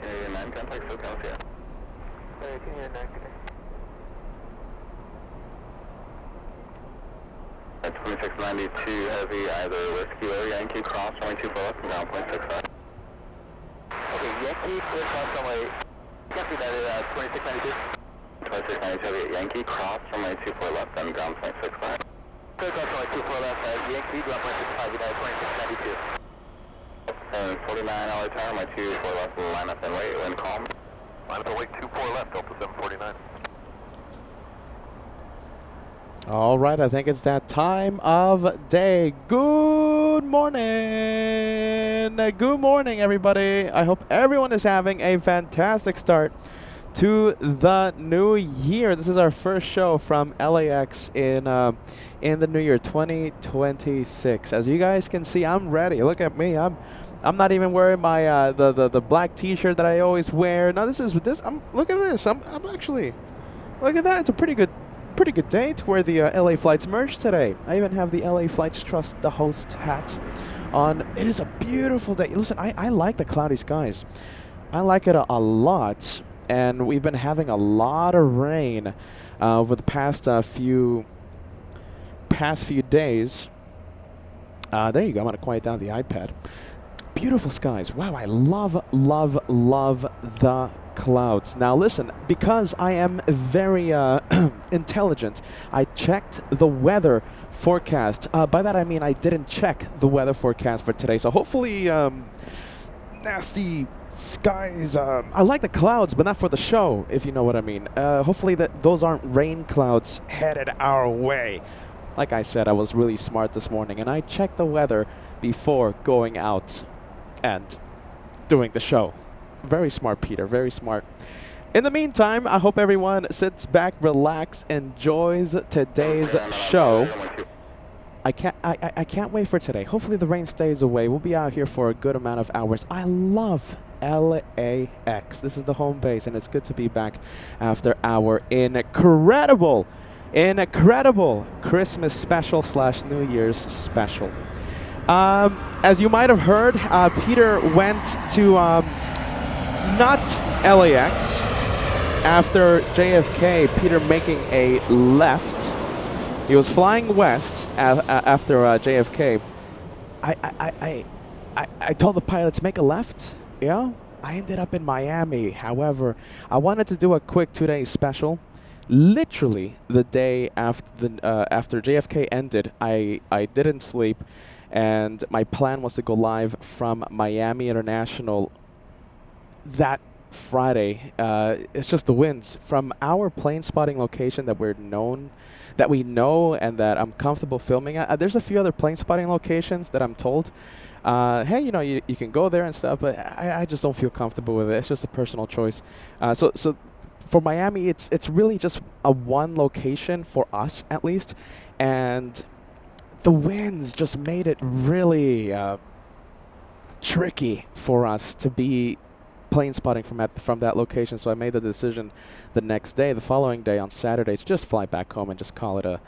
Canadian 9, contact SoCal, yeah. Canadian 9, today. At 2692 Heavy, either Whiskey or Yankee, cross runway 24 left and ground point 65. Okay, Yankee, clear cross runway. Yankee, that is 2692. 2692 Heavy at Yankee, cross runway 24 left and ground point 65. Clear cross runway 24 left at Yankee, ground point 65, United 2692. And 49 hour time, my 24 left, line up and wait, wind calm. Line up and wait, 24 left, Delta 749. All right, I think it's that time of day. Good morning. Good morning, everybody. I hope everyone is having a fantastic start to the new year. This is our first show from LAX in the new year 2026. As you guys can see, I'm ready. Look at me. I'm not even wearing my the black T-shirt that I always wear. No, look at this. I'm actually, look at that. It's a pretty good day to wear the LA Flights merch today. I even have the LA Flights Trust the host hat on. It is a beautiful day. Listen, I like the cloudy skies. I like it a lot, and we've been having a lot of rain over the past few days. There you go. I'm gonna quiet down the iPad. Beautiful skies. Wow, I love the clouds. Now listen, because I am very intelligent, I checked the weather forecast. By that I mean I didn't check the weather forecast for today. So hopefully nasty skies. I like the clouds, but not for the show, if you know what I mean. Hopefully those aren't rain clouds headed our way. Like I said, I was really smart this morning, and I checked the weather before going out and doing the show. Very smart, Peter. Very smart. In the meantime, I hope everyone sits back, relax, enjoys today's show. I can't wait for today. Hopefully the rain stays away. We'll be out here for a good amount of hours. I love LAX. This is the home base, and it's good to be back after our incredible Christmas special / New Year's special. As you might have heard, Peter went to not LAX after JFK. Peter making a left. He was flying west after JFK. I told the pilots make a left. Yeah, I ended up in Miami. However, I wanted to do a quick 2-day special. Literally the day after JFK ended, I didn't sleep, and my plan was to go live from Miami International that Friday. It's just the winds from our plane spotting location that we know, and that I'm comfortable filming at. There's a few other plane spotting locations that I'm told, hey, you can go there and stuff, but I just don't feel comfortable with it. It's just a personal choice. So for Miami, it's really just a one location for us, at least, and the winds just made it really tricky for us to be plane spotting from that location. So I made the decision the next day, the following day on Saturday, to just fly back home and just call it a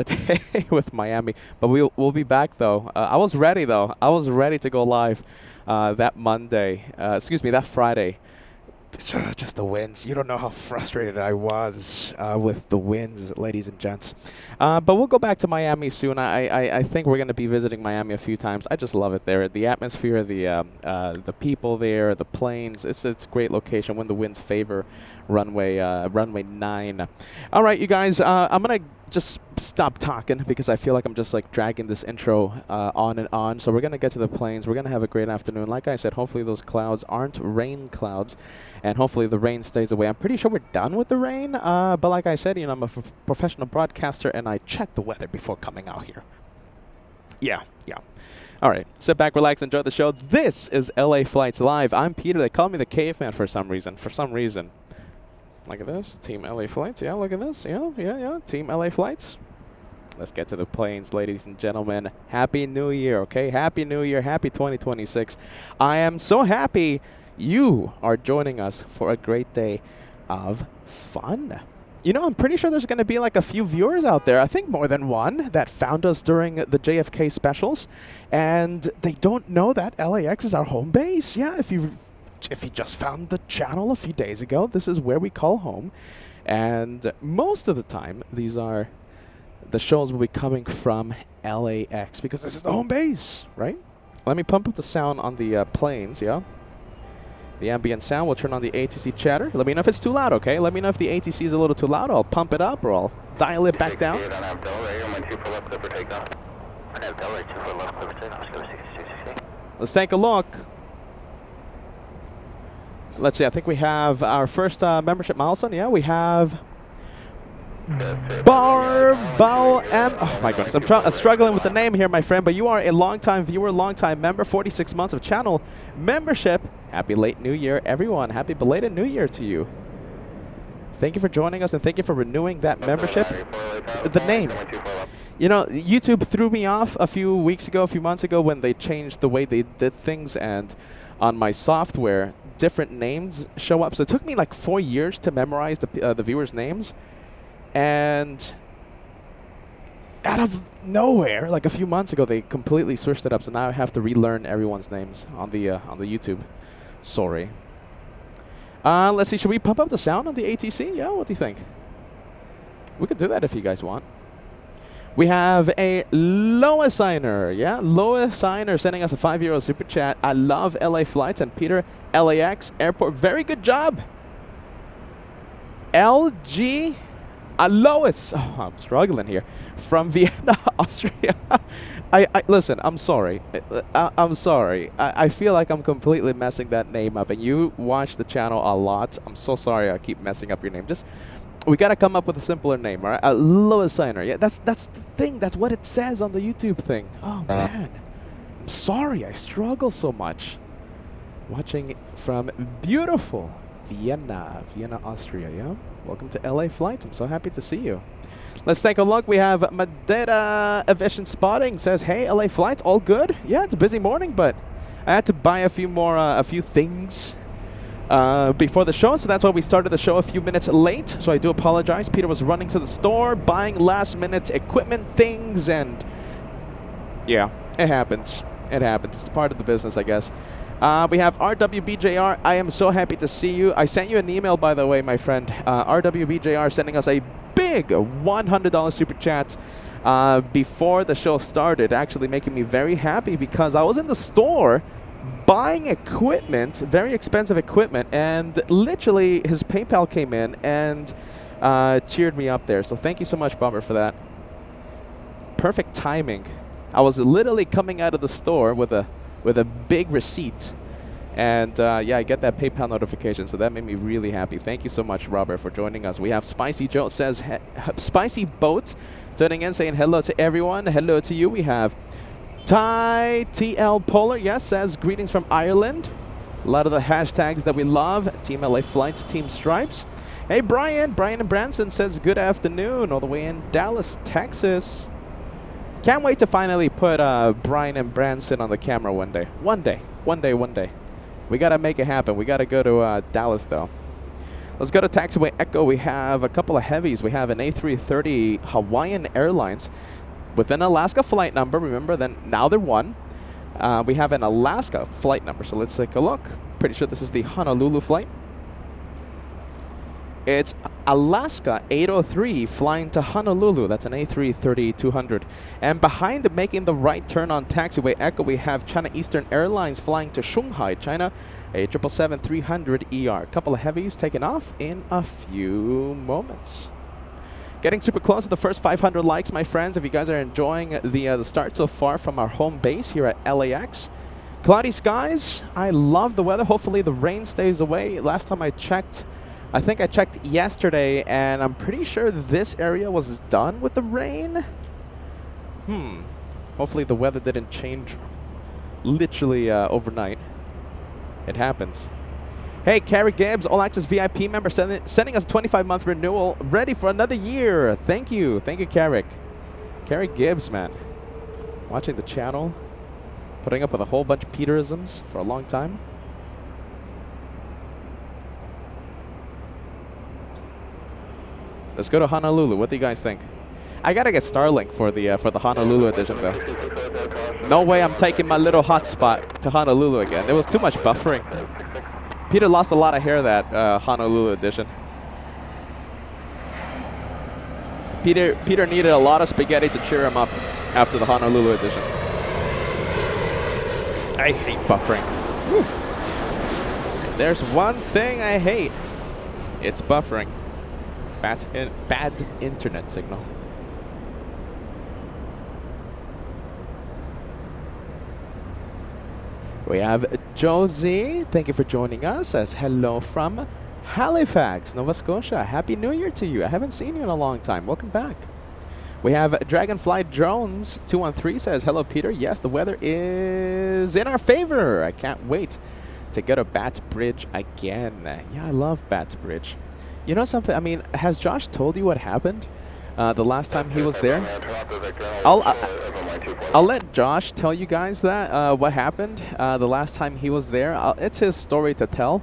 day with Miami. But we'll be back though. I was ready though. I was ready to go live that Friday. Just the winds. You don't know how frustrated I was with the winds, ladies and gents. But we'll go back to Miami soon. I think we're going to be visiting Miami a few times. I just love it there. The atmosphere, the people there, the planes. It's a great location when the winds favor runway 9. All right, you guys. I'm going to just stop talking because I feel like I'm just like dragging this intro on and on. So we're going to get to the planes. We're going to have a great afternoon. Like I said, hopefully those clouds aren't rain clouds, and hopefully the rain stays away. I'm pretty sure we're done with the rain, but like I said, I'm a professional broadcaster, and I check the weather before coming out here. Yeah. All right, sit back, relax, enjoy the show. This is LA Flights Live. I'm Peter. They call me the Caveman for some reason. Look at this, Team LA Flights. Yeah, look at this. Yeah. Team LA Flights. Let's get to the planes, ladies and gentlemen. Happy New Year, okay? Happy New Year. Happy 2026. I am so happy you are joining us for a great day of fun. I'm pretty sure there's going to be like a few viewers out there, I think more than one, that found us during the JFK specials, and they don't know that LAX is our home base. Yeah, if you if you just found the channel a few days ago, this is where we call home. And most of the time, the shows will be coming from LAX because this is the home base, right? Let me pump up the sound on the planes, yeah? The ambient sound. We'll turn on the ATC chatter. Let me know if it's too loud, okay? Let me know if the ATC is a little too loud. I'll pump it up or I'll dial it back down. Let's take a look. Let's see, I think we have our first membership milestone. Yeah, we have Barbal M. Oh my goodness, I'm struggling with the name here, my friend, but you are a long-time viewer, long-time member, 46 months of channel membership. Happy late New Year, everyone. Happy belated New Year to you. Thank you for joining us, and thank you for renewing that membership. The name. You know, YouTube threw me off a few months ago when they changed the way they did things, and on my software, different names show up. So it took me like 4 years to memorize the viewers' names. And out of nowhere, like a few months ago, they completely switched it up. So now I have to relearn everyone's names on the YouTube. Sorry. Let's see. Should we pump up the sound on the ATC? Yeah. What do you think? We could do that if you guys want. We have a Lois Signer. Yeah, Lois Signer sending us a €5 super chat. I love LA flights and Peter, LAX airport. Very good job. LG. Lois, oh, I'm struggling here, from Vienna, Austria. Listen, I'm sorry. I'm sorry. I feel like I'm completely messing that name up, and you watch the channel a lot. I'm so sorry I keep messing up your name. We got to come up with a simpler name, all right? Lois Signer. Yeah, that's the thing. That's what it says on the YouTube thing. Oh, man. I'm sorry. I struggle so much. Watching from beautiful Vienna, Austria, yeah? Welcome to LA Flights. I'm so happy to see you. Let's take a look. We have Madeira Aviation Spotting says, hey, LA Flights, all good? Yeah, it's a busy morning, but I had to buy a few things before the show, so that's why we started the show a few minutes late. So I do apologize. Peter was running to the store, buying last-minute equipment things, and yeah, it happens. It happens. It's part of the business, I guess. We have RWBJR. I am so happy to see you. I sent you an email, by the way, my friend. RWBJR sending us a big $100 super chat before the show started, actually making me very happy because I was in the store buying equipment, very expensive equipment, and literally his PayPal came in and cheered me up there. So thank you so much, Bobber, for that. Perfect timing. I was literally coming out of the store with a big receipt, and yeah, I get that PayPal notification, so that made me really happy. Thank you so much, Robert, for joining us. We have Spicy Joe says, Spicy Boat turning in, saying hello to everyone. Hello to you. We have Ty TL Polar, yes, says greetings from Ireland. A lot of the hashtags that we love. Team LA Flights, Team Stripes. Hey, Brian and Branson says good afternoon, all the way in Dallas, Texas. Can't wait to finally put Brian and Branson on the camera one day. One day. We got to make it happen. We got to go to Dallas, though. Let's go to Taxiway Echo. We have a couple of heavies. We have an A330 Hawaiian Airlines with an Alaska flight number. Remember, now they're one. We have an Alaska flight number. So let's take a look. Pretty sure this is the Honolulu flight. It's Alaska 803 flying to Honolulu. That's an A330-200. And behind it, making the right turn on Taxiway Echo, we have China Eastern Airlines flying to Shanghai, China, a 777-300ER. A couple of heavies taking off in a few moments. Getting super close to the first 500 likes, my friends. If you guys are enjoying the start so far from our home base here at LAX. Cloudy skies. I love the weather. Hopefully the rain stays away. Last time I checked, I think I checked yesterday, and I'm pretty sure this area was done with the rain. Hopefully the weather didn't change literally overnight. It happens. Hey, Carrie Gibbs, All Access VIP member, sending us a 25-month renewal, ready for another year. Thank you, Carrie. Carrie Gibbs, man. Watching the channel, putting up with a whole bunch of Peterisms for a long time. Let's go to Honolulu. What do you guys think? I gotta get Starlink for the Honolulu edition, though. No way I'm taking my little hotspot to Honolulu again. There was too much buffering. Peter lost a lot of hair that Honolulu edition. Peter needed a lot of spaghetti to cheer him up after the Honolulu edition. I hate buffering. Whew. If there's one thing I hate, it's buffering. Bad internet signal. We have Josie. Thank you for joining us. Says hello from Halifax, Nova Scotia. Happy New Year to you. I haven't seen you in a long time. Welcome back. We have Dragonfly Drones 213 says hello, Peter. Yes, the weather is in our favor. I can't wait to go to Bats Bridge again. Yeah, I love Bats Bridge. You know something? I mean, has Josh told you what happened the last time he was there? I'll let Josh tell you guys that what happened the last time he was there. It's his story to tell.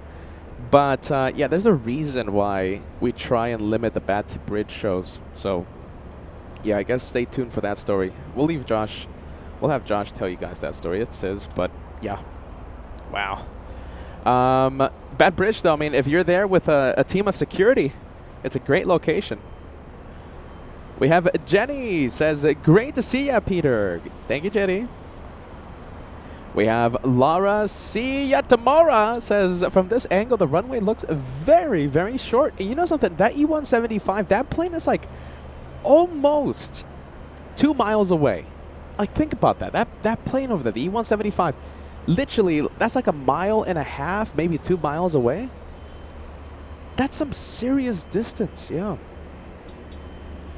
But yeah, there's a reason why we try and limit the Bats Bridge shows. So yeah, I guess stay tuned for that story. We'll have Josh tell you guys that story. It says, but yeah, wow. Bad Bridge though, I mean, if you're there with a team of security, it's a great location. We have Jenny says, great to see ya, Peter. Thank you, Jenny. We have Laura, see ya tomorrow, says, from this angle, the runway looks very, very short. And you know something? That E-175, that plane is like almost 2 miles away. Like, think about that. That plane over there, the E-175, literally, that's like 1.5 miles, maybe 2 miles away. That's some serious distance, yeah.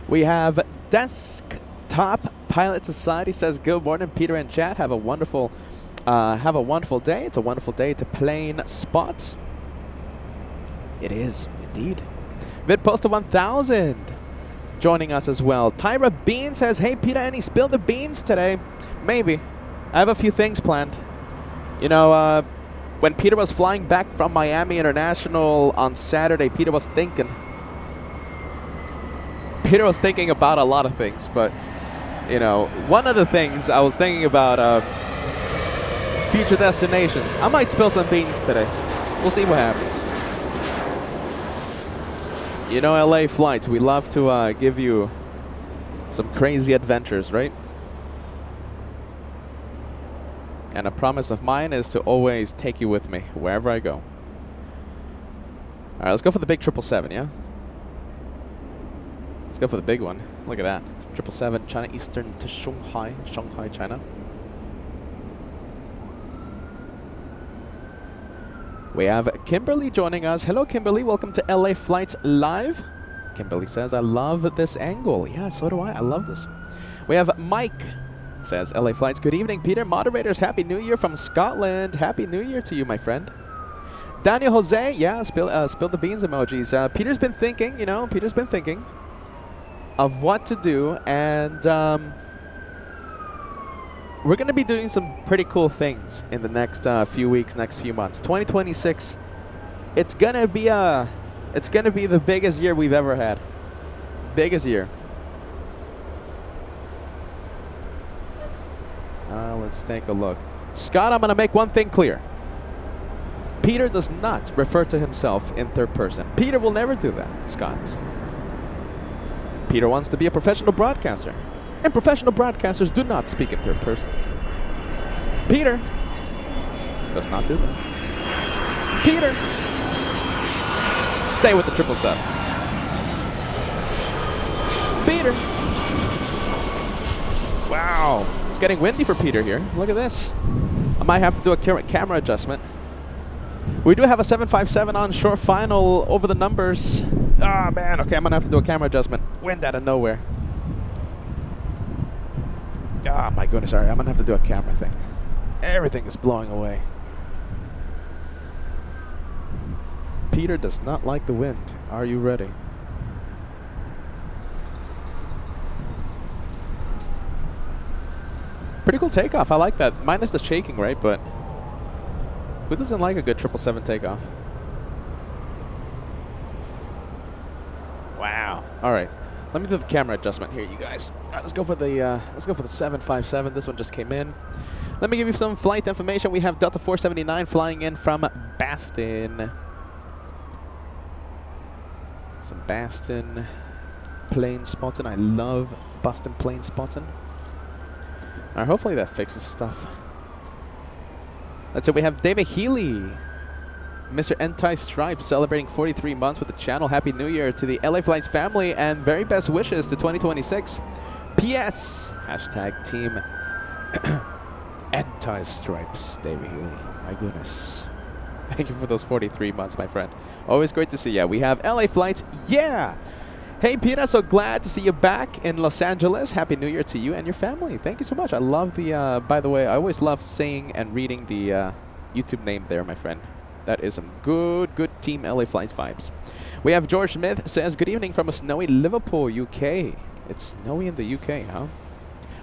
We have Desktop Pilot Society says, good morning, Peter and chat. Have a wonderful day. It's a wonderful day to plane spot. It is, indeed. VidPoster 1000 joining us as well. Tyra Bean says, hey, Peter, any spill the beans today? Maybe. I have a few things planned. You know, when Peter was flying back from Miami International on Saturday, Peter was thinking about a lot of things, but, you know, one of the things I was thinking about future destinations. I might spill some beans today. We'll see what happens. You know, LA flights, we love to give you some crazy adventures, right? And a promise of mine is to always take you with me wherever I go. All right, let's go for the big 777, yeah? Let's go for the big one. Look at that. 777 China Eastern to Shanghai, China. We have Kimberly joining us. Hello, Kimberly. Welcome to LA Flights Live. Kimberly says, I love this angle. Yeah, so do I. I love this. We have Mike. Says, LA Flights, good evening, Peter. Moderators, Happy New Year from Scotland. Happy New Year to you, my friend. Daniel Jose, yeah, spill the beans emojis. Peter's been thinking, you know, of what to do, and we're going to be doing some pretty cool things in the next few weeks, next few months. 2026, it's going to be the biggest year we've ever had. Biggest year. Let's take a look. Scott, I'm going to make one thing clear. Peter does not refer to himself in third person. Peter will never do that, Scott. Peter wants to be a professional broadcaster. And professional broadcasters do not speak in third person. Peter does not do that. Peter, stay with the 777. Peter. Wow. It's getting windy for Peter here. Look at this. I might have to do a camera adjustment. We do have a 757 on short final over the numbers. Ah, man. Okay, I'm going to have to do a camera adjustment. Wind out of nowhere. Ah, my goodness. All right, I'm going to have to do a camera thing. Everything is blowing away. Peter does not like the wind. Are you ready? Pretty cool takeoff. I like that. Minus the shaking, right? But who doesn't like a good 777 takeoff? Wow. All right. Let me do the camera adjustment here, you guys. All right, let's go for the 757. This one just came in. Let me give you some flight information. We have Delta 479 flying in from Baston. Some Baston plane spotting. I love Boston plane spotting. Alright, hopefully that fixes stuff. So we have David Healy, Mr. Anti-Stripe, celebrating 43 months with the channel. Happy New Year to the LA Flights family and very best wishes to 2026. P.S. Hashtag team Anti-Stripes, David Healy. My goodness. Thank you for those 43 months, my friend. Always great to see you. We have LA Flights. Yeah! Hey, Peter, so glad to see you back in Los Angeles. Happy New Year to you and your family. Thank you so much. I love the, by the way, I always love seeing and reading the YouTube name there, my friend. That is some good Team LA Flights vibes. We have George Smith says, good evening from a snowy Liverpool, UK. It's snowy in the UK, huh?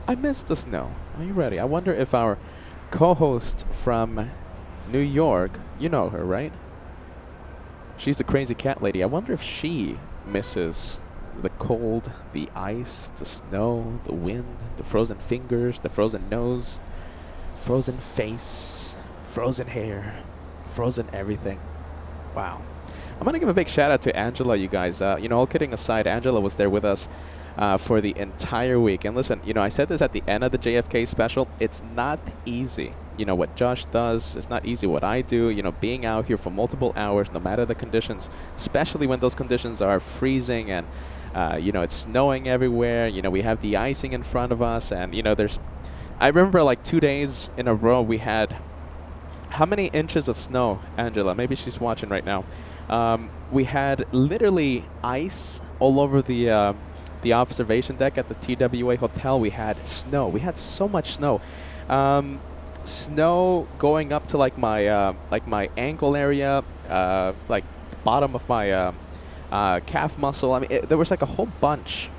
I miss the snow. Are you ready? I wonder if our co-host from New York, you know her, right? She's the crazy cat lady. I wonder if she misses the cold, the ice, the snow, the wind, the frozen fingers, the frozen nose, frozen face, frozen hair, frozen everything. Wow. I'm going to give a big shout out to Angela, you guys. You know, all kidding aside, Angela was there with us for the entire week. And listen, you know, I said this at the end of the JFK special. It's not easy. You know, what Josh does, it's not easy what I do. You know, being out here for multiple hours, no matter the conditions, especially when those conditions are freezing and, you know, it's snowing everywhere. You know, we have the icing in front of us. And, you know, I remember like 2 days in a row we had, how many inches of snow, Angela? Maybe she's watching right now. We had literally ice all over the observation deck at the TWA Hotel. We had snow. We had so much snow. Snow going up to like my ankle area, like bottom of my calf muscle. I mean, there was like a whole bunch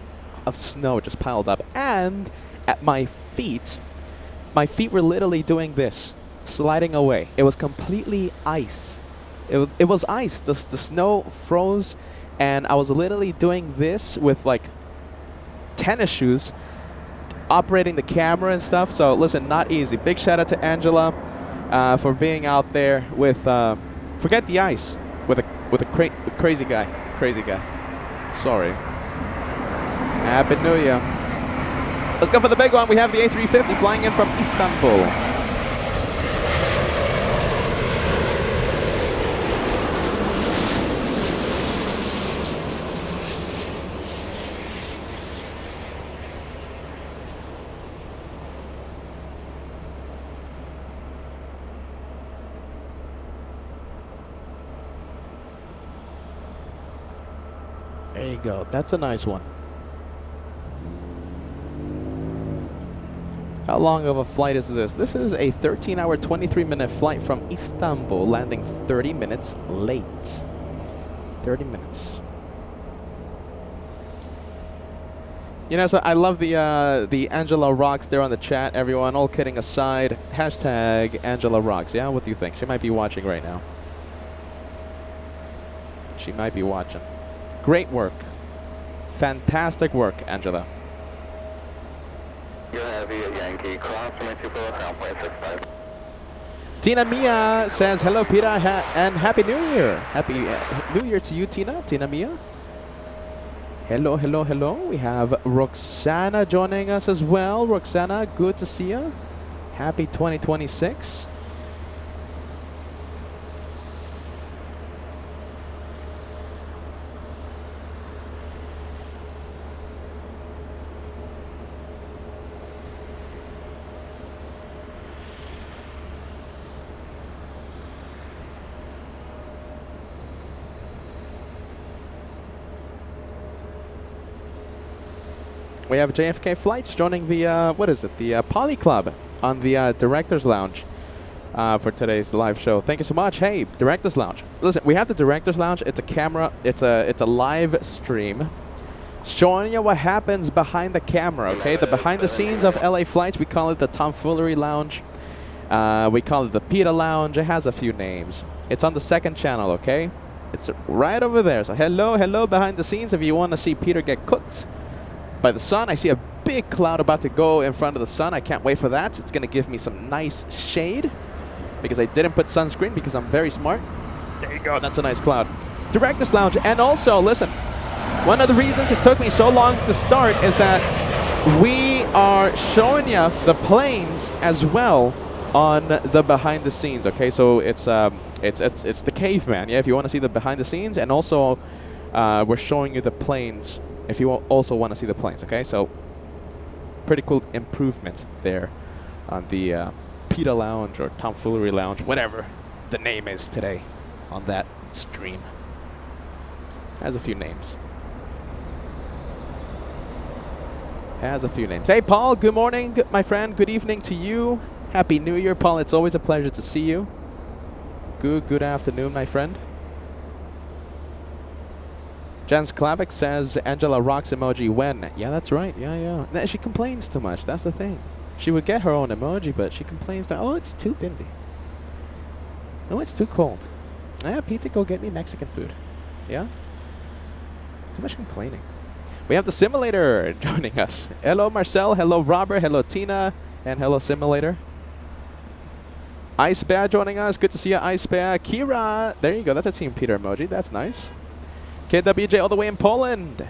of snow just piled up. And at my feet were literally doing this, sliding away. It was completely ice. It was ice. The snow froze, and I was literally doing this with like tennis shoes, operating the camera and stuff. So listen, not easy. Big shout out to Angela for being out there with forget the ice, with a crazy guy. Sorry. Happy New Year. Let's go for the big one. We have the A350 flying in from Istanbul. There you go. That's a nice one. How long of a flight is this? This is a 13-hour, 23-minute flight from Istanbul, landing 30 minutes late. 30 minutes. You know, so I love the Angela Rocks there on the chat, everyone. All kidding aside, hashtag Angela Rocks. Yeah, what do you think? She might be watching right now. She might be watching. Great work. Fantastic work, Angela. You're heavy at Yankee Cross, runway 24 left, ground point 65. Tina Mia says, hello, Peter, and Happy New Year. Happy New Year to you, Tina. Tina Mia. Hello, hello, hello. We have Roxana joining us as well. Roxana, good to see you. Happy 2026. We have JFK Flights joining the, what is it, the Poly Club on the Director's Lounge for today's live show. Thank you so much. Hey, Director's Lounge. Listen, we have the Director's Lounge. It's a camera. It's a live stream showing you what happens behind the camera, okay? The behind the scenes of LA Flights. We call it the Tomfoolery Lounge. We call it the PETA Lounge. It has a few names. It's on the second channel, okay? It's right over there. So hello, hello behind the scenes if you want to see Peter get cooked by the sun. I see a big cloud about to go in front of the sun. I can't wait for that. It's going to give me some nice shade because I didn't put sunscreen because I'm very smart. There you go. That's a nice cloud. Director's Lounge. And also, listen, one of the reasons it took me so long to start is that we are showing you the planes as well on the behind the scenes. Okay, so it's the caveman. Yeah, if you want to see the behind the scenes, and also we're showing you the planes if you also want to see the planes. Okay, so pretty cool improvement there on the PETA Lounge or Tomfoolery Lounge, whatever the name is today on that stream. Has a few names. Has a few names. Hey, Paul, good morning, my friend. Good evening to you. Happy New Year, Paul. It's always a pleasure to see you. Good afternoon, my friend. Jens Klavik says, Angela rocks emoji when? Yeah, that's right. Yeah. She complains too much. That's the thing. She would get her own emoji, but she complains that, oh, it's too windy. Oh, it's too cold. Yeah, Peter, go get me Mexican food. Yeah? Too much complaining. We have the Simulator joining us. Hello, Marcel. Hello, Robert. Hello, Tina. And hello, Simulator. Ice Bear joining us. Good to see you, Ice Bear. Kira. There you go. That's a Team Peter emoji. That's nice. KWJ all the way in Poland.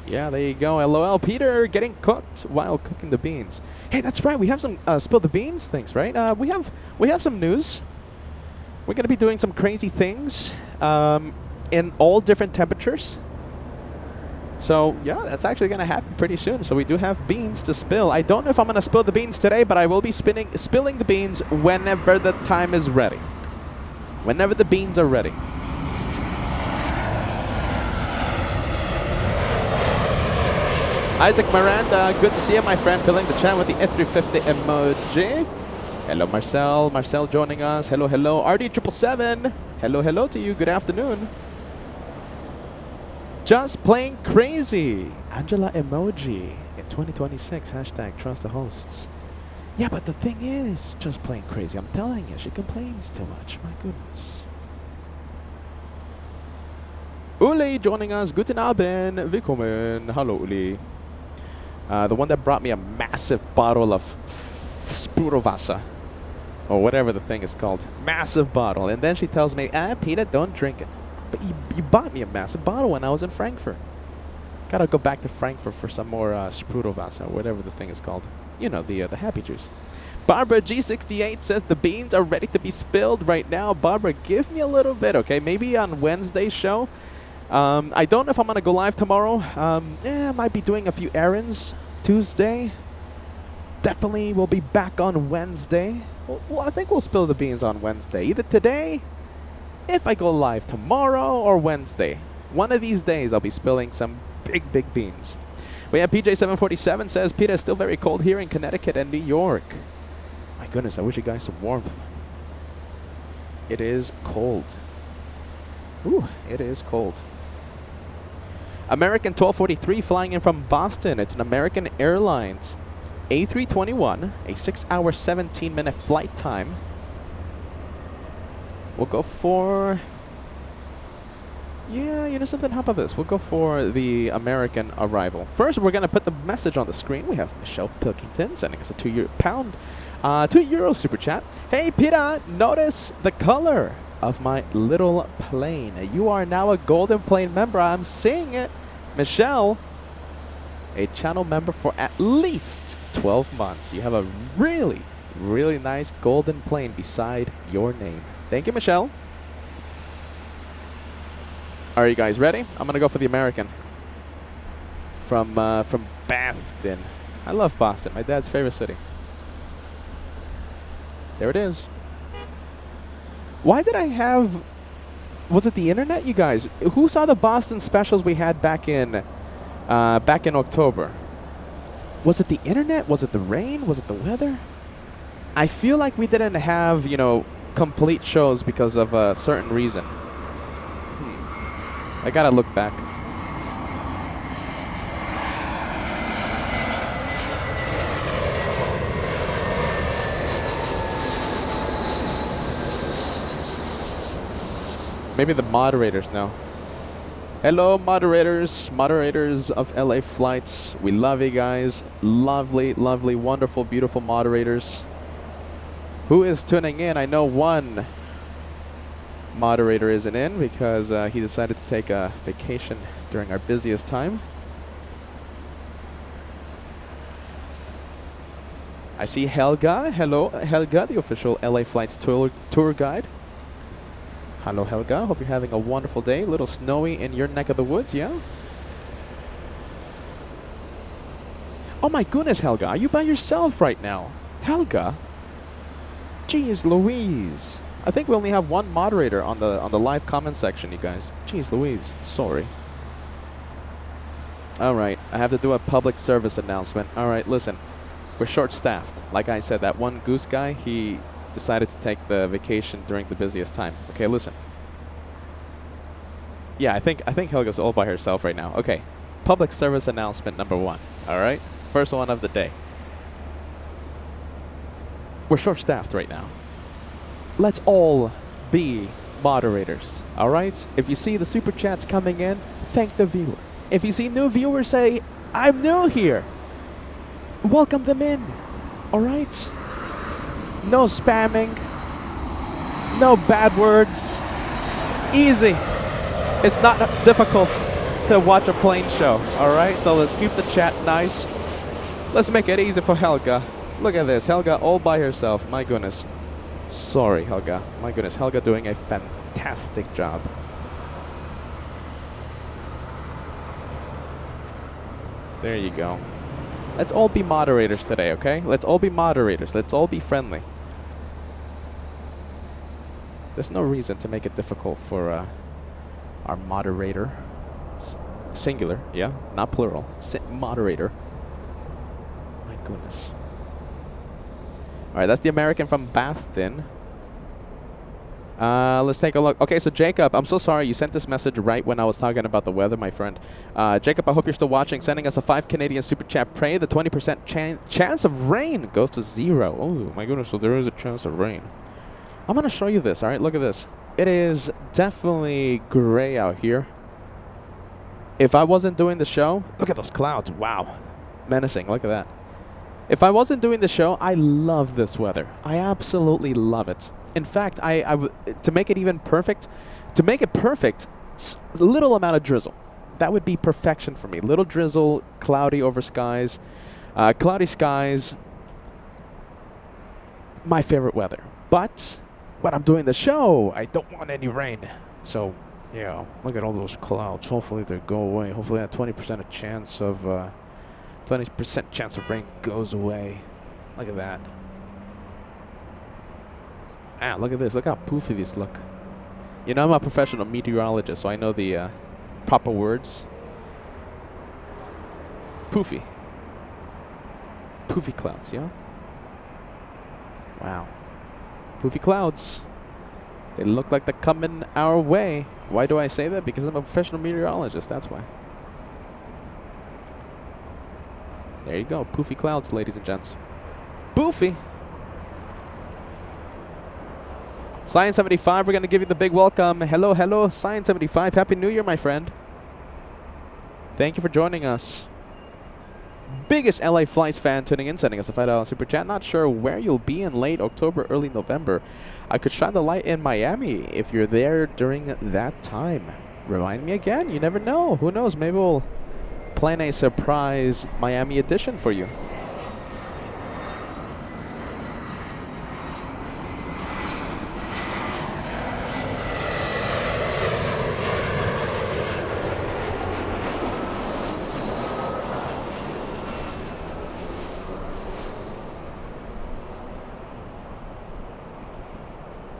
Yeah, there you go. LOL. Peter getting cooked while cooking the beans. Hey, that's right. We have some spill the beans things, right? We have some news. We're going to be doing some crazy things in all different temperatures. So, yeah, that's actually going to happen pretty soon. So we do have beans to spill. I don't know if I'm going to spill the beans today, but I will be spilling the beans whenever the time is ready. Whenever the beans are ready. Isaac Miranda, good to see you, my friend. Filling the chat with the F350 emoji. Hello, Marcel. Marcel joining us. Hello. RD777. Hello to you. Good afternoon. Just playing crazy. Angela emoji in 2026. Hashtag trust the hosts. Yeah, but the thing is, just playing crazy. I'm telling you, she complains too much. My goodness. Uli joining us. Guten Abend. Willkommen. Hello, Uli. The one that brought me a massive bottle of Sprurovasa. Or whatever the thing is called. Massive bottle. And then she tells me, Peter, don't drink it. But you bought me a massive bottle when I was in Frankfurt. Gotta go back to Frankfurt for some more Sprurovasa, whatever the thing is called. You know, the happy juice. Barbara G68 says the beans are ready to be spilled right now. Barbara, give me a little bit, okay? Maybe on Wednesday's show. I don't know if I'm gonna go live tomorrow. I might be doing a few errands Tuesday. Definitely will be back on Wednesday. Well, I think we'll spill the beans on Wednesday. Either today, if I go live tomorrow, or Wednesday. One of these days I'll be spilling some big beans. We have PJ747 says, Peter, it's still very cold here in Connecticut and New York. My goodness, I wish you guys some warmth. It is cold. Ooh, it is cold. American 1243 flying in from Boston. It's an American Airlines A321, a 6-hour, 17-minute flight time. We'll go for... Yeah, you know something? How about this? We'll go for the American arrival. First, we're going to put the message on the screen. We have Michelle Pilkington sending us a €2 super chat. Hey, Peter, notice the color of my little plane. You are now a Golden Plane member. I'm seeing it. Michelle, a channel member for at least 12 months. You have a really nice golden plane beside your name. Thank you, Michelle. Are you guys ready? I'm gonna go for the American. From Boston. I love Boston. My dad's favorite city. There it is. Why did I have... Was it the internet, you guys? Who saw the Boston specials we had back in October? Was it the internet? Was it the rain? Was it the weather? I feel like we didn't have, you know, complete shows because of a certain reason. I gotta look back. Maybe the moderators know. Hello, moderators of LA flights. We love you guys. Lovely, lovely, wonderful, beautiful moderators. Who is tuning in? I know one moderator isn't in because he decided to take a vacation during our busiest time. I see Helga. Hello, Helga, the official LA Flights tour guide. Hello, Helga. Hope you're having a wonderful day. A little snowy in your neck of the woods, yeah? Oh my goodness, Helga. Are you by yourself right now? Helga? Jeez Louise. I think we only have one moderator on the live comment section, you guys. Jeez Louise. Sorry. Alright, I have to do a public service announcement. Alright, listen. We're short-staffed. Like I said, that one goose guy, he decided to take the vacation during the busiest time. Okay, listen. Yeah, I think Helga's all by herself right now. Okay. Public service announcement number 1. Alright? First one of the day. We're short-staffed right now. Let's all be moderators. Alright? If you see the super chats coming in, thank the viewer. If you see new viewers, say, I'm new here. Welcome them in. Alright? No spamming. No bad words. Easy. It's not difficult to watch a plane show. Alright? So let's keep the chat nice. Let's make it easy for Helga. Look at this. Helga all by herself. My goodness. Sorry, Helga. My goodness. Helga doing a fantastic job. There you go. Let's all be moderators today, okay? Let's all be moderators. Let's all be friendly. There's no reason to make it difficult for our moderator. Singular, yeah? Not plural. Moderator. My goodness. Alright, that's the American from Baston. Let's take a look. Okay, so Jacob, I'm so sorry. You sent this message right when I was talking about the weather, my friend. Jacob, I hope you're still watching. Sending us a 5 Canadian super chat. Pray the 20% chance of rain goes to 0. Oh, my goodness. So there is a chance of rain. I'm going to show you this. All right, look at this. It is definitely gray out here. If I wasn't doing the show, look at those clouds. Wow. Menacing. Look at that. If I wasn't doing the show, I love this weather. I absolutely love it. In fact, to make it even perfect, a little amount of drizzle. That would be perfection for me. Little drizzle, cloudy over skies, cloudy skies. My favorite weather. But when I'm doing the show, I don't want any rain. So, yeah, look at all those clouds. Hopefully they go away. Hopefully that 20% chance of 20% chance of rain goes away. Look at that. Ah, look at this. Look how poofy these look. You know, I'm a professional meteorologist, so I know the proper words. Poofy. Poofy clouds, yeah? Wow. Poofy clouds. They look like they're coming our way. Why do I say that? Because I'm a professional meteorologist, that's why. There you go. Poofy clouds, ladies and gents. Poofy! Science 75, we're going to give you the big welcome. Hello, hello, Science 75. Happy New Year, my friend. Thank you for joining us. Biggest LA Flights fan tuning in, sending us a $5 super chat. Not sure where you'll be in late October, early November. I could shine the light in Miami if you're there during that time. Remind me again. You never know. Who knows? Maybe we'll plan a surprise Miami edition for you.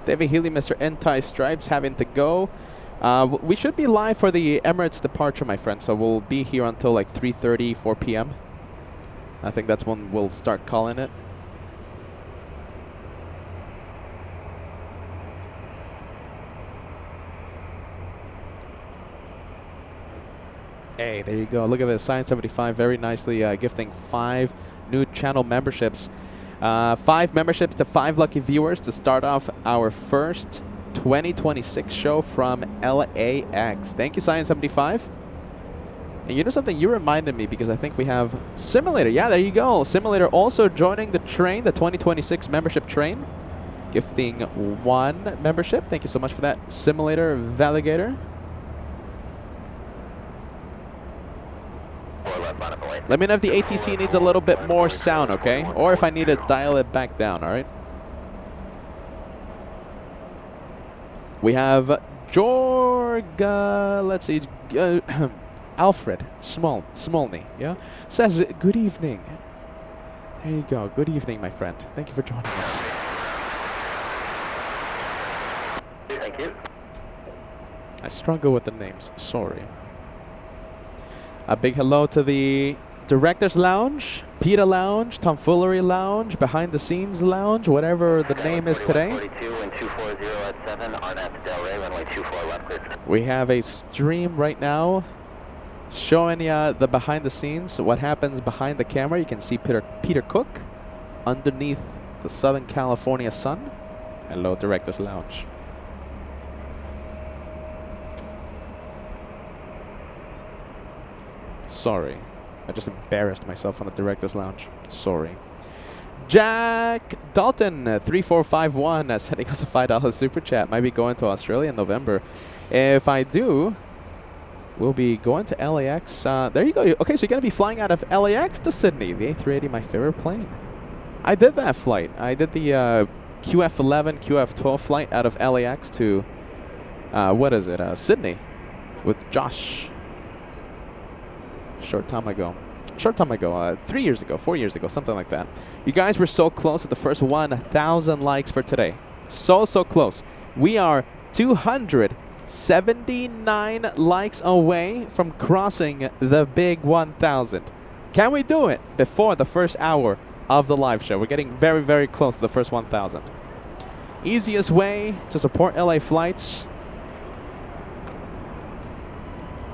David Healy, Mr. Anti-Stripes having to go. We should be live for the Emirates departure, my friend. So we'll be here until like 3:30, 4 p.m. I think that's when we'll start calling it. Hey, there you go. Look at this. Science 75 very nicely gifting 5 new channel memberships. 5 memberships to 5 lucky viewers to start off our first 2026 show from LAX. Thank you, Science75. And you know something? You reminded me because I think we have Simulator. Yeah, there you go. Simulator also joining the train, the 2026 membership train. Gifting 1 membership. Thank you so much for that, Simulator Valigator. Let me know if the ATC needs a little bit more sound, okay? Or if I need to dial it back down, all right? We have Jorga, let's see, Alfred Smolny, yeah? Says, good evening. There you go. Good evening, my friend. Thank you for joining us. Thank you. I struggle with the names. Sorry. A big hello to the Director's Lounge, PETA Lounge, Tomfoolery Lounge, Behind the Scenes Lounge, whatever the name is today. 42 and 240 at 7, RNAP Del Rey, runway 24 left clear. We have a stream right now showing you the behind the scenes, what happens behind the camera. You can see Peter Cook underneath the Southern California sun. Hello, Director's Lounge. Sorry. I just embarrassed myself on the Director's Lounge. Sorry. Jack Dalton, 3451, sending us a $5 super chat. Might be going to Australia in November. If I do, we'll be going to LAX. There you go. Okay, so you're going to be flying out of LAX to Sydney. The A380, my favorite plane. I did that flight. I did the QF11, QF12 flight out of LAX to, what is it, Sydney with Josh. Short time ago, 3 years ago, 4 years ago, something like that. You guys were so close at the first 1,000 likes for today. So close. We are 279 likes away from crossing the big 1,000. Can we do it before the first hour of the live show? We're getting very close to the first 1,000. Easiest way to support LA flights,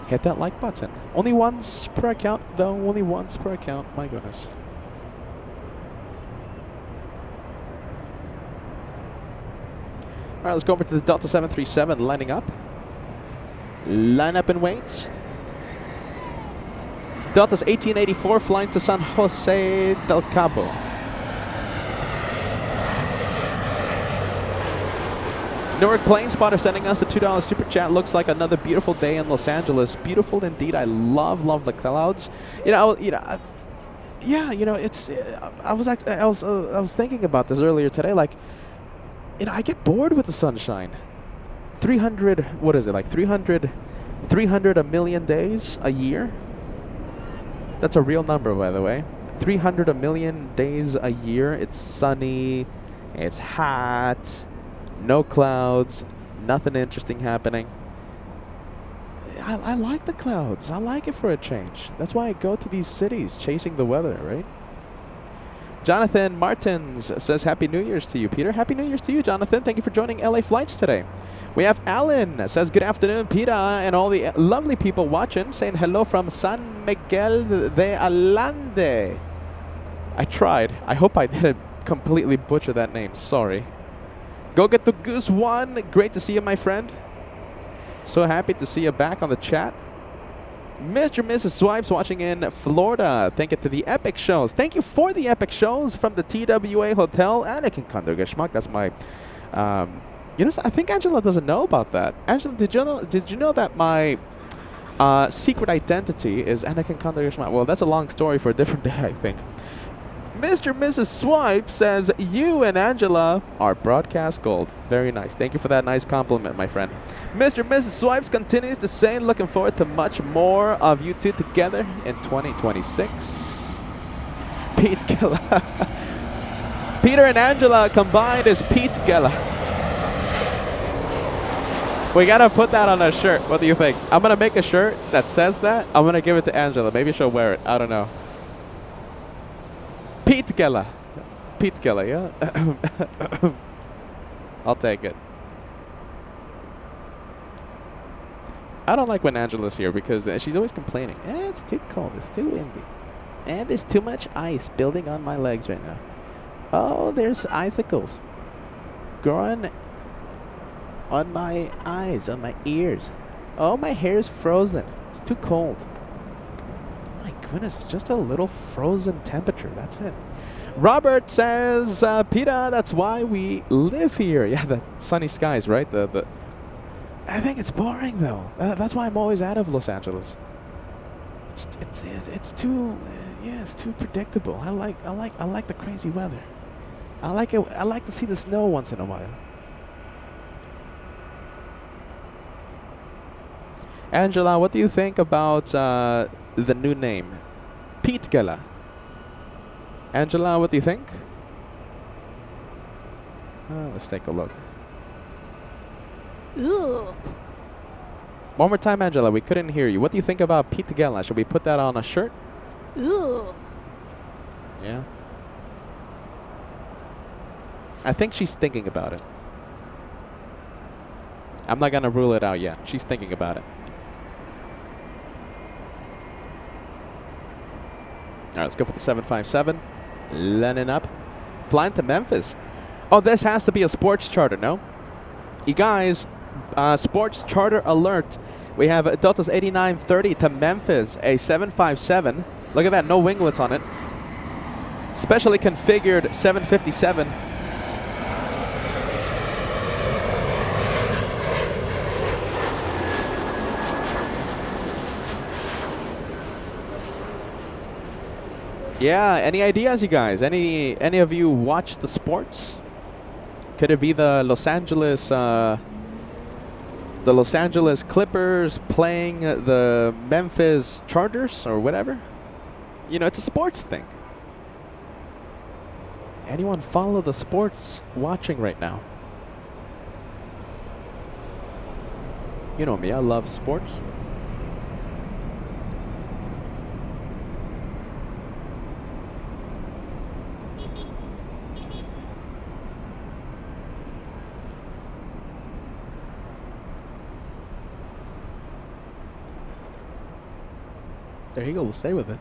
hit that like button. Only once per account, though. Only once per account. My goodness. All right, let's go over to the Delta 737 lining up. Line up and wait. Delta's 1884 flying to San Jose del Cabo. Newark Plane Spotter sending us a $2 super chat. Looks like another beautiful day in Los Angeles. Beautiful indeed. I love the clouds. Yeah. It's. I was thinking about this earlier today. Like, I get bored with the sunshine. 300. What is it? Like 300 a million days a year. That's a real number, by the way. 300 a million days a year. It's sunny. It's hot. No clouds, nothing interesting happening. I like the clouds. I like it for a change. That's why I go to these cities, chasing the weather, right? Jonathan Martins says, Happy New Year's to you, Peter. Happy New Year's to you, Jonathan. Thank you for joining LA Flights today. We have Alan, says, good afternoon, Peter, and all the lovely people watching, saying hello from San Miguel de Allende. I tried. I hope I didn't completely butcher that name. Sorry. Go get the Goose One. Great to see you, my friend. So happy to see you back on the chat. Mr. and Mrs. Swipes watching in Florida. Thank you to the Epic Shows. Thank you for the Epic Shows from the TWA Hotel. Anakin Kundergeschmack. That's my... I think Angela doesn't know about that. Angela, did you know that my secret identity is Anakin Kundergeschmack? Well, that's a long story for a different day, I think. Mr. and Mrs. Swipe says, you and Angela are broadcast gold. Very nice. Thank you for that nice compliment, my friend. Mr. and Mrs. Swipes continues to say, looking forward to much more of you two together in 2026. Pete Gella. Peter and Angela combined is Pete Gella. We gotta put that on a shirt. What do you think? I'm gonna make a shirt that says that. I'm gonna give it to Angela. Maybe she'll wear it. I don't know. Pete Gella. Pete Gella, yeah? I'll take it. I don't like when Angela's here because she's always complaining. It's too cold. It's too windy. And there's too much ice building on my legs right now. Oh, there's icicles growing on my eyes, on my ears. Oh, my hair is frozen. It's too cold. My goodness, just a little frozen temperature. That's it. Robert says, Peter, that's why we live here. Yeah, that's sunny skies, right? I think it's boring though. That's why I'm always out of Los Angeles. It's too it's too predictable. I like the crazy weather. I like it. I like to see the snow once in a while. Angela, what do you think about the new name, Pitgala? Angela, what do you think? Let's take a look. Ooh. One more time, Angela. We couldn't hear you. What do you think about Pitgala? Should we put that on a shirt? Ooh. Yeah. I think she's thinking about it. I'm not gonna rule it out yet. She's thinking about it. All right, let's go for the 757. Landing up. Flying to Memphis. Oh, this has to be a sports charter, no? You guys, sports charter alert. We have Delta's 8930 to Memphis, a 757. Look at that, no winglets on it. Specially configured 757. Yeah, any ideas, you guys? Any of you watch the sports? Could it be the Los Angeles Clippers playing the Memphis Chargers or whatever? You know, it's a sports thing. Anyone follow the sports watching right now? You know me, I love sports. There you go, we'll stay with it.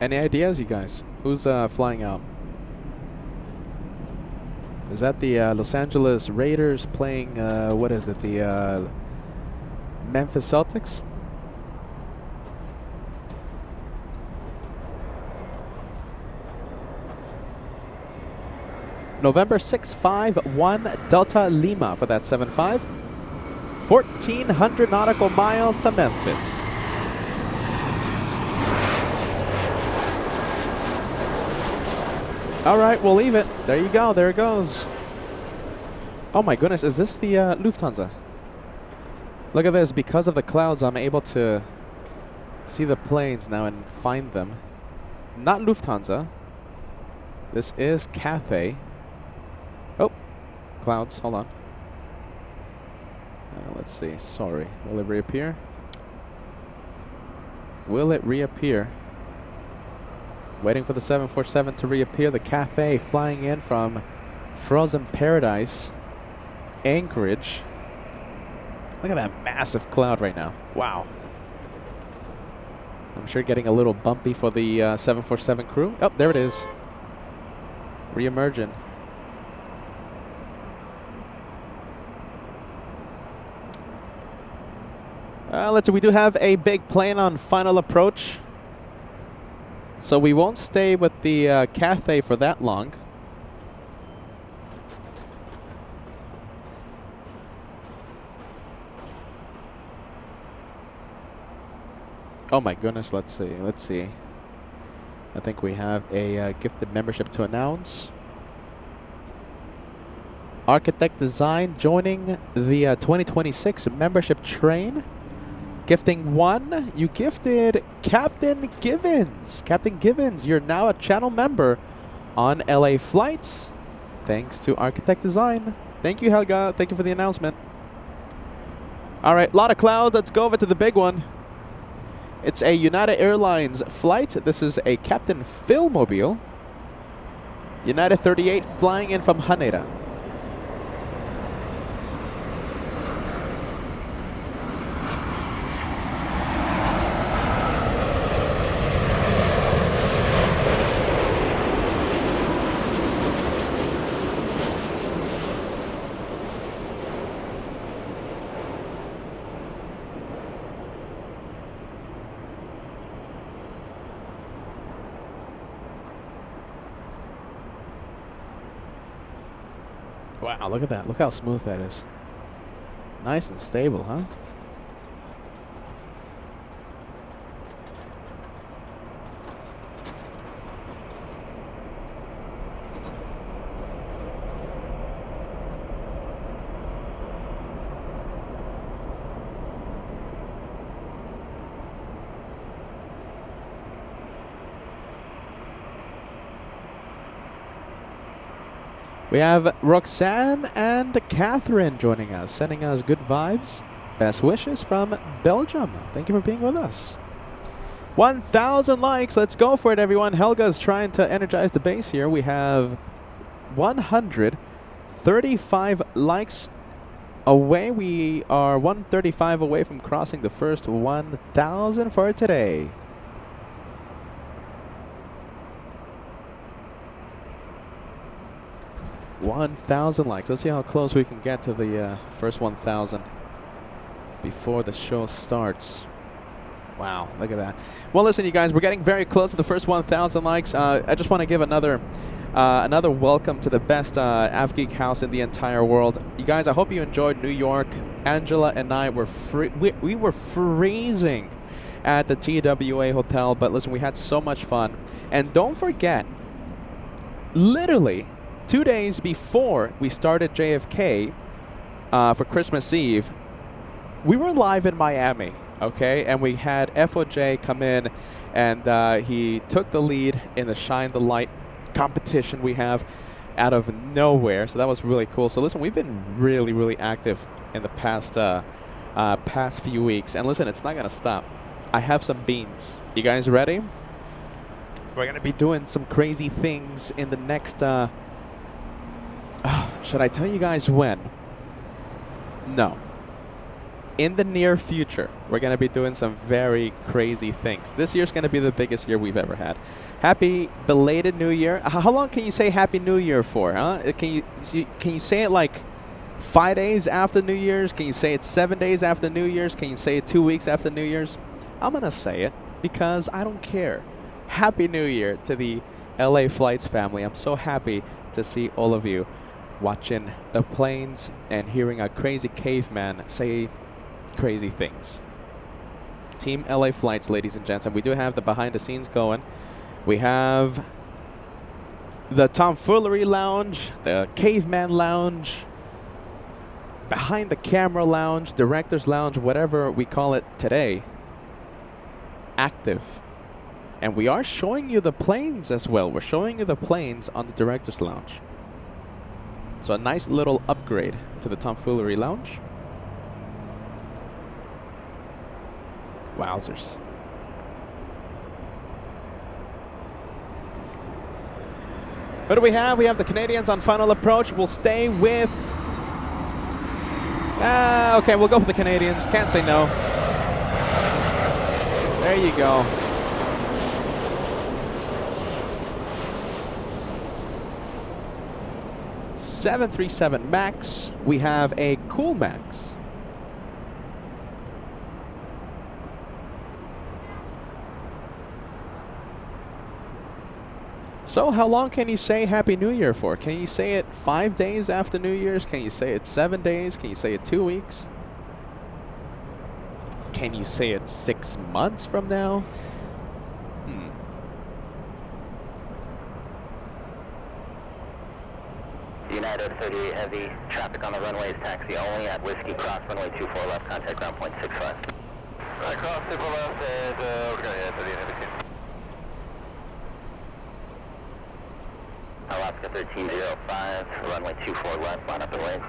Any ideas, you guys? Who's flying out? Is that the Los Angeles Raiders playing, what is it, the Memphis Celtics? November 651 Delta Lima for that 75. 1,400 nautical miles to Memphis. All right, we'll leave it. There you go. There it goes. Oh my goodness, is this the Lufthansa? Look at this. Because of the clouds, I'm able to see the planes now and find them. Not Lufthansa. This is Cathay. Oh, clouds. Hold on. Let's see. Sorry. Will it reappear? Will it reappear? Waiting for the 747 to reappear. The Cathay flying in from Frozen Paradise, Anchorage. Look at that massive cloud right now. Wow. I'm sure getting a little bumpy for the 747 crew. Oh, there it is. Re-emerging. Let's see, we do have a big plane on final approach. So we won't stay with the Cathay for that long. Oh my goodness, let's see. I think we have a gifted membership to announce. Architect Design joining the 2026 membership train. Gifting one, you gifted Captain Givens. Captain Givens, you're now a channel member on LA flights. Thanks to Architect Design. Thank you, Helga. Thank you for the announcement. All right, a lot of clouds. Let's go over to the big one. It's a United Airlines flight. This is a Captain Phil mobile. United 38 flying in from Haneda. Wow, look at that. Look how smooth that is. Nice and stable, huh? We have Roxanne and Catherine joining us, sending us good vibes. Best wishes from Belgium. Thank you for being with us. 1,000 likes. Let's go for it, everyone. Helga's trying to energize the base here. We have 135 likes away. We are 135 away from crossing the first 1,000 for today. $1,000 likes. Let's see how close we can get to the first 1,000 before the show starts. Wow, look at that. Well, listen, you guys, we're getting very close to the first 1,000 likes. I just want to give another welcome to the best AvGeek house in the entire world. You guys, I hope you enjoyed New York. Angela and I were we were freezing at the TWA Hotel, but listen, we had so much fun. And don't forget, literally 2 days before we started JFK for Christmas Eve, we were live in Miami, okay? And we had FOJ come in, and he took the lead in the Shine the Light competition we have out of nowhere. So that was really cool. So listen, we've been really, really active in the past few weeks. And listen, it's not going to stop. I have some beans. You guys ready? We're going to be doing some crazy things in the next... should I tell you guys when? No. In the near future, we're going to be doing some very crazy things. This year's going to be the biggest year we've ever had. Happy belated New Year. How long can you say Happy New Year for, huh? Can you say it like 5 days after New Year's? Can you say it 7 days after New Year's? Can you say it 2 weeks after New Year's? I'm going to say it because I don't care. Happy New Year to the LA Flights family. I'm so happy to see all of you watching the planes and hearing a crazy caveman say crazy things. Team LA Flights, ladies and gents. And we do have the behind the scenes going. We have the Tomfoolery Lounge, the Caveman Lounge, behind the camera lounge, director's lounge, whatever we call it today, active. And we are showing you the planes as well. We're showing you the planes on the director's lounge. So a nice little upgrade to the Tomfoolery Lounge. Wowzers. What do we have? We have the Canadians on final approach. We'll stay with... okay, we'll go for the Canadians. Can't say no. There you go. .737 MAX. We have a Cool Max. So how long can you say Happy New Year for? Can you say it 5 days after New Year's? Can you say it 7 days? Can you say it 2 weeks? Can you say it 6 months from now? United 38 heavy, traffic on the runway is taxi only at Whiskey Cross, runway 24 left, contact ground point 65. Right, cross 24 left, and we're going to hit 38 heavy. Alaska 1305, runway 24 left, line up and wait.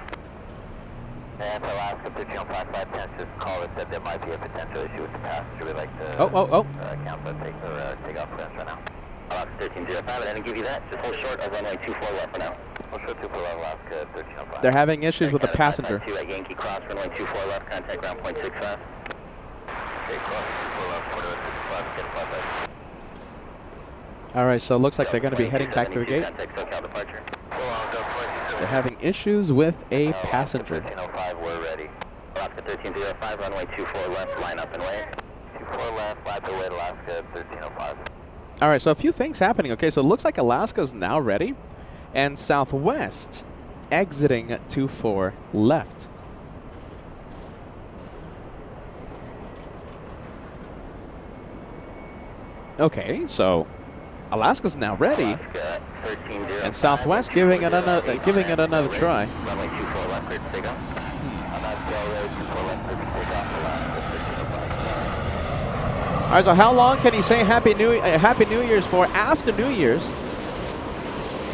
And Alaska 1305 flight just called us, said there might be a potential issue with the passenger. We'd like to cancel takeoff plans right now. Alaska 1305, I didn't give you that. Just hold short of runway 24 left for now. Hold short 24 left, Alaska 1305. They're having issues with the passenger. At Yankee Cross, runway 24 left, contact ground point 65. Okay, cross 24 left, quarter 65, get a flight back. Alright, so it looks like they're going to be heading back to the gate. They're having issues with a passenger. 1305, we're ready. Alaska 1305, runway 24 left, line up and wait. 24 left, line up and wait, Alaska 1305. Alright, so a few things happening. Okay, so it looks like Alaska's now ready. And Southwest exiting 24 left. Okay, so Alaska's now ready, Alaska, 1305, and Southwest giving it another try. Runway 24 left, clear to take off. On that Delray, 24 left, clear to take off. Alaska, 1305. All right, so how long can he say Happy New Year's for after New Year's?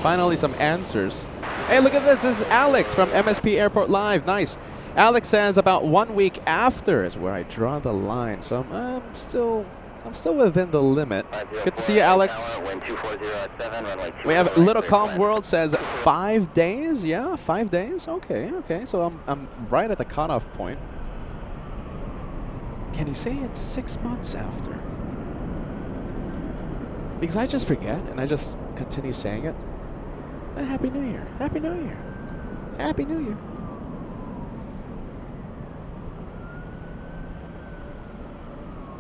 Finally, some answers. Hey, look at this. This is Alex from MSP Airport Live. Nice. Alex says about 1 week after is where I draw the line. So I'm still within the limit. Good to see you, Alex. We have Little Calm World says 5 days. Yeah, 5 days. Okay. So I'm right at the cutoff point. Can he say it's 6 months after? Because I just forget and I just continue saying it. Happy New Year. Happy New Year. Happy New Year.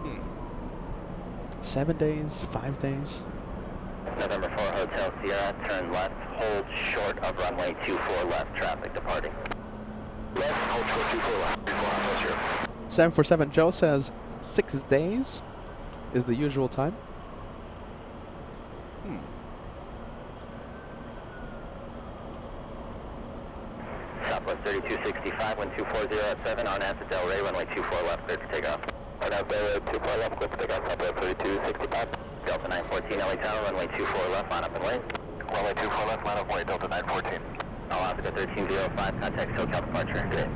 Hmm. 7 days, 5 days. November 4 Hotel Sierra, turn left, hold short of runway 24 left, traffic departing. Left, hold short 24 left, 747 Joe says 6 days is the usual time. Southwest 3265, 1240 at 7, on at Delray, runway 24 left, clear to take off. On at Delray, 24 left, clear to take off, Southwest 3265. Delta 914, LA Tower, runway 24 left, line up and wait. Runway 24 left, line up and wait, Delta 914. Alaska 1305, contact SoCal departure, good day.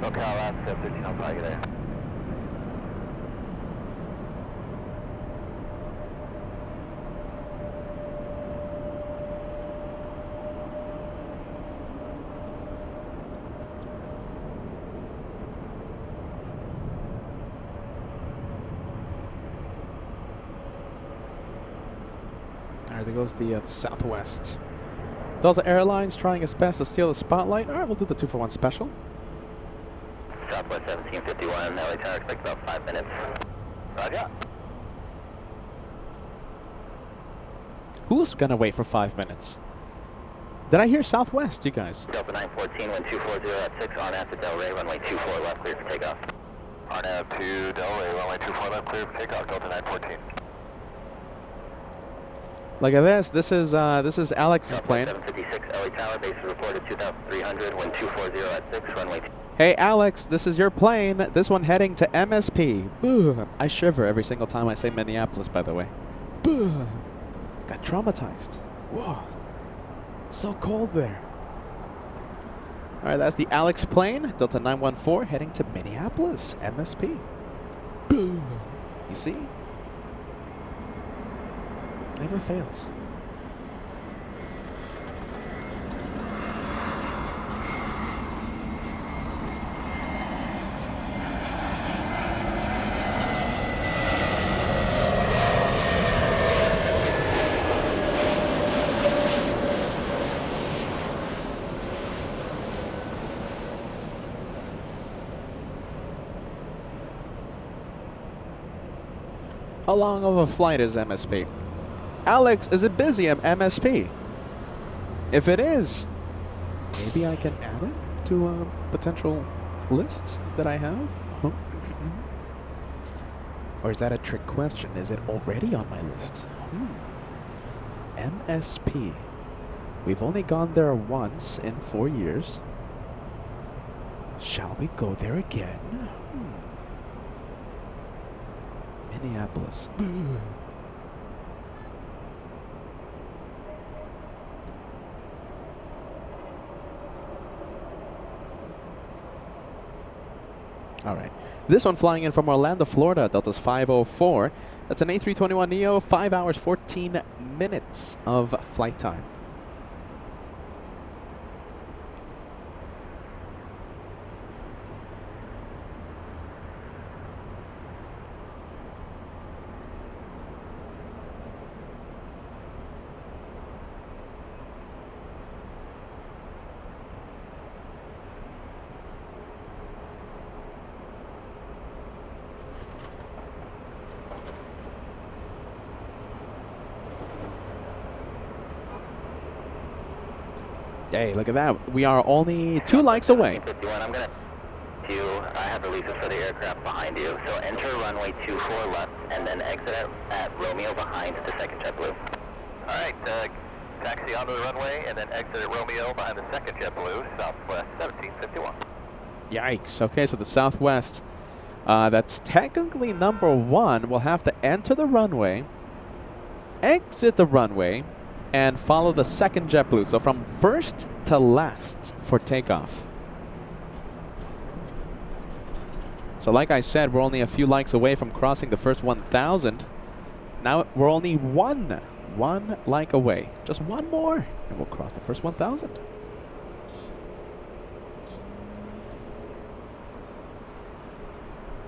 SoCal Alaska 1305, good day. All right, there goes the Southwest. Delta Airlines trying its best to steal the spotlight. All right, we'll do the 2-for-1 special. Southwest 1751, LA Tower, expect about 5 minutes. Roger. Who's gonna wait for 5 minutes? Did I hear Southwest, you guys? Delta 914, 1240 at 6, on at Delray, runway 24 left, clear for takeoff. On at to Delray, runway 24 left, clear for takeoff, Delta 914. Look at this. This is Alex's plane. 756 LA Tower, base reported 2,300, wind 240 at 6, runway. Hey Alex, this is your plane. This one heading to MSP. Boo. I shiver every single time I say Minneapolis, by the way. Boo. Got traumatized. Whoa. So cold there. All right, that's the Alex plane. Delta 914 heading to Minneapolis, MSP. Boo. You see? Never fails. How long of a flight is MSP? Alex, is it busy at MSP? If it is, maybe I can add it to a potential list that I have? Or is that a trick question? Is it already on my list? MSP. We've only gone there once in 4 years. Shall we go there again? Minneapolis. All right. This one flying in from Orlando, Florida. Delta's 504. That's an A321neo. 5 hours, 14 minutes of flight time. Hey, look at that. We are only 2 likes away. 51, I'm going to I have releases for the aircraft behind you. So enter runway 24 left and then exit at Romeo behind the second JetBlue. All right, taxi onto the runway and then exit at Romeo behind the second JetBlue, Southwest 1751. Yikes. Okay, so the Southwest, that's technically number 1, will have to enter the runway, exit the runway, and follow the second JetBlue. So from first to last for takeoff. So like I said, we're only a few likes away from crossing the first 1,000. Now we're only one like away. Just one more, and we'll cross the first 1,000.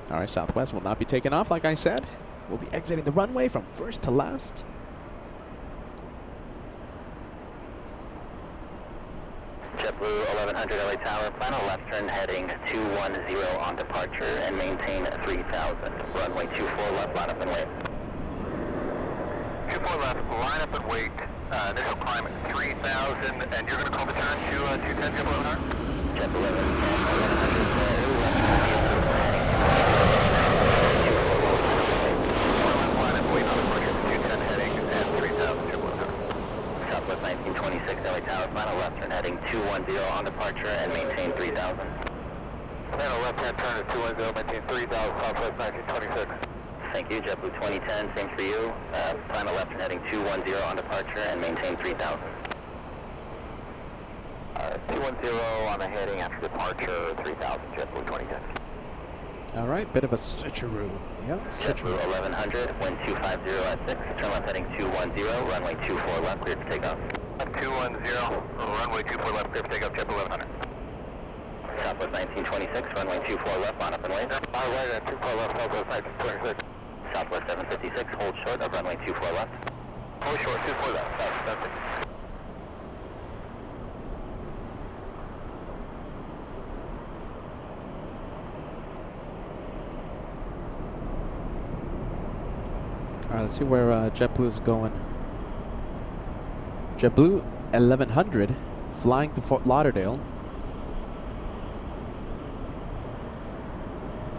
All right, Southwest will not be taking off, like I said. We'll be exiting the runway from first to last. JetBlue 1100 LA Tower, final left turn heading 210 on departure and maintain 3000. Runway 24 left, line up and wait. 24 left, line up and wait. Initial climb at 3000, and you're going to call the turn to 210 JetBlue 1100? JetBlue 1100, line up and wait on departure to 210 heading and 3000 JetBlue 1100. Southwest 1926 LA Tower, final left turn heading 210 on departure and maintain 3000. Final left hand turn at 210, maintain 3000, Southwest 1926. Thank you, JetBlue 2010, same for you. Final left turn heading 210 on departure and maintain 3000. 210 on the heading after departure, 3000, JetBlue 2010. All right, bit of a switcheroo. Yep, JetBlue 1100, wind 250 at 6, turn left heading 210, runway 24 left, cleared for takeoff. 210, runway 24 left, cleared for takeoff, JetBlue 1100. Southwest 1926, runway 24 left, line up and wait. Right at 24 left, Southwest 1926. Southwest 756, hold short of runway 24 left. Hold short, 24 left, Southwest 756. All right, let's see where JetBlue's going. JetBlue 1100, flying to Fort Lauderdale.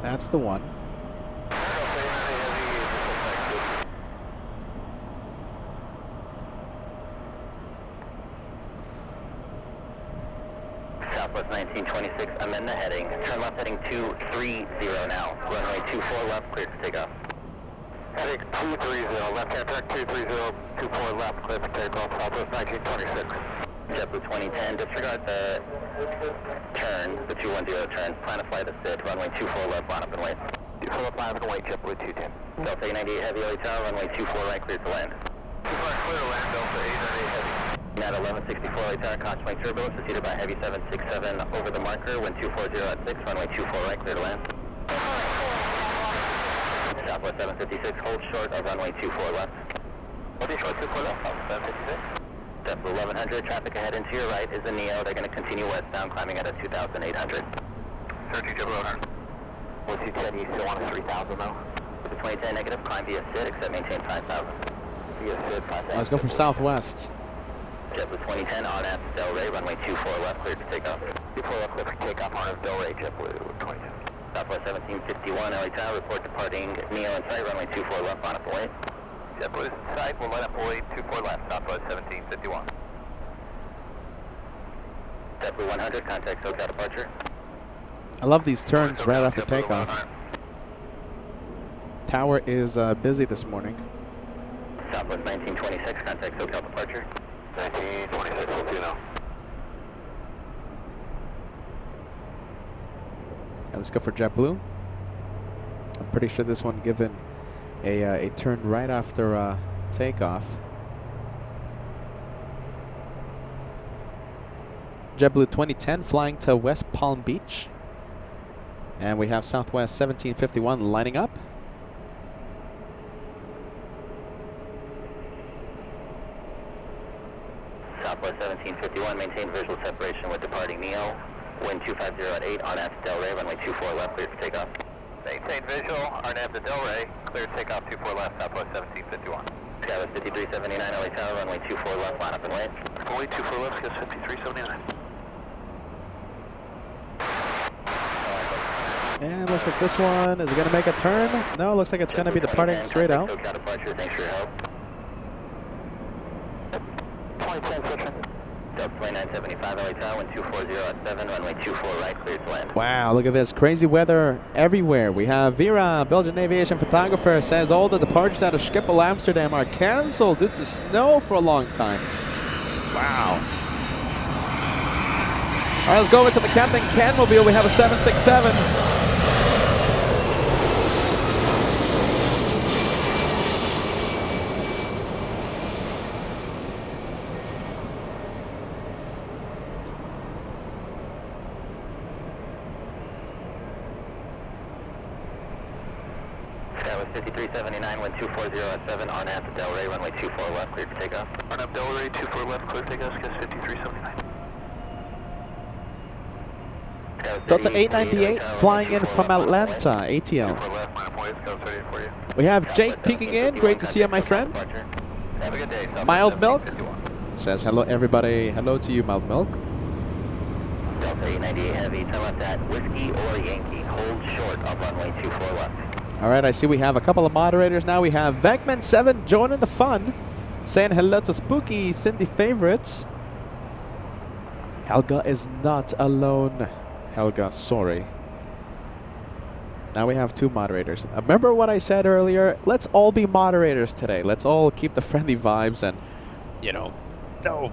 That's the one. Southwest 1926, amend the heading. Turn left heading 230 now. Runway 24 left, cleared for takeoff. Heading 230, left hand turn 230, 24 left, cleared for takeoff, Southwest 1926. JetBlue 2010, disregard the turn, the 210 turn, plan to fly the SID, runway 24 left, line up and wait. 24 left, line up and wait, JetBlue 210. Delta 898 Heavy LA Tower, runway 24 right, cleared to land. 24 clear to land, Delta 898 Heavy. At 1164 LA Tower, contemplate turbulence, preceded by Heavy 767 over the marker, wind 240 at 6, runway 24 right, clear to land. Southwest 756, hold short of runway 24 left. Holding short 24 left, Southwest 756. JetBlue 1100, traffic ahead and to your right is the NEO. They're going to continue westbound, climbing at a 2,800. Searching JetBlue 1100. With 210, you still want a 3,000 though? With the 2010 negative, climb via SID, except maintain 5,000. Via SID, 5,000. Let's go for Southwest. JetBlue 2010, RNAV Del Rey, runway 24 left, cleared for takeoff. 24 left, cleared for takeoff, RNAV Del Rey, JetBlue 2010. Southwest 1751, LA Tower, report departing NEO in sight, runway 24 left, line up and wait. JetBlue is in sight, we'll line up and wait, 24 left, Southwest 1751. JetBlue 100, contact SoCal departure. I love these turns right after takeoff. Tower is busy this morning. Southwest 1926, contact SoCal departure. 1926, we'll see you now. Let's go for JetBlue. I'm pretty sure this one given a turn right after takeoff. JetBlue 2010 flying to West Palm Beach. And we have Southwest 1751 lining up. Southwest 1751, maintain visual separation with departing NEO. Wind 250 at 8, RNAV to Del Rey, runway 24 left, cleared for takeoff. Maintain visual, RNAV to Del Rey, cleared takeoff 24 left, Southwest 1751. Travis 5379 LA Tower, runway 24 left, line up and wait. Runway 24 left, gets 5379. And looks like this one, is it going to make a turn? No, looks like it's going to be departing straight out. Departure, thanks for your help. 2010 Citron. Delta 2975 LA Tower, wind 240 at 7, runway 24 right, clear to land. Wow, look at this. Crazy weather everywhere. We have Vera, Belgian aviation photographer, says all the departures out of Schiphol, Amsterdam are cancelled due to snow for a long time. Wow. All right, let's go over to the Captain Ken mobile. We have a 767. That was 5379, wind 240 at 7, on at Delray, runway 24 left, cleared for takeoff. On up Delray, 24 left, clear takeoff, gets 5379. Delta 898 flying in from Atlanta, ATL. We have Jake peeking in. Great to see you, my friend. Have a good day. Mild Milk says hello, everybody. Hello to you, Mild Milk. Delta 898 heavy, tell us that Whiskey or Yankee, hold short up runway 24 left. All right, I see we have a couple of moderators now. We have Vecman7 joining the fun, saying hello to Spooky Cindy Favorites. Helga is not alone. Helga, sorry. Now we have two moderators. Remember what I said earlier? Let's all be moderators today. Let's all keep the friendly vibes and, you know, no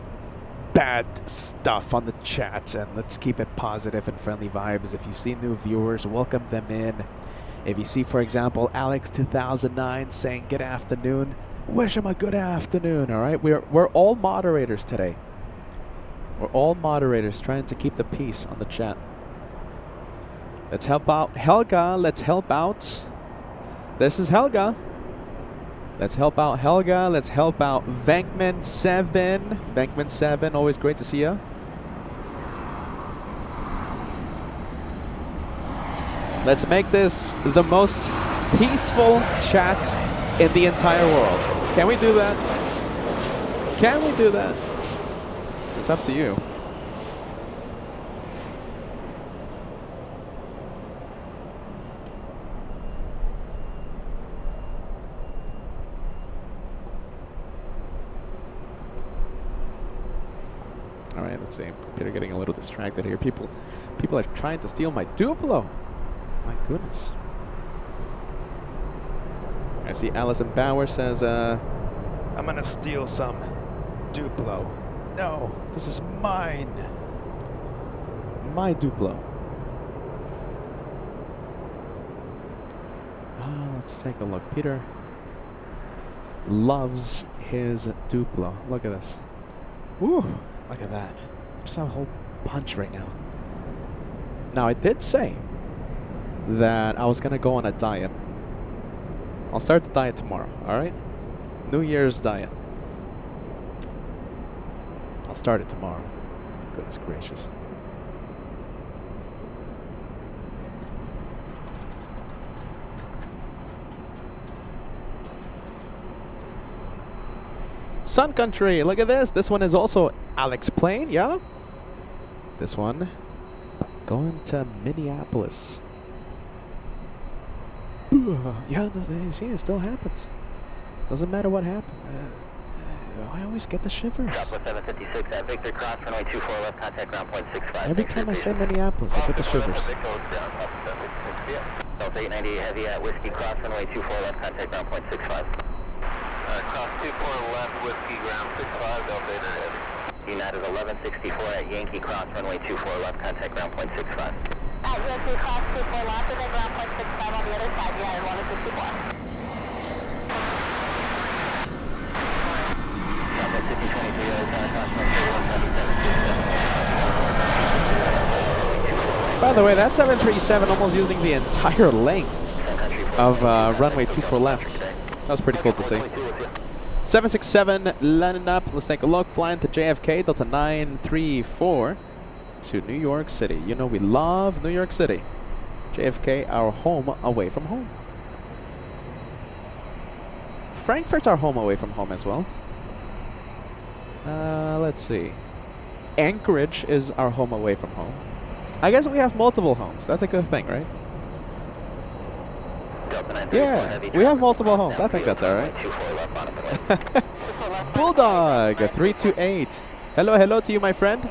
bad stuff on the chat. And let's keep it positive and friendly vibes. If you see new viewers, welcome them in. If you see, for example, Alex2009 saying good afternoon, wish him a good afternoon, all right? We're all moderators today. We're all moderators trying to keep the peace on the chat. Let's help out Helga. Let's help out. This is Helga. Let's help out Helga. Let's help out Venkman7. Venkman7, always great to see you. Let's make this the most peaceful chat in the entire world. Can we do that? Can we do that? It's up to you. All right, let's see. Peter getting a little distracted here. People are trying to steal my Duplo. My goodness. I see Allison Bauer says, I'm gonna steal some Duplo. No, this is mine. My Duplo. Let's take a look. Peter loves his Duplo. Look at this. Woo, look at that. Just have a whole bunch right now. Now, I did say that I was gonna go on a diet. I'll start the diet tomorrow, alright? New Year's diet. I'll start it tomorrow. Goodness gracious. Sun Country, look at this. This one is also Alex Plane, yeah? This one going to Minneapolis. Yeah, you see, it still happens. Doesn't matter what happened. I always get the shivers. Delta 756 at Victor Cross, runway 24 left, contact ground point 65. Every time I say Minneapolis, I get the shivers. Delta 898 heavy at Whiskey Cross, runway 24 left, contact ground point 65. Cross 24 left, Whiskey ground 65, Delta 898 heavy. United 1164 at Yankee Cross, runway 24 left, contact ground point 65. At Yankee Cross 24 left, and then ground point 65 on the other side, United 1164. By the way, that 737 almost using the entire length of runway 24 left. That was pretty cool to see. 767 landing up. Let's take a look. Flying to JFK, Delta 934 to New York City. You know we love New York City. JFK, our home away from home. Frankfurt's our home away from home as well. Let's see. Anchorage is our home away from home. I guess we have multiple homes. That's a good thing, right? Yeah, we have multiple homes. I think that's all right. Bulldog 328. Hello, hello to you, my friend.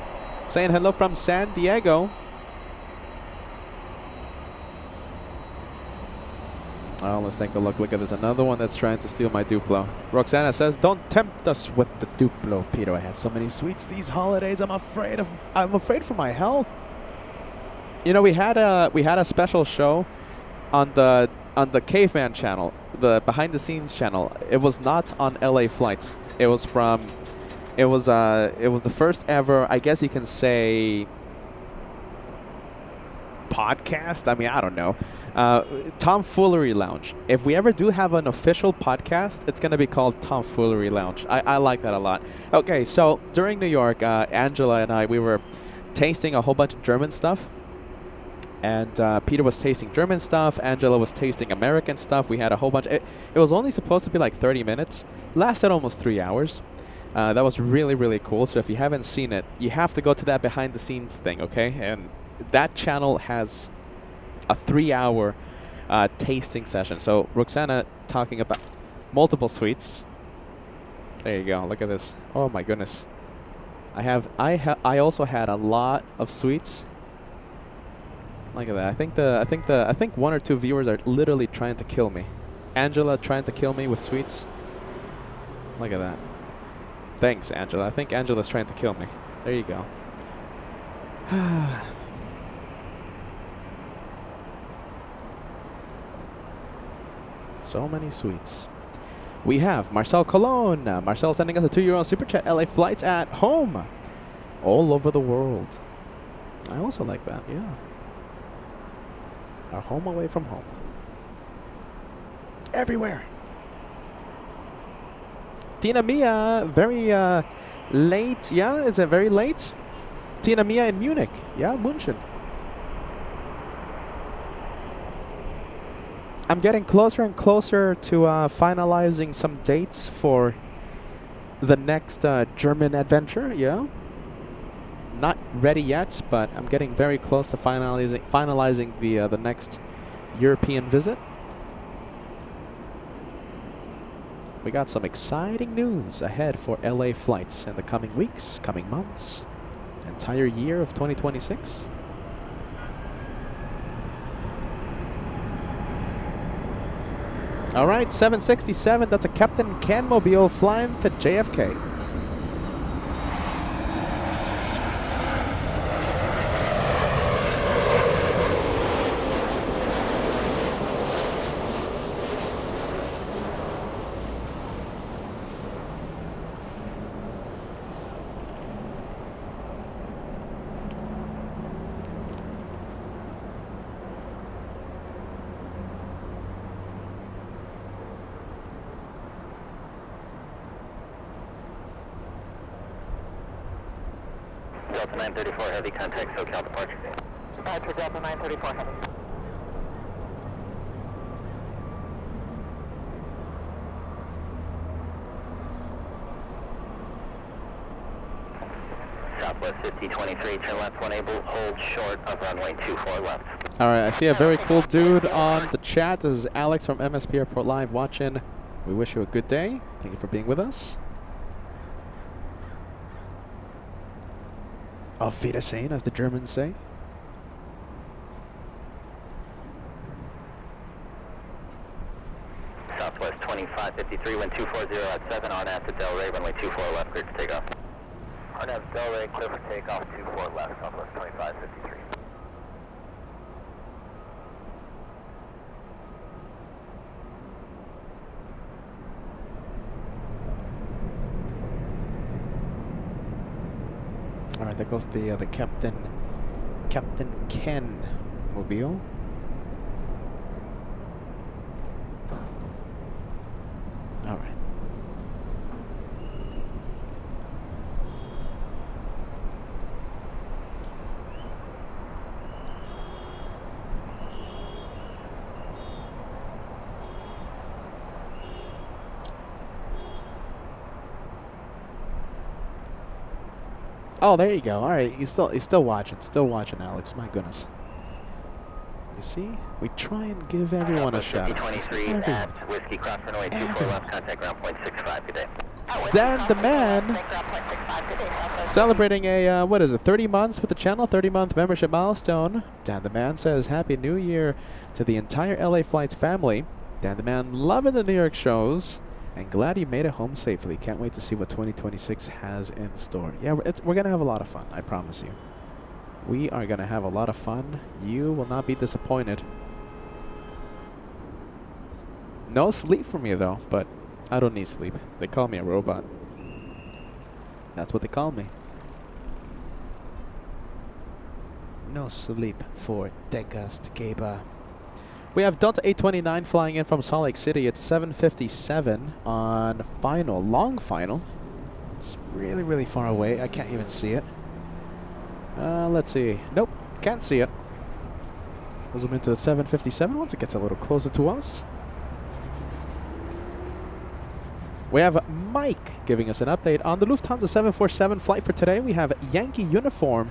Saying hello from San Diego. Oh, let's take a look. Look at this. Another one that's trying to steal my Duplo. Roxana says, "Don't tempt us with the Duplo, Peter. I had so many sweets these holidays. I'm afraid for my health." You know, we had a special show on the Caveman channel, the behind the scenes channel. It was not on LA flights. It was the first ever, I guess you can say, podcast. I mean, I don't know. Tomfoolery Lounge. If we ever do have an official podcast, it's going to be called Tomfoolery Lounge. I like that a lot. Okay, so during New York, Angela and I, we were tasting a whole bunch of German stuff. And Peter was tasting German stuff. Angela was tasting American stuff. We had a whole bunch. It was only supposed to be like 30 minutes. Lasted almost 3 hours. That was really, really cool. So if you haven't seen it, you have to go to that behind the scenes thing, okay? And that channel has a 3-hour tasting session. So Roxana talking about multiple sweets. There you go. Look at this. Oh my goodness. I also had a lot of sweets. Look at that. I think 1 or 2 viewers are literally trying to kill me. Angela trying to kill me with sweets. Look at that. Thanks, Angela. I think Angela's trying to kill me. There you go. So many sweets. We have Marcel Colon. Marcel sending us a €2 super chat. LA flights at home. All over the world. I also like that, yeah. Our home away from home. Everywhere. Tina Mia, very late. Yeah, is it very late? Tina Mia in Munich. Yeah, München. I'm getting closer and closer to finalizing some dates for the next German adventure. Yeah. Not ready yet, but I'm getting very close to finalizing the next European visit. We got some exciting news ahead for LA flights in the coming weeks, coming months, entire year of 2026. All right, 767. That's a Captain Can Mobile flying to JFK. Delta 934 Heavy, contact SoCal departure. Departure Delta 934 Heavy. Southwest 5023, turn left 1 able, hold short of runway 24 left. All right, I see a very cool dude on the chat. This is Alex from MSP Airport Live watching. We wish you a good day. Thank you for being with us. Auf Wiedersehen, as the Germans say. Southwest 2553, wind 240 at 7, on after Del Rey, runway 24 left, clear to take off. On after Del Rey, clear for takeoff, 24 left, Southwest 2553. All right, there goes the Captain Ken Mobile. All right. Oh, there you go. All right, he's still watching, Alex. My goodness. You see, we try and give everyone a shot. 23 at Whiskey Cross runway 24 left, contact ground point 65. Good day. Dan the man celebrating a what is it, 30 months with the channel, 30-month membership milestone. Dan the man says Happy New Year to the entire LA Flights family. Dan the man loving the New York shows and glad you made it home safely. Can't wait to see what 2026 has in store. Yeah, we're gonna have a lot of fun, I promise you. We are gonna have a lot of fun. You will not be disappointed. No sleep for me though, but I don't need sleep. They call me a robot. That's what they call me. No sleep for Degast Geba. We have Delta 829 flying in from Salt Lake City. It's 7:57 on final, long final. It's really, really far away. I can't even see it. Let's see. Nope, can't see it. We'll zoom into the 7:57 once it gets a little closer to us. We have Mike giving us an update on the Lufthansa 747 flight for today. We have Yankee uniform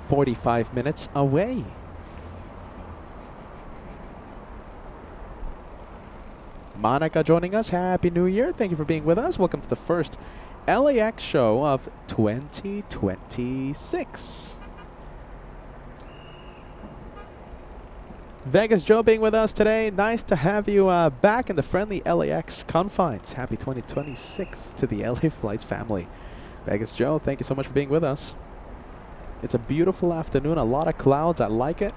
45 minutes away. Monica joining us. Happy New Year. Thank you for being with us. Welcome to the first LAX show of 2026. Vegas Joe being with us today. Nice to have you back in the friendly LAX confines. Happy 2026 to the LA Flights family. Vegas Joe, thank you so much for being with us. It's a beautiful afternoon. A lot of clouds. I like it.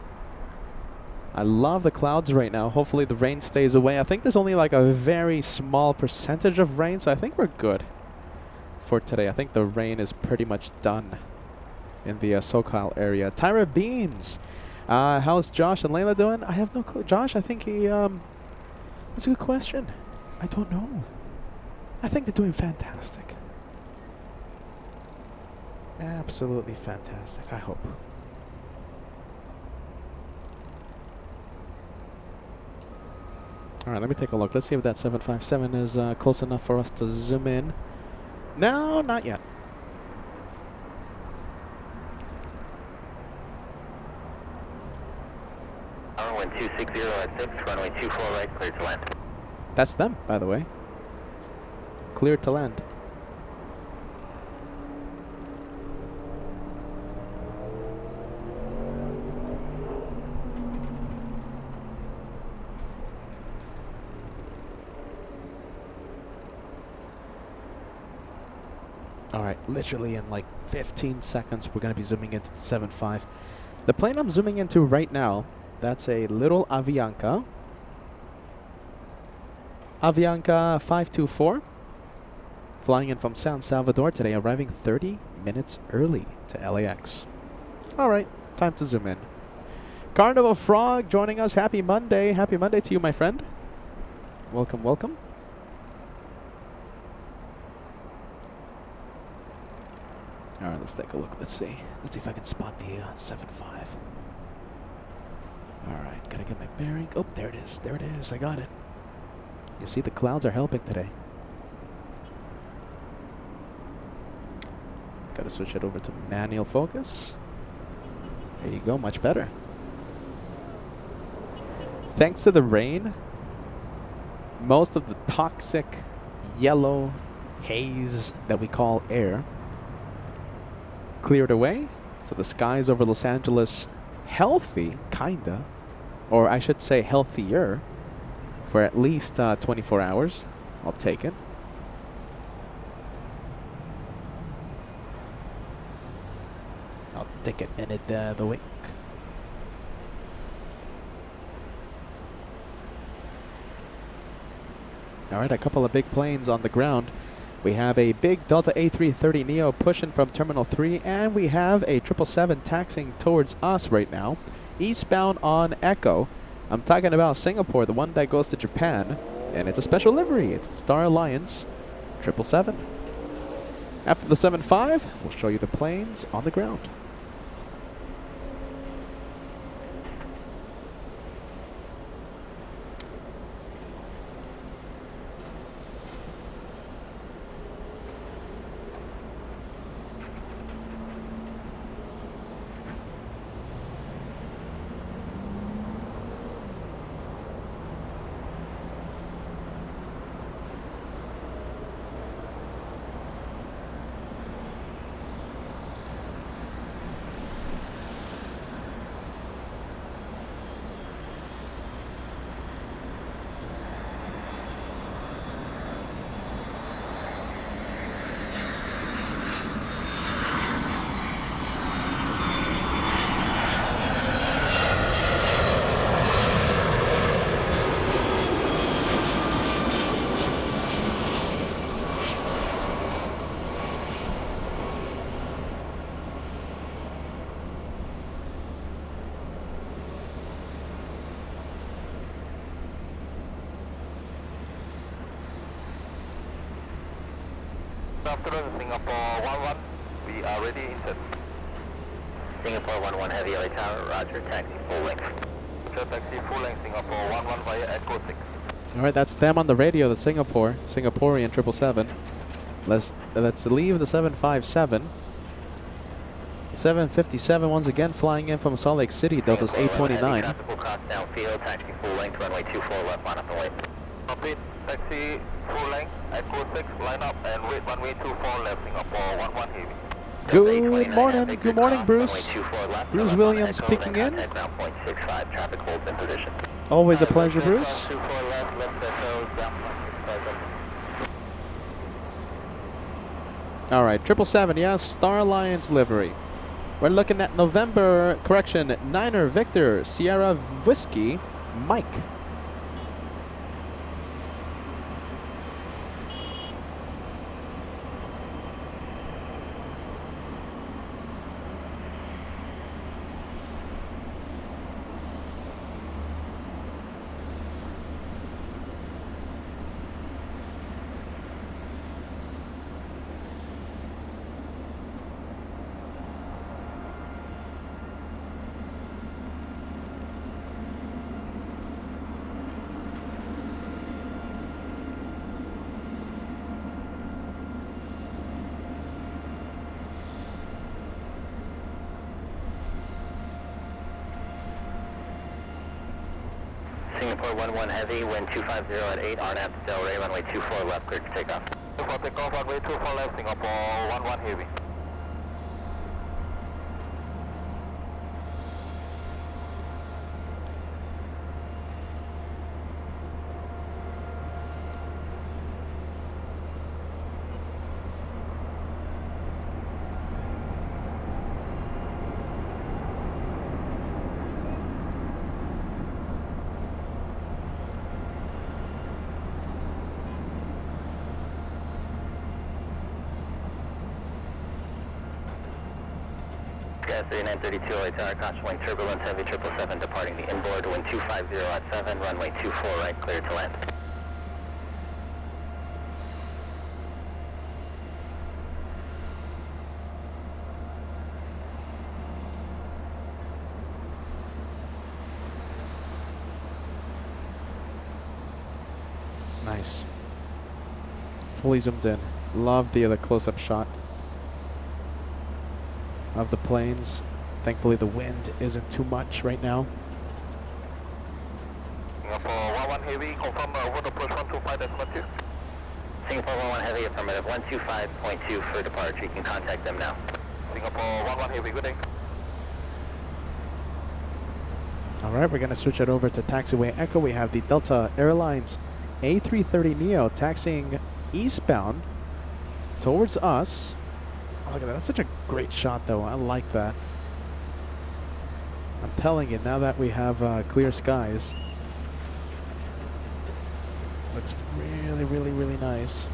I love the clouds right now. Hopefully the rain stays away. I think there's only like a very small percentage of rain, so I think we're good for today. I think the rain is pretty much done in the SoCal area. Tyra Beans. How's Josh and Layla doing? I have no clue. Josh, I think he, that's a good question. I don't know. I think they're doing fantastic. Absolutely fantastic, I hope. Alright, let me take a look. Let's see if that 757 is close enough for us to zoom in. No, not yet. Runway 260 at 6, runway 24 right, clear to land. That's them, by the way. Clear to land. Alright, literally in like 15 seconds, we're going to be zooming into the 7.5. The plane I'm zooming into right now, that's a little Avianca. Avianca 524. Flying in from San Salvador today, arriving 30 minutes early to LAX. Alright, time to zoom in. Carnival Frog joining us. Happy Monday. Happy Monday to you, my friend. Welcome, welcome. Alright, let's take a look. Let's see. Let's see if I can spot the 7.5. Alright, gotta get my bearing. Oh, there it is. There it is. I got it. You see, the clouds are helping today. Gotta switch it over to manual focus. There you go. Much better. Thanks to the rain, most of the toxic yellow haze that we call air cleared away, so the skies over Los Angeles healthy, kinda, or I should say healthier, for at least 24 hours. I'll take it. I'll take a minute the week. Alright, a couple of big planes on the ground. We have a big Delta A330neo pushing from Terminal 3, and we have a 777 taxiing towards us right now, eastbound on Echo. I'm talking about Singapore, the one that goes to Japan, and it's a special livery. It's the Star Alliance 777. After the 7.5, we'll show you the planes on the ground. afternoon, Singapore 11. We are ready in Singapore 11 Heavy LA Tower, roger, taxi full length. Roger, taxi full length, Singapore 11 via Echo 6. Alright, that's them on the radio, the Singaporean 777. Let's leave the 757. 757 once again flying in from Salt Lake City, Delta's 829. Will cross downfield, taxi full length, runway 24 left, line up and wait. Copy, taxi full length, Echo 6, line up and wait, runway 24 left, Singapore 11 Heavy. Good morning, Bruce. Bruce Williams picking in. Always a pleasure, Bruce. All right, 777, yes, Star Alliance livery. We're looking at Niner Victor, Sierra Whiskey, Mike. Singapore 11 Heavy, wind 250 at 8, RNAV to Delray, runway 24 left, clear to takeoff. For takeoff, runway 24 left, Singapore 11 Heavy. Gas 3932 LA Tower, caution turbulence, heavy 777 departing the inboard, wind 250 at 7, runway 24 right, clear to land. Nice. Fully zoomed in. Love the close-up shot of the planes. Thankfully the wind isn't too much right now. Singapore 11 Heavy, confirm over the push 125.2. Singapore 11 Heavy, affirmative 125.2 for departure. You can contact them now. Singapore 11 Heavy, good day. Alright, we're going to switch it over to taxiway Echo. We have the Delta Airlines A330neo taxiing eastbound towards us. Oh, look at that. That's such a great shot, though. I like that. I'm telling you, now that we have clear skies, looks really, really, really nice.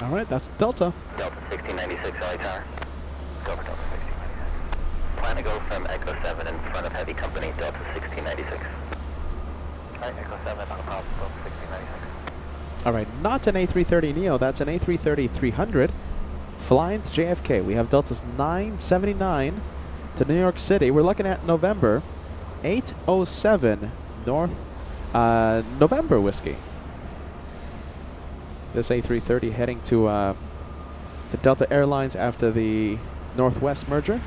All right, that's Delta. Delta 1696 LA Tower. Go for Delta 1696. Plan to go from Echo 7 in front of heavy company, Delta 1696. Alright, Echo 7 on a problem, Delta 1696. All right, not an A330neo, that's an A330-300 flying to JFK. We have Delta's 979 to New York City. We're looking at November 807 November whiskey. This A330 heading to Delta Airlines after the Northwest merger.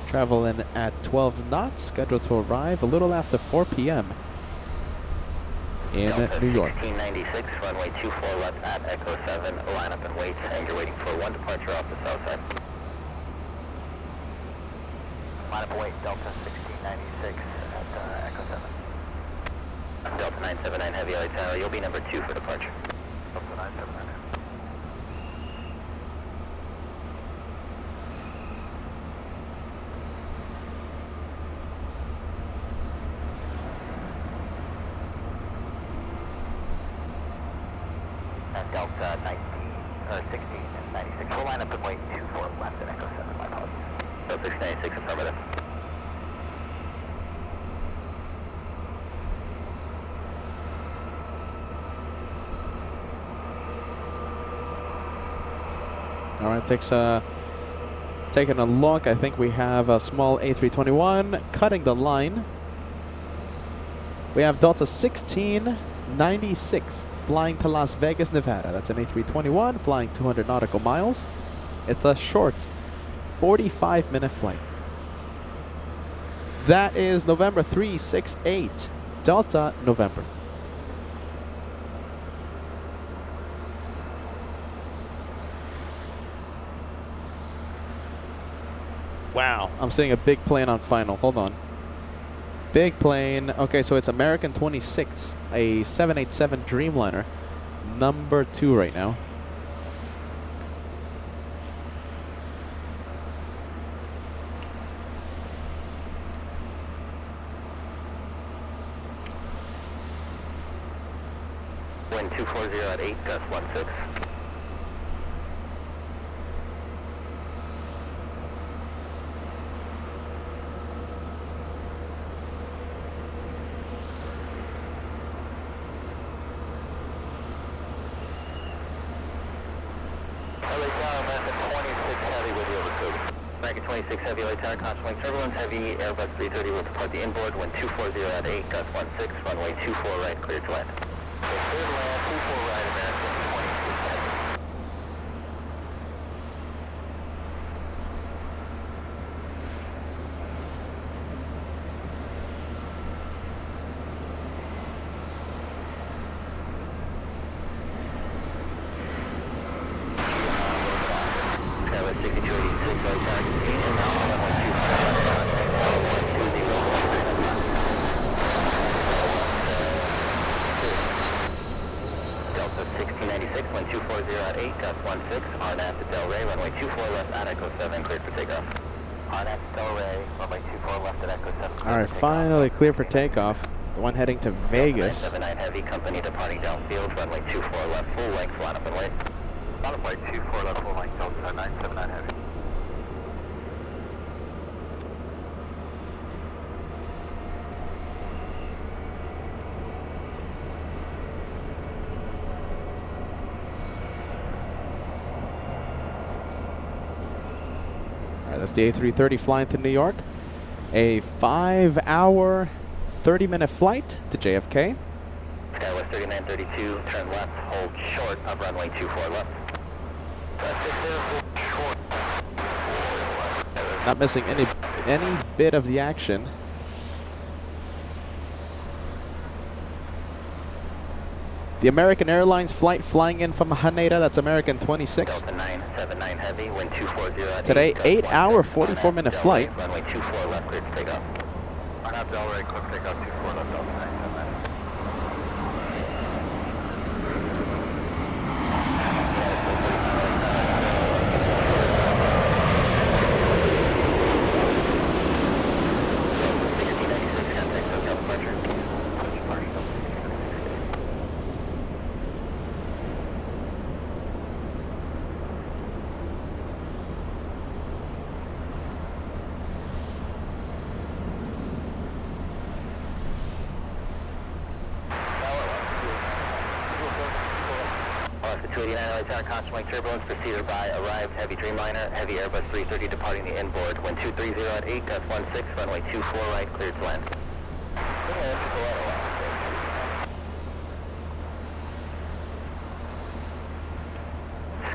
Traveling at 12 knots, scheduled to arrive a little after 4 p.m. in Delta New York. 1696, runway 24 left at Echo 7, line up and wait, and you're waiting for one departure off the south side. Line up and wait, Delta 1696 at Echo 7. Delta 979 Heavy LA Tower, you'll be number 2 for departure. Delta 979. Delta 19, or 16 and 96. We'll line up at point 24 left at Echo 7, my apologies. So 696 affirmative. All right, taking a look. I think we have a small A321 cutting the line. We have Delta 1696 flying to Las Vegas, Nevada. That's an A321 flying 200 nautical miles. It's a short 45-minute flight. That is November 368, Delta November. Wow, I'm seeing a big plane on final. Hold on. Big plane. Okay, so it's American 26, a 787 Dreamliner, number 2 right now. Wind 240 at 8, gust 16. American 26 heavy, light tower, constant turbulence, heavy, Airbus 330 will depart the inboard, wind 240 at 8, gust 16, runway 24 right, clear to land. So clear to land, 24 right, American 26 heavy. Skywest 6286, light tower, contain and now on 125. Delta 1696, wind 240 at 8, gust 16, RNAV to Del Rey, runway 24 left at Echo 7, cleared for takeoff. RNAV to Del Rey, runway 24 left at Echo 7. All right, finally clear for takeoff. The one heading to Vegas. 79 heavy, company departing downfield, runway 24 left, full length, line up and wait. Line up, wait, 24 left, full length, Delta 979 heavy. That's the A330 flying to New York. A 5-hour, 30-minute flight to JFK. Skywest 3932, turn left, hold short of runway 24 left. Not missing any bit of the action. The American Airlines flight flying in from Haneda, that's American 26. Delta 979 heavy, wind 240 at Today, 8, 8-hour, 44-minute flight. Runway 24 left, cleared to takeoff. RNAV Del Rey, clear takeoff 24 left, Delta 979. The 289 LA Tower, constant wing turbulence preceded by arrived heavy Dreamliner, heavy Airbus 330 departing the inboard. Wind 230 at 8, gust 16, runway 24 right, cleared to land.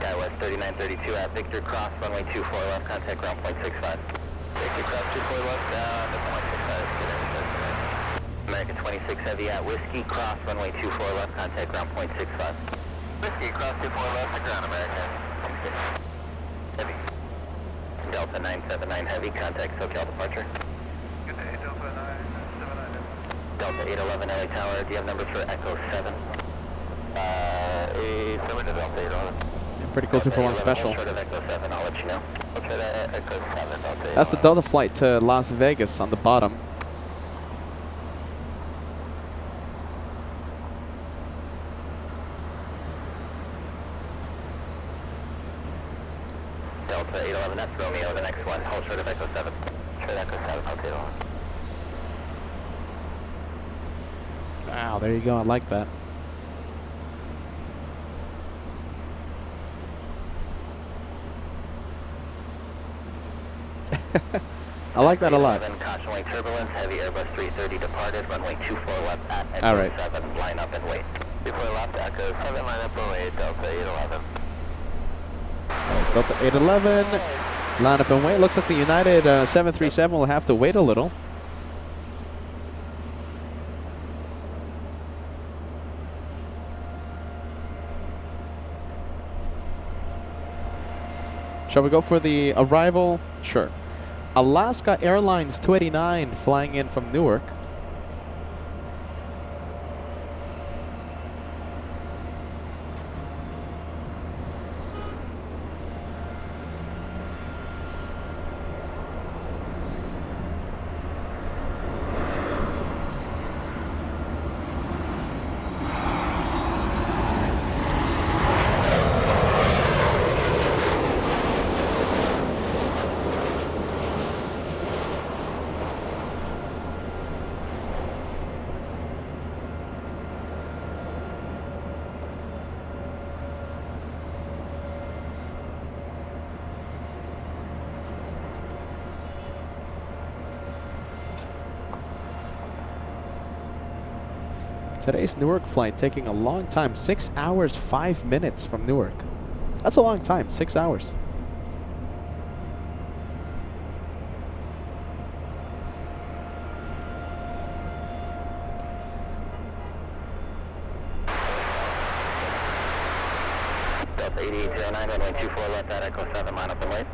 Skywest 3932 at Victor Cross, runway 24 left, contact ground point 65. Victor Cross 24 left, down to point 65. American 26 heavy at Whiskey Cross, runway 24 left, contact ground point 65. Whiskey Cross 24 left to ground, American 26 heavy. Delta 979 heavy, contact SoCal departure. Good day, Delta 979 heavy. Delta 811 LA Tower, do you have numbers for Echo 7? A7 to Delta 811. Pretty cool 241 special. Short of Echo 7, I'll let you know. Okay, Echo 7, Delta That's the Delta flight to Las Vegas on the bottom. Delta 811, that's Romeo, the next one. Hold short of Echo 7. Short Echo 7, hold 811. Wow, there you go. I like that. I like that a lot. Caution wing turbulence, heavy Airbus 330 departed, runway 24 left at Echo All right. 7, line up and wait. 24 left, Echo 7, line up and wait, Delta 811. Delta 811, line up and wait. Looks like the United 737 will have to wait a little. Shall we go for the arrival? Sure. Alaska Airlines 289 flying in from Newark. Today's Newark flight taking a long time, 6 hours, 5 minutes from Newark. That's a long time, 6 hours. Delta 8809, runway 24 left at Echo 7, line up and wait.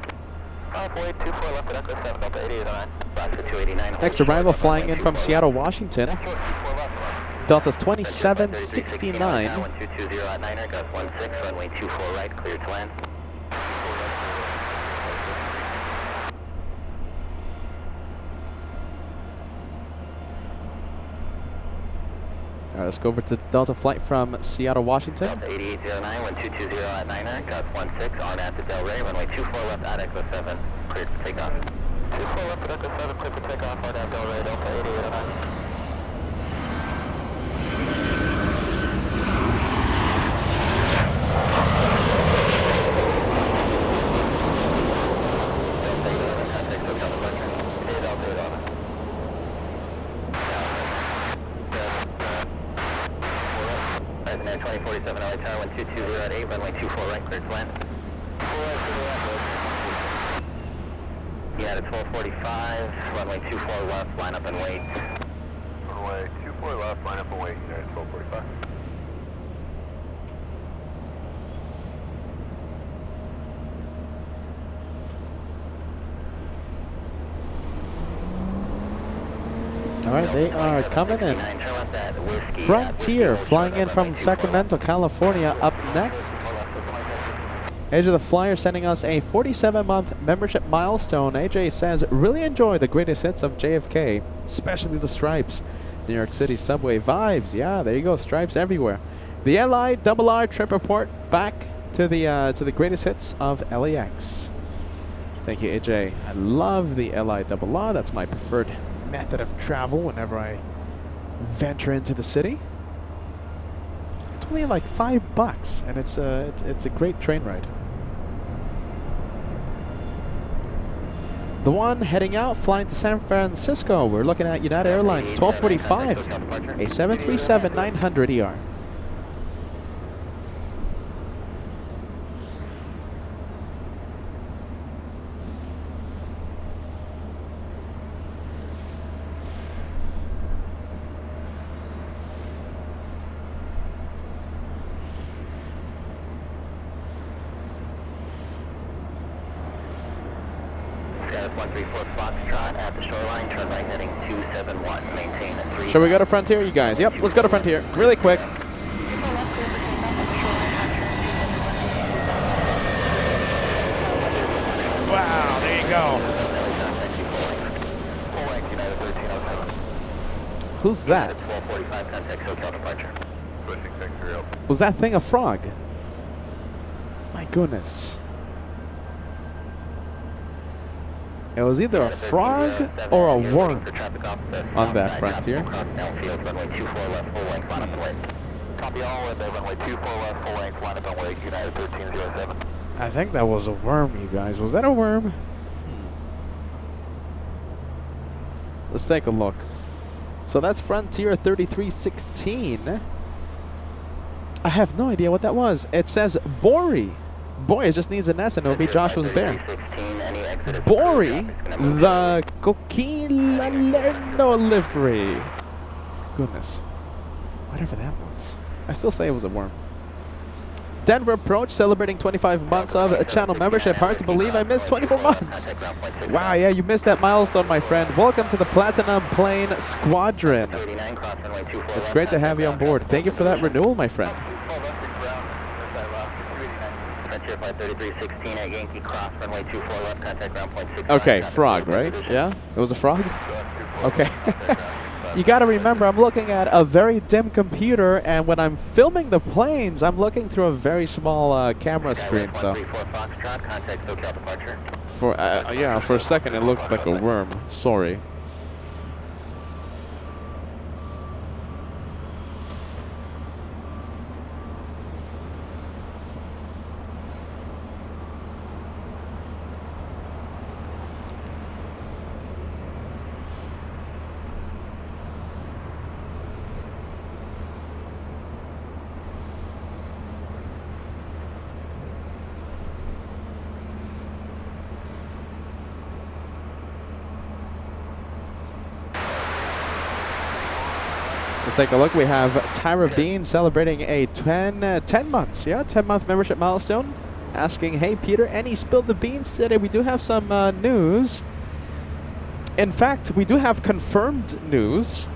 Halfway, 24 left at Echo 7, Delta 8809. Alaska 289. Next arrival flying in from Seattle, Washington. Delta's 2769. 1220 at 9er, gust 16, runway 24 right, clear to land. All right, let's go over to the Delta flight from Seattle, Washington. Delta 8809, 1220 at 9er, gust 16, on at the Del Rey, runway 24 left at Echo 7, cleared for takeoff. 24 left at Echo 7, cleared for takeoff, on at Del Rey, Delta 8809. Air 2047 LA Tower 1220 at 8, runway 24 right, cleared to land. Yeah, at 1245, runway 24 left, line up and wait. Runway 24 left, line up and wait, United 1245. All right, they are coming in. Frontier flying in from Sacramento, California up next. Edge of the Flyer sending us a 47-month membership milestone. AJ says, really enjoy the greatest hits of JFK, especially the stripes. New York City subway vibes. Yeah, there you go, stripes everywhere. The LIRR trip report back to the greatest hits of LAX. Thank you, AJ. I love the LIRR. That's my preferred method of travel whenever I venture into the city. It's only like $5, and it's a great train ride. The one heading out, flying to San Francisco. We're looking at United Airlines 1245, a 737-900 ER. Status 134 Foxtrot at the shoreline, turn right heading 271, maintain at 3. Shall we go to Frontier, you guys? Yep, let's go to Frontier. Really quick. Wow, there you go. Who's that? 1245, contact hotel departure. Pushing sector up. Was that thing a frog? My goodness. It was either a frog or a worm on that Frontier. Runway 24 left, full length, line up and wait. Copy all, and runway 24 left, full length, line up and wait, United 1307. I think that was a worm, you guys. Was that a worm? Let's take a look. So that's Frontier 3316. I have no idea what that was. It says Bori. Boy, it just needs an S and it'll be Joshua's bear. Bori, the Coquilalerno livery. Goodness. Whatever that was. I still say it was a worm. Denver approach, celebrating 25 months of a channel membership. Hard to believe I missed 24 months. Wow, yeah, you missed that milestone, my friend. Welcome to the Platinum Plane Squadron. It's great to have you on board. Thank you for that renewal, my friend. Frontier Flight 3316 at Yankee Cross, runway 24 left, contact ground point 6. Okay, frog, right? Yeah? It was a frog? Okay. You gotta remember, I'm looking at a very dim computer, and when I'm filming the planes, I'm looking through a very small camera screen, so... yeah, for a second it looked like a worm. Sorry. Let's take a look. We have Tyra Bean celebrating a 10 months, 10-month membership milestone. Asking, hey Peter, any spill the beans today? We do have some news. In fact, we do have confirmed news.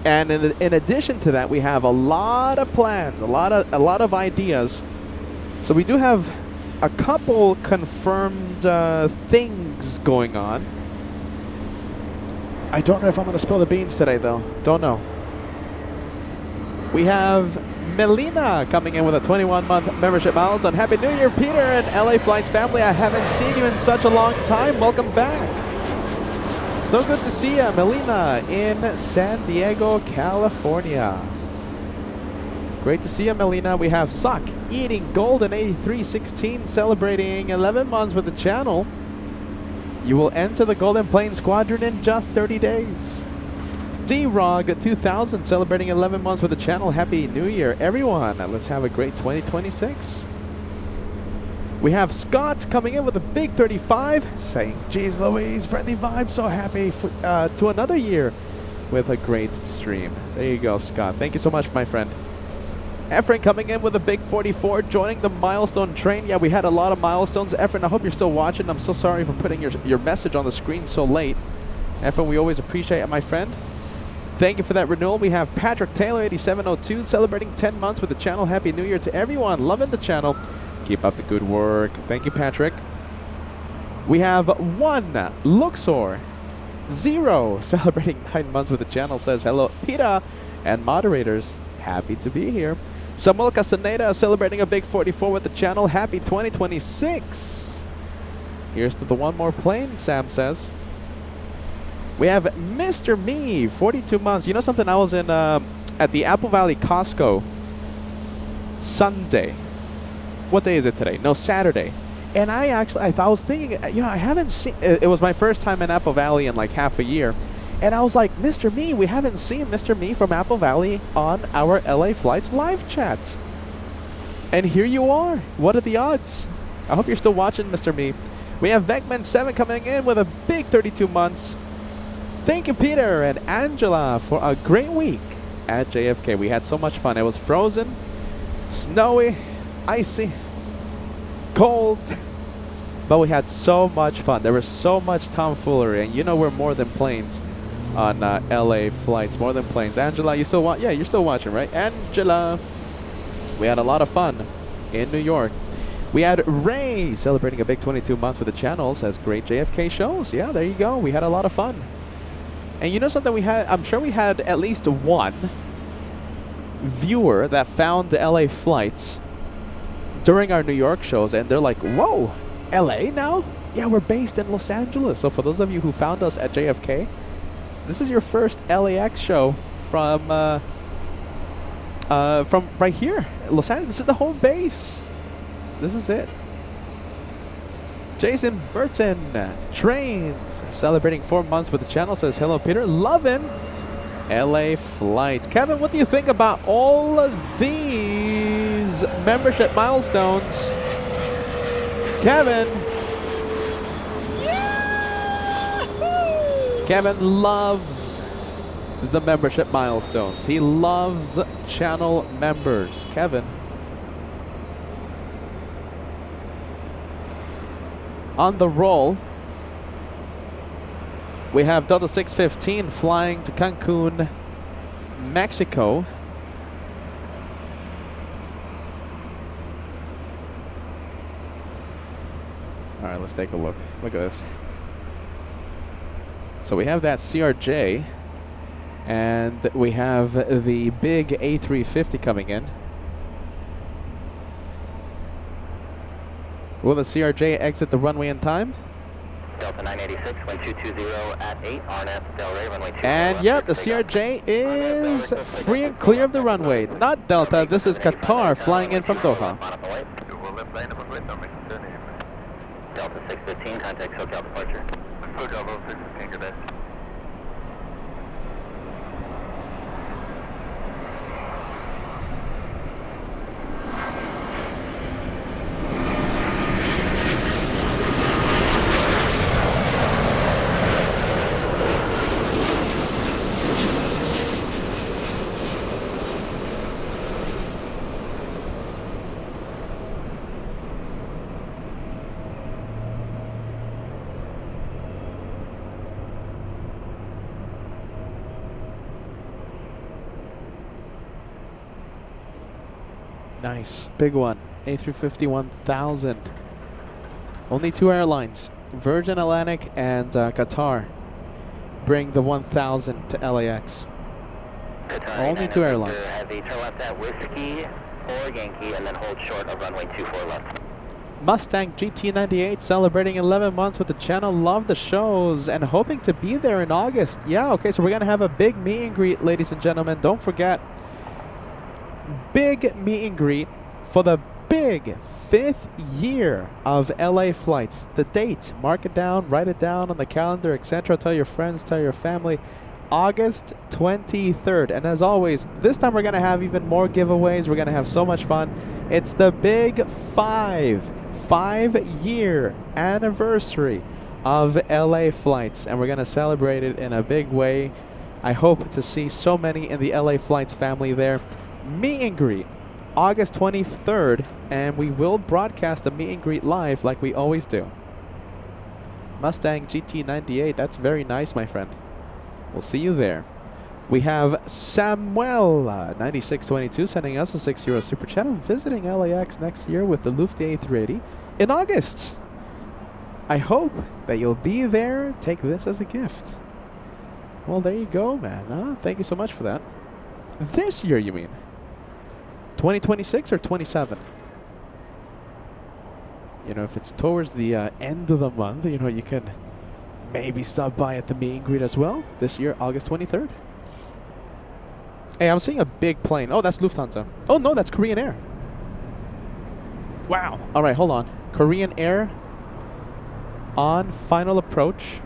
And in addition to that, we have a lot of plans, a lot of ideas. So we do have a couple confirmed things going on. I don't know if I'm going to spill the beans today, though. Don't know. We have Melina coming in with a 21-month membership milestone. Happy New Year, Peter and LA Flights family. I haven't seen you in such a long time. Welcome back. So good to see you, Melina, in San Diego, California. Great to see you, Melina. We have Suck Eating Golden 8316 celebrating 11 months with the channel. You will enter the Golden Plane Squadron in just 30 days. D-Rog 2000 celebrating 11 months with the channel. Happy New Year, everyone. Let's have a great 2026. We have Scott coming in with a big 35 saying, geez Louise, friendly vibes, so happy for, to another year with a great stream. There you go, Scott. Thank you so much, my friend. Efren coming in with a big 44, joining the milestone train. Yeah, we had a lot of milestones. Efren, I hope you're still watching. I'm so sorry for putting your message on the screen so late. Efren, we always appreciate it, my friend. Thank you for that renewal. We have Patrick Taylor, 8702, celebrating 10 months with the channel. Happy New Year to everyone. Loving the channel. Keep up the good work. Thank you, Patrick. We have 1 Luxor 0 celebrating 9 months with the channel. Says hello, Peter and moderators. Happy to be here. Samuel Castaneda celebrating a big 44 with the channel. Happy 2026. Here's to the one more plane, Sam says. We have Mr. Me, 42 months. You know something? I was in at the Apple Valley Costco Sunday. What day is it today? No, Saturday. And I was thinking, you know, I haven't seen, it was my first time in Apple Valley in like half a year. And I was like, Mr. Me, we haven't seen Mr. Me from Apple Valley on our LA Flights live chat. And here you are. What are the odds? I hope you're still watching, Mr. Me. We have Vecman7 coming in with a big 32 months. Thank you, Peter and Angela, for a great week at JFK. We had so much fun. It was frozen, snowy, icy, cold, but we had so much fun. There was so much tomfoolery, and you know we're more than planes on LA Flights, more than planes. Angela, you still watch? Yeah, you're still watching, right? Angela, we had a lot of fun in New York. We had Ray celebrating a big 22 months with the channel. Says great JFK shows. Yeah, there you go. We had a lot of fun. And you know something we had? I'm sure we had at least one viewer that found the LA Flights during our New York shows, and they're like, whoa, LA now? Yeah, we're based in Los Angeles. So for those of you who found us at JFK, this is your first LAX show from right here, Los Angeles. This is the home base. This is it. Jason Burton, Trains, celebrating 4 months with the channel, says, hello, Peter. Loving LA flight. Kevin, what do you think about all of these membership milestones? Kevin. Kevin loves the membership milestones. He loves channel members. Kevin. On the roll, we have Delta 615 flying to Cancun, Mexico. All right, let's take a look. Look at this. So we have that CRJ, and we have the big A350 coming in. Will the CRJ exit the runway in time? Delta 986, wind 220 at 8, RNF, Del Rey, runway 2. And yep, the CRJ is free and clear of the runway. Not Delta, this is Qatar flying in from Doha. Delta 615, contact SoCal departure. SoCal 615, good day. Nice. Big one. A350 1000. Only 2 airlines, Virgin Atlantic and Qatar, bring the 1000 to LAX. Qatar Only 2 airlines. Heavy, turn left at Whiskey 4 Yankee and then hold short of runway 24 left. Mustang GT98 celebrating 11 months with the channel. Love the shows and hoping to be there in August. Yeah, okay, so we're going to have a big meet and greet, ladies and gentlemen. Don't forget, big meet and greet for the big 5th year of LA flights. The date, mark it down, write it down on the calendar, etc. Tell your friends, tell your family. August 23rd. And as always, this time we're going to have even more giveaways. We're going to have so much fun. It's the big 5-year anniversary of LA flights, and we're going to celebrate it in a big way. I hope to see so many in the LA flights family there. Meet and greet August 23rd, and we will broadcast the meet and greet live like we always do. Mustang GT98, that's very nice, my friend. We'll see you there. We have Samuel 9622 sending us a €6 super chat. I'm visiting LAX next year with the Lufthansa A380 in August. I hope that you'll be there. Take this as a gift. Well, there you go, man. Thank you so much for that. This year, you mean? 2026 or 27? You know, if it's towards the end of the month, you know, you can maybe stop by at the meet and greet as well. This year, August 23rd. Hey, I'm seeing a big plane. Oh, that's Lufthansa. Oh, no, that's Korean Air. Wow. All right, hold on. Korean Air on final approach.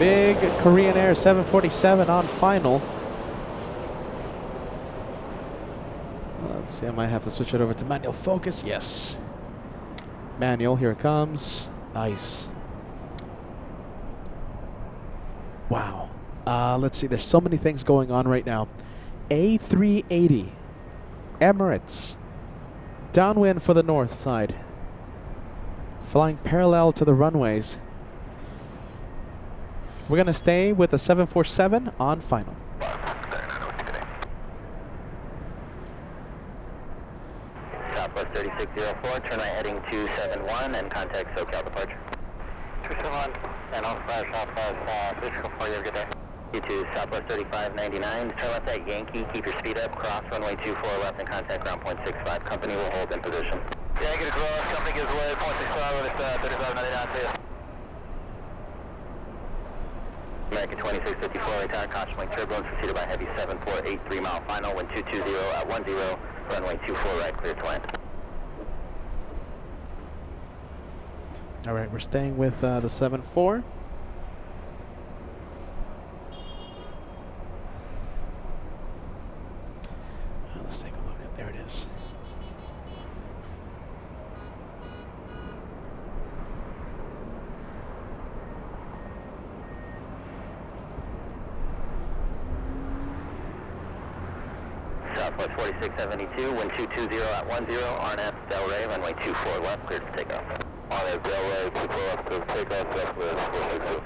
Big Korean Air 747 on final. Let's see, I might have to switch it over to manual focus. Yes. Manual, here it comes. Nice. Wow. Let's see, there's so many things going on right now. A380. Emirates. Downwind for the north side. Flying parallel to the runways. We're going to stay with the 747 on final. Southwest 3604, turn right heading 271 and contact SoCal departure. 271, and on flash, Visual 4, you have a good day. You two, Southwest 3599, turn left at Yankee, keep your speed up, cross runway 24 left and contact ground point 65. Company will hold in position. Yankee to cross, company gives way, 0.65 with 3599 to you. American 2654, right tower, caution wing turbulence, preceded by heavy 7483 mile final, wind 220 at 10, runway 24 right, clear to land. All right, we're staying with the 7-4. Let's take a look. There it is. Southwest 4672, wind 220 at 10, RNF Del Rey, runway 24 left, clear to take off. RNF Del Rey, 24 left to take off, Southwest 462.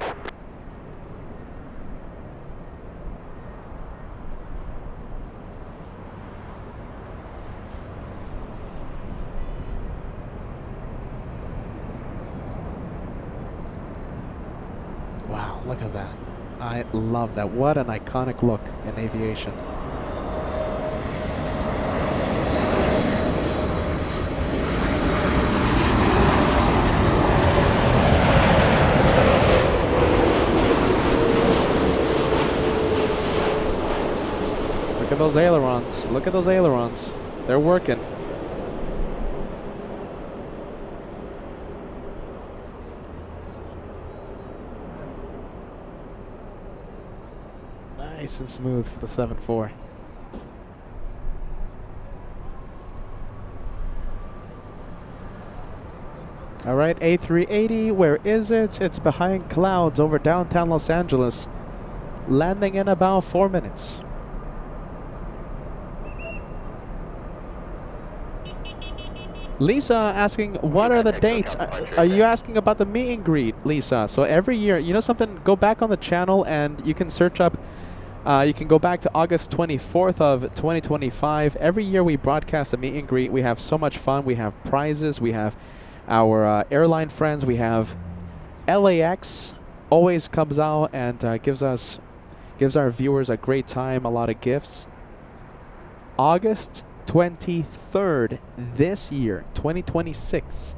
Wow, look at that. I love that. What an iconic look in aviation. Look at those ailerons. Look at those ailerons. They're working. Nice and smooth for the 7-4. All right, A380, where is it? It's behind clouds over downtown Los Angeles. Landing in about 4 minutes. Lisa asking, what are the dates? Are you asking about the meet and greet, Lisa? So every year, you know something, go back on the channel and you can search up, you can go back to August 24th of 2025. Every year we broadcast a meet and greet. We have so much fun. We have prizes. We have our airline friends. We have LAX always comes out and gives our viewers a great time, a lot of gifts. August 23rd this year, 2026,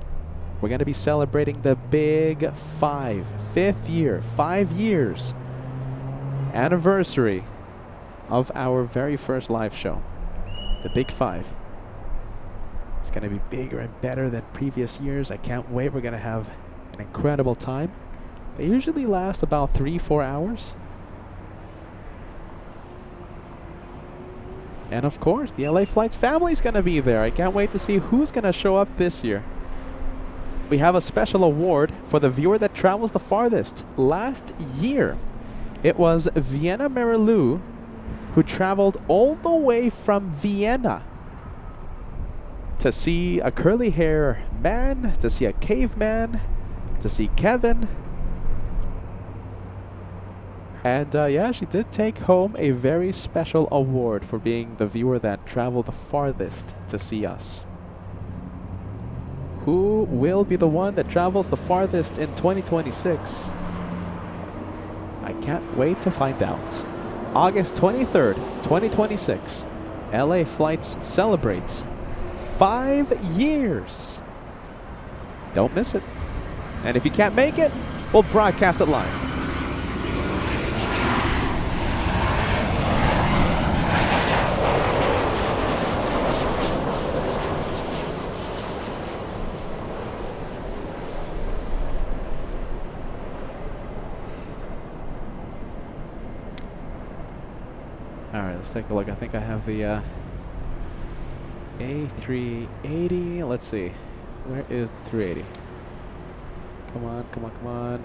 we're going to be celebrating the Big 5, 5th year, 5 years anniversary of our very first live show, the Big 5. It's going to be bigger and better than previous years. I can't wait. We're going to have an incredible time. They usually last about 3-4 hours. And of course, the LA Flights family is going to be there. I can't wait to see who's going to show up this year. We have a special award for the viewer that travels the farthest. Last year, it was Vienna Marilou who traveled all the way from Vienna to see a curly hair man, to see a caveman, to see Kevin. And yeah, she did take home a very special award for being the viewer that traveled the farthest to see us. Who will be the one that travels the farthest in 2026? I can't wait to find out. August 23rd, 2026, LA Flights celebrates 5 years. Don't miss it. And if you can't make it, we'll broadcast it live. Alright, let's take a look. I think I have the A380. Let's see. Where is the 380? Come on, come on, come on.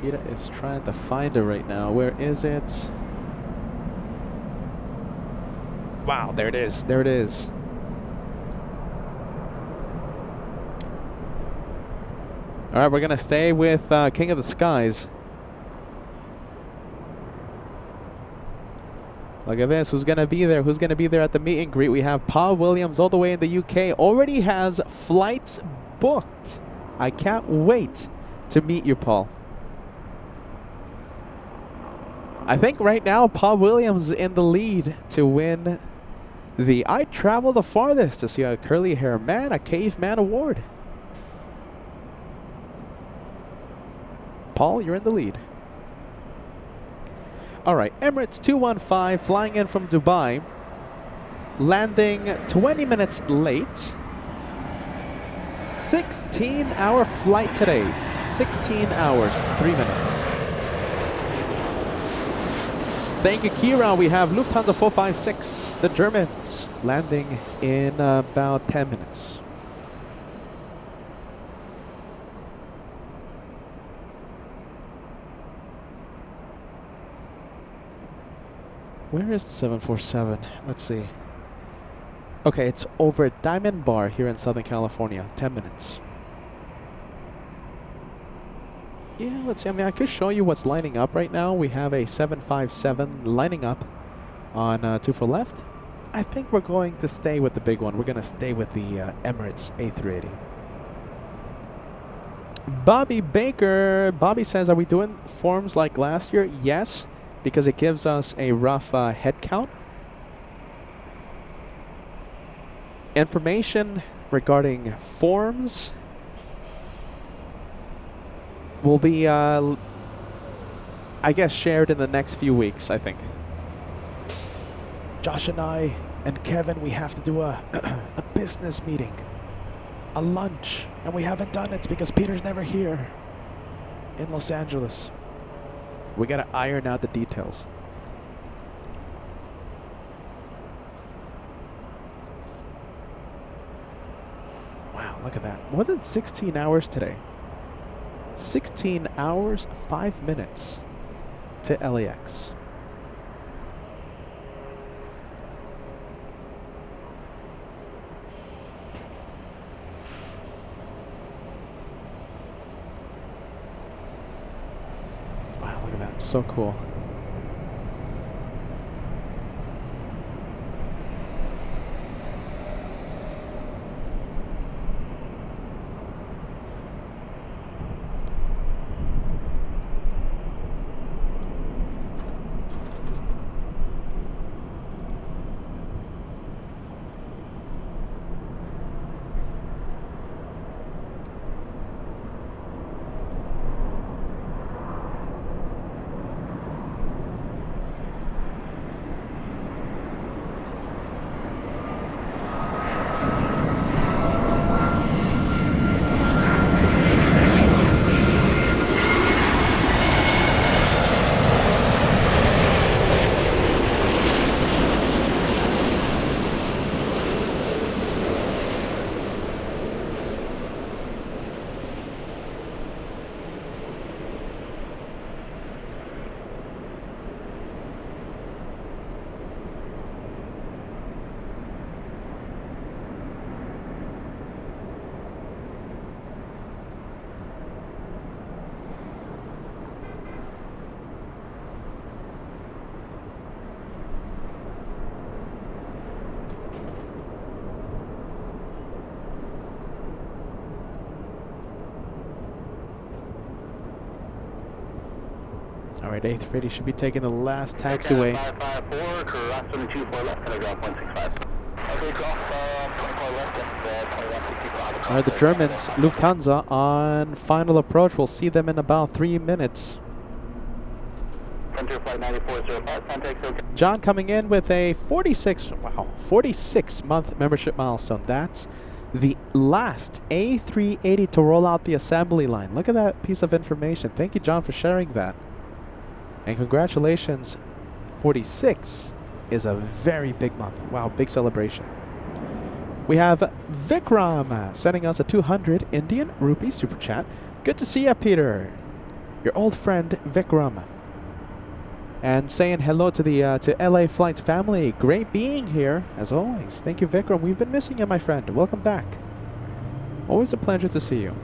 Ida is trying to find it right now. Where is it? Wow, there it is. There it is. Alright, we're going to stay with King of the Skies. Look at this. Who's going to be there? Who's going to be there at the meet and greet? We have Paul Williams all the way in the UK. Already has flights booked I can't wait to meet you, Paul. I think right now Paul Williams in the lead to win the I Travel the Farthest to see a curly hair man, a caveman award. Paul, you're in the lead. All right, Emirates 215 flying in from Dubai, landing 20 minutes late. 16-hour flight today. 16 hours, 3 minutes. Thank you, Kira. We have Lufthansa 456, the Germans, landing in about 10 minutes. Where is the 747? Let's see. Okay, it's over at Diamond Bar here in Southern California. 10 minutes. Yeah, let's see. I mean, I could show you what's lining up right now. We have a 757 lining up on 2 for left. I think we're going to stay with the big one. We're going to stay with the Emirates A380. Bobby Baker. Bobby says, are we doing forms like last year? Yes, because it gives us a rough head count. Information regarding forms will be, I guess, shared in the next few weeks, I think. Josh and I and Kevin, we have to do a business meeting, a lunch, and we haven't done it because Peter's never here in Los Angeles. We got to iron out the details. Wow, look at that. More than 16 hours today. 16 hours, 5 minutes to LAX. Wow, look at that. So cool. All right, 830 should be taking the last taxiway. 554, crossing 24 left, telegraph 165. Okay, cross 24 left and 2165. All right, the Germans, Lufthansa, on final approach. We'll see them in about 3 minutes. Frontier flight 9405, contact okay. John coming in with a 46-month membership milestone. That's the last A380 to roll out the assembly line. Look at that piece of information. Thank you, John, for sharing that. And congratulations, 46 is a very big month. Wow, big celebration. We have Vikram sending us a 200 Indian rupee super chat. Good to see you, Peter. Your old friend, Vikram. And saying hello to the to LA Flights family. Great being here, as always. Thank you, Vikram. We've been missing you, my friend. Welcome back. Always a pleasure to see you.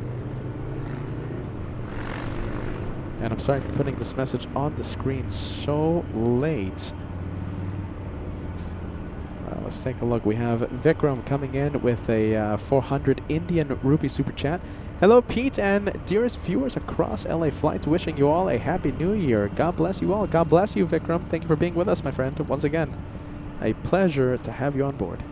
And I'm sorry for putting this message on the screen so late. Let's Let's take a look. We have Vikram coming in with a 400 Indian rupee super chat. Hello, Pete and dearest viewers across LA flights. Wishing you all a happy new year. God bless you all. God bless you, Vikram. Thank you for being with us, my friend. Once again, a pleasure to have you on board.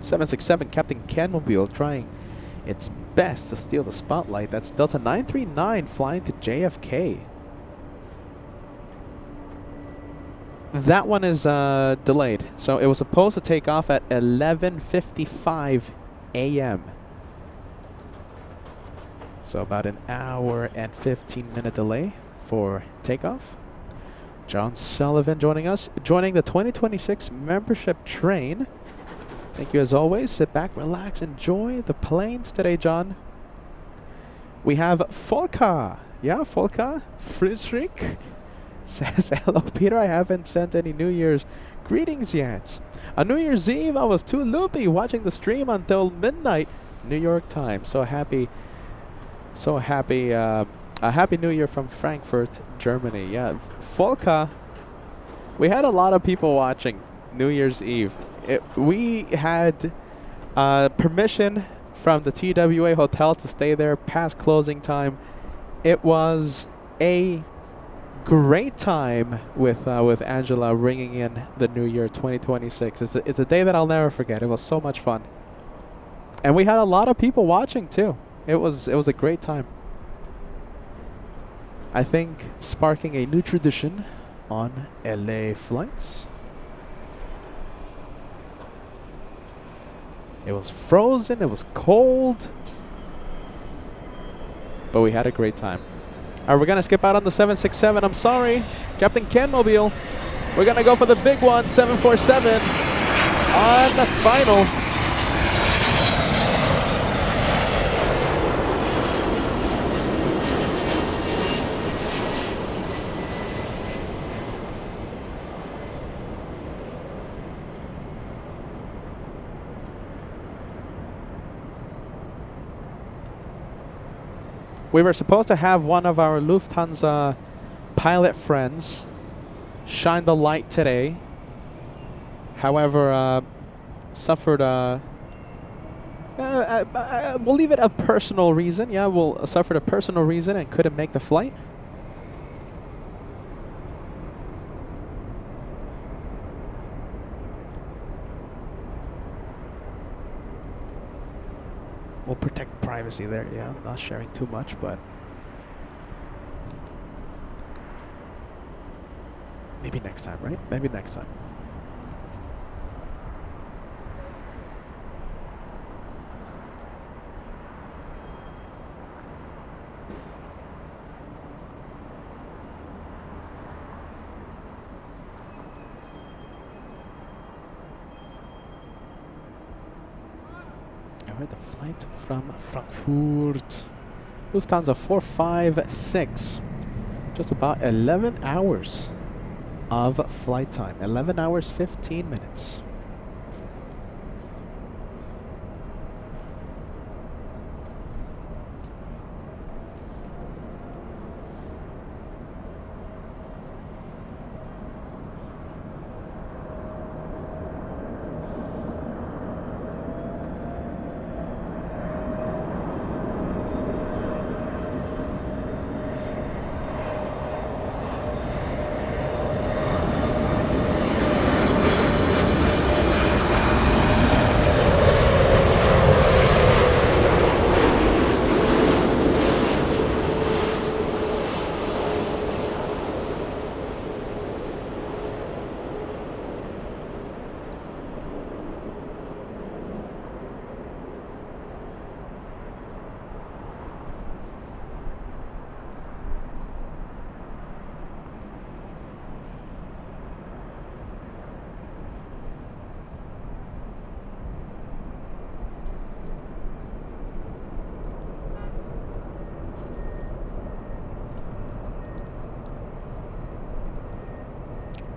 .767 Captain Canmobile trying its best to steal the spotlight. That's Delta 939 flying to JFK. That one is delayed. So it was supposed to take off at 11:55 a.m. So about an hour and 15-minute delay for takeoff. John Sullivan joining us, joining the 2026 membership train. Thank you as always. Sit back, relax, enjoy the planes today, John. We have Volka. Yeah, Volka. Friedrich says, hello, Peter. I haven't sent any New Year's greetings yet. On New Year's Eve, I was too loopy watching the stream until midnight. New York time. So happy. So happy. A happy New Year from Frankfurt, Germany. Yeah, Volka. We had a lot of people watching New Year's Eve. We had permission from the TWA Hotel to stay there past closing time. It was a great time with Angela ringing in the new year 2026. It's a day that I'll never forget. It was so much fun, and we had a lot of people watching too. It was a great time. I think sparking a new tradition on LA flights. It was frozen, it was cold, but we had a great time. Alright, we're gonna skip out on the 767. I'm sorry, Captain Canmobile. We're gonna go for the big one, 747 on the final. We were supposed to have one of our Lufthansa pilot friends shine the light today. However, suffered we'll leave it a personal reason. Yeah, suffered a personal reason and couldn't make the flight. We'll protect privacy there, yeah. Not sharing too much, but maybe next time, right? Maybe next time. The flight from Frankfurt, Lufthansa 456, just about 11 hours of flight time, 11 hours 15 minutes.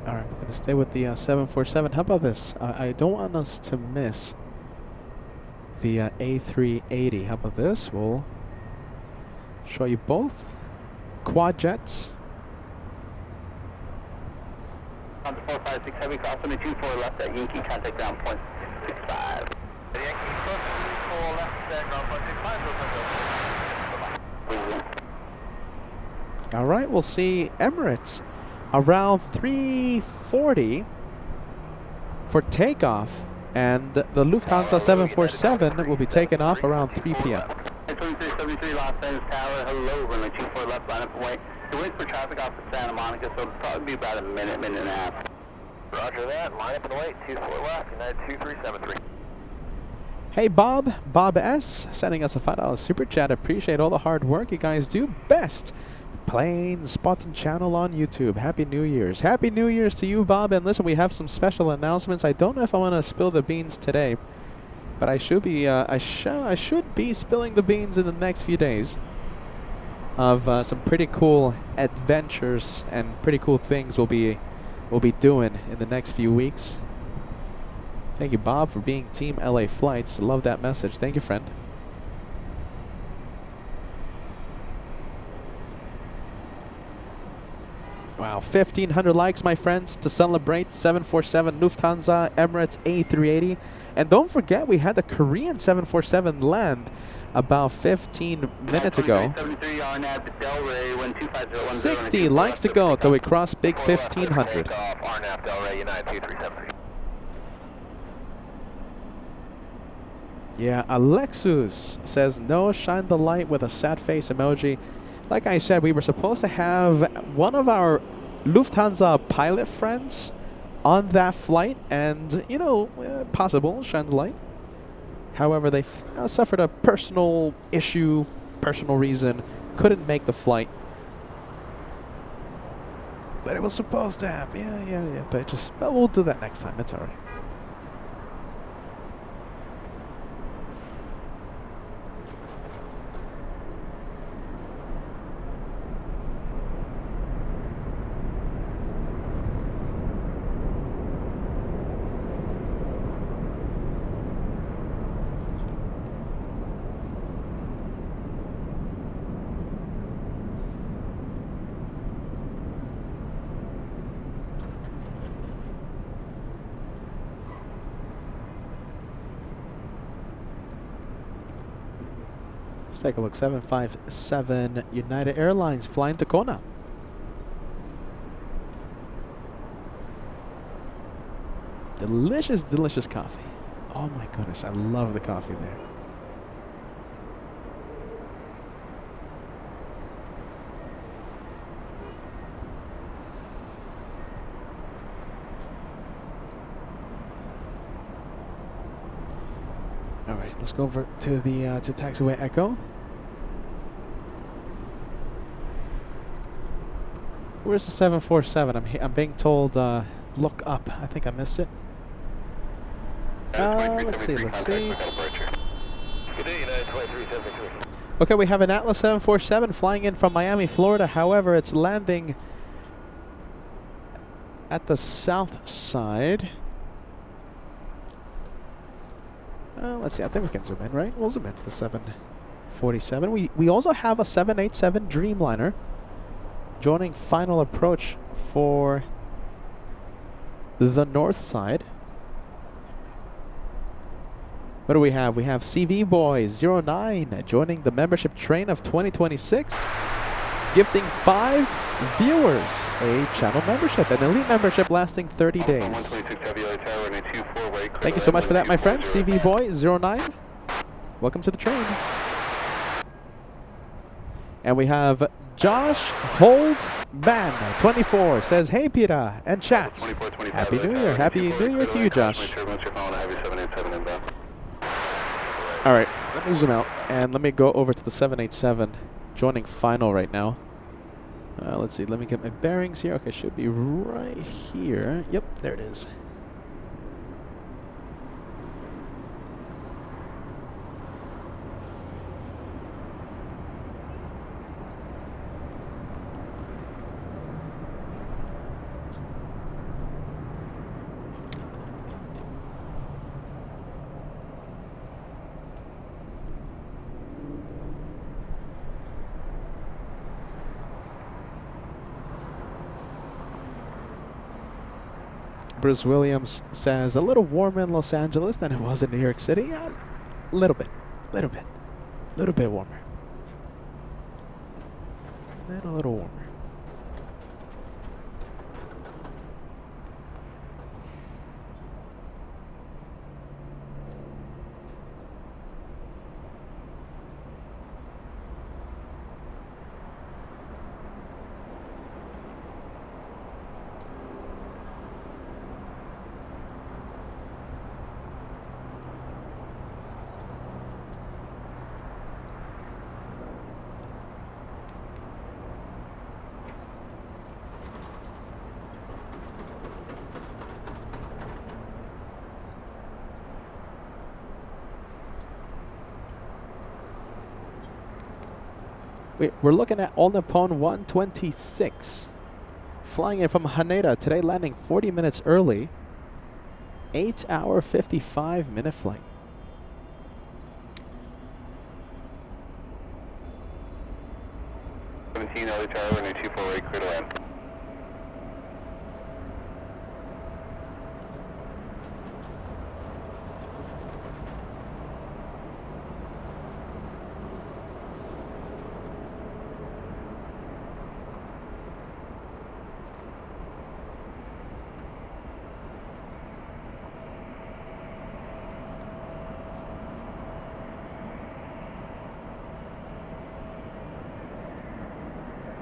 Alright, we're going to stay with the 747. How about this? I don't want us to miss the A380. How about this? We'll show you both quad jets On the 456 Heavy, crossing 24 left at Yankee, contact ground point 65. Yankee, cross 24 left, ground point 65. All right, we'll see Emirates around 3:40 for takeoff, and the Lufthansa 747 will be taken off around 3 p.m. 2373 Los Angeles Tower, hello, runway 24 left, line up and wait. The wait for traffic off of Santa Monica, so it'll probably be about a minute, minute and a half. Roger that, line up and wait, 24 left, United 2373. Hey Bob, Bob S, sending us a $5 super chat. Appreciate all the hard work you guys do. Best Plane Spotting channel on YouTube. Happy New Year's. Happy New Year's to you, Bob. And listen, we have some special announcements. I don't know if I want to spill the beans today, but I should be I should be spilling the beans in the next few days of some pretty cool adventures and pretty cool things we'll be doing in the next few weeks. Thank you, Bob, for being Team LA Flights. Love that message. Thank you, friend. Wow, 1,500 likes, my friends, to celebrate 747 Lufthansa Emirates A380. And don't forget, we had the Korean 747 land about 15 minutes ago. 60 likes to go till we cross big 1,500. Yeah, Alexus says no, shine the light with a sad face emoji. Like I said, we were supposed to have one of our Lufthansa pilot friends on that flight, and, you know, possible, shine the light. However, they suffered a personal issue, personal reason, couldn't make the flight. But it was supposed to happen, yeah, but we'll do that next time, it's alright. Take a look. 757 United Airlines flying to Kona. Delicious, delicious coffee. Oh my goodness, I love the coffee there. All right, let's go over to the to taxiway Echo. Where's the 747? I'm being told look up. I think I missed it. Let's see. Good day, United 2373. Okay, we have an Atlas 747 flying in from Miami, Florida. However, it's landing at the south side. Let's see. I think we can zoom in, right? We'll zoom into the 747. We also have a 787 Dreamliner joining final approach for the north side. What do we have? We have CV Boys 09 joining the membership train of 2026, gifting 5 viewers a channel membership, an elite membership lasting 30 days. Thank you so much for that, my friend. CV Boy 09. Welcome to the train. And we have Josh Holdman 24 says, hey Peter and chat. Happy New Year. Happy New Year to you, Josh. Alright, let me zoom out and let me go over to the 787 joining final right now. Let's see, let me get my bearings here. Okay, should be right here. Yep, there it is. Bruce Williams says a little warmer in Los Angeles than it was in New York City. A little bit warmer. Little warmer. We're looking at All Nippon 126. Flying in from Haneda today, landing 40 minutes early. 8-hour, 55-minute flight. LA Tower, runway 24 right, clear to land.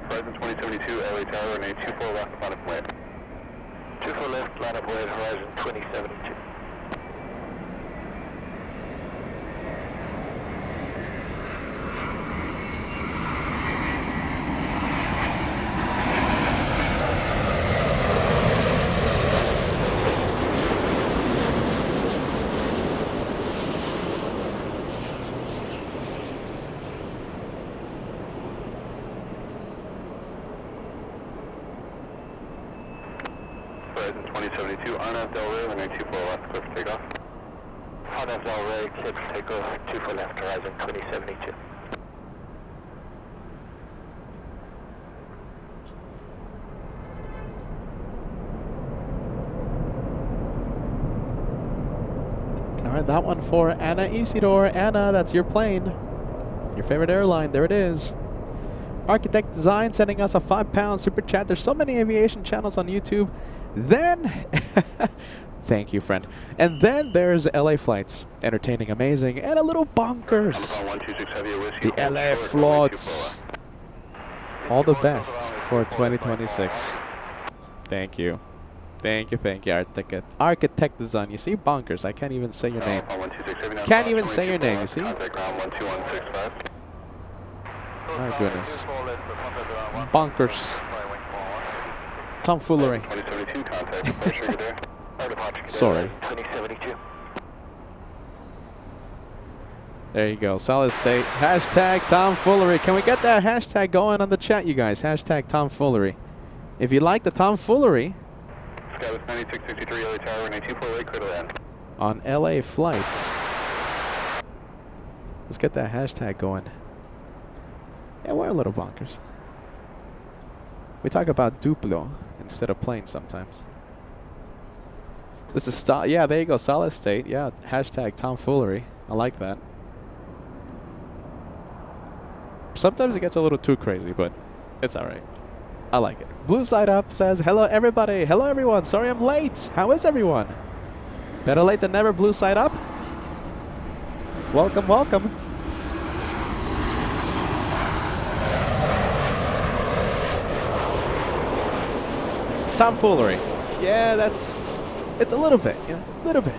Horizon 2072, LA Tower, runway 24 left, line of way. 24 left, line of way, Horizon 2072. Horizon 2072, RNF Del Rey, runway 24 left, clear for takeoff. RNF Del Rey, clear for takeoff, 24 left, Horizon 2072. All right, that one for Anna Isidore. Anna, that's your plane. Your favorite airline. There it is. Architect Design sending us a £5 super chat. There's so many aviation channels on YouTube. Then, thank you, friend. And then there's LA Flights. Entertaining, amazing, and a little bonkers. The LA Floats. All the best for 2026. Thank you. Thank you, Architect Design. You see, bonkers. I can't even say your name. Can't even say your name, you see? My goodness. Bonkers. Tomfoolery. Sorry. There you go. Solid state. Hashtag tomfoolery. Can we get that hashtag going on the chat, you guys? Hashtag tomfoolery. If you like the tomfoolery on LA Flights, let's get that hashtag going. Yeah, we're a little bonkers. We talk about Duplo instead of planes sometimes. This is yeah, there you go, solid state. Yeah, hashtag tomfoolery. I like that. Sometimes it gets a little too crazy, but it's alright. I like it. Blue Side Up says, hello everybody. Hello everyone. Sorry I'm late. How is everyone? Better late than never, Blue Side Up. Welcome, welcome. Tomfoolery. Yeah, it's a little bit, you know, a little bit.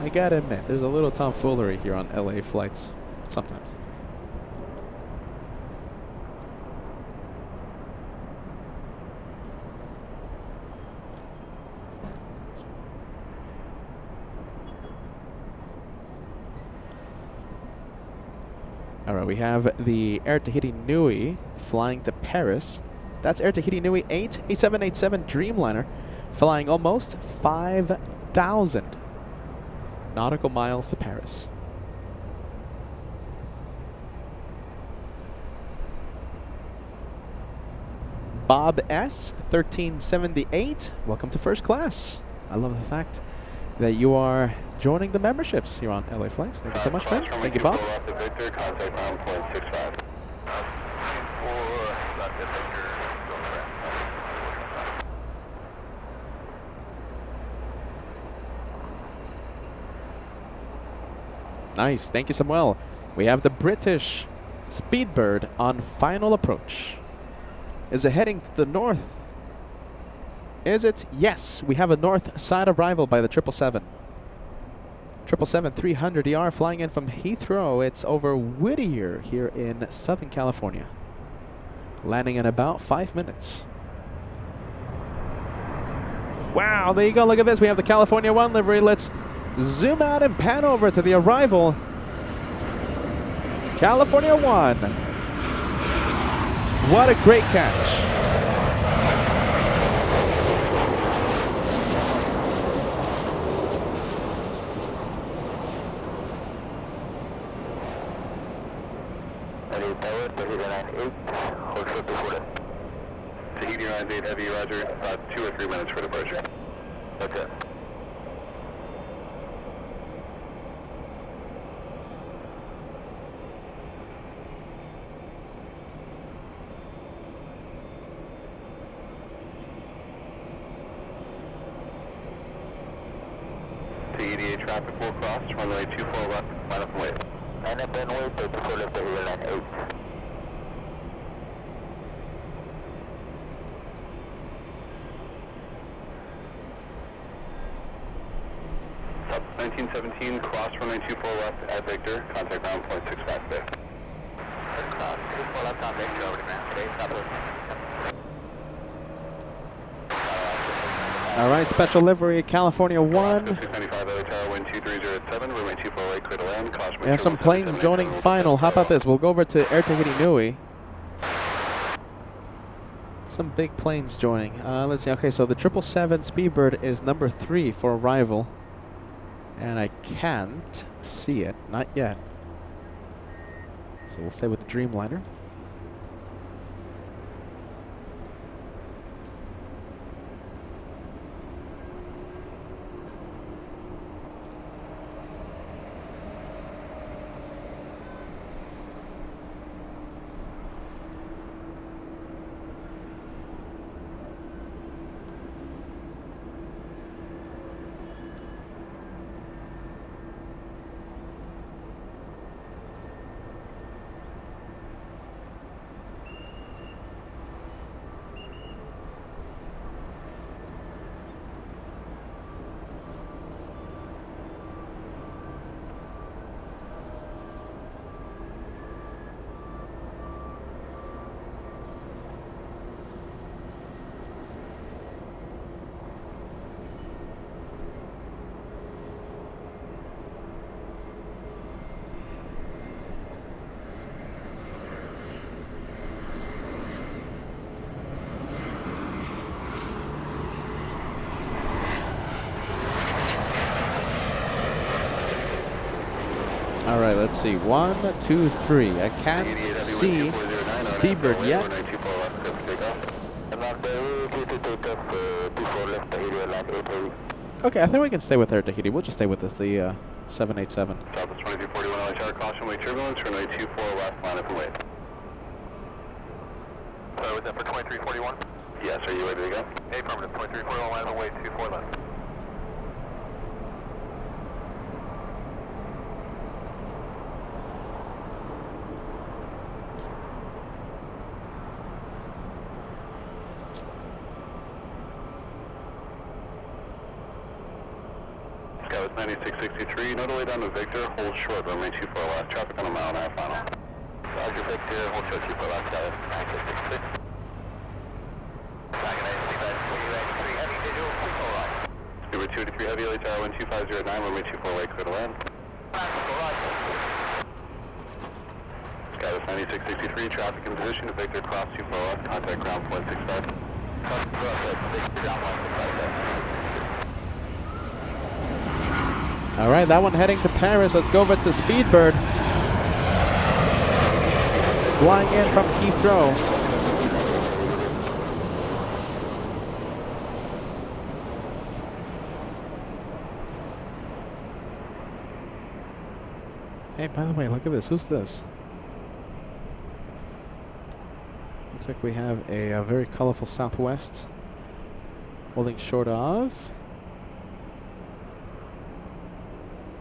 I gotta admit, there's a little tomfoolery here on LA Flights sometimes. All right, we have the Air Tahiti Nui flying to Paris. That's Air Tahiti Nui 787 Dreamliner flying almost 5,000 nautical miles to Paris. Bob S, 1378, welcome to first class. I love the fact that you are joining the memberships here on LA Flights. Thank you so much, friend. Thank you, Bob. Victor, contact ground point 65. Nice. Thank you, Samuel. We have the British Speedbird on final approach. Is it heading to the north? Is it? Yes. We have a north side arrival by the 777. 777-300ER flying in from Heathrow. It's over Whittier here in Southern California. Landing in about 5 minutes. Wow, there you go. Look at this. We have the California 1 livery. Let's zoom out and pan over to the arrival. California 1. What a great catch. Tahiti 98 Heavy, roger. About 2 or 3 minutes for departure. That's it. Tahiti traffic will cross, runway 24 left, line up and wait. Line up and wait, 34 left, Tahiti line 8. Sub 1917, cross runway 24 left at Victor, contact ground point 65 today. Cross 24 left on Victor over to ground today, stop it. All right, special livery, California 1. 695 LA Tower, wind 23087, runway 24 clear to land, caution. We have some planes joining final. How about this? We'll go over to Air Tahiti Nui. Some big planes joining. Let's see. Okay, so the 777 Speedbird is number 3 for arrival. And I can't see it. Not yet. So we'll stay with the Dreamliner. All right, let's see. 1, 2, 3. I can't see Speedbird yet. Okay, I think we can stay with Air Tahiti. We'll just stay with this, the 787. Southwest 2341 LA Tower, caution, wait turbulence, runway 24 left, line up and wait. Sorry, was that for 2341? Yes, are you ready to go? Affirmative, 2341 line up and wait, 24 left. Scout 9663, no delay down to Victor, hold short, runway 24 left, traffic on a mile and a half final. Roger, Victor, hold short 24 left, Scout 9663. Heavy, visual, please hold on. Scuba 283 Heavy, LA Tower, wind 2509, runway 24 right, clear to land. Scout 9663, traffic in position, Victor, cross 24 left, contact ground point 65. Victor, ground point 65. All right, that one heading to Paris. Let's go over to Speedbird. Flying in from Heathrow. Hey, by the way, look at this. Who's this? Looks like we have a very colorful Southwest holding short of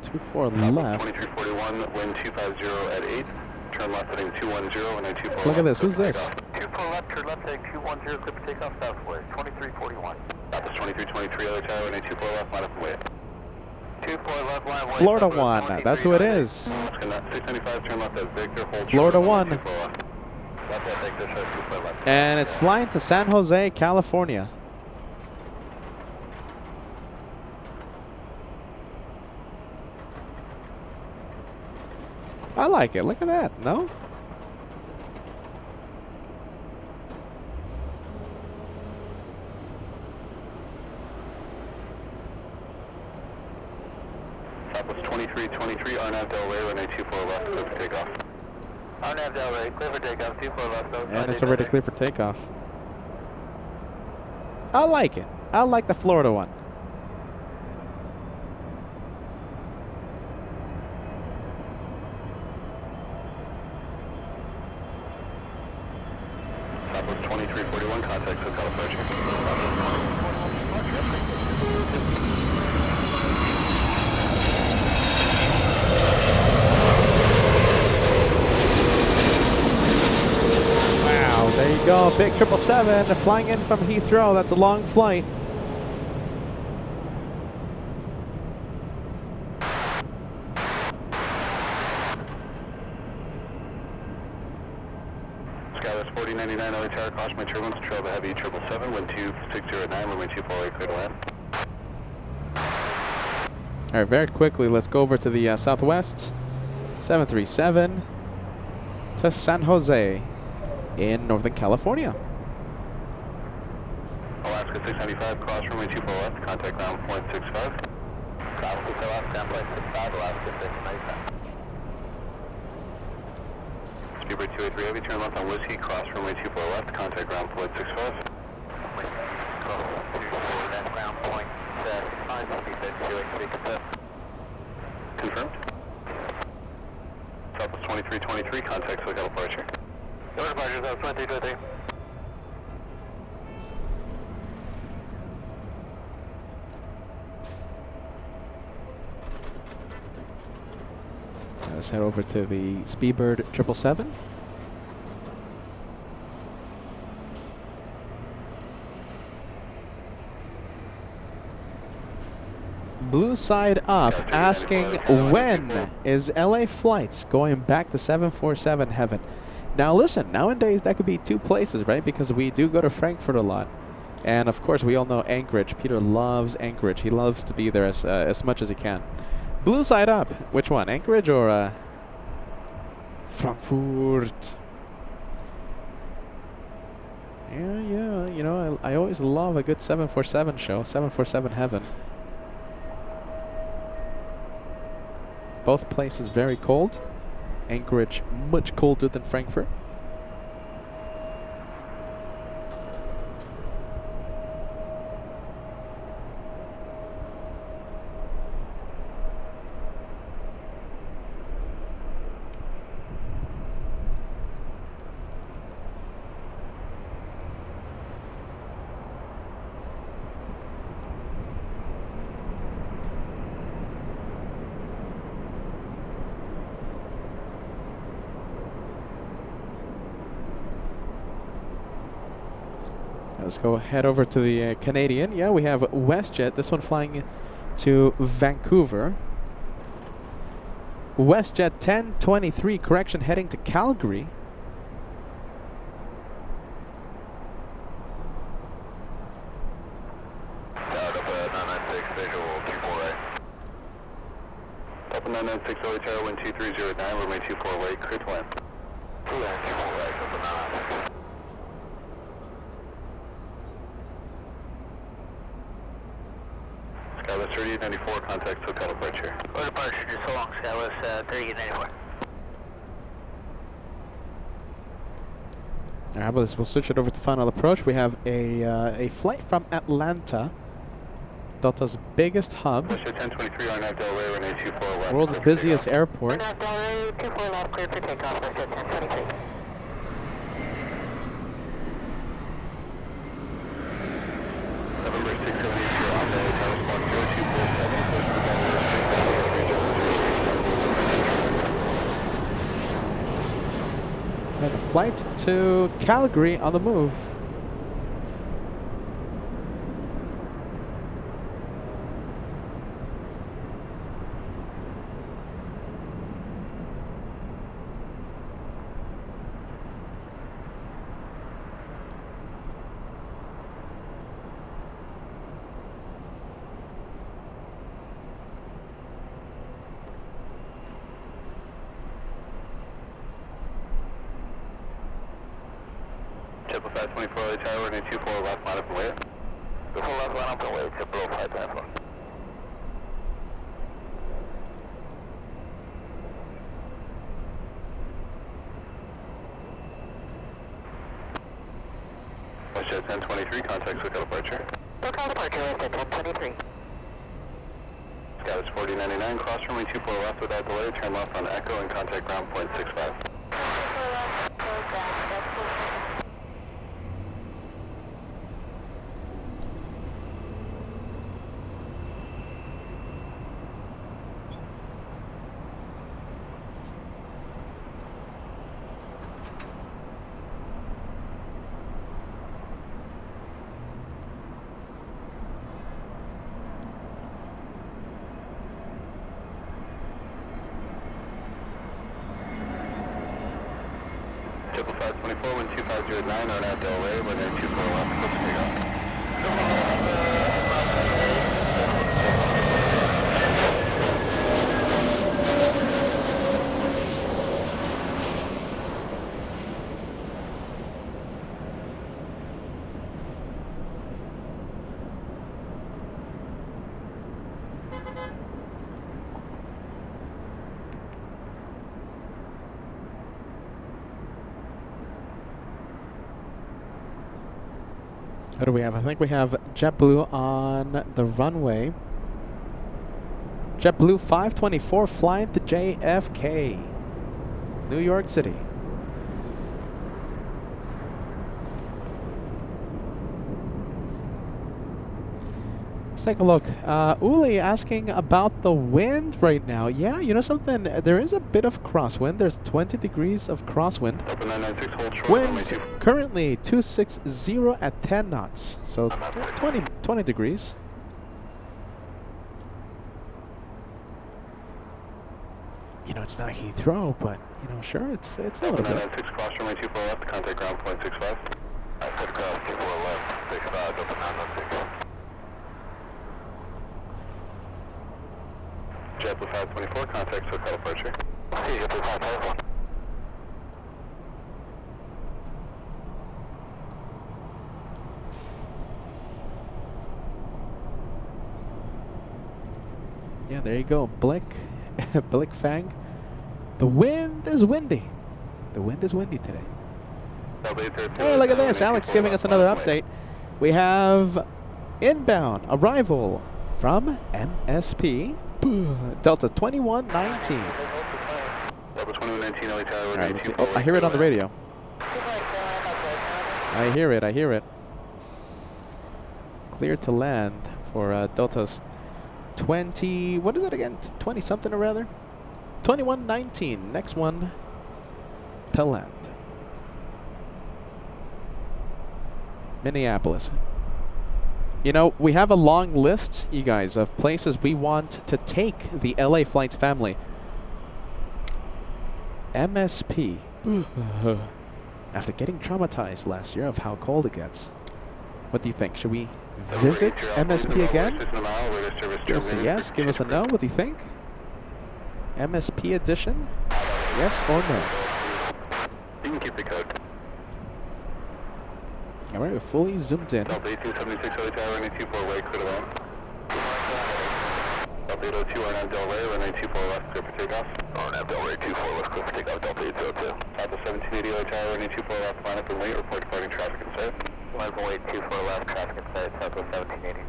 24 left. 2341, wind 250 at 8. Turn left heading 210 and then 24. Look at this. Who's this? 24 left, turn left heading 210, clear for takeoff southwest, 2341. Southwest 2323, other tower, and then 24 left, line up and wait. 24 left, line west. Florida 1. That's who it is. 695, turn left at Victor, hold Florida short, 1. 24 left. Left at Victor, show 24 left. And it's flying to San Jose, California. I like it. Look at that. No? Southwest 2323, Arnav Del Rey, runway 24 left, clear for takeoff. Arnav Del Rey, clear for takeoff, 24 left. No, And it's already clear for takeoff. I like it. I like the Florida one. Southwest 2341, contact SoCal approaching. Wow, there you go. Big 777 flying in from Heathrow. That's a long flight. Skywest 4099, other tower, caution my turbulence, trail the heavy 777, wind 2609, runway 24 clear to land. All right, very quickly, let's go over to the Southwest 737 to San Jose in Northern California. Alaska 695, cross runway 24 left, contact ground point 65. South 24 left, ground point 65, Alaska 695. Speedbird 283 heavy, turn left on Whiskey, cross runway 24 left, contact ground point 65. Wind 24 left, ground point 65, speedbird 283 confirmed. Confirmed. Southwest 2323, contact SoCal departure. Your departure, South 2323. Let's head over to the Speedbird 777. Blue Side Up asking when is LA flights going back to 747 heaven? Now listen, nowadays that could be two places, right? Because we do go to Frankfurt a lot. And of course we all know Anchorage. Peter loves Anchorage. He loves to be there as much as he can. Blue Side Up. Which one? Anchorage or Frankfurt? Yeah. You know, I always love a good 747 show. 747 heaven. Both places very cold. Anchorage much colder than Frankfurt. Let's go head over to the Canadian. Yeah, we have WestJet. This one flying to Vancouver. WestJet 1023, correction, heading to Calgary. Out of 996, visual 24 Open 996, early tower, wind 2309, runway 24 right, clear to land. 24 right, open 996. Skywest 3894, contact SoCal departure. Your departure, just so long, Skywest 3894. How about this? We'll switch it over to final approach. We have a flight from Atlanta Delta's biggest hub, Russia 1023 RNAV Delray, runway 24 left. world's busiest airport. RNAV Delray, 24 left, cleared for takeoff, Russia 1023. November 6780 on the tower spot 0247, close to the And a flight to Calgary on the move. Triple 524 LA Tower, runway 24 left, line up and wait. 24 left, line up and wait. Triple 524. Russia 1023, contact SoCal departure. SoCal departure, Russia 1023. Status 4099, cross runway 24 left without delay, turn left on Echo and contact ground point 65. Triple 524, 12509, RNAV Delray, runway 24 left, close to takeoff. What do we have? I think we have JetBlue on the runway. JetBlue 524 flying to JFK, New York City. Let's take a look. Uli asking about the wind right now. Yeah, you know something? There is a bit of crosswind. There's 20 degrees of crosswind. Open 996, hold short. Winds currently 260 at 10 knots. So 20 degrees. You know, it's not Heathrow, but, you know, sure, it's a little Open bit. 996, cross runway 24 left, contact ground point 65. I said cross 24 left, 65, open 996. JetBlue 524, contact SoCal departure. See you, JetBlue 524. Yeah, there you go. Blick Fang. The wind is windy. The wind is windy today. Hey, look at this. Alex giving us another update. We have inbound arrival from MSP. Delta 2119. Delta 2119, LA Tower, All right, let's see. Oh, I hear it on the radio. I hear it. Clear to land for Delta's 20, what is it again? 20 something or rather? 2119, next one to land. Minneapolis. You know, we have a long list, you guys, of places we want to take the LA Flights family. MSP. After getting traumatized last year of how cold it gets. What do you think? Should we visit MSP again? Give us a yes, give us a no. What do you think? MSP edition? Yes or no? You can keep the code. Alright, we're fully zoomed in. Delta 8276, LA Tower, runway 24 right, clear to land. Delta 802, RNAV Delray, runway 24 left, clear for takeoff. RNAV Delray, 24 left, clear for takeoff, Delta 802. Delta 1780, LA Tower, runway 24 left, line up and wait, report departing traffic in sight. Line up and wait, 24 left, traffic in sight, Delta 1780.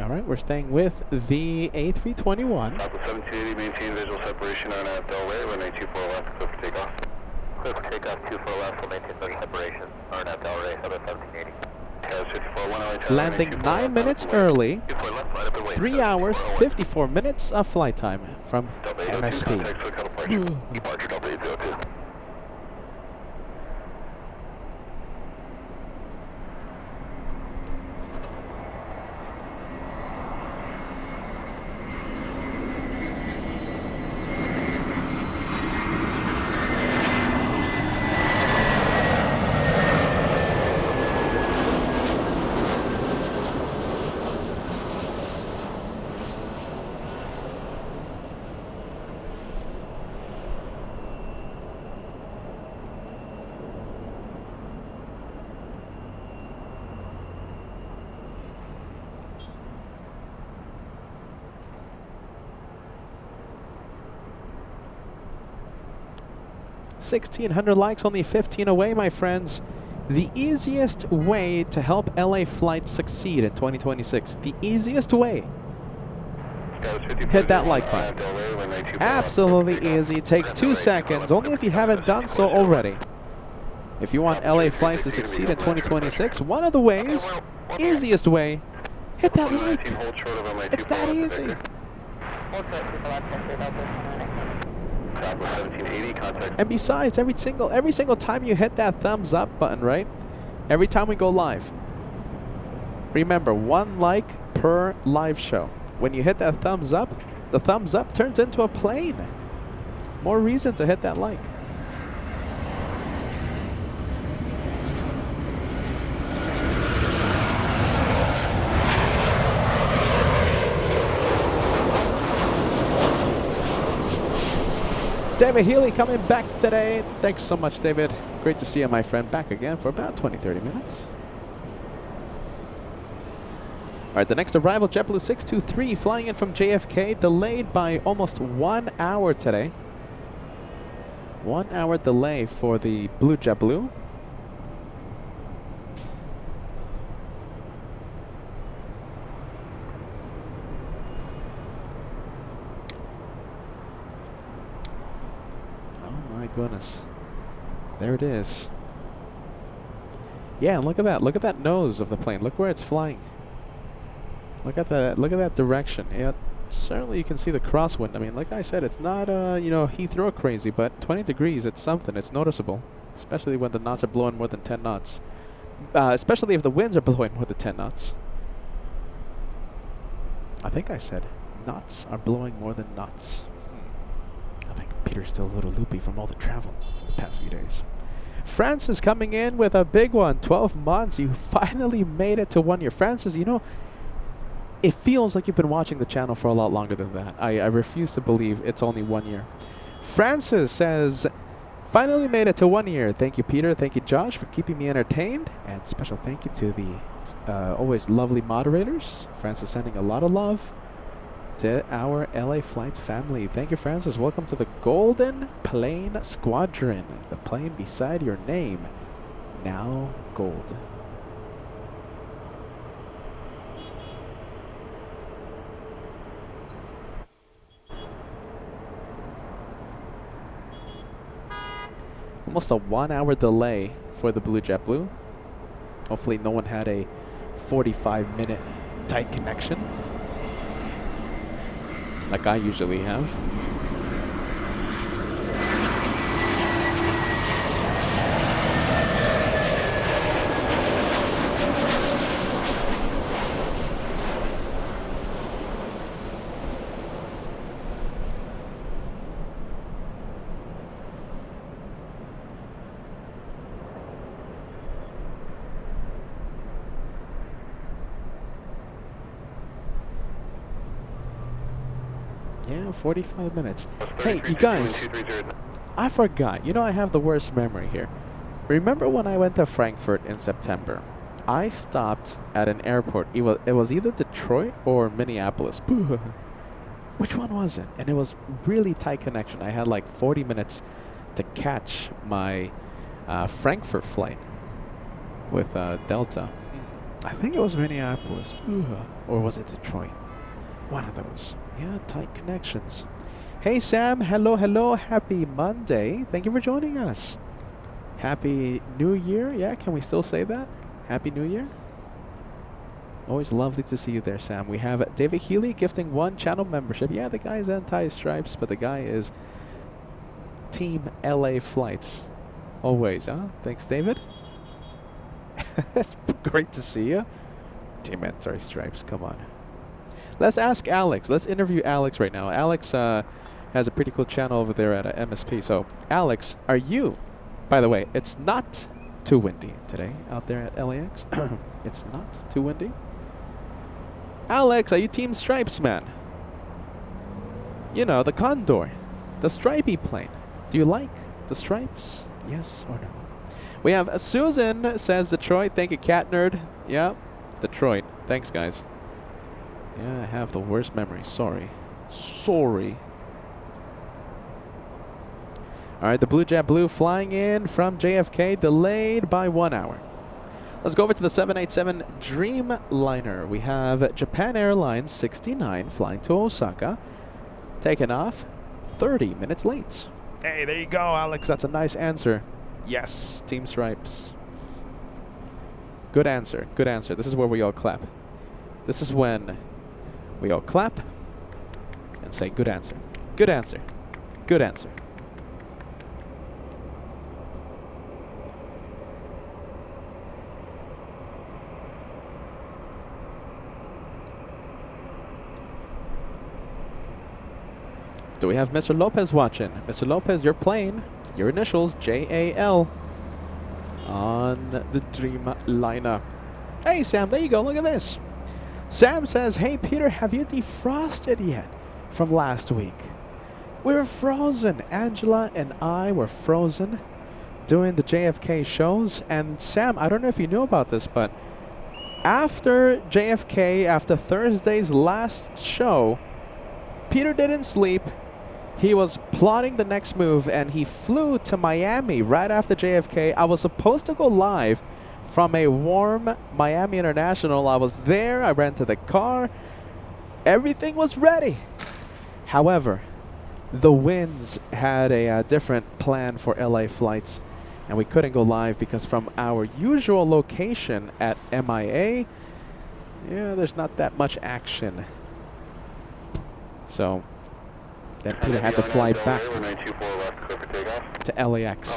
All right, we're staying with the A321. South of 1780, maintain visual separation on Delray, runway 24 left, clear for takeoff. Clear for takeoff, 24 left, will maintain visual separation. RNF Delray, South of 1780. Tails 54, 1 hour, 10, Landing 9 minutes early. 3 hours, 54 minutes of flight time from MSP. Departure W802. $1,600 likes, only 15 away, my friends. The easiest way to help LA flights succeed in 2026. The easiest way. Hit that like button. Absolutely easy. It takes 2 seconds, only if you haven't done so already. If you want LA flights to succeed in 2026, one of the ways, easiest way, hit that like. It's that easy. And besides, every single time you hit that thumbs up button, right? Every time we go live, remember, 1 like per live show. When you hit that thumbs up, the thumbs up turns into a plane. More reason to hit that like. David Healy coming back today. Thanks so much, David. Great to see you, my friend. Back again for about 20-30 minutes. All right, the next arrival, JetBlue 623, flying in from JFK, delayed by almost 1 hour today. 1 hour delay for the blue JetBlue. Goodness, there it is. Yeah, look at that. Look at that nose of the plane. Look where it's flying. Look at that. Look at that direction. Yeah, certainly you can see the crosswind. I mean, like I said, it's not you know, Heathrow crazy, but 20 degrees. It's something. It's noticeable, especially when the knots are blowing more than 10 knots. Especially if the winds are blowing more than 10 knots. I think I said knots are blowing more than knots. I think Peter's still a little loopy from all the travel the past few days. Francis coming in with a big one. 12 months. You finally made it to 1 year. Francis, you know, it feels like you've been watching the channel for a lot longer than that. I refuse to believe it's only 1 year. Francis says, finally made it to 1 year. Thank you, Peter. Thank you, Josh, for keeping me entertained. And special thank you to the always lovely moderators. Francis sending a lot of love to our LA Flights family. Thank you, Francis. Welcome to the Golden Plane Squadron. The plane beside your name, now gold. Almost a 1 hour delay for the blue JetBlue. Hopefully no one had a 45-minute tight connection like I usually have. Yeah, 45 minutes. Hey, you guys, I forgot. You know, I have the worst memory here. Remember when I went to Frankfurt in September? I stopped at an airport. It was either Detroit or Minneapolis. Which one was it? And it was really tight connection. I had like 40 minutes to catch my Frankfurt flight with Delta. I think it was Minneapolis. Ooh. Or was it Detroit? One of those. Yeah, tight connections. Hey Sam, hello, hello. Happy Monday. Thank you for joining us. Happy New Year. Yeah, can we still say that? Happy New Year. Always lovely to see you there, Sam. We have David Healy gifting 1 channel membership. Yeah, the guy's anti-stripes, but the guy is Team LA Flights. Always, huh? Thanks, David. It's great to see you. Team anti-stripes, come on. Let's ask Alex. Let's interview Alex right now. Alex has a pretty cool channel over there at MSP. So, Alex, are you... By the way, it's not too windy today out there at LAX. It's not too windy. Alex, are you Team Stripes, man? You know, the Condor. The stripy plane. Do you like the stripes? Yes or no? We have Susan says Detroit. Thank you, Cat Nerd. Yeah, Detroit. Thanks, guys. Yeah, I have the worst memory. Sorry. Sorry. Alright, the Blue Jet Blue flying in from JFK, delayed by 1 hour. Let's go over to the 787 Dreamliner. We have Japan Airlines 69 flying to Osaka, taking off 30 minutes late. Hey, there you go, Alex. That's a nice answer. Yes, Team Stripes. Good answer. Good answer. This is where we all clap. This is when we all clap and say good answer. Good answer. Good answer. Do we have Mr. Lopez watching? Mr. Lopez, your plane, your initials, JAL, on the Dreamliner. Hey, Sam, there you go. Look at this. Sam says, hey, Peter, have you defrosted yet from last week? We were frozen. Angela and I were frozen doing the JFK shows. And Sam, I don't know if you knew about this, but after JFK, after Thursday's last show, Peter didn't sleep. He was plotting the next move, and he flew to Miami right after JFK. I was supposed to go live from a warm Miami International. I was there. I rented the car. Everything was ready. However, the winds had a different plan for LA flights, and we couldn't go live because from our usual location at MIA, yeah, there's not that much action. So then Peter had to fly back to LAX.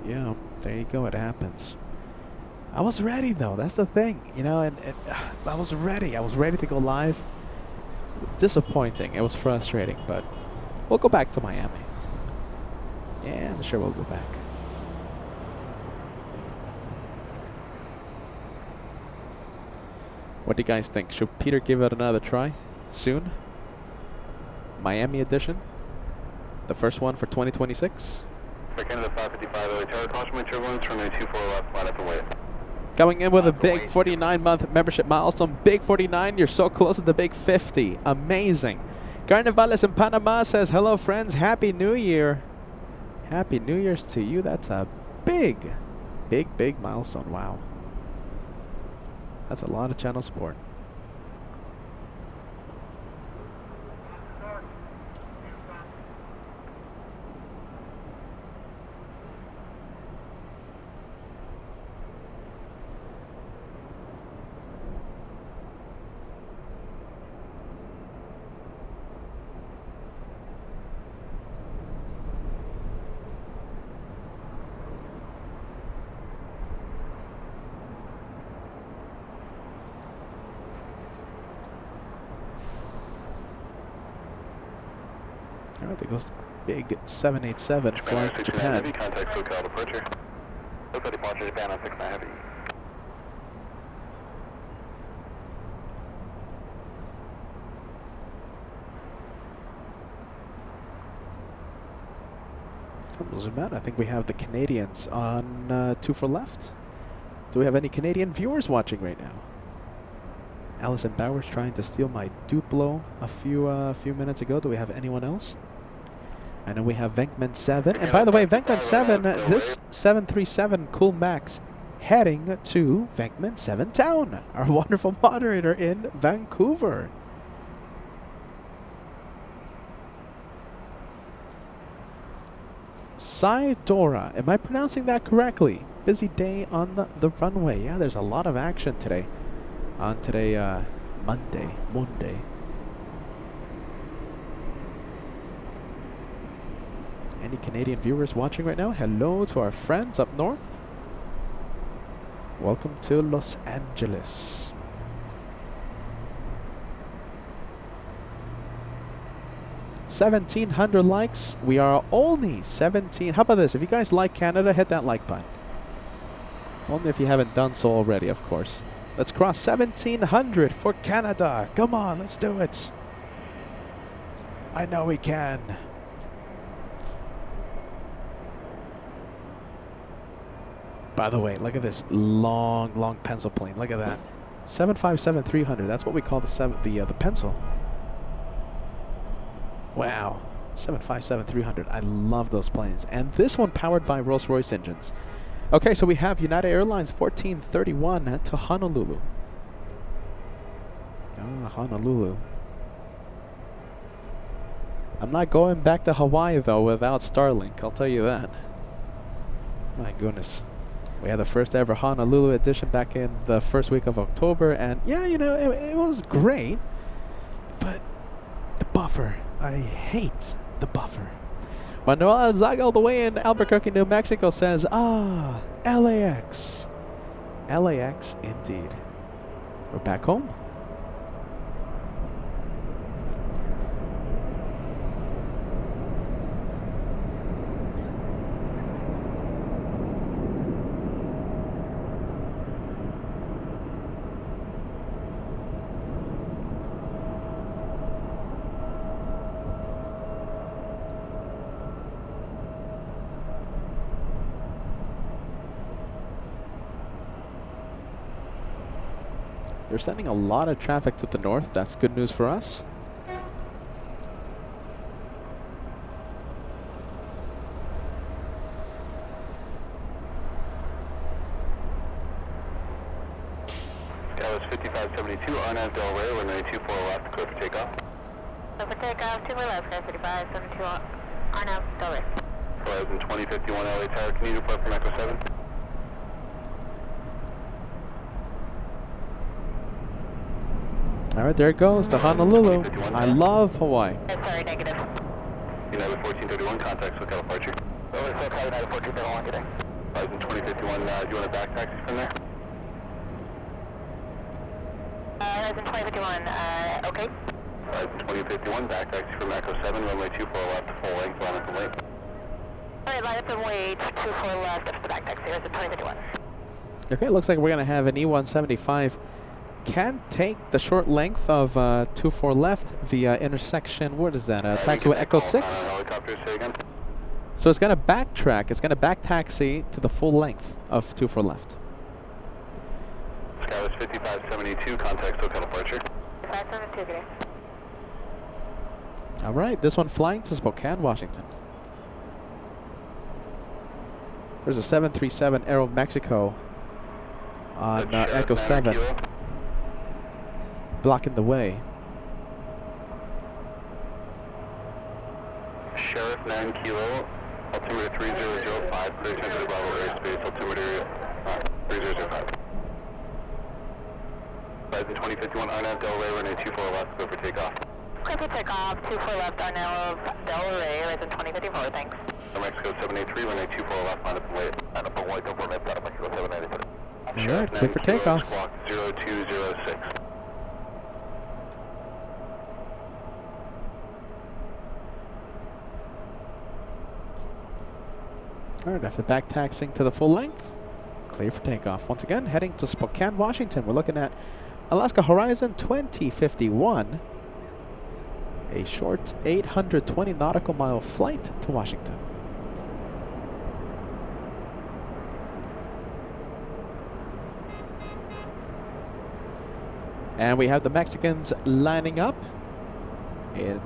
Yeah, there you go. It happens. I was ready though. That's the thing, you know. And I was ready. I was ready to go live. Disappointing. It was frustrating, but we'll go back to Miami. Yeah, I'm sure we'll go back. What do you guys think? Should Peter give it another try soon? Miami edition? The first one for 2026? Coming in with a big 49-month membership milestone. Big 49, you're so close to the big 50. Amazing. Carnivales in Panama says, hello friends, Happy New Year. Happy New Year's to you. That's a big milestone. Wow. That's a lot of channel support. Alright, there goes the big 787 flying to Japan. Heavy, contact SoCal departure. SoCal departure Japan on 69 Heavy. Doesn't matter. I think we have the Canadians on 2 for left. Do we have any Canadian viewers watching right now? Alison Bowers trying to steal my Duplo a few minutes ago. Do we have anyone else? And then we have Venkman 7. And by the way, Venkman 7, this 737 Cool Max heading to Venkman 7 Town, our wonderful moderator in Vancouver. Saidora, am I pronouncing that correctly? Busy day on the runway. Yeah, there's a lot of action today. On today, Monday. Any Canadian viewers watching right now? Hello to our friends up north. Welcome to Los Angeles. $1,700 likes. We are only 17. How about this? If you guys like Canada, hit that like button. Only if you haven't done so already, of course. Let's cross 1,700 for Canada. Come on, let's do it. I know we can. By the way, look at this long pencil plane. Look at that. 757-300. That's what we call the pencil. Wow. 757-300. I love those planes. And this one powered by Rolls-Royce engines. Okay, so we have United Airlines 1431 to Honolulu. Ah, Honolulu. I'm not going back to Hawaii, though, without Starlink. I'll tell you that. My goodness. We had the first ever Honolulu edition back in the first week of October, and yeah, you know, it was great, but the buffer, I hate the buffer. Manuel Zaga all the way in Albuquerque, New Mexico says, ah, LAX. LAX indeed. We're back home. They're sending a lot of traffic to the north. That's good news for us. Dallas 5572, RNAV Del Rey, runway 24 left, clear for takeoff. So for takeoff, 2 left, 5572 RNAV Del Rey. Horizon 2051 LA Tower, can you depart from Echo 7? All right, there it goes to Honolulu. I love Hawaii. Sorry, negative. United 1431, contacts with departure. Over so call United 1431 today. Horizon 2051, do you want a back taxi from there? Horizon 2051, okay. Horizon 2051, back taxi from Echo 7, runway 24 left, full length, line up and wait. Alright, line up and wait, 24 left, up to the back taxi, Horizon 2051. Okay, looks like we're going to have an E175. Can take the short length of 24 left via intersection. What is that? Taxiway Echo 6. Helicopter, say again. So it's going to backtrack. It's going to back taxi to the full length of 24 left. Skywest 5572, contact SoCal departure. 572, good day. All right, this one flying to Spokane, Washington. There's a 737 Aero Mexico on Echo 7. Blocking the way. Sheriff 9 Kilo, altimeter 3005, clear tentative Bravo airspace, altimeter 3005. Horizon 2051, RNAV Del Rey, runway 24 left, go for takeoff. Clear for takeoff, 24 left, RNAV Del Rey, Horizon 2054, thanks. New Mexico 783, runway 24 left, line up and wait. Line up and wait, go for left, out of Mexico 783. All right, clear for takeoff. Squawk 0206. All right, after back taxiing to the full length, clear for takeoff. Once again, heading to Spokane, Washington. We're looking at Alaska Horizon 2051, a short 820 nautical mile flight to Washington. And we have the Mexicans lining up in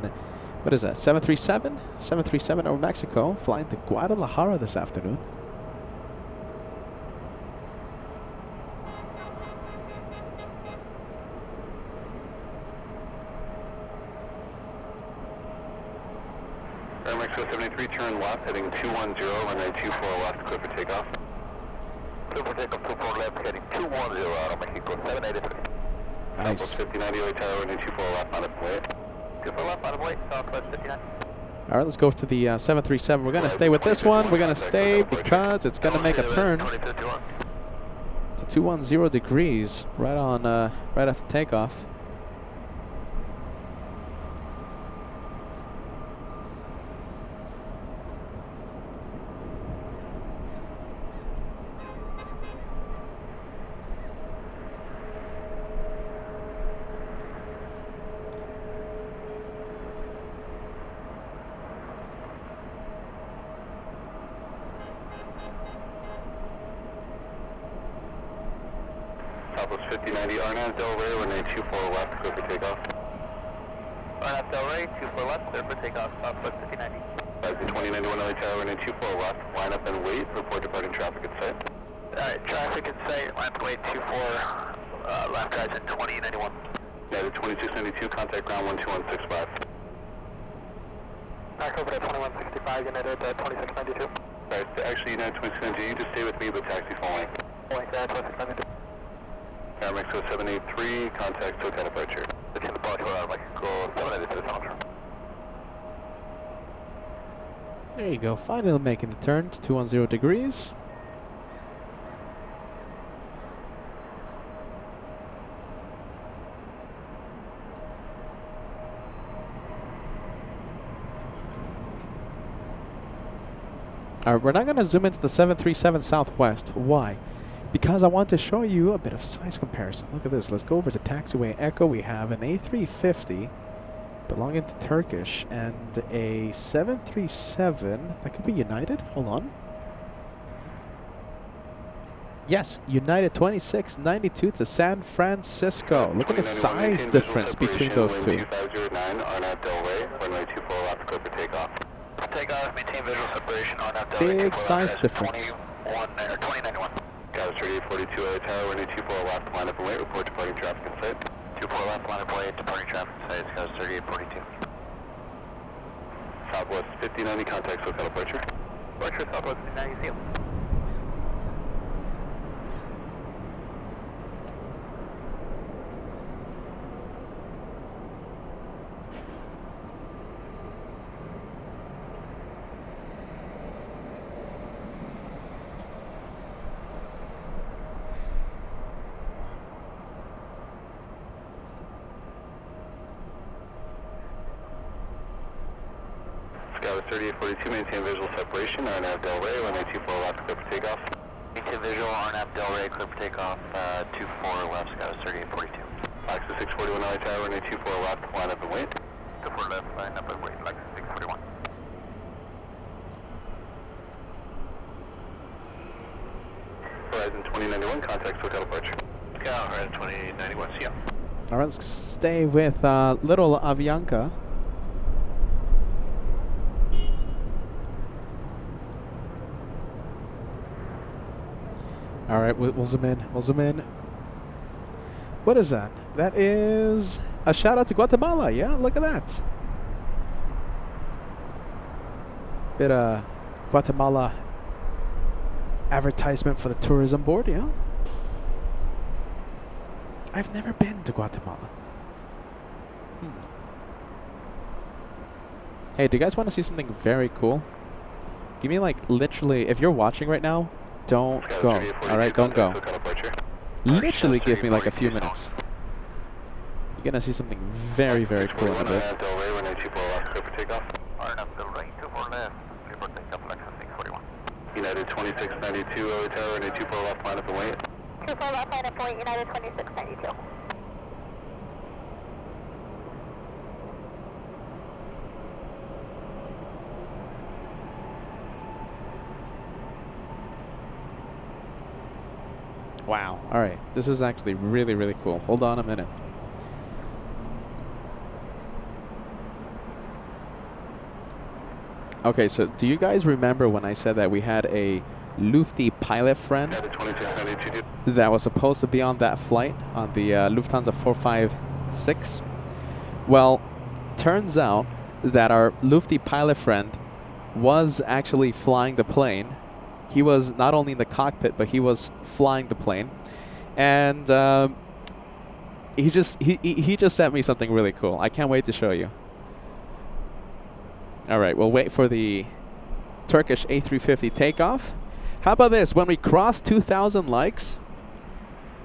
What is that? 737? 737 over Mexico, flying to Guadalajara this afternoon. Air Mexico 73, turn left, heading 210, runway 24 left, clear for takeoff. Clear for takeoff, 24 left, heading 210 out of Mexico, 783. Nice. Southwest 5090, LA Tower, runway 24 left, on its way. 24 left, out of way, Southwest 59. All right, let's go to the 737. We're going to stay with this one. We're going to stay because it's going to make a turn to 210 degrees right on, right after takeoff. Southwest 5090, Arnaz Del Rey, runway 24 left, clear for takeoff. Arnaz Del Rey, 24 left, clear for takeoff, Southwest 5090. Rising 2091, LA Tower, runway 24 left, line up and wait, report departing traffic at sight. Alright, traffic in sight, line up and wait, 24 left, Rising 2091. United 2692, contact ground 12165. Back over to 2165, United 2692. Alright, actually United 2692, you just stay with me, but taxi full length. Point that, 2692. Air Mexico 783, contact SoCal departure. It's in the departure out of Mexico, 783 departure. There you go. Finally making the turn to 210 degrees. Alright, we're not going to zoom into the 737 Southwest. Why? Because I want to show you a bit of size comparison. Look at this. Let's go over to Taxiway Echo. We have an A350 belonging to Turkish and a 737 that could be United. Hold on. Yes, United 2692 to San Francisco. Look at the size difference between those two. 2509, Arnaz Del Rey, runway 24 left, clear for takeoff. Takeoff, maintain visual separation, Arnaz Del Rey. Big size difference. 2091. Gauss 3842, LA Tower, runway 24 left, line up and wait, report departing traffic in sight. 24 left, line up and wait, departing traffic in sight, Gauss 3842. Southwest 5090, contact SoCal departure. Departure, Southwest 5090, see you. Gauss 3842, maintain visual separation, Arnaz Del Rey, runway 24 left, clear for takeoff. Maintain visual, Arnaz Del Rey, clear for takeoff, 24 left, Gauss 3842. Axis 641, LA Tower, runway 24 left, line up and wait. 24 left, line up and wait, Lexus 641. Horizon 2091, contact SoCal departure. Yeah, Horizon 2091, see ya. Alright, let's stay with Little Avianca. Alright, we'll zoom in. We'll zoom in. What is that? That is a shout out to Guatemala. Yeah, look at that. Bit of Guatemala advertisement for the tourism board, yeah. I've never been to Guatemala. Hey, do you guys want to see something very cool? Give me like literally, if you're watching right now, don't go. Alright, don't go. Literally give me like a few minutes. You're gonna see something very, very cool in a bit. Arnaz Del Rey, runway 24 left, clear for takeoff. Arnaz Del Rey, 24 left, clear for takeoff, Lexus 641. United 2692, LA Tower, runway 24 left, line up and wait. 24 left, line up and wait, United 2692. Wow. Alright, this is actually really, really cool. Hold on a minute. Okay, so do you guys remember when I said that we had a Lufthansa pilot friend that was supposed to be on that flight on the Lufthansa 456? Well, turns out that our Lufthansa pilot friend was actually flying the plane. He was not only in the cockpit, but he was flying the plane. And he just sent me something really cool. I can't wait to show you. All right, we'll wait for the Turkish A350 takeoff. How about this? When we cross 2,000 likes,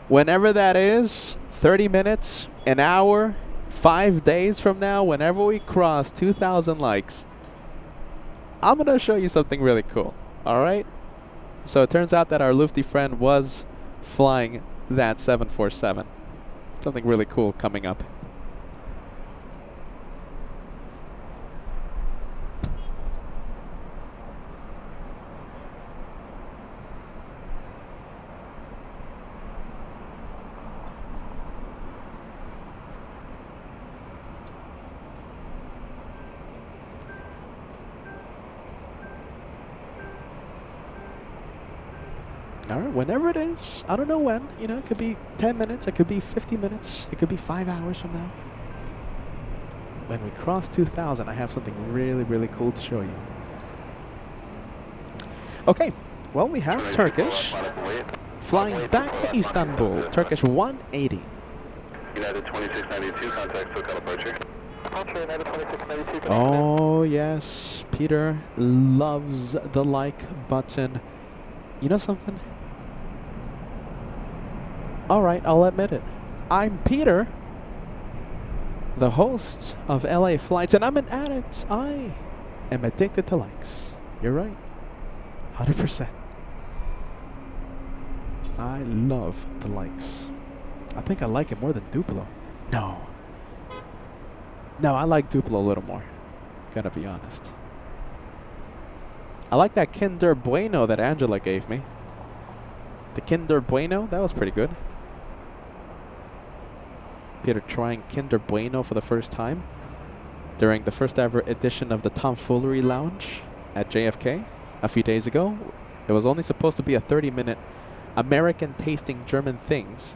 whenever that is, 30 minutes, an hour, 5 days from now, whenever we cross 2,000 likes, I'm going to show you something really cool. All right? So it turns out that our Lufthansa friend was flying that 747. Something really cool coming up. All right, whenever it is, I don't know when. You know, it could be 10 minutes, it could be 50 minutes, it could be 5 hours from now. When we cross 2,000, I have something really, really cool to show you. Okay, well, we have Turkish flying back to Istanbul, Turkish 180. United 2692, contact SoCal departure. Departure, United 2692. Oh, yes, Peter loves the like button. You know something? All right, I'll admit it. I'm Peter, the host of LA Flights, and I'm an addict. I am addicted to likes. You're right. 100%. I love the likes. I think I like it more than Duplo. No, I like Duplo a little more. Gotta be honest. I like that Kinder Bueno that Angela gave me. The Kinder Bueno, that was pretty good. Peter trying Kinder Bueno for the first time during the first ever edition of the Tomfoolery Lounge at JFK a few days ago. It was only supposed to be a 30-minute American tasting German things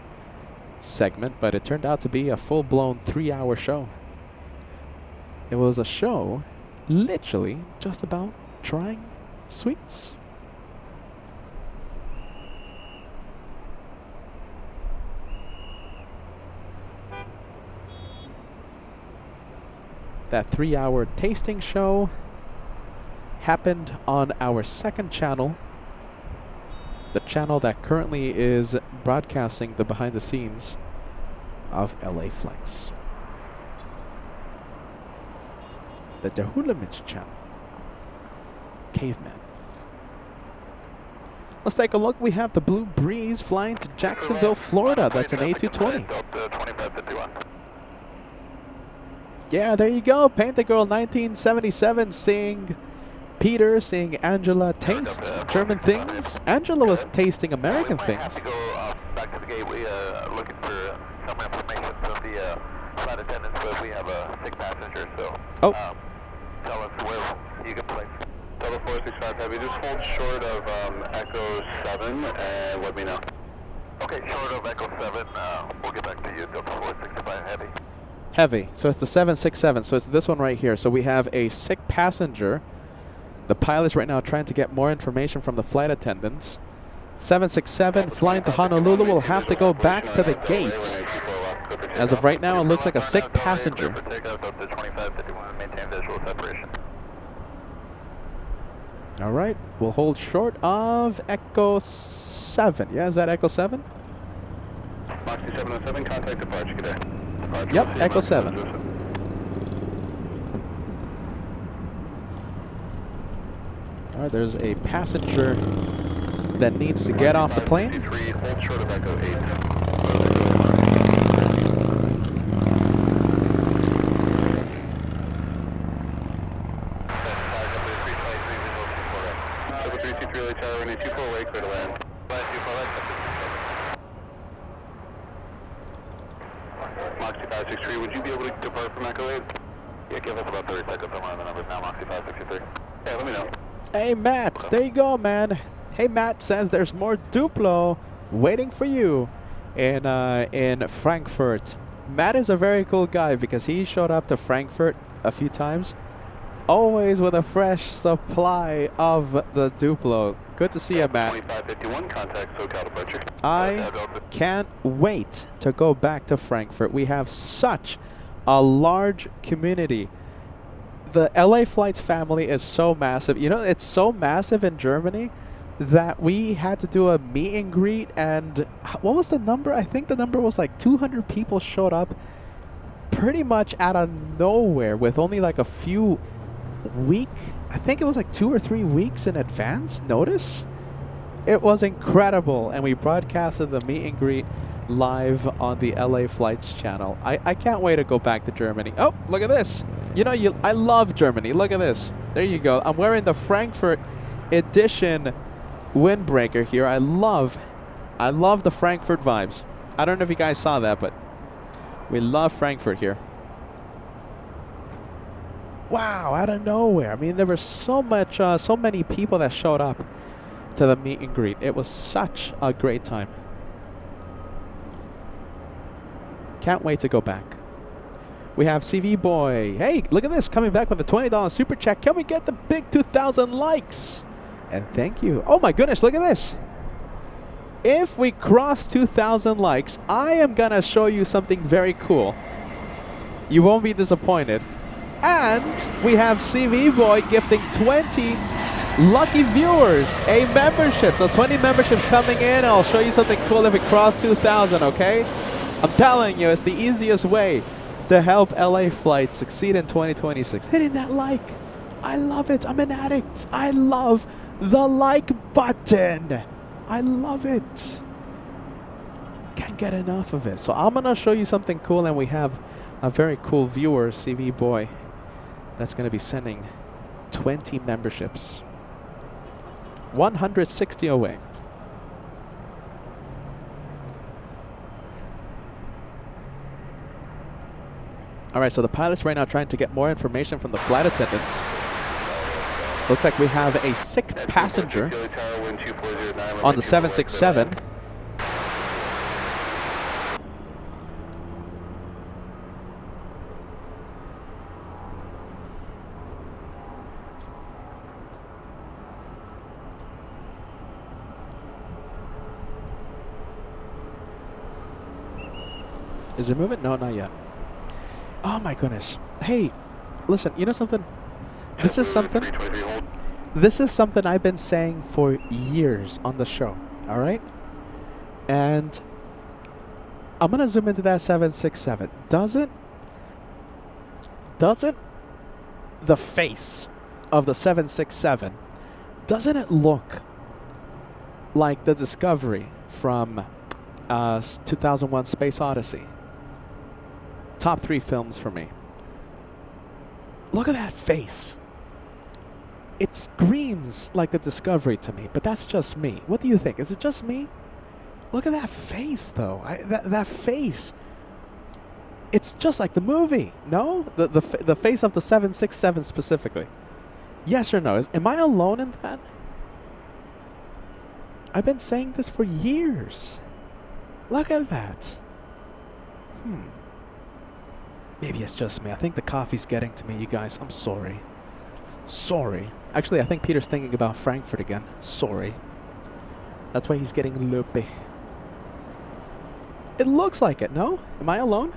segment, but it turned out to be a full-blown 3-hour show. It was a show literally just about trying sweets. That 3-hour tasting show happened on our second channel, the channel that currently is broadcasting the behind the scenes of LA Flights. The Dehulemich channel. Caveman. Let's take a look. We have the Blue Breeze flying to Jacksonville, Florida. That's an A220. Yeah, there you go. Paint the Girl 1977 seeing Peter, seeing Angela taste German things. Angela was tasting American things. We have to go back to the gate. We are looking for some information from the flight attendants, but we have a sick passenger, so tell us where you can place. Delta 465 Heavy, just hold short of Echo 7 and let me know. Okay, short of Echo 7, we'll get back to you, Delta 465 Heavy. Heavy. So it's the 767. So it's this one right here. So we have a sick passenger. The pilot's right now trying to get more information from the flight attendants. 767 flying to Honolulu will have to go back to the gate. As of right now, it looks like a sick passenger. All right, we'll hold short of Echo 7. Yeah, is that Echo 7? Moxie 707, contact departure, good day. Yep, Echo 7. All right, there's a passenger that needs to get off the plane. Hold short of Echo 8. Moxie 563, would you be able to depart from Echo 8? Yeah, give us about 30 seconds. I'm on the numbers now, Moxie 563. Yeah, let me know. Hey, Matt. There you go, man. Hey, Matt says there's more Duplo waiting for you in Frankfurt. Matt is a very cool guy because he showed up to Frankfurt a few times, always with a fresh supply of the Duplo. Good to see you, Matt. 2551, contact SoCal departure. I can't wait to go back to Frankfurt. We have such a large community. The LA Flights family is so massive. You know, it's so massive in Germany that we had to do a meet and greet, and what was the number? I think the number was like 200 people showed up pretty much out of nowhere with only like a few I think it was like 2 or 3 weeks in advance notice. It was incredible, and we broadcasted the meet and greet live on the LA Flights channel. I can't wait to go back to Germany. Oh, look at this. You know, I love Germany. Look at this. There you go. I'm wearing the Frankfurt edition windbreaker here. I love the Frankfurt vibes. I don't know if you guys saw that, but we love Frankfurt here. Wow, out of nowhere. I mean, there were so many people that showed up to the meet and greet. It was such a great time. Can't wait to go back. We have CV Boy. Hey, look at this. Coming back with a $20 super chat. Can we get the big 2,000 likes? And thank you. Oh my goodness, look at this. If we cross 2,000 likes, I am going to show you something very cool. You won't be disappointed. And we have CV Boy gifting 20 lucky viewers a membership. So 20 memberships coming in, and I'll show you something cool if we cross 2,000, okay? I'm telling you, it's the easiest way to help LA Flight succeed in 2026. Hitting that like. I love it. I'm an addict. I love the like button. I love it. Can't get enough of it. So I'm going to show you something cool, and we have a very cool viewer, CV Boy, that's going to be sending 20 memberships. 160 away. All right, so the pilot's right now trying to get more information from the flight attendants. Looks like we have a sick passenger on the 767. Is it moving? No, not yet. Oh my goodness. Hey, listen, you know something? This is something I've been saying for years on the show, all right? And I'm going to zoom into that 767. Doesn't the face of the 767, doesn't it look like the Discovery from 2001 Space Odyssey? Top 3 films for me. Look at that face. It screams like the Discovery to me, but that's just me. What do you think? Is it just me? Look at that face, though. That face. It's just like the movie. No? The face of the 767 specifically. Yes or no? Am I alone in that? I've been saying this for years. Look at that. Maybe it's just me. I think the coffee's getting to me, you guys. I'm sorry. Sorry. Actually, I think Peter's thinking about Frankfurt again. Sorry. That's why he's getting loopy. It looks like it, no? Am I alone?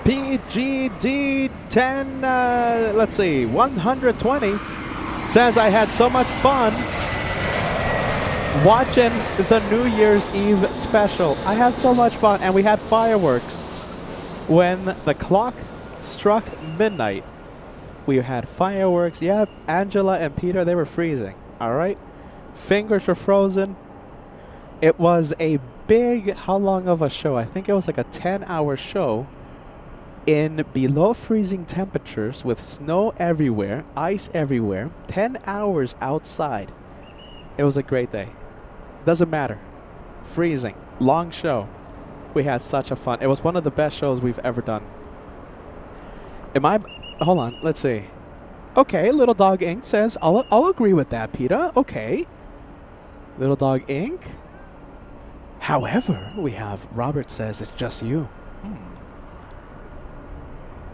PGD 10, let's see, 120 says I had so much fun watching the New Year's Eve special. I had so much fun, and we had fireworks. When the clock struck midnight, we had fireworks. Yep, Angela and Peter, they were freezing, all right? Fingers were frozen. It was a big, how long of a show? I think it was like a 10-hour show in below freezing temperatures with snow everywhere, ice everywhere, 10 hours outside. It was a great day. Doesn't matter. Freezing. Long show. We had such a fun. It was one of the best shows we've ever done. Hold on. Let's see. Okay, Little Dog Inc. says, I'll agree with that, Peter. Okay. Little Dog Inc. However, we have Robert says it's just you.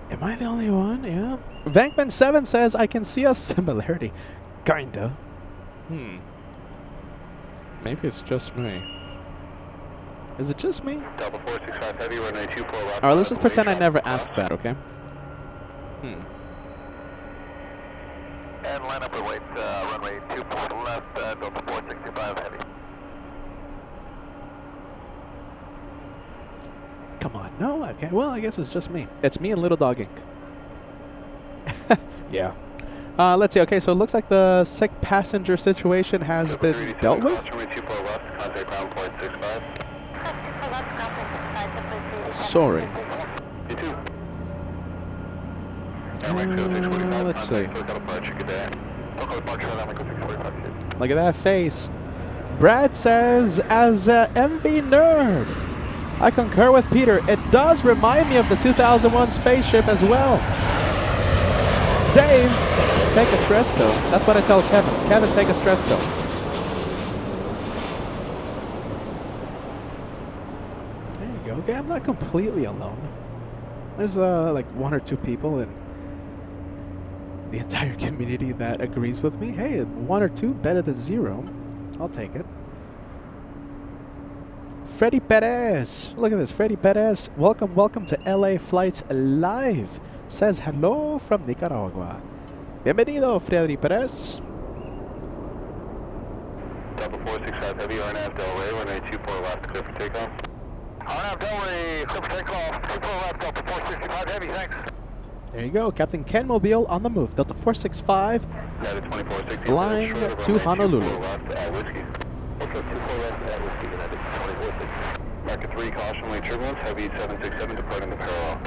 Am I the only one? Yeah. Vankman7 says I can see a similarity. Kinda. Maybe it's just me. Is it just me? Delta 465 Heavy, runway 24 left. Alright, let's just pretend I never asked that, okay? And line up and wait, runway 24 left, Delta 465 Heavy. Come on, no? Okay, well, I guess it's just me. It's me and Little Dog Inc. Yeah. Let's see, okay, so it looks like the sick passenger situation has been dealt with. Runway 24 left, contact ground point 65. Sorry. You too. Let's see. Look at that face. Brad says, as a MV nerd, I concur with Peter. It does remind me of the 2001 spaceship as well. Dave, take a stress pill. That's what I tell Kevin. Kevin, take a stress pill. There you go. Okay, I'm not completely alone. There's like one or two people in the entire community that agrees with me. Hey, one or two better than zero. I'll take it. Freddy Perez. Look at this. Freddy Perez. Welcome to LA Flights Live. Says hello from Nicaragua. Bienvenido, Freddy Perez. Delta 465 Heavy, RNAV Delray, runway 24 left, clear for takeoff. RNAV Delray, clear for takeoff, 24 left, Delta 465 Heavy, thanks. There you go. Captain Ken Mobile on the move. Delta 465. United 2460. Flying to Honolulu. Left at Whiskey. Okay, 24 left at Whiskey, United 2460. Market 3, caution lane turbulence, Heavy 767 departing the parallel.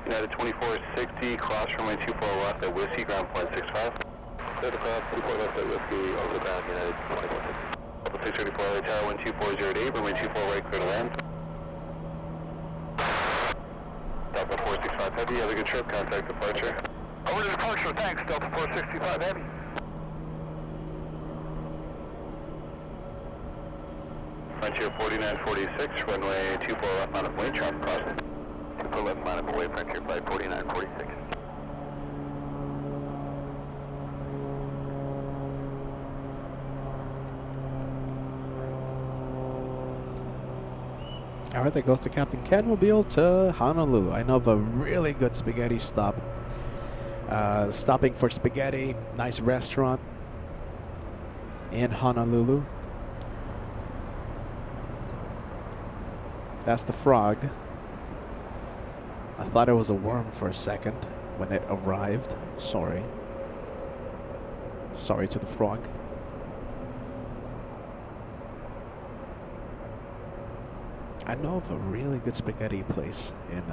United 2460, cross runway 24 left at Whiskey, ground point 65. Clear to cross, 24 left at Whiskey, over the ground, United 2460. 634 LA Tower, 12408, runway 24 right, clear to land. Delta 465 Heavy, have a good trip, contact departure. Over to departure, thanks, Delta 465 Heavy. Frontier 4946, runway 24 left, line of way, traffic crossing. 24 left, line up away, Frontier flight 4946. Alright, that goes to Captain Ken Mobile to Honolulu. I know of a really good spaghetti stop. Stopping for spaghetti, nice restaurant in Honolulu. That's the frog. I thought it was a worm for a second when it arrived. Sorry. Sorry to the frog. I know of a really good spaghetti place in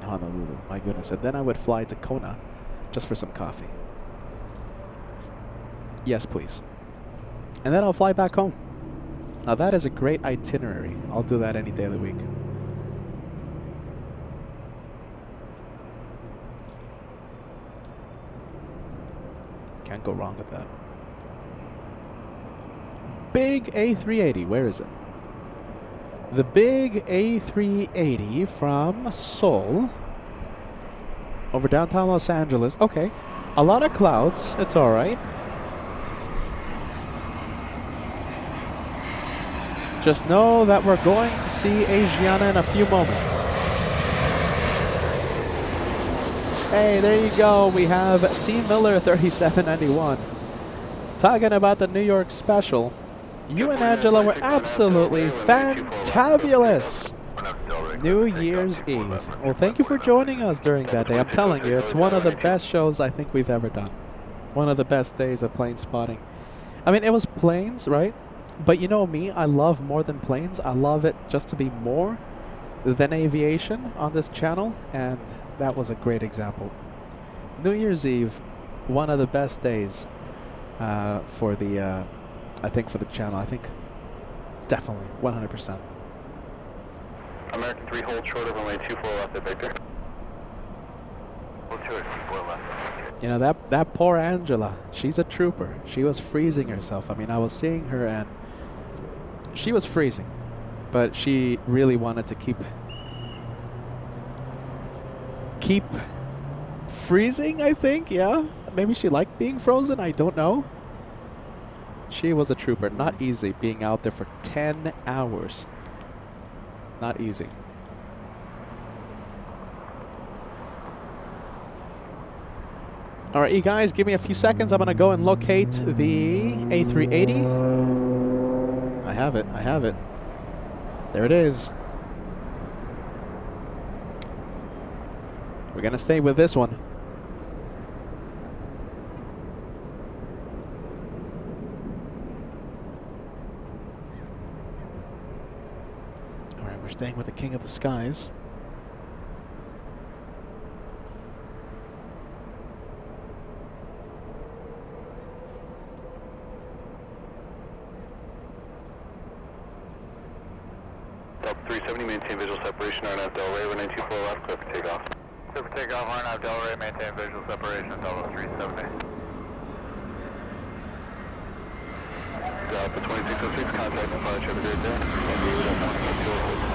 Honolulu. My goodness. And then I would fly to Kona just for some coffee. Yes, please. And then I'll fly back home. Now that is a great itinerary. I'll do that any day of the week. Can't go wrong with that. Big A380. Where is it? The big A380 from Seoul over downtown Los Angeles. Okay. A lot of clouds. It's all right. Just know that we're going to see Asiana in a few moments. Hey, there you go. We have T. Miller 3791 talking about the New York special. You and Angela were absolutely fantabulous. New Year's Eve. Well, thank you for joining us during that day. I'm telling you, it's one of the best shows I think we've ever done. One of the best days of plane spotting. I mean, it was planes, right? But you know me, I love more than planes. I love it just to be more than aviation on this channel, and that was a great example. New Year's Eve, one of the best days for the, I think for the channel. I think definitely 100%. American 3, hold short of runway 24 left at Victor. Hold short, 4 left. You know, that poor Angela, she's a trooper. She was freezing herself. I mean, I was seeing her and she was freezing, but she really wanted to keep freezing, I think. Yeah, maybe she liked being frozen, I don't know. She was a trooper. Not easy being out there for 10 hours. Not easy. All right, you guys, give me a few seconds. I'm going to go and locate the A380. I have it. I have it. There it is. We're going to stay with this one. All right, we're staying with the King of the Skies. Delta 370, maintain visual separation, RNAV Del Rey, 1924 left, clear for takeoff. Clear for takeoff, RNAV Del Rey, maintain visual separation, Delta 370. Delta 2606, contact and fire trip a great day. And we would have 16206.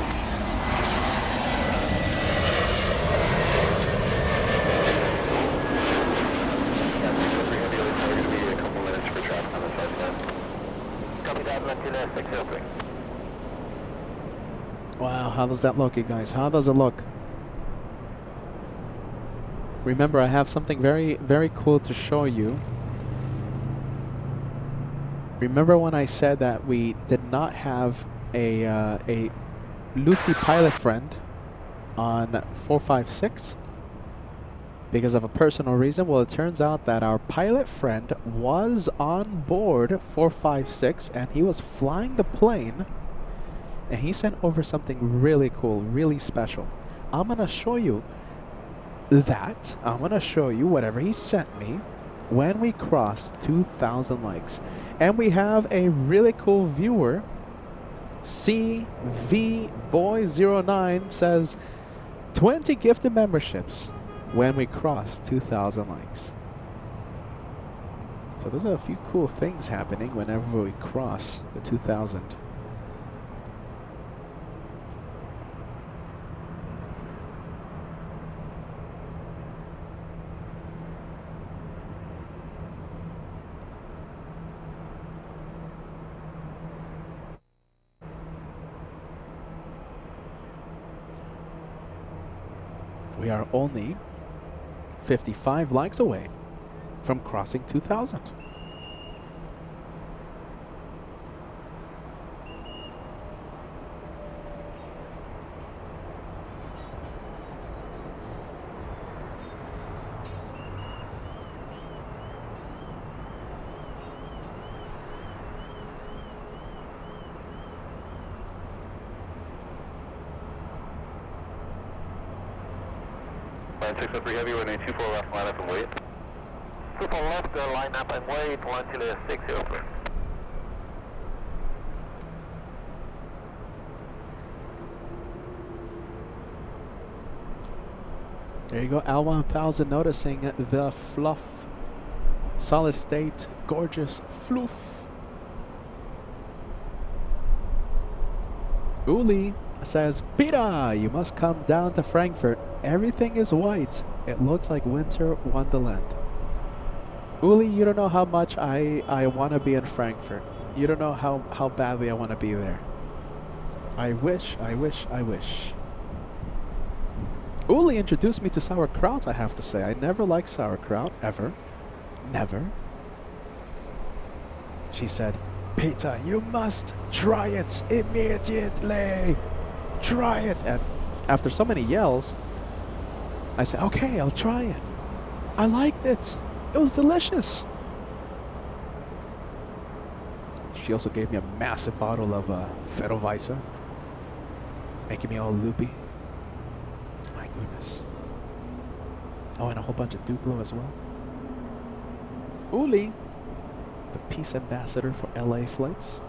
Wow, how does that look, you guys? How does it look? Remember, I have something very, very cool to show you. Remember when I said that we did not have a Lufthansa pilot friend on 456 because of a personal reason? Well, it turns out that our pilot friend was on board 456 and he was flying the plane, and he sent over something really cool, really special. I'm gonna show you that. I'm gonna show you whatever he sent me when we crossed 2,000 likes. And we have a really cool viewer. CVBoy09 says 20 gifted memberships when we cross 2,000 likes. So there's a few cool things happening whenever we cross the 2,000. We are only 55 likes away from crossing 2,000. Line 603 heavy, we're 924 left, line up and wait. 24 left, line up and wait, 126 There you go, L1000 noticing the fluff. Solid state, gorgeous fluff. Uli says, Peter, you must come down to Frankfurt. Everything is white. It looks like winter wonderland. Uli, you don't know how much I want to be in Frankfurt. You don't know how badly I want to be there. I wish. Uli introduced me to sauerkraut, I have to say. I never liked sauerkraut, ever. Never. She said, Peter, you must try it immediately. Try it. And after so many yells, I said, okay, I'll try it. I liked it. It was delicious. She also gave me a massive bottle of Ferrovisa, making me all loopy. My goodness. Oh, and a whole bunch of Duplo as well. Uli, the peace ambassador for LA flights.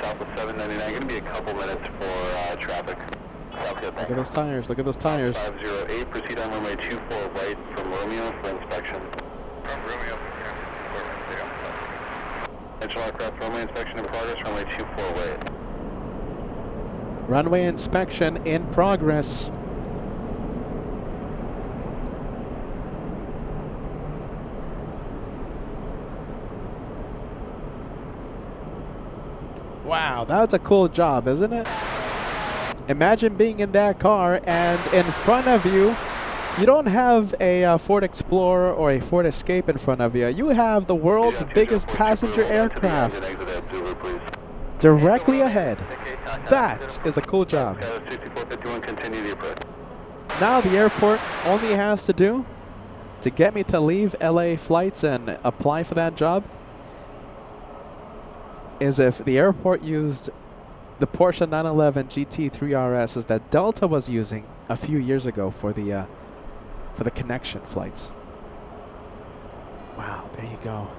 Southwest 799, going to be a couple minutes for traffic. Look at those tires, look at those tires. 508, proceed on runway 24 right from Romeo for inspection. From Romeo, Intentional aircraft runway inspection in progress, runway 24 right. Runway inspection in progress. Wow, that's a cool job, isn't it? Imagine being in that car and in front of you, you don't have a Ford Explorer or a Ford Escape in front of you. You have the world's biggest passenger aircraft directly ahead. That is a cool job. Now the airport only has to do to get me to leave LA flights and apply for that job is if the airport used the Porsche 911 GT3 RSs that Delta was using a few years ago for the connection flights. Wow, there you go.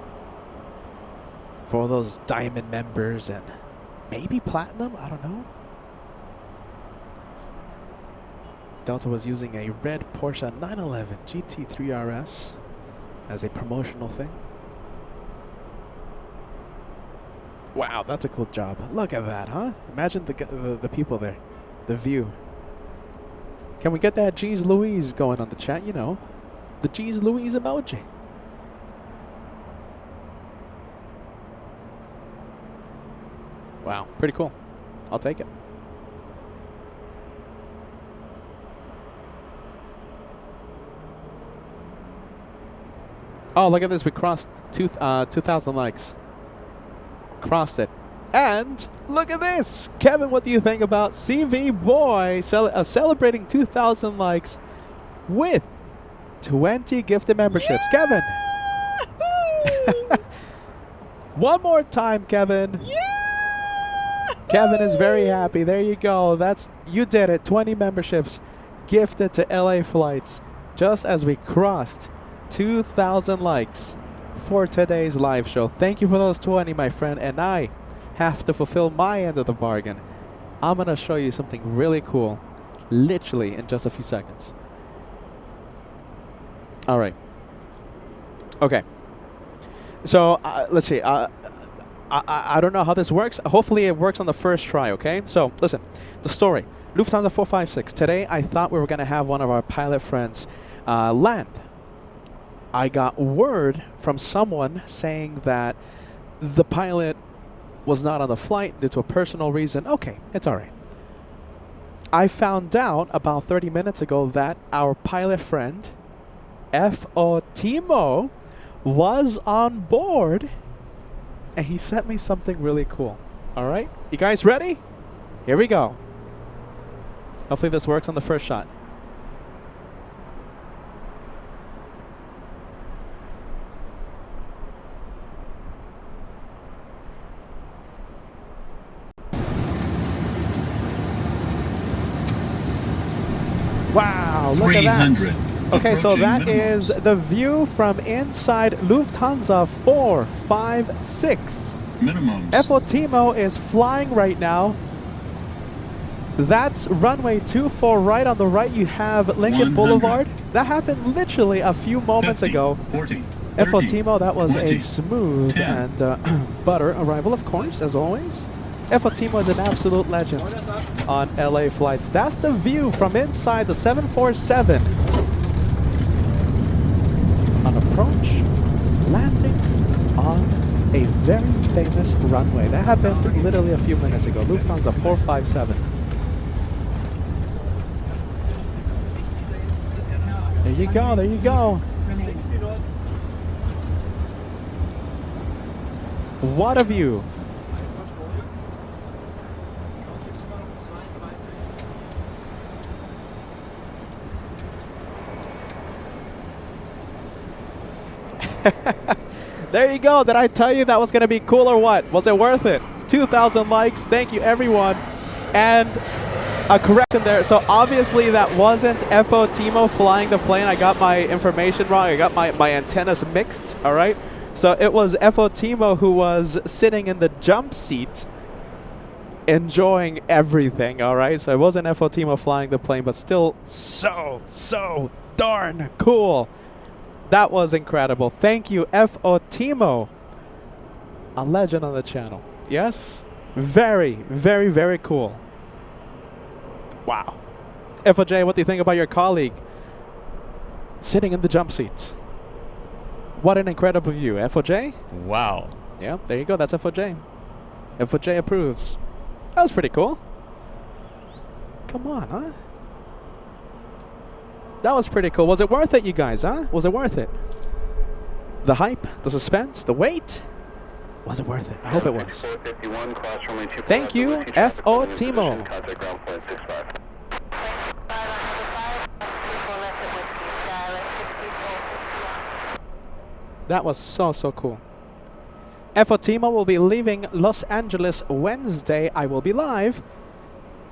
For all those diamond members and maybe platinum, I don't know. Delta was using a red Porsche 911 GT3 RS as a promotional thing. Wow, that's a cool job. Look at that, huh? Imagine the people there, the view. Can we get that Jeez Louise going on the chat? You know, the Jeez Louise emoji. Wow, pretty cool. I'll take it. Oh, look at this. We crossed 2,000 likes. Crossed it. And look at this. Kevin, what do you think about CV Boy celebrating 2,000 likes with 20 gifted memberships? Kevin. One more time, Kevin. Kevin is very happy. There you go. You did it. 20 memberships gifted to LA flights just as we crossed 2,000 likes for today's live show. Thank you for those 20, my friend. And I have to fulfill my end of the bargain. I'm going to show you something really cool, literally in just a few seconds. All right. Okay. So let's see. I don't know how this works. Hopefully it works on the first try, okay? So listen, the story. Lufthansa 456. Today I thought we were going to have one of our pilot friends land. I got word from someone saying that the pilot was not on the flight due to a personal reason. Okay, it's all right. I found out about 30 minutes ago that our pilot friend, F.O. Timo, was on board, and he sent me something really cool. All right, you guys ready? Here we go. Hopefully this works on the first shot. Wow, look at that. Okay, so that is the view from inside Lufthansa 456. FO Timo is flying right now. That's runway 24 right. On the right you have Lincoln Boulevard. That happened literally a few moments ago. 40, FO 30, Timo, that was 20, a smooth 10. and butter arrival, of course, as always. FO Timo is an absolute legend on LA flights. That's the view from inside the 747. On approach, landing on a very famous runway. That happened literally a few minutes ago. Lufthansa 457. There you go, there you go. What a view. There you go. Did I tell you that was going to be cool or what? Was it worth it? 2,000 likes. Thank you, everyone. And a correction there. So obviously that wasn't FO Timo flying the plane. I got my information wrong. I got my antennas mixed. All right. So it was FO Timo who was sitting in the jump seat enjoying everything. All right. So it wasn't FO Timo flying the plane, but still so darn cool. That was incredible. Thank you, FO Timo. A legend on the channel. Yes? Very, very, very cool. Wow. FOJ, what do you think about your colleague sitting in the jump seat? What an incredible view. FOJ? Wow. Yeah, there you go. That's FOJ. FOJ approves. That was pretty cool. Come on, huh? That was pretty cool. Was it worth it, you guys, huh? Was it worth it? The hype, the suspense, the wait? Was it worth it? I hope it was. Thank you, FO Timo. That was so cool. FO Timo will be leaving Los Angeles Wednesday. I will be live.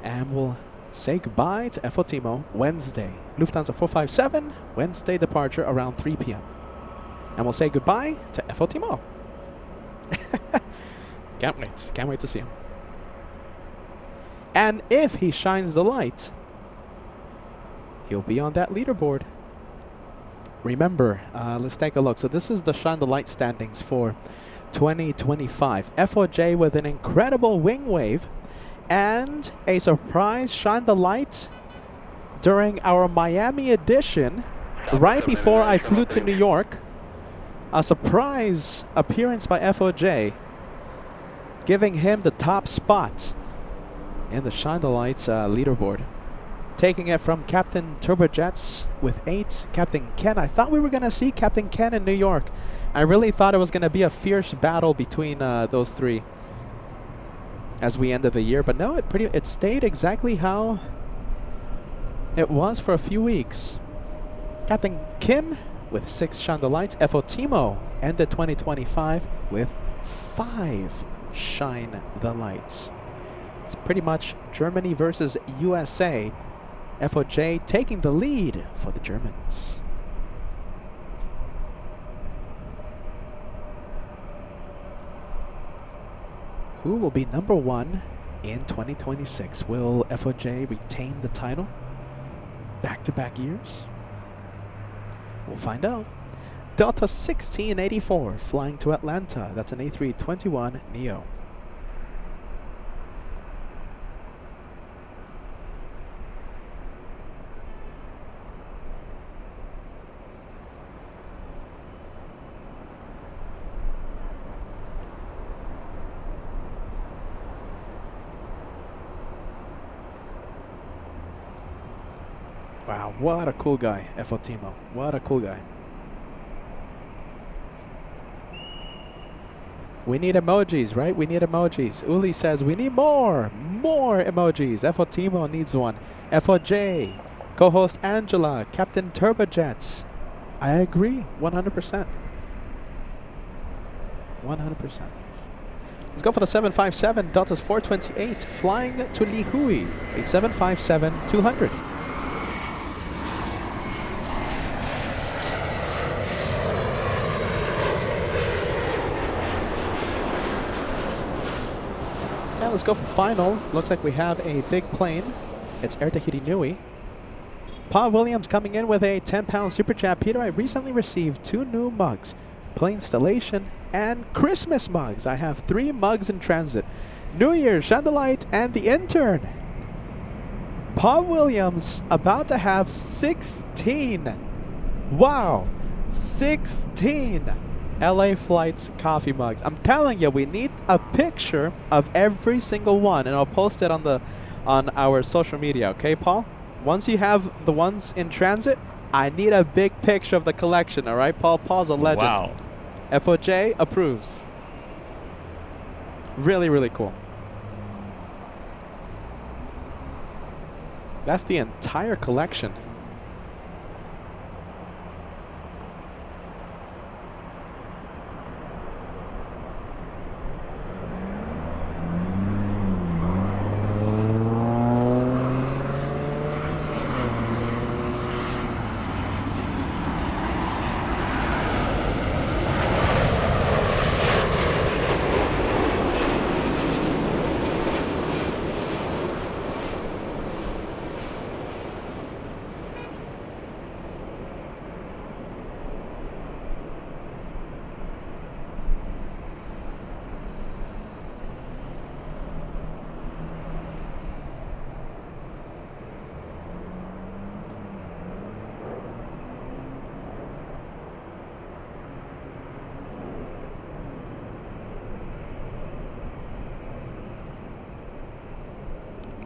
And we'll say goodbye to FO Timo Wednesday. Lufthansa 457, Wednesday departure around 3 p.m. And we'll say goodbye to FO Timo. Can't wait to see him. And if he shines the light, he'll be on that leaderboard. Remember, let's take a look. So this is the Shine the Light standings for 2025. FOJ with an incredible wing wave and a surprise Shine the Light during our Miami edition right before I flew to New York. A surprise appearance by FOJ, giving him the top spot in the Shine the Lights leaderboard. Taking it from Captain Turbojets with 8, Captain Ken. I thought we were going to see Captain Ken in New York. I really thought it was going to be a fierce battle between those three as we ended the year. But no, it stayed exactly how it was for a few weeks. Captain Kim with 6 Shine the Lights. FO Timo ended 2025 with 5 Shine the Lights. It's pretty much Germany versus USA. FOJ taking the lead for the Germans. Who will be number 1 in 2026? Will FOJ retain the title? Back-to-back years? We'll find out. Delta 1684 flying to Atlanta. That's an A321 Neo. Wow, what a cool guy, FO Timo. What a cool guy. We need emojis, right? We need emojis. Uli says we need more emojis. FO Timo needs one. FOJ, co-host Angela, Captain Turbojets. I agree, 100%. 100%. Let's go for the 757, Delta's 428, flying to Lihui, a 757-200. let's go for final. Looks like we have a big plane. It's Air Tahiti Nui. Paul Williams coming in with a 10-pound super chat. Peter, I recently received 2 new mugs, plane installation and Christmas mugs. I have 3 mugs in transit. New Year's, Chandelight, and the intern. Paul Williams about to have 16. Wow, 16 LA Flights coffee mugs. I'm telling you, we need a picture of every single one, and I'll post it on our social media. Okay, Paul? Once you have the ones in transit, I need a big picture of the collection. All right, Paul? Paul's a legend. Wow. FOJ approves. Really, really cool. That's the entire collection.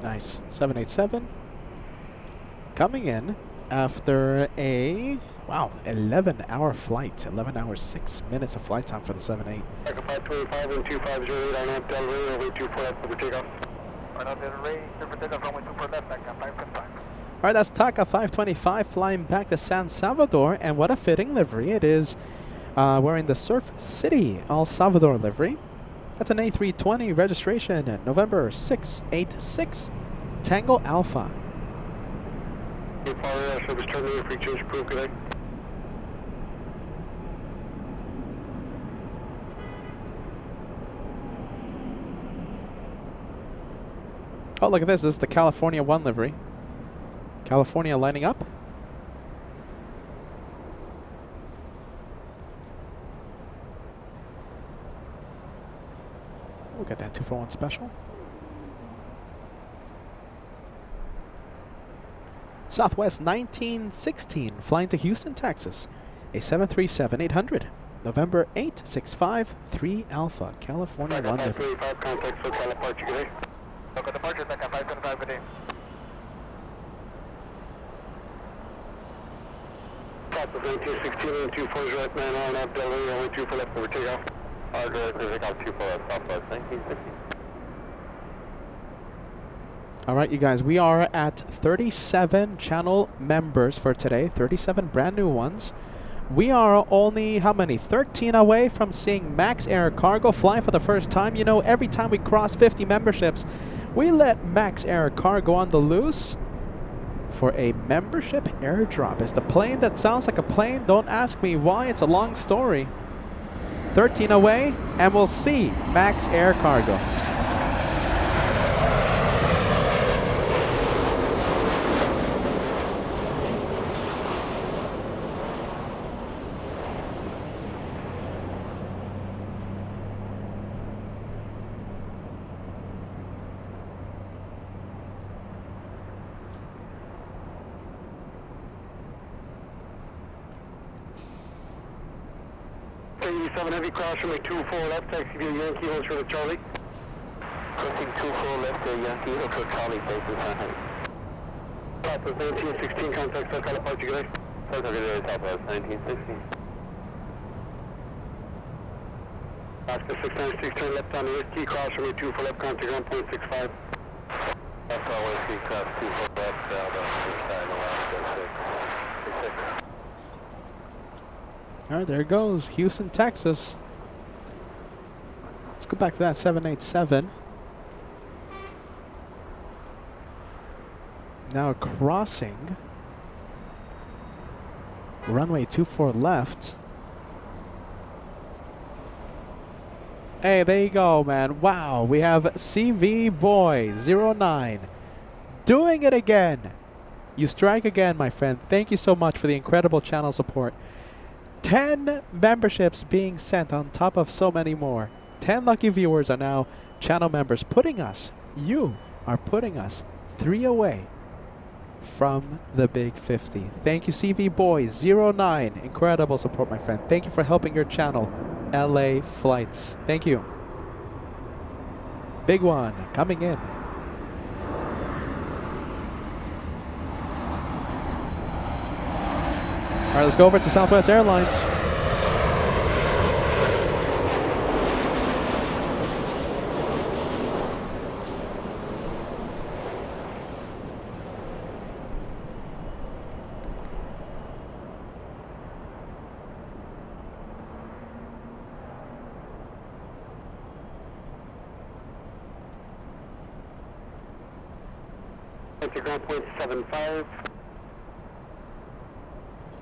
Nice. 787 coming in after a, wow, 11-hour flight. 11 hours, 6 minutes of flight time for the 78. 525 and 2508 on up Delray, runway 24 left for takeoff. On up Delray, for takeoff, runway 24 left, back up 525. All right, that's TACA 525 flying back to San Salvador, and what a fitting livery. It is wearing the Surf City El Salvador livery. That's an A320 registration, November 686 Tango Alpha. Service terminated, free change approved, good day. Oh, look at this. This is the California 1 livery. California lining up. We'll get that 241 special. Southwest 1916, flying to Houston, Texas. A 737-800, November 8653 Alpha, California 1 livery. 535, contact SoCal departure, good day. Local departure, back up 525, good day. Southwest 1916 and 240 right, 9 on up Delray, runway 24 left for takeoff. Hard takeoff 24 left, Southwest 1916. All right, you guys, we are at 37 channel members for today, 37 brand new ones. We are only, how many, 13 away from seeing Max Air Cargo fly for the first time. You know, every time we cross 50 memberships, we let Max Air Cargo on the loose for a membership airdrop. It's the plane that sounds like a plane. Don't ask me why, it's a long story. 13 away, and we'll see Max Air Cargo. Heavy cross runway 24 left, taxi via Yankee, hold short of Charlie. Crossing 24 left to Yankee, Hotel Charlie, basis Anaheim. Southwest 1916, contact SoCal departure, good day. SoCal, good day, Southwest 1916. Oscar 696, turn left on the Whiskey, cross runway 24 left, contact 1.65. That's all Whiskey, cross 24 left, down on the side, Alaska 666. All right, there it goes. Houston, Texas. Let's go back to that 787. Now crossing runway 24 left. Hey, there you go, man. Wow, we have CV Boy 09 doing it again. You strike again, my friend. Thank you so much for the incredible channel support. 10 memberships being sent on top of so many more. 10 lucky viewers are now channel members, putting us, you are putting us 3 away from the big 50. Thank you, CV Boy 09. Incredible support, my friend. Thank you for helping your channel, LA Flights. Thank you. Big one coming in. All right, let's go over to Southwest Airlines.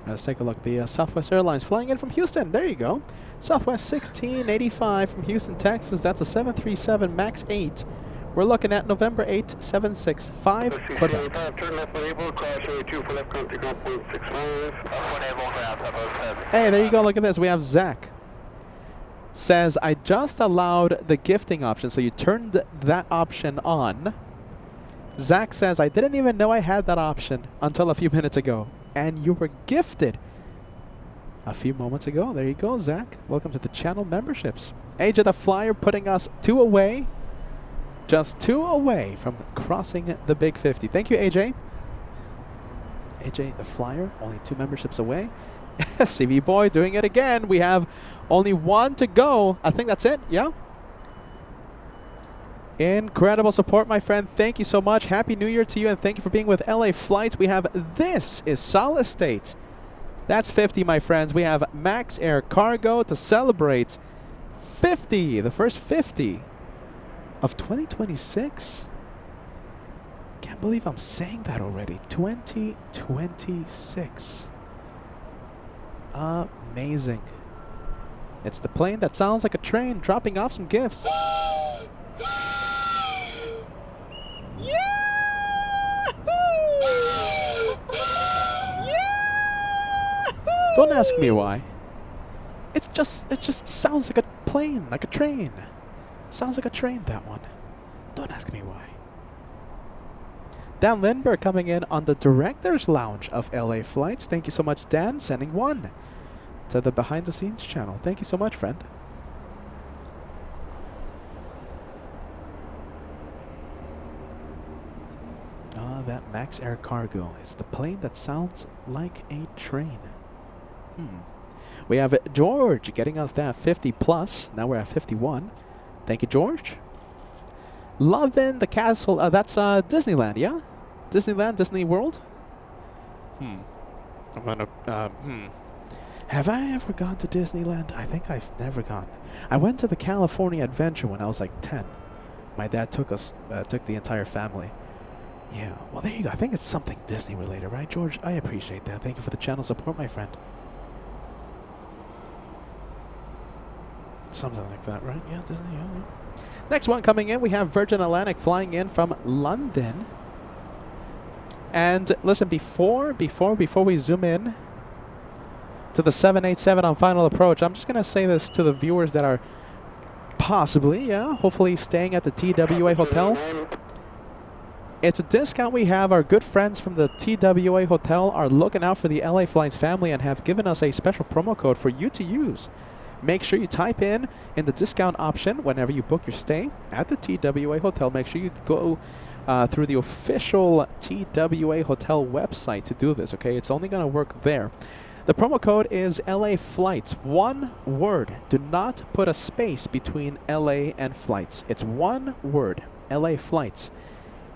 Let's take a look. The Southwest Airlines flying in from Houston. There you go. Southwest 1685 from Houston, Texas. That's a 737 MAX 8. We're looking at November 8, 765. Quebec. Turn left enable, cross A2 for left country, 1.65. Hey, there you go. Look at this. We have Zach. Says, I just allowed the gifting option, so you turned that option on. Zach says, I didn't even know I had that option until a few minutes ago. And you were gifted a few moments ago. There you go, Zach. Welcome to the channel memberships. AJ the Flyer putting us 2 away. Just 2 away from crossing the big 50. Thank you, AJ. AJ the Flyer, only 2 memberships away. CV Boy doing it again. We have only 1 to go. I think that's it. Yeah. Incredible support, my friend. Thank you so much. Happy New Year to you, and thank you for being with LA Flights. We have This is Solid State. That's 50, my friends. We have Max Air Cargo to celebrate 50, the first 50 of 2026. Can't believe I'm saying that already. 2026. Amazing. It's the plane that sounds like a train dropping off some gifts. Don't ask me why. It just sounds like a plane, like a train. Sounds like a train, that one. Don't ask me why. Dan Lindbergh coming in on the Director's Lounge of LA Flights. Thank you so much, Dan. Sending 1 to the Behind the Scenes channel. Thank you so much, friend. That Max Air Cargo. It's the plane that sounds like a train. We have George getting us that 50 plus. Now we're at 51. Thank you, George. Loving the castle. That's Disneyland, yeah? Disneyland, Disney World? I'm gonna, Have I ever gone to Disneyland? I think I've never gone. I went to the California Adventure when I was like 10. My dad took the entire family. Yeah, well, there you go. I think it's something Disney related, right, George? I appreciate that. Thank you for the channel support, my friend. Something like that, right? Yeah, Disney. Yeah. Next one coming in, we have Virgin Atlantic flying in from London. And listen, before we zoom in to the 787 on final approach, I'm just going to say this to the viewers that are possibly, hopefully staying at the TWA Hotel. It's a discount we have. Our good friends from the TWA Hotel are looking out for the LA Flights family and have given us a special promo code for you to use. Make sure you type in the discount option whenever you book your stay at the TWA Hotel. Make sure you go through the official TWA Hotel website to do this, okay? It's only going to work there. The promo code is LA Flights. 1 word. Do not put a space between LA and Flights. It's 1 word. LA Flights.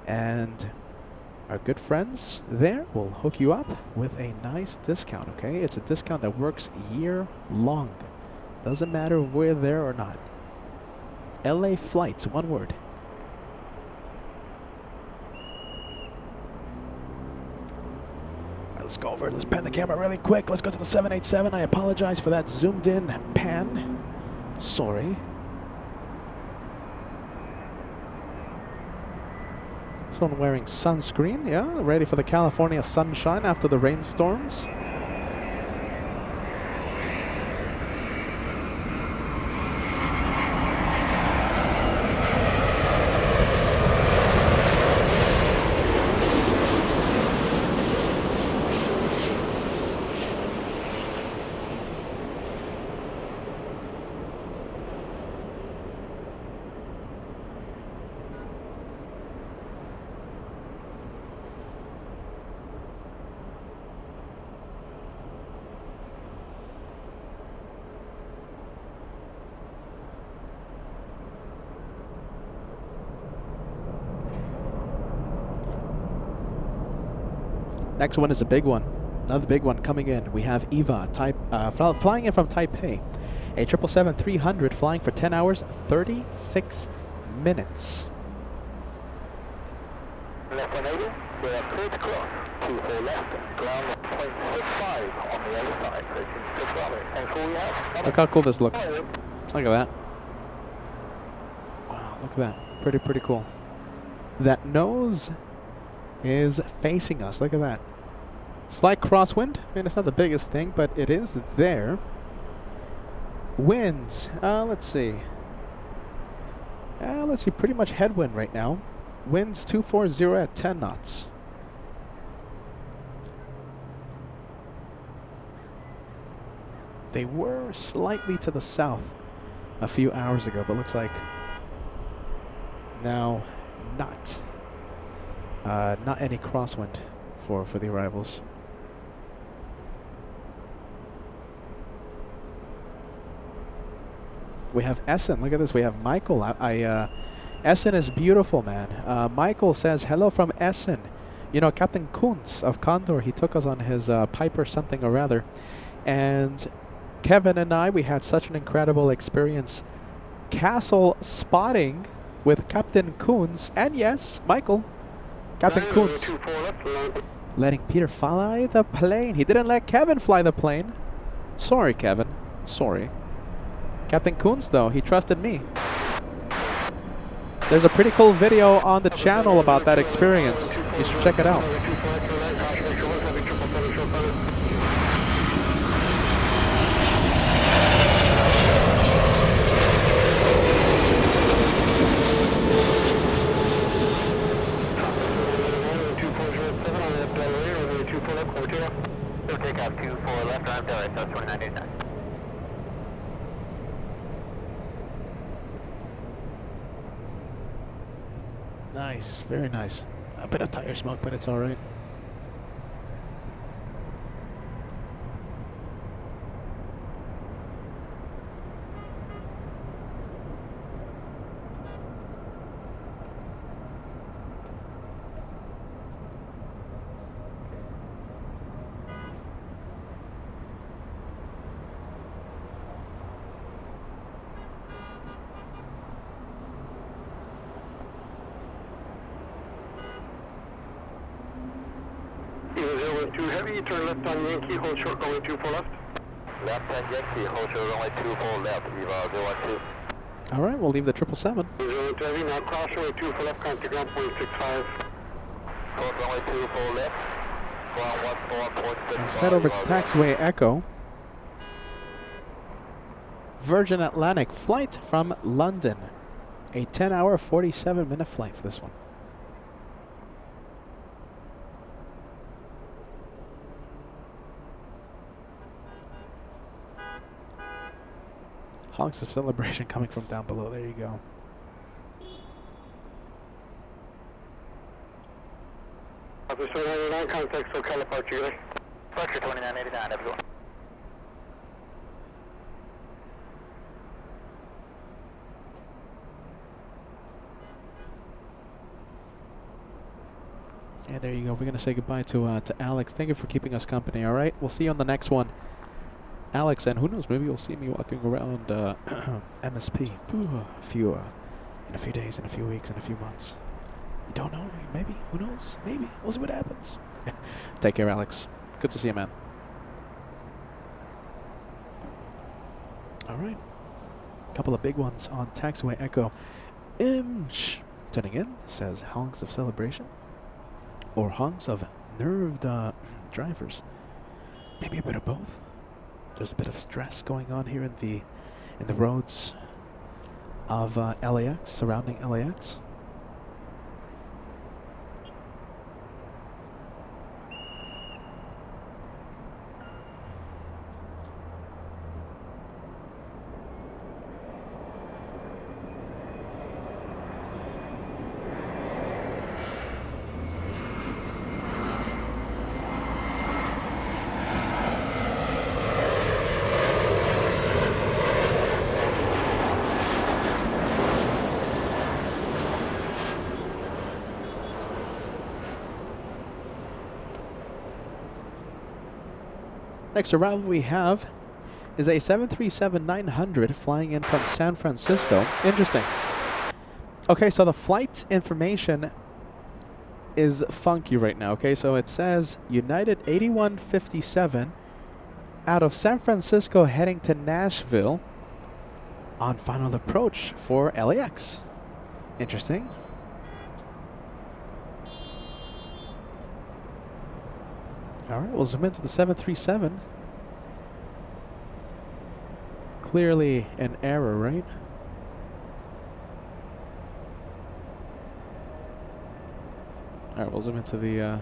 And our good friends there will hook you up with a nice discount, okay? It's a discount that works year long. Doesn't matter if we're there or not. LA Flights, 1 word. Let's go over. Let's pan the camera really quick. Let's go to the 787. I apologize for that zoomed in pan. Sorry. This one wearing sunscreen, yeah, ready for the California sunshine after the rainstorms. Next one is a big one. Another big one coming in. We have Eva flying in from Taipei. A 777-300 flying for 10 hours, 36 minutes. Left 180, we have cleared to cross. 24 left, ground 0.65 on the other side. So 6 runway. Thanks for all we have. Look how cool this looks. Look at that. Wow, look at that. Pretty cool. That nose is facing us. Look at that. Slight crosswind. I mean, it's not the biggest thing, but it is there. Winds. Let's see. Let's see. Pretty much headwind right now. Winds 240 at 10 knots. They were slightly to the south a few hours ago, but looks like now not. Not any crosswind for the arrivals. We have Essen. Look at this. We have Michael. Essen is beautiful, man. Michael says hello from Essen. You know, Captain Kuntz of Condor, he took us on his Piper something or rather. And Kevin and I, we had such an incredible experience castle spotting with Captain Kuntz. And yes, Michael, Captain Kuntz, letting Peter fly the plane. He didn't let Kevin fly the plane. Sorry, Kevin. Sorry. Captain Kuntz, though, he trusted me. There's a pretty cool video on the channel about that experience. You should check it out. Takeoff 24 left, drive direct, so 2989. Nice, very nice. A bit of tire smoke, but it's all right. Heavy, turn left on Yankee, hold short, runway 24 left. Left on Yankee, hold short, runway 24 left, Eva 012. All right, we'll leave the 777. 02 heavy, now cross runway 24 left, contact ground 0.65. Cross runway 24 left, ground 14.65. Let's head over to taxiway Echo. Virgin Atlantic flight from London. A 10-hour, 47-minute flight for this one. Honks of celebration coming from down below. There you go. Officer 29, contact SoCal departure. Departure 2989, everyone. And there you go. We're going to say goodbye to Alex. Thank you for keeping us company, all right? We'll see you on the next one. Alex, and who knows, maybe you'll see me walking around MSP in a few days, in a few weeks, in a few months. You don't know, maybe, who knows, maybe, we'll see what happens. Take care, Alex. Good to see you, man. All right, a couple of big ones on taxiway Echo. tuning in says honks of celebration or honks of nerved drivers. Maybe a bit of both. There's a bit of stress going on here in the roads of LAX, surrounding LAX. Next arrival we have is a 737-900 flying in from San Francisco. Interesting. Okay, so the flight information is funky right now. Okay, so it says United 8157 out of San Francisco heading to Nashville on final approach for LAX. Interesting. All right, we'll zoom into the 737. Clearly an error, right? All right, we'll zoom into the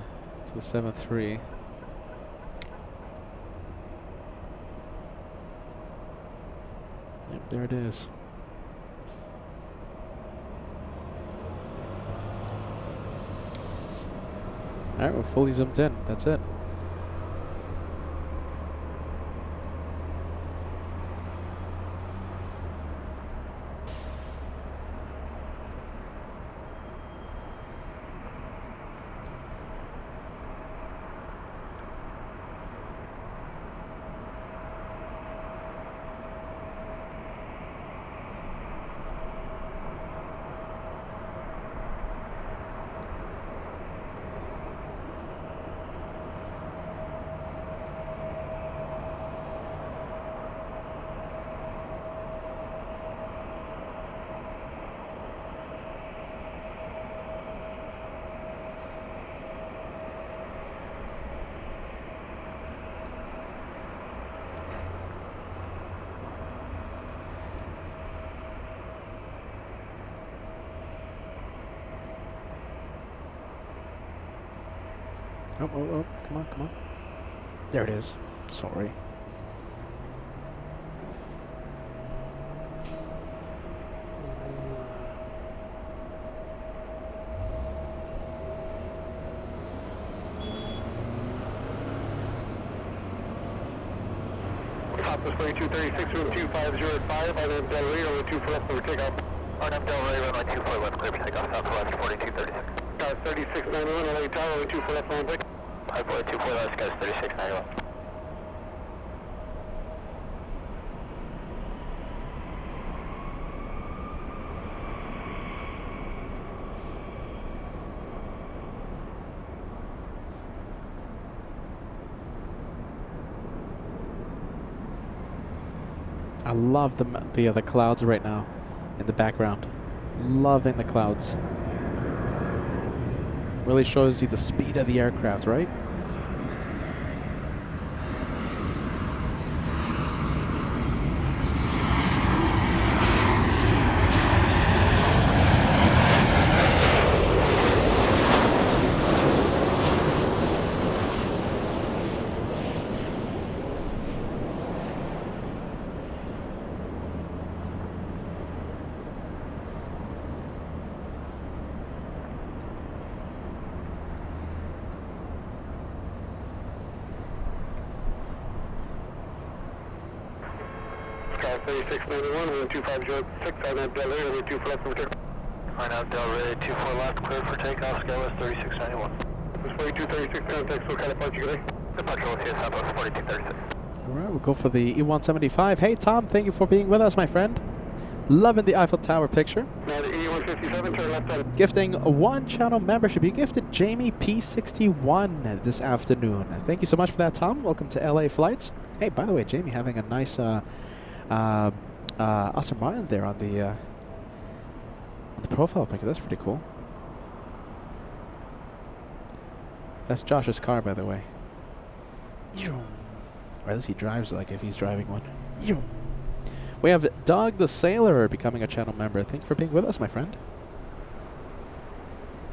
73. Yep, there it is. All right, we're fully zoomed in. That's it. Oh, come on. There it is. Sorry. Top is 4236, room 2505, I live Del Rey, runway 24 left for takeoff. RNF Del Rey, runway 24 left, clear for takeoff, southwest 4236. Guys 3691, LA Tower, runway 24 left, on deck. High 24 left, guys 3691. I love the clouds right now in the background. Loving the clouds. Really shows you the speed of the aircraft, right? Sky 3691, room 2506, RNF Del Rey, runway 24 left for takeoff. RNF Del Rey, 24 left, clear for takeoff, Skywest 3691. This is 4236, contact, what kind of departure today? Departure will see us southwest 4236. All right, we'll go for the E175. Hey, Tom, thank you for being with us, my friend. Loving the Eiffel Tower picture. Now the E157, turn left on. Gifting a one-channel membership. You gifted Jamie P61 this afternoon. Thank you so much for that, Tom. Welcome to LA Flights. Hey, by the way, Jamie having a nice Aston Martin there on The profile picture, that's pretty cool. That's Josh's car, by the way. Or at least he drives like if he's driving one. We have Doug the Sailor becoming a channel member. Thank you for being with us, my friend.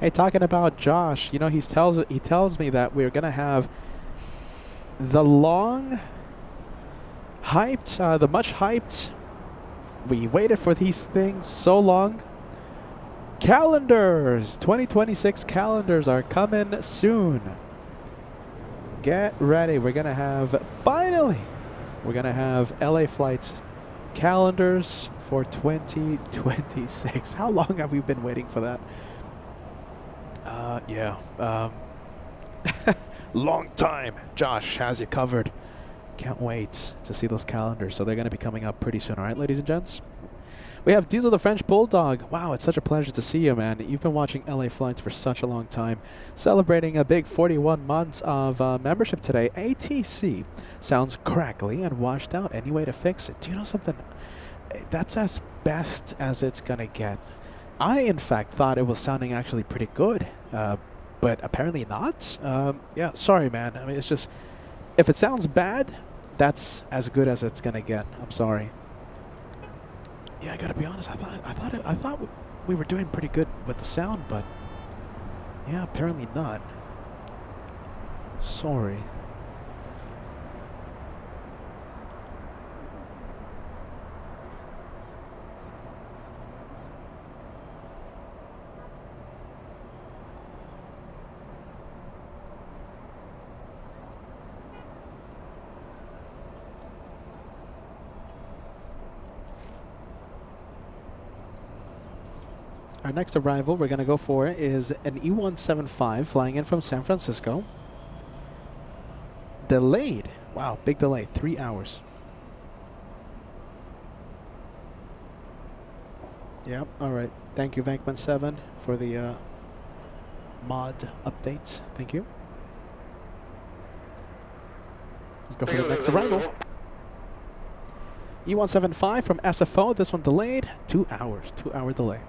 Hey, talking about Josh, you know, he tells me that we're gonna have the long hyped, the much hyped. We waited for these things so long. Calendars, 2026 calendars are coming soon. Get ready. We're gonna have finally. We're gonna have LA flights calendars for 2026. How long have we been waiting for that? Long time. Josh has you covered. Can't wait to see those calendars. So they're going to be coming up pretty soon. All right, ladies and gents. We have Diesel the French Bulldog. Wow, it's such a pleasure to see you, man. You've been watching LA Flights for such a long time. Celebrating a big 41 months of membership today. ATC sounds crackly and washed out. Any way to fix it? Do you know something? That's as best as it's going to get. I, in fact, thought it was sounding actually pretty good, but apparently not. Yeah, sorry, man. I mean, it's just, if it sounds bad, that's as good as it's gonna get. I'm sorry. Yeah, I gotta be honest. I thought we were doing pretty good with the sound, but yeah, apparently not. Sorry. Our next arrival we're going to go for is an E175 flying in from San Francisco. Delayed. Wow, big delay. 3 hours. Yep, alright. Thank you, Vankman7, for the mod update. Thank you. Let's go for the next arrival. E175 from SFO. This one delayed. 2 hours. 2-hour delay.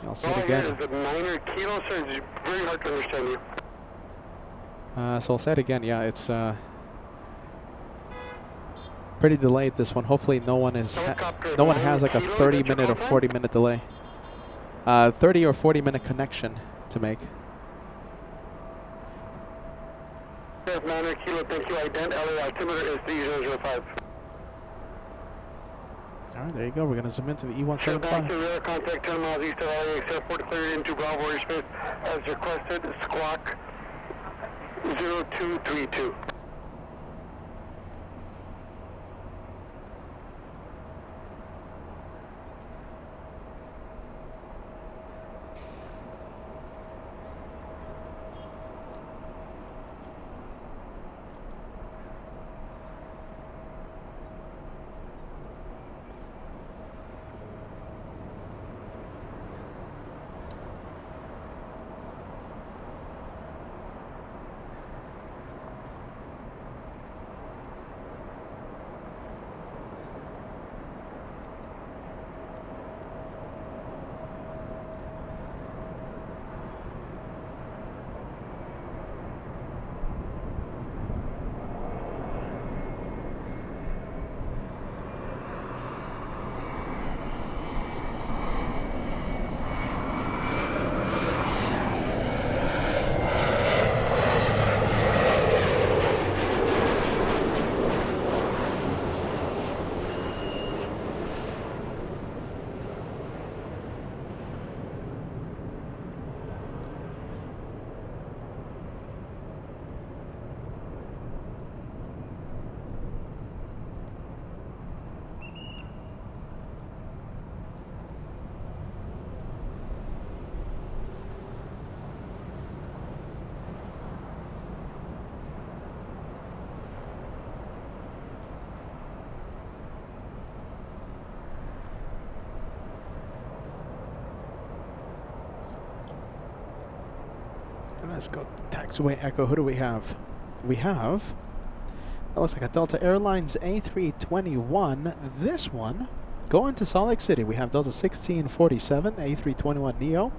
I'll say it again. Is it 9 kilos, or is it very hard to understand you? So I'll say it again. Yeah, it's pretty delayed, this one. Hopefully no one is no one has like a 30-minute or 40-minute delay. 30 or 40-minute connection to make. 9 kilo, thank you. Ident, LA altimeter is 3005. All right, there you go. We're going to zoom into the E175. Back to rear, contact 10 miles east of LA, except for declared into Bravo airspace as requested, squawk 0232. Let's go taxiway Echo. Who do we have? We have, that looks like a Delta Airlines A321. This one Going to Salt Lake City, we have those at 1647, A321neo.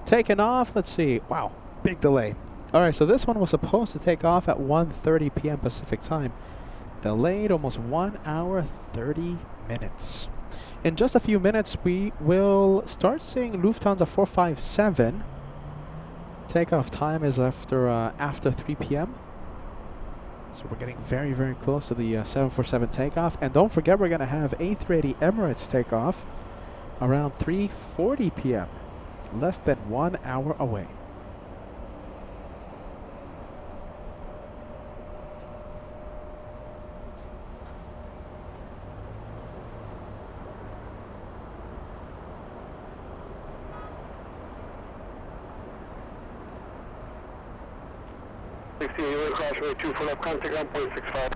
Taking off, let's see, wow, big delay. Alright, so this one was supposed to take off at 1:30 p.m. Pacific time. Delayed almost 1 hour, 30 minutes. In just a few minutes, we will start seeing Lufthansa 457. Takeoff time is after 3 p.m. So we're getting very, very close to the 747 takeoff. And don't forget, we're going to have A380 Emirates takeoff around 3:40 p.m. Less than 1 hour away. Crossway 2 full up, contact 1.65.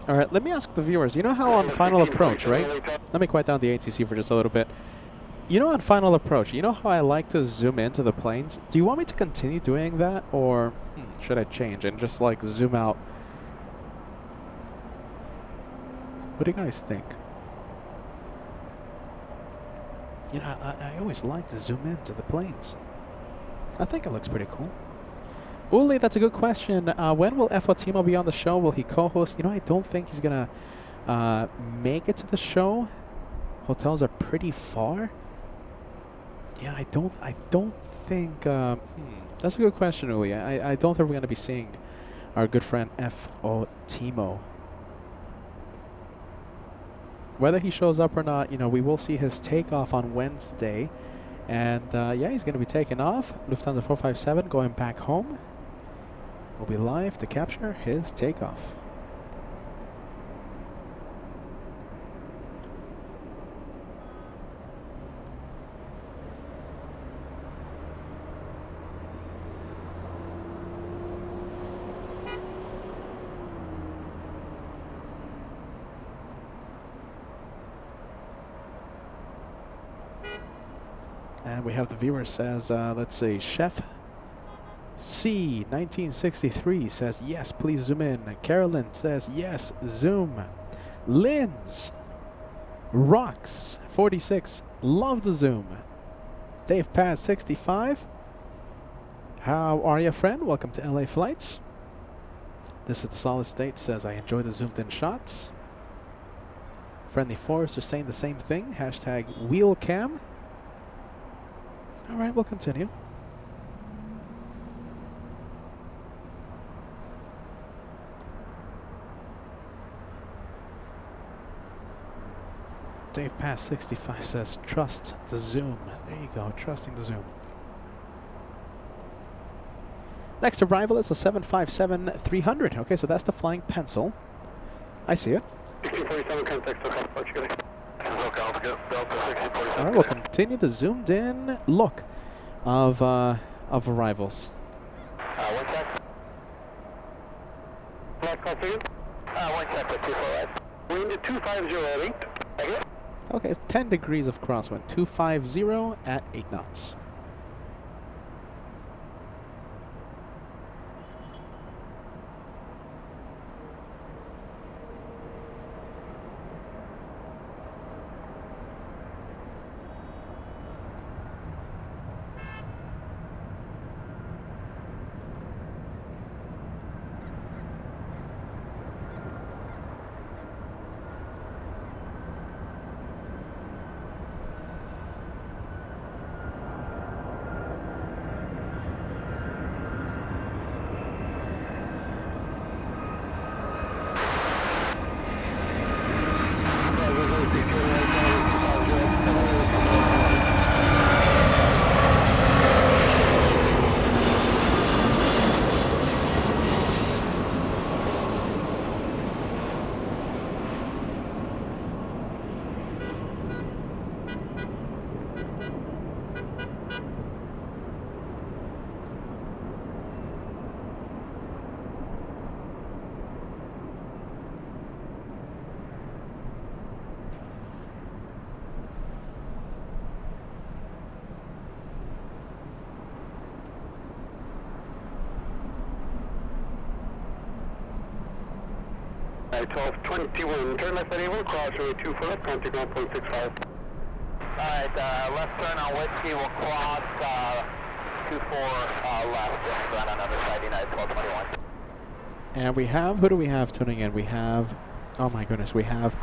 All right, let me ask the viewers, you know how on final approach, right? Let me quiet down the ATC for just a little bit. You know on final approach, you know how I like to zoom into the planes? Do you want me to continue doing that, or should I change and just like zoom out? What do you guys think? You know, I always like to zoom into the planes. I think it looks pretty cool. Uli, that's a good question. When will F.O. Timo be on the show? Will he co-host? You know, I don't think he's gonna make it to the show. Hotels are pretty far. Yeah, I don't think. That's a good question, Uli. I don't think we're gonna be seeing our good friend F.O. Timo. Whether he shows up or not, you know, we will see his takeoff on Wednesday, and yeah, he's gonna be taking off. Lufthansa 457 going back home. We'll be live to capture his takeoff. And we have the viewer says, let's see, Chef C 1963 says yes, please zoom in. Carolyn says yes, zoom. Linz Rocks 46, love the zoom. Dave Paz 65, how are you, friend? Welcome to LA Flights. This is the Solid State says I enjoy the zoomed in shots. Friendly Forrester saying the same thing. Hashtag wheelcam. All right, we'll continue. Dave Pass 65 says, trust the zoom. There you go, trusting the zoom. Next arrival is a 757-300. Okay, so that's the flying pencil. I see it. 1647 contact SoCal Portugal. All right, we'll continue the zoomed in look of arrivals. One check. Last call for you. One check with 245. Wind 250 at 8. Okay, 10 degrees of crosswind. 250 at 8 knots. 1221, turn left at Able, cross runway 24 left, contact 1.65. Alright, left turn on Whiskey, we'll cross 24 left and run on other side, United 1221. And we have, who do we have tuning in? We have, oh my goodness, we have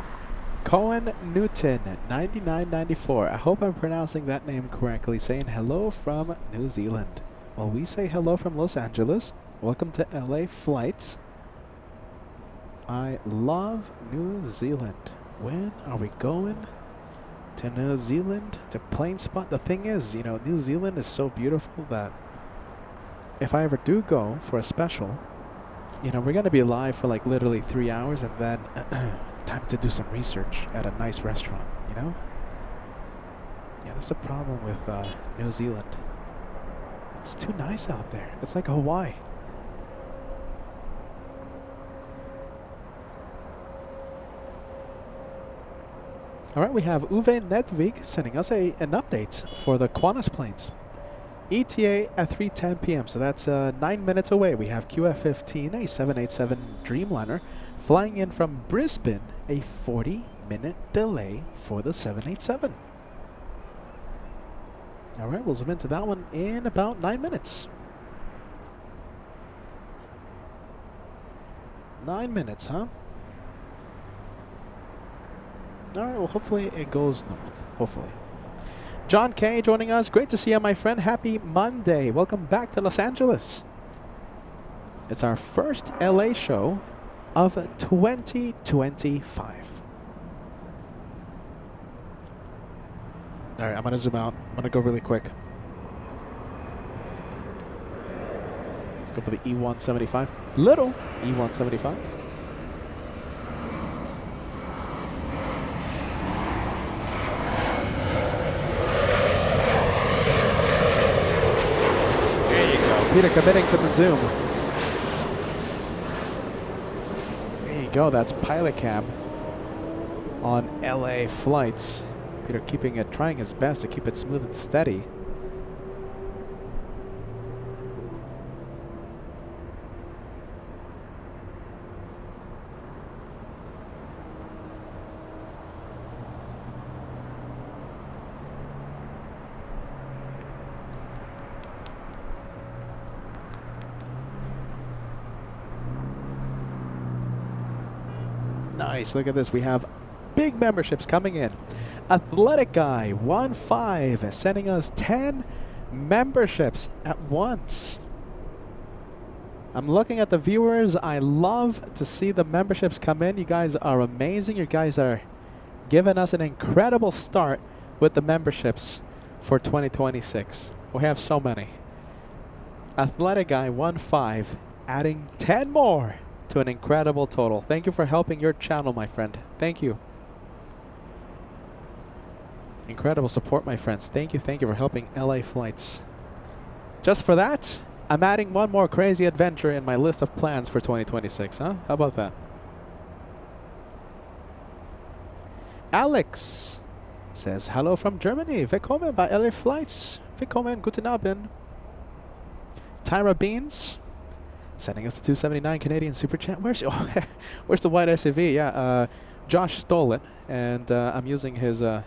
Cohen Newton, 9994. I hope I'm pronouncing that name correctly, saying hello from New Zealand. Well, we say hello from Los Angeles. Welcome to LA flights. I love New Zealand. When are we going to New Zealand to plane spot? The thing is, you know, New Zealand is so beautiful that if I ever do go for a special, you know, we're going to be live for like literally 3 hours and then time to do some research at a nice restaurant, you know? Yeah, that's the problem with New Zealand. It's too nice out there. It's like Hawaii. All right, we have Uwe Nedvig sending us an update for the Qantas planes. ETA at 3:10 p.m., so that's 9 minutes away. We have QF-15, a 787 Dreamliner, flying in from Brisbane, a 40-minute delay for the 787. All right, we'll zoom into that one in about 9 minutes. 9 minutes, huh? All right, well, hopefully it goes north. Hopefully. John K. joining us. Great to see you, my friend. Happy Monday. Welcome back to Los Angeles. It's our first LA show of 2025. All right, I'm going to zoom out. I'm going to go really quick. Let's go for the E175. Little E175. Peter committing to the zoom. There you go, that's pilot cam on LA flights. Peter trying his best to keep it smooth and steady. Nice, look at this. We have big memberships coming in. Athletic Guy 15 sending us 10 memberships at once. I'm looking at the viewers. I love to see the memberships come in. You guys are amazing. You guys are giving us an incredible start with the memberships for 2026. We have so many. Athletic Guy 15 adding 10 more to an incredible total. Thank you for helping your channel, my friend. Thank you. Incredible support, my friends. Thank you for helping LA flights. Just for that, I'm adding one more crazy adventure in my list of plans for 2026, huh? How about that? Alex says, hello from Germany. Willkommen bei LA Flights. Willkommen, guten Abend. Tyra Beans sending us the 279 Canadian Super Chat. Where's the white SUV? Yeah, Josh stole it, and I'm using his Ferrari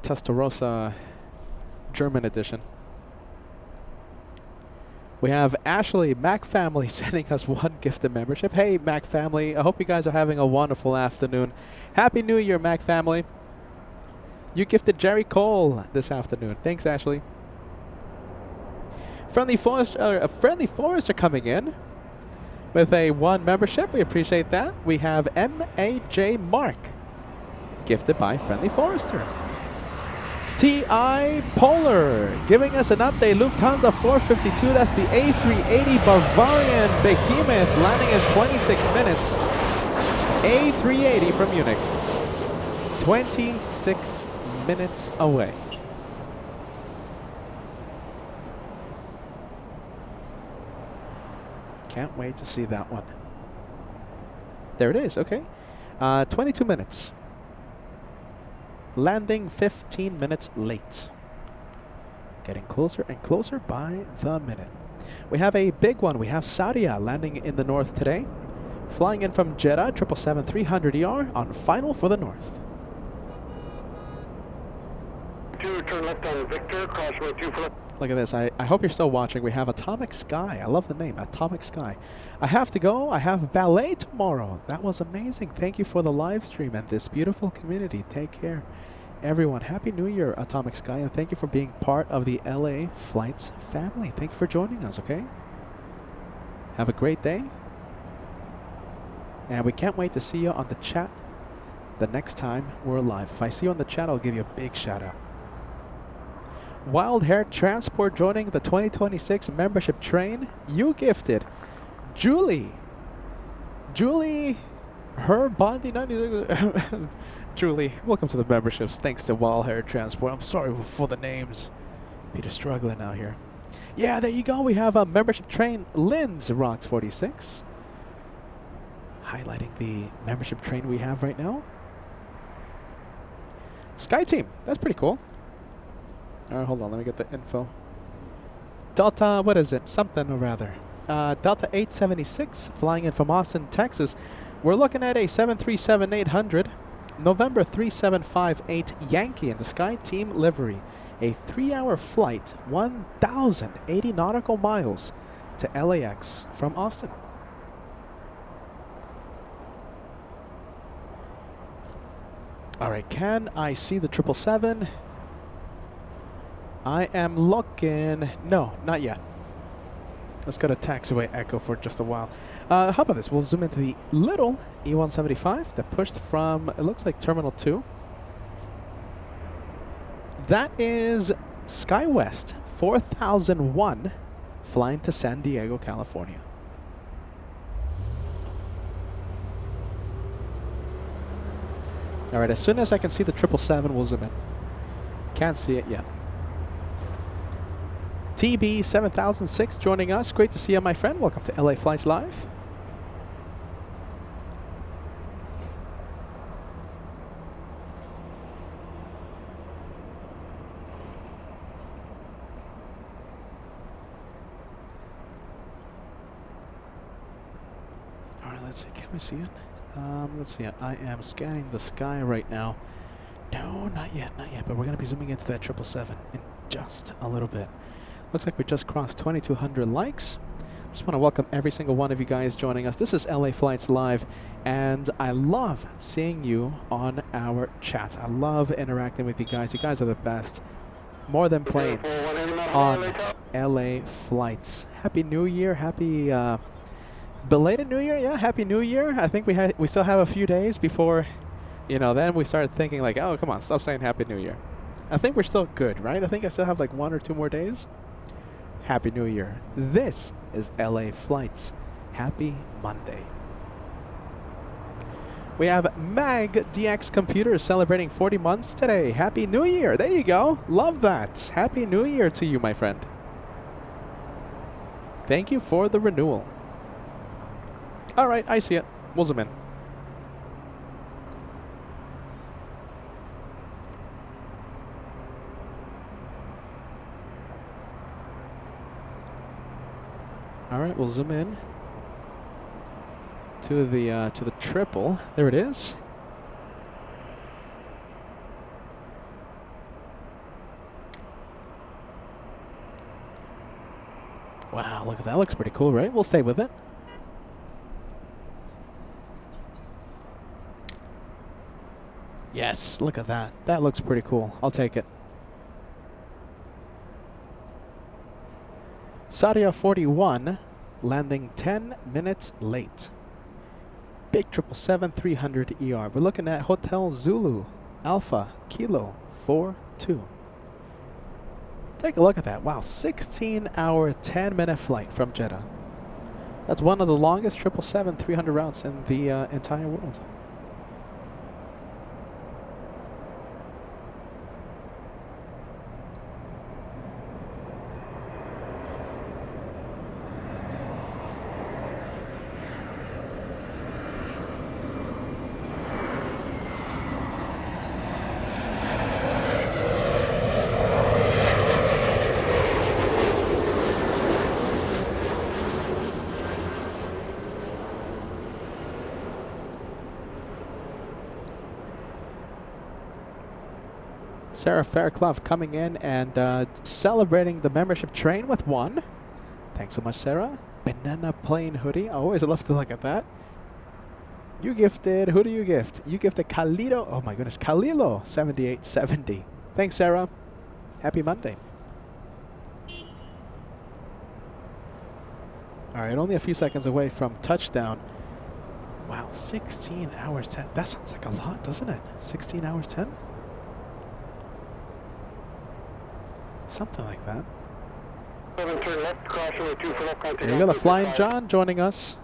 Testarossa German edition. We have Ashley Mac Family sending us one gifted membership. Hey, Mac Family, I hope you guys are having a wonderful afternoon. Happy New Year, Mac Family. You gifted Jerry Cole this afternoon. Thanks, Ashley. Friendly Forester coming in with a 1 membership. We appreciate that. We have MAJ Mark gifted by Friendly Forester. T.I. Polar giving us an update. Lufthansa 452. That's the A380 Bavarian Behemoth landing in 26 minutes. A380 from Munich. 26 minutes away. Can't wait to see that one. There it is, okay. 22 minutes. Landing 15 minutes late. Getting closer and closer by the minute. We have a big one. We have Saudia landing in the north today flying in from Jeddah, 777-300ER on final for the north. 2, turn left on Victor, crossway 2 for left. Look at this. I hope you're still watching. We have Atomic Sky. I love the name, Atomic Sky. I have to go. I have ballet tomorrow. That was amazing. Thank you for the live stream and this beautiful community. Take care, everyone. Happy New Year, Atomic Sky, and thank you for being part of the LA Flights family. Thank you for joining us, okay? Have a great day. And we can't wait to see you on the chat the next time we're live. If I see you on the chat, I'll give you a big shout out. Wild Hair Transport joining the 2026 membership train. You gifted Julie, her Bondi 96. Julie, welcome to the memberships. Thanks to Wild Hair Transport. I'm sorry for the names. Peter's struggling out here. Yeah, there you go. We have a membership train. Lynn's Rocks 46. Highlighting the membership train we have right now. Sky Team. That's pretty cool. Alright, hold on, let me get the info. Delta, what is it? Something or rather. Delta 876, flying in from Austin, Texas. We're looking at a 737-800, November 3758 Yankee in the Sky Team livery. A 3-hour flight, 1,080 nautical miles to LAX from Austin. Alright, can I see the 777? I am looking. No, not yet. Let's go to taxiway Echo for just a while. How about this? We'll zoom into the little E175 that pushed from, it looks like Terminal 2. That is SkyWest 4001 flying to San Diego, California. Alright, as soon as I can see the 777, we'll zoom in. Can't see it yet. TB 7006 joining us. Great to see you, my friend. Welcome to LA Flights Live. All right, let's see. Can we see it? Let's see. I am scanning the sky right now. No, not yet, not yet. But we're going to be zooming into that 777 in just a little bit. Looks like we just crossed 2,200 likes. Just want to welcome every single one of you guys joining us. This is LA Flights Live, and I love seeing you on our chat. I love interacting with you guys. You guys are the best. More than planes on LA Flights. Happy New Year. Happy belated New Year. Yeah, Happy New Year. I think we still have a few days before, then we started thinking like, oh, come on, stop saying Happy New Year. I think we're still good, right? I think I still have like 1 or 2 more days. Happy New Year. This is LA Flights. Happy Monday. We have Mag DX Computers celebrating 40 months today. Happy New Year. There you go. Love that. Happy New Year to you, my friend. Thank you for the renewal. All right, I see it. We'll zoom in. All right, we'll zoom in to the triple. There it is. Wow, look at that. Looks pretty cool, right? We'll stay with it. Yes, look at that. That looks pretty cool. I'll take it. Sadia 41 landing 10 minutes late. Big 777-300ER. We're looking at Hotel Zulu Alpha Kilo 42. Take a look at that. Wow, 16-hour, 10-minute flight from Jeddah. That's one of the longest 777-300 routes in the entire world. Sarah Fairclough coming in and celebrating the membership train with one. Thanks so much, Sarah. Banana plain hoodie. I always love to look at that. You gifted, who do you gift? You gifted Khalilo. Oh my goodness, Khalilo 7870. Thanks, Sarah. Happy Monday. All right, only a few seconds away from touchdown. Wow, 16 hours 10. That sounds like a lot, doesn't it? 16 hours 10? Something like that. Turn left, caution with 2 for left contact. There you go, the Flying John joining us.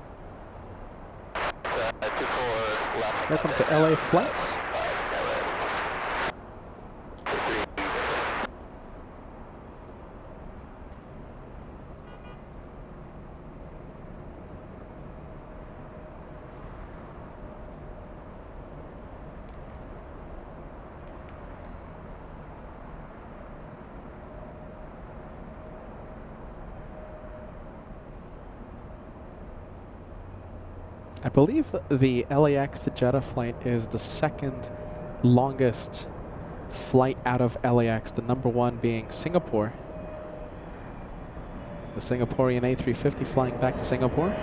24 left. Welcome to LA Flights. I believe the LAX to Jeddah flight is the second longest flight out of LAX, the number one being Singapore. The Singaporean A350 flying back to Singapore.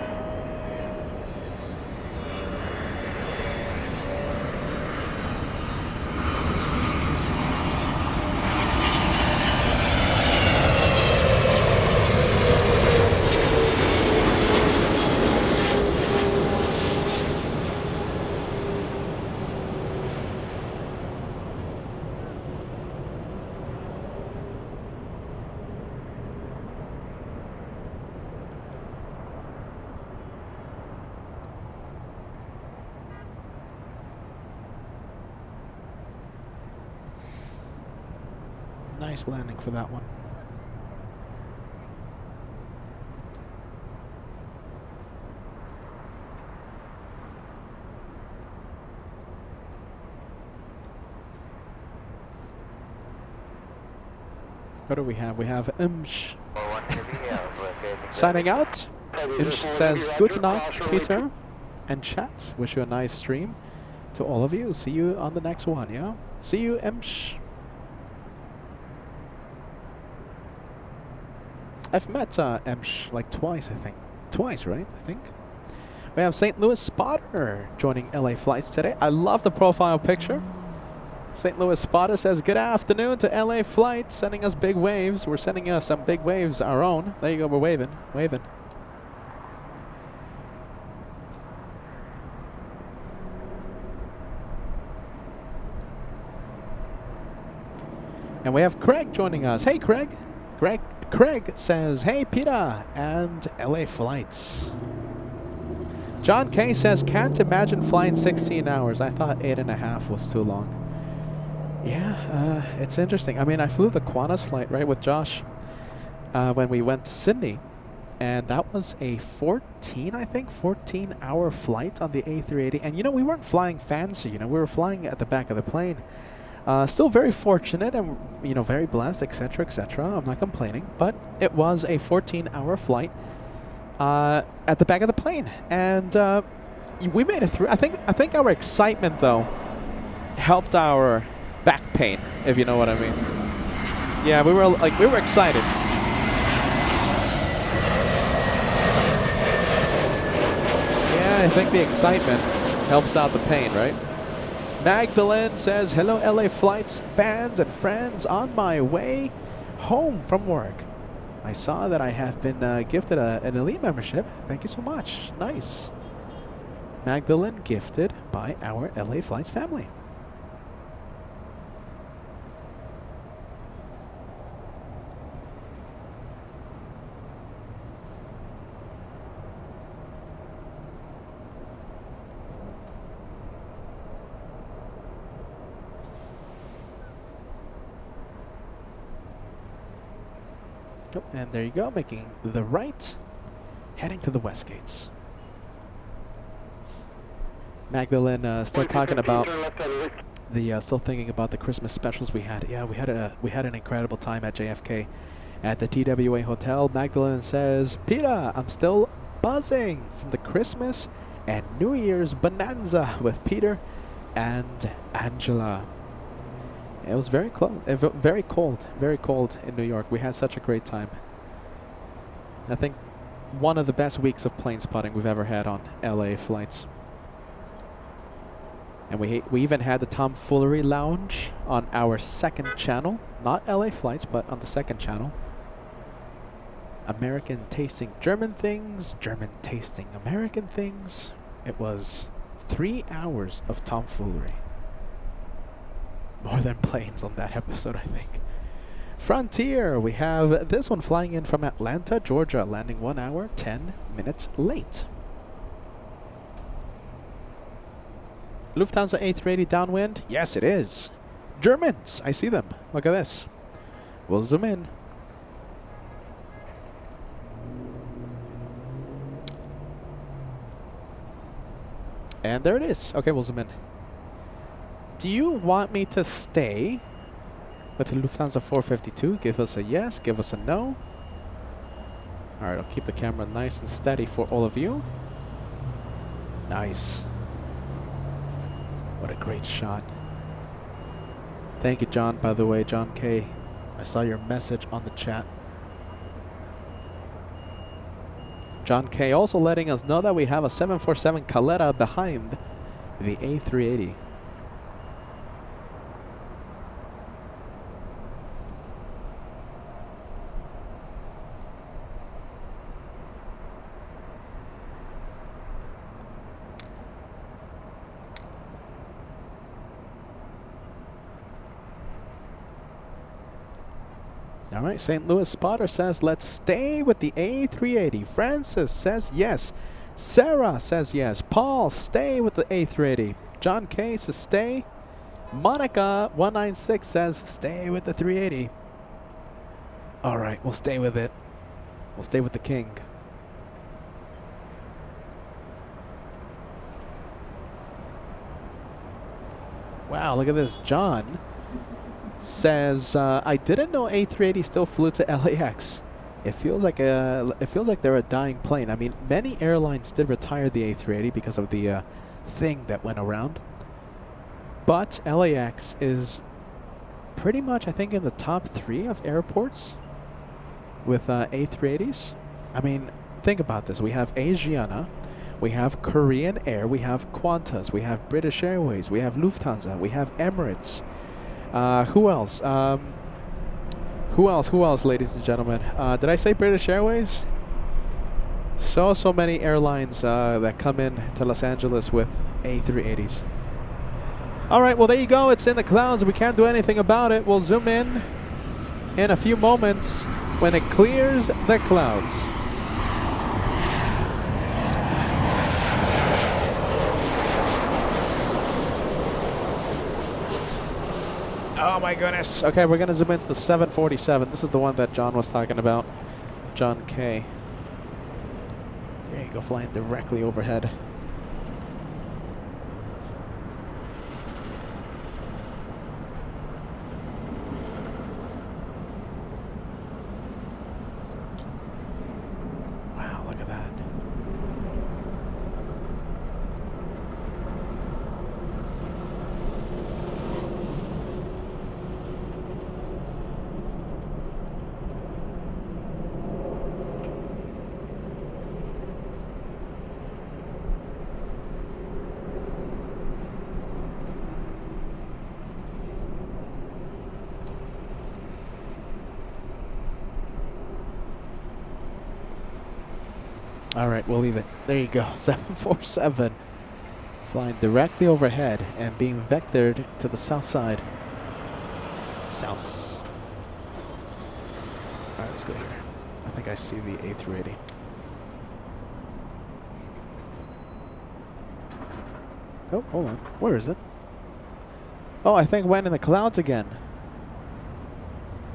Nice landing for that one. What do we have? We have Imsh signing out. Imsh says, "Gute Nacht, Peter and chat. Wish you a nice stream. To all of you, see you on the next one, yeah? See you, Imsh." I've met Emsh like twice, I think. Twice, right? I think. We have St. Louis Spotter joining LA Flights today. I love the profile picture. St. Louis Spotter says, "Good afternoon to LA Flights, sending us big waves." We're sending us some big waves, our own. There you go, we're waving. Waving. And we have Craig joining us. Hey, Craig. Craig says, "Hey, Peter and LA Flights." John K says, "Can't imagine flying 16 hours. I thought 8.5 was too long." Yeah, it's interesting. I mean, I flew the Qantas flight, right, with Josh when we went to Sydney. And that was a 14-hour flight on the A380. And, you know, we weren't flying fancy. You know, we were flying at the back of the plane. Still very fortunate and, you know, very blessed, etc., etc. I'm not complaining, but it was a 14-hour flight at the back of the plane, and we made it through. I think our excitement though helped our back pain, if you know what I mean. Yeah, we were excited. Yeah, I think the excitement helps out the pain, right? Magdalene says, "Hello LA Flights fans and friends, on my way home from work. I saw that I have been gifted an elite membership. Thank you so much." Nice. Magdalene gifted by our LA Flights family. And there you go, making the right, heading to the West Gates. Magdalene still talking about still thinking about the Christmas specials we had. Yeah, we had an incredible time at JFK at the TWA Hotel. Magdalene says, "Peter, I'm still buzzing from the Christmas and New Year's bonanza with Peter and Angela." It was very close, very cold in New York. We had such a great time. I think one of the best weeks of plane spotting we've ever had on LA flights. And we even had the Tomfoolery Lounge on our second channel. Not LA flights, but on the second channel. American tasting German things, German tasting American things. It was 3 hours of tomfoolery. More than planes on that episode, I think. Frontier, we have this one flying in from Atlanta, Georgia, landing 1 hour, 10 minutes late. Lufthansa A380 downwind? Yes, it is. Germans, I see them. Look at this. We'll zoom in. And there it is. Okay, we'll zoom in. Do you want me to stay with the Lufthansa 452? Give us a yes, give us a no. Alright, I'll keep the camera nice and steady for all of you. Nice. What a great shot. Thank you, John, by the way, John K. I saw your message on the chat. John K. also letting us know that we have a 747 Caletta behind the A380. All right, St. Louis spotter says, let's stay with the A380. Francis says yes. Sarah says yes. Paul, stay with the A380. John K says stay. Monica 196 says stay with the 380. All right, we'll stay with it. We'll stay with the king. Wow, look at this. John says, I didn't know A380 still flew to LAX. It feels like they're a dying plane. I mean, many airlines did retire the A380 because of the thing that went around. But LAX is pretty much, I think, in the top 3 of airports with A380s. I mean, think about this. We have Asiana, we have Korean Air, we have Qantas, we have British Airways, we have Lufthansa, we have Emirates. Who else? Who else, ladies and gentlemen? Did I say British Airways? So many airlines that come in to Los Angeles with A380s. All right, well, there you go. It's in the clouds. We can't do anything about it. We'll zoom in a few moments when it clears the clouds. Oh my goodness. Okay, we're going to zoom into the 747. This is the one that John was talking about. John K. There you go, flying directly overhead. Wow, look at that. All right, we'll leave it. There you go, 747. Flying directly overhead and being vectored to the south side. South. All right, let's go here. I think I see the A380. Oh, hold on. Where is it? Oh, I think it went in the clouds again.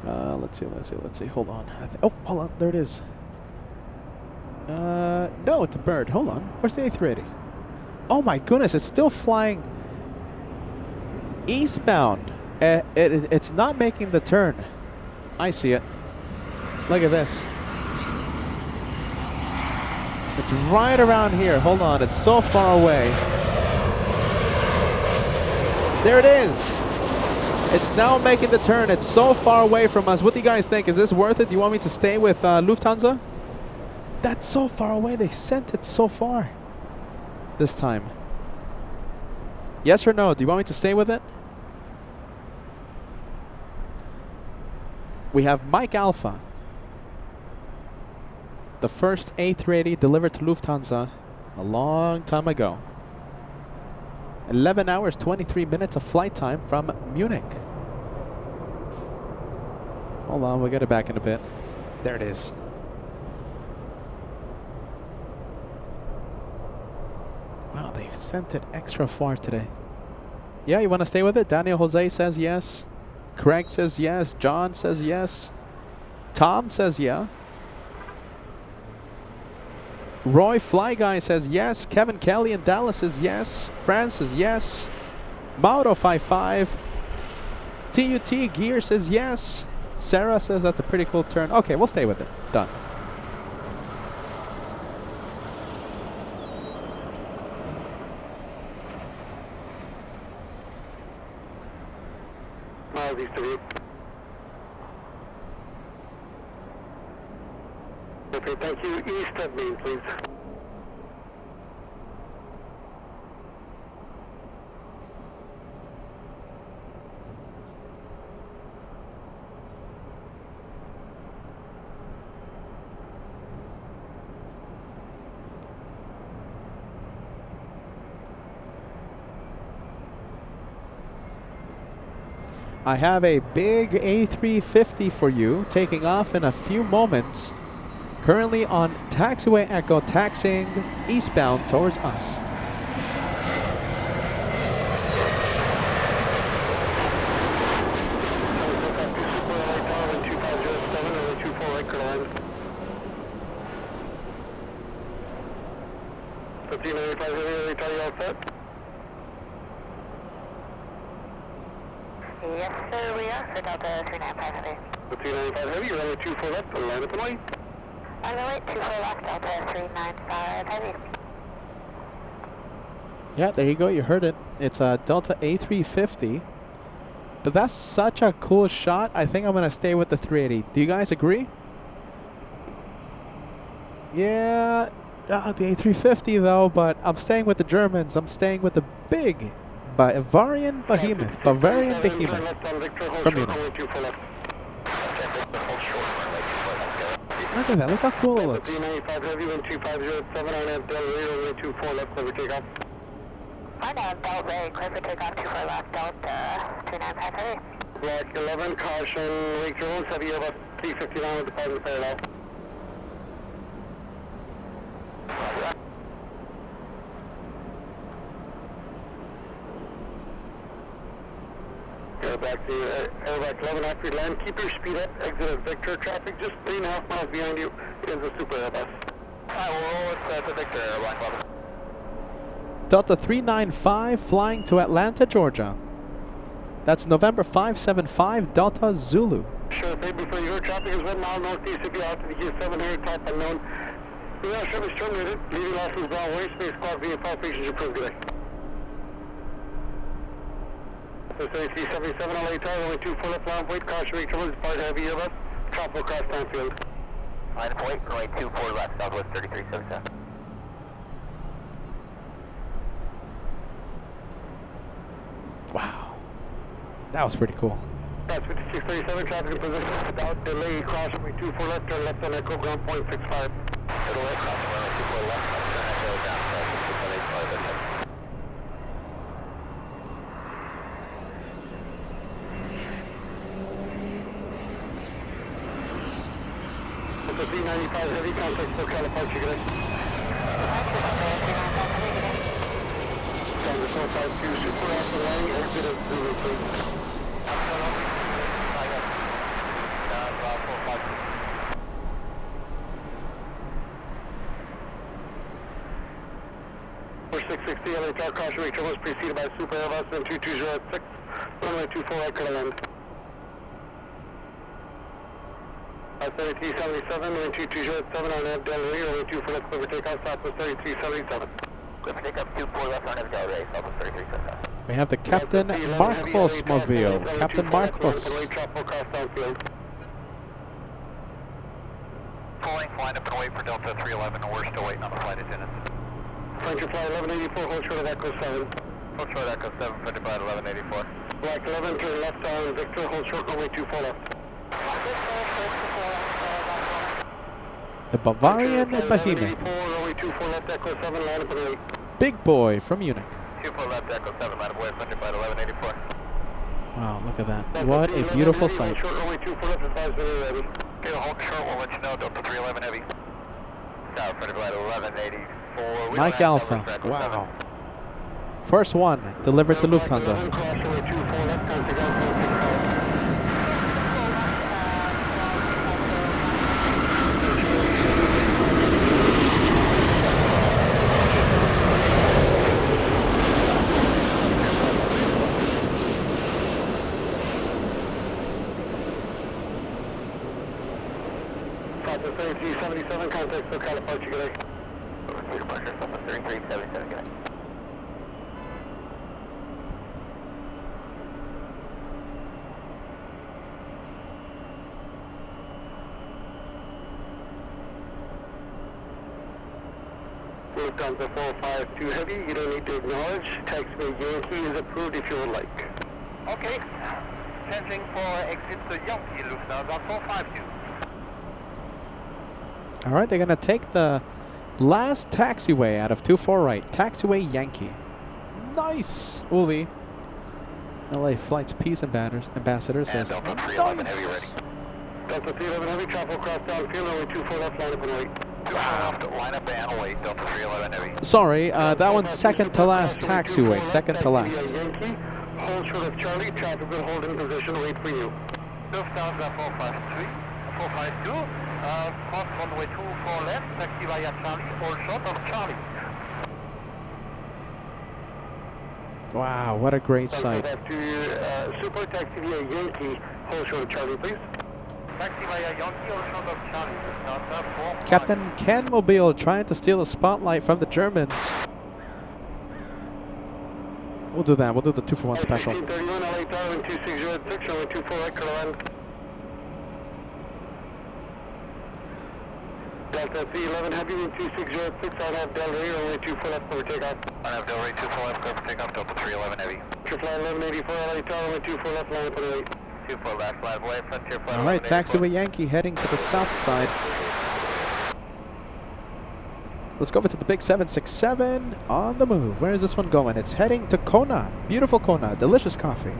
Let's see. Hold on. Oh, hold on. There it is. No, it's a bird. Hold on. Where's the A380? Oh my goodness, it's still flying eastbound. It's not making the turn. I see it. Look at this. It's right around here. Hold on, it's so far away. There it is. It's now making the turn. It's so far away from us. What do you guys think? Is this worth it? Do you want me to stay with Lufthansa? That's so far away. They sent it so far this time. Yes or no? Do you want me to stay with it? We have Mike Alpha. The first A380 delivered to Lufthansa a long time ago. 11 hours, 23 minutes of flight time from Munich. Hold on, we'll get it back in a bit. There it is. Wow, they sent it extra far today. Yeah, you want to stay with it? Daniel Jose says yes. Craig says yes. John says yes. Tom says yeah. Roy Fly Guy says yes. Kevin Kelly in Dallas says yes. France says yes. Mauro 55. TUT Gear says yes. Sarah says that's a pretty cool turn. Okay, we'll stay with it. Done. Miles east of you. Okay, thank you. East of me, please. I have a big A350 for you taking off in a few moments. Currently on taxiway Echo, taxiing eastbound towards us. Yes, sir, we are for Delta 395 Heavy. The 395 Heavy, runway 24 left, line up and away. Runway 24 left, Delta 395 Heavy. Yeah, there you go. You heard it. It's a Delta A350. But that's such a cool shot. I think I'm going to stay with the 380. Do you guys agree? Yeah, the A350 though, but I'm staying with the Germans. I'm staying with the big Bavarian Behemoth. Bavarian Behemoth from Munich. Look at that. Look how cool it looks. 395 Heavy, 12507 on that Del Rio, runway 24 left, clear for takeoff. I know, Belt Ray, clear for takeoff 24 left, Delta 395 Heavy. Block 11, caution, wake drones, heavy Airbus 359 with department parallel. Back to Airback 11 after you land. Keep your speed up. Exit at Victor. Traffic just 3.5 miles behind you is a Super Airbus. I will roll it to Victor, Airback 11. Delta 395 flying to Atlanta, Georgia. That's November 575 Delta Zulu. Sure, before you go, traffic is 1 mile northeast of you out to the Q700, top unknown. The air service terminated. Leaving losses down way space squad via file stations approved today. 3377 LA Tower, only 24 left line point, caution rate trouble, depart heavy Airbus, tropical cross downfield. Line point, runway 24 left, southwest 3377. Wow. That was pretty cool. That's 5637, traffic in position, without delay, cross runway 24 left, turn left on Echo, ground point 65. Middle way, cross runway 24 left, turn Echo down, south 618. The 395 Heavy, contact for California, good day. Down to 452, Super Alpha Line, exit at Zulu, please. For 660 LA Tower, caution rate trouble is preceded by Super Airbus and 220 runway 24 right, clear to land. 3377, runway 2207 on Nav Del Rio, runway 24 left, clear for takeoff, southwest 3377. Clear for takeoff 24 left on Del Rio, southwest 3377. We have the Captain Marcos mobile. Captain Marcos. Full length, line up and wait for Delta 311, and we're still waiting on the flight attendants. French flight 1184, hold short of Echo 7. Hold short Echo 7, French flight 1184. Black 11, turn left on Victor, hold short, runway 24 left. The Bavarian Behemoth. Runway 24 left, Echo 7, line up and wait. Big boy from Munich. 24 left, Echo 7, line up away, French flight 1184. Wow, look at that. What a beautiful sight. Short runway 24 left, advise when you're ready. Okay, hold short, we'll let you know, Delta 311 heavy. South, French flight 1184. Mike Alpha. Wow. First one delivered to Lufthansa. Cross runway 24 left, time to go, 465. Process 3377, contact SoCal departure, good day. Departure, 3377, good day. Lufthansa 452 Heavy, you don't need to acknowledge. Taxiway Yankee is approved if you would like. Okay, changing for exit to Yankee, Lufthansa 452. All right, they're going to take the last taxiway out of 24 right. Taxiway Yankee. Nice, Uli. LA Flight's Peace Ambassador says, Delta 311 nice. heavy ready. Delta 311 Heavy, travel across downfield, runway 24 left, line up and wait. 24 left, line up and wait, Delta 311 heavy. Sorry, that one's second to last taxiway. Second to last. Yankee, hold short of Charlie, traffic will hold in position, wait for you. Lufthansa 452, cross runway 24 left, taxi via Charlie, hold short of Charlie. Wow, what a great sight. Super taxi via Yankee, hold short of Charlie, please. Taxi via Yankee, hold short of Charlie. Lufthansa 452. Captain Ken Mobile trying to steal the spotlight from the Germans. We'll do that. We'll do the 2-for-1 special. 1631, LA Darwin 2606, runway 24 right, Carolina. Delta 311 Heavy, 2606, I have Del Rey, runway 24 left, for takeoff. I have Del Rey 24 left, clear for takeoff, Delta 311 heavy. Flight 1184, LA Tower, runway 24 left, line up and wait. 24 left, flight away, Frontier flight. All right, taxiway Yankee heading to the south side. Let's go over to the big 767 on the move. Where is this one going? It's heading to Kona. Beautiful Kona. Delicious coffee.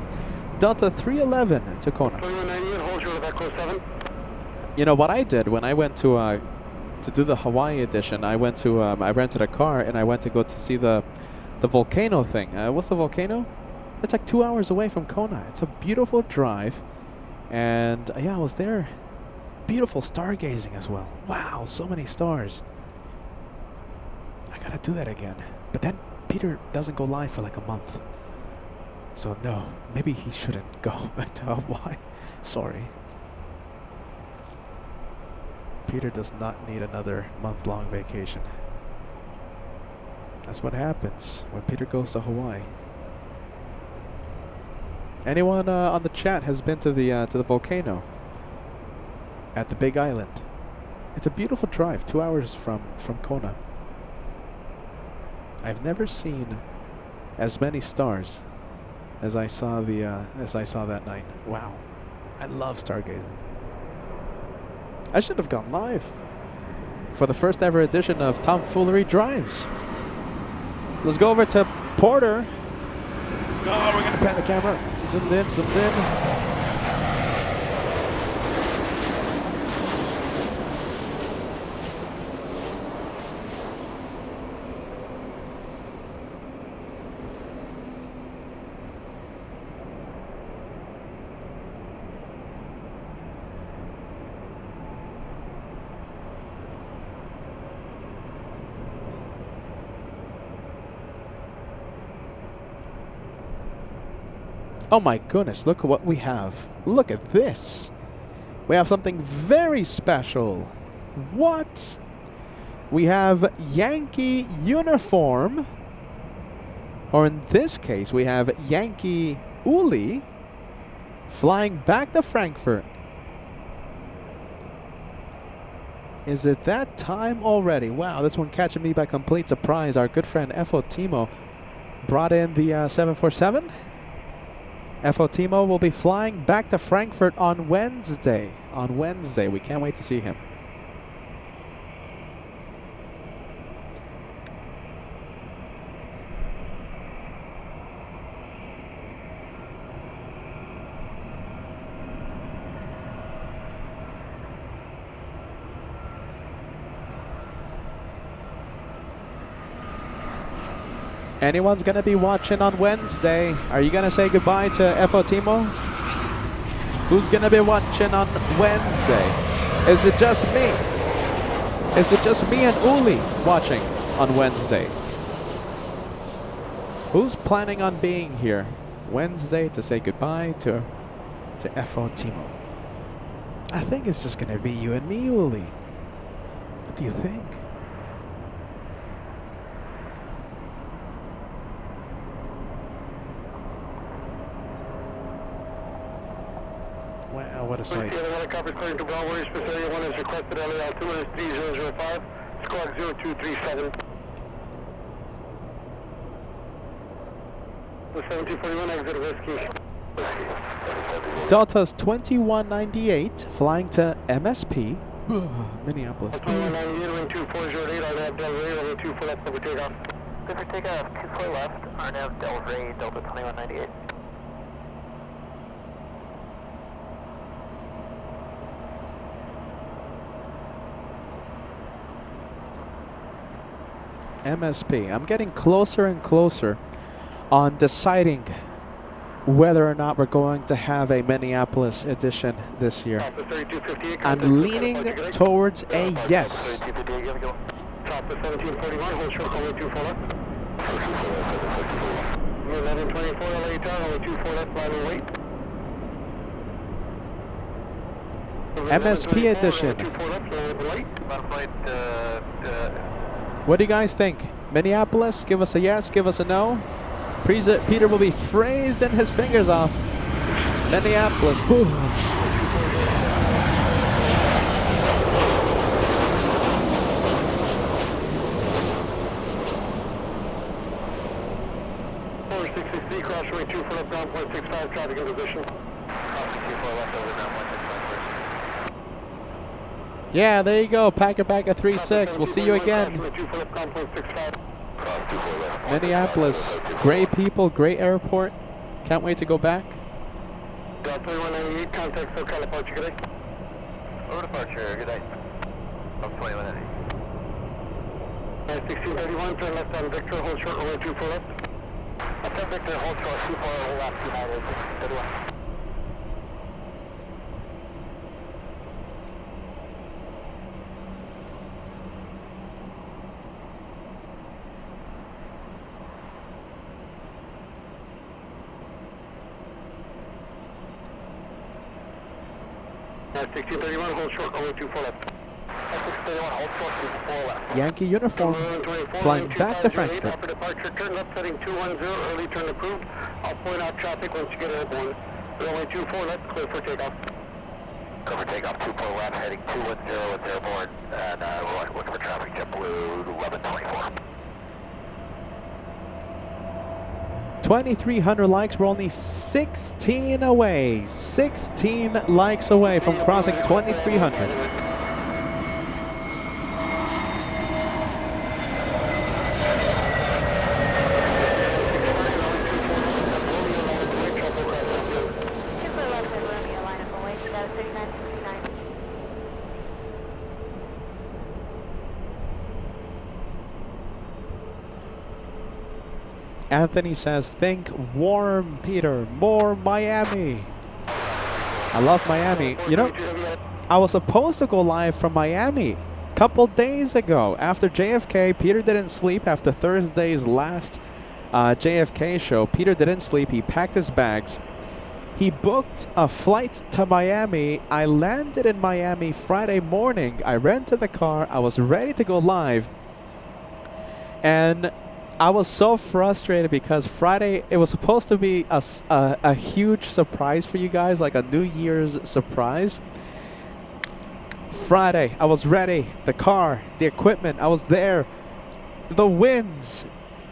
Delta 311 to Kona. 2198, hold short of Echo 7. You know what I did when I went to do the Hawaii edition? I went to I rented a car and I went to go to see the volcano thing. What's the volcano? It's like 2 hours away from Kona. It's a beautiful drive, and yeah, I was there. Beautiful stargazing as well. Wow, so many stars. I gotta do that again. But then Peter doesn't go live for like a month. So no, maybe he shouldn't go to Hawaii. Sorry. Peter does not need another month-long vacation. That's what happens when Peter goes to Hawaii. Anyone on the chat has been to the volcano at the Big Island? It's a beautiful drive, 2 hours from Kona. I've never seen as many stars as I saw that night. Wow, I love stargazing. I should have gone live for the first ever edition of Tomfoolery Drives. Let's go over to Porter. Oh, we're gonna pan the camera. Zoomed in, zoomed in. Oh my goodness, look at what we have. Look at this. We have something very special. What? We have Yankee uniform Or in this case, we have Yankee Uli flying back to Frankfurt. Is it that time already? Wow, this one catching me by complete surprise. Our good friend F.O. Timo brought in the 747. F.O. Timo will be flying back to Frankfurt on Wednesday. On Wednesday. We can't wait to see him. Anyone's going to be watching on Wednesday? Are you going to say goodbye to F.O. Timo? Who's going to be watching on Wednesday? Is it just me? Is it just me and Uli watching on Wednesday? Who's planning on being here Wednesday to say goodbye to F.O. Timo? I think it's just going to be you and me, Uli. What do you think? Wow, what a sight. Helicopter clearing to Bravo, Space Area 1 is requested LA altitude is 3005, squawk 0237. The 1741 exit Whiskey. Delta's 2198 flying to MSP, Minneapolis. 2198, wind 2408, RNAV Del Rey, runway 24 left, over takeoff. Good for takeoff, 24 left, RNAV Del Rey, Delta 2198. MSP. I'm getting closer and closer on deciding whether or not we're going to have a Minneapolis edition this year. I'm leaning towards a yes. Top of 1741, hold short, runway 24 left. 1124, LA tower, runway 24 left, line and wait. MSP edition. What do you guys think? Minneapolis? Give us a yes, give us a no. Peter will be freezing his fingers off. Minneapolis, boom. Cross runway 24 left, down 0.65, traffic in position. Cross 24 left, over down 165. Yeah, there you go. Pack it back at 3-6. We'll see you again. Minneapolis, great people, great airport. Can't wait to go back. Delta 2198, contact SoCal departure, good day. Over departure, good day. Up 2198. 1631, turn left on Victor, hold short, runway 24 left. Up on Victor, hold short, 24 left, United, 31. At 1631, hold short, runway 24 left. At 1631, hold short, 24 left. Yankee uniform flying back to Frankfurt. After departure, turn left heading 210, early turn approved. I'll point out traffic once you get airborne. Runway 24 left, clear for takeoff. Clear for takeoff, 24 left, heading 210, it's airborne, and we're looking for traffic, JetBlue 1124. 2,300 likes. We're only 16 away. 16 likes away from crossing 2,300. Anthony says, think warm, Peter. More Miami. I love Miami. You know, I was supposed to go live from Miami a couple days ago. After JFK, Peter didn't sleep after Thursday's last JFK show. Peter didn't sleep. He packed his bags. He booked a flight to Miami. I landed in Miami Friday morning. I rented the car. I was ready to go live. And I was so frustrated because Friday, it was supposed to be a huge surprise for you guys, like a New Year's surprise. Friday, I was ready. The car, the equipment, I was there. The winds.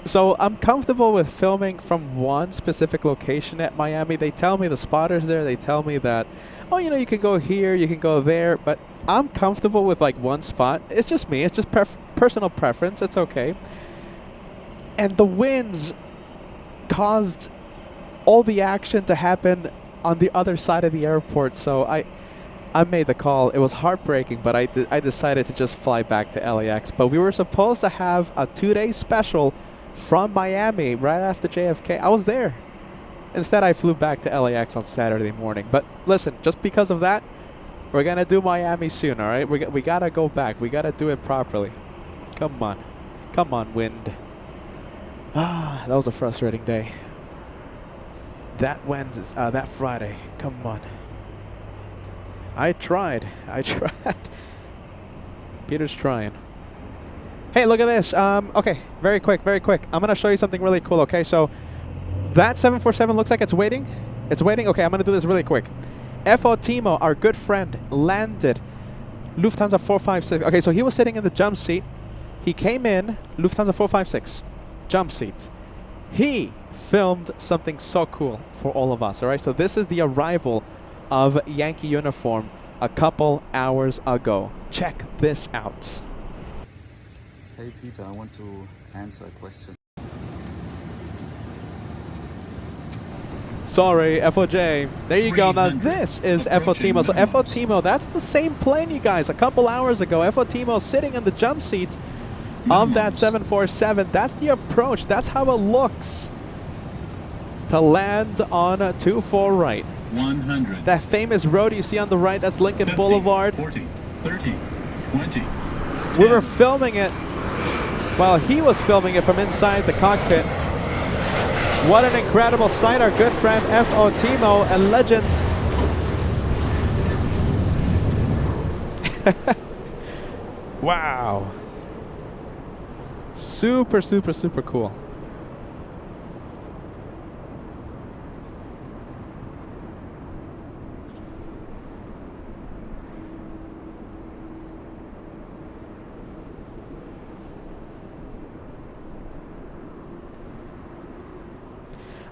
So I'm comfortable with filming from one specific location at Miami. They tell me, the spotters there, they tell me that, oh, you know, you can go here, you can go there. But I'm comfortable with like one spot. It's just me. It's just personal preference. It's okay. And the winds caused all the action to happen on the other side of the airport. So I made the call. It was heartbreaking, but I decided to just fly back to LAX. But we were supposed to have a 2-day special from Miami right after JFK. I was there. Instead, I flew back to LAX on Saturday morning. But listen, just because of that, we're going to do Miami soon, all right? We got to go back. We got to do it properly. Come on. Come on, wind. Ah, that was a frustrating day. That Wednesday, that Friday. Come on. I tried. Peter's trying. Hey, look at this. Okay, very quick. I'm going to show you something really cool, okay? So, that 747 looks like it's waiting. It's waiting? Okay, I'm going to do this really quick. F.O. Timo, our good friend, landed Lufthansa 456. Okay, so he was sitting in the jump seat. He came in, Lufthansa 456, jump seat. He filmed something so cool for all of us, all right? So this is the arrival of Yankee uniform a couple hours ago. Check this out. Hey Peter, I want to answer a question. Sorry, FOJ. There you go. Now this is FO Timo. So FO Timo, that's the same plane, you guys. A couple hours ago, FO Timo sitting in the jump seat of that 747. That's the approach. That's how it looks to land on a 24 right. 100. That famous road you see on the right, that's Lincoln 50, Boulevard. 40, 30, 20. We were filming it. Well, he was filming it from inside the cockpit. What an incredible sight. Our good friend F.O. Timo, a legend. Wow. Super cool.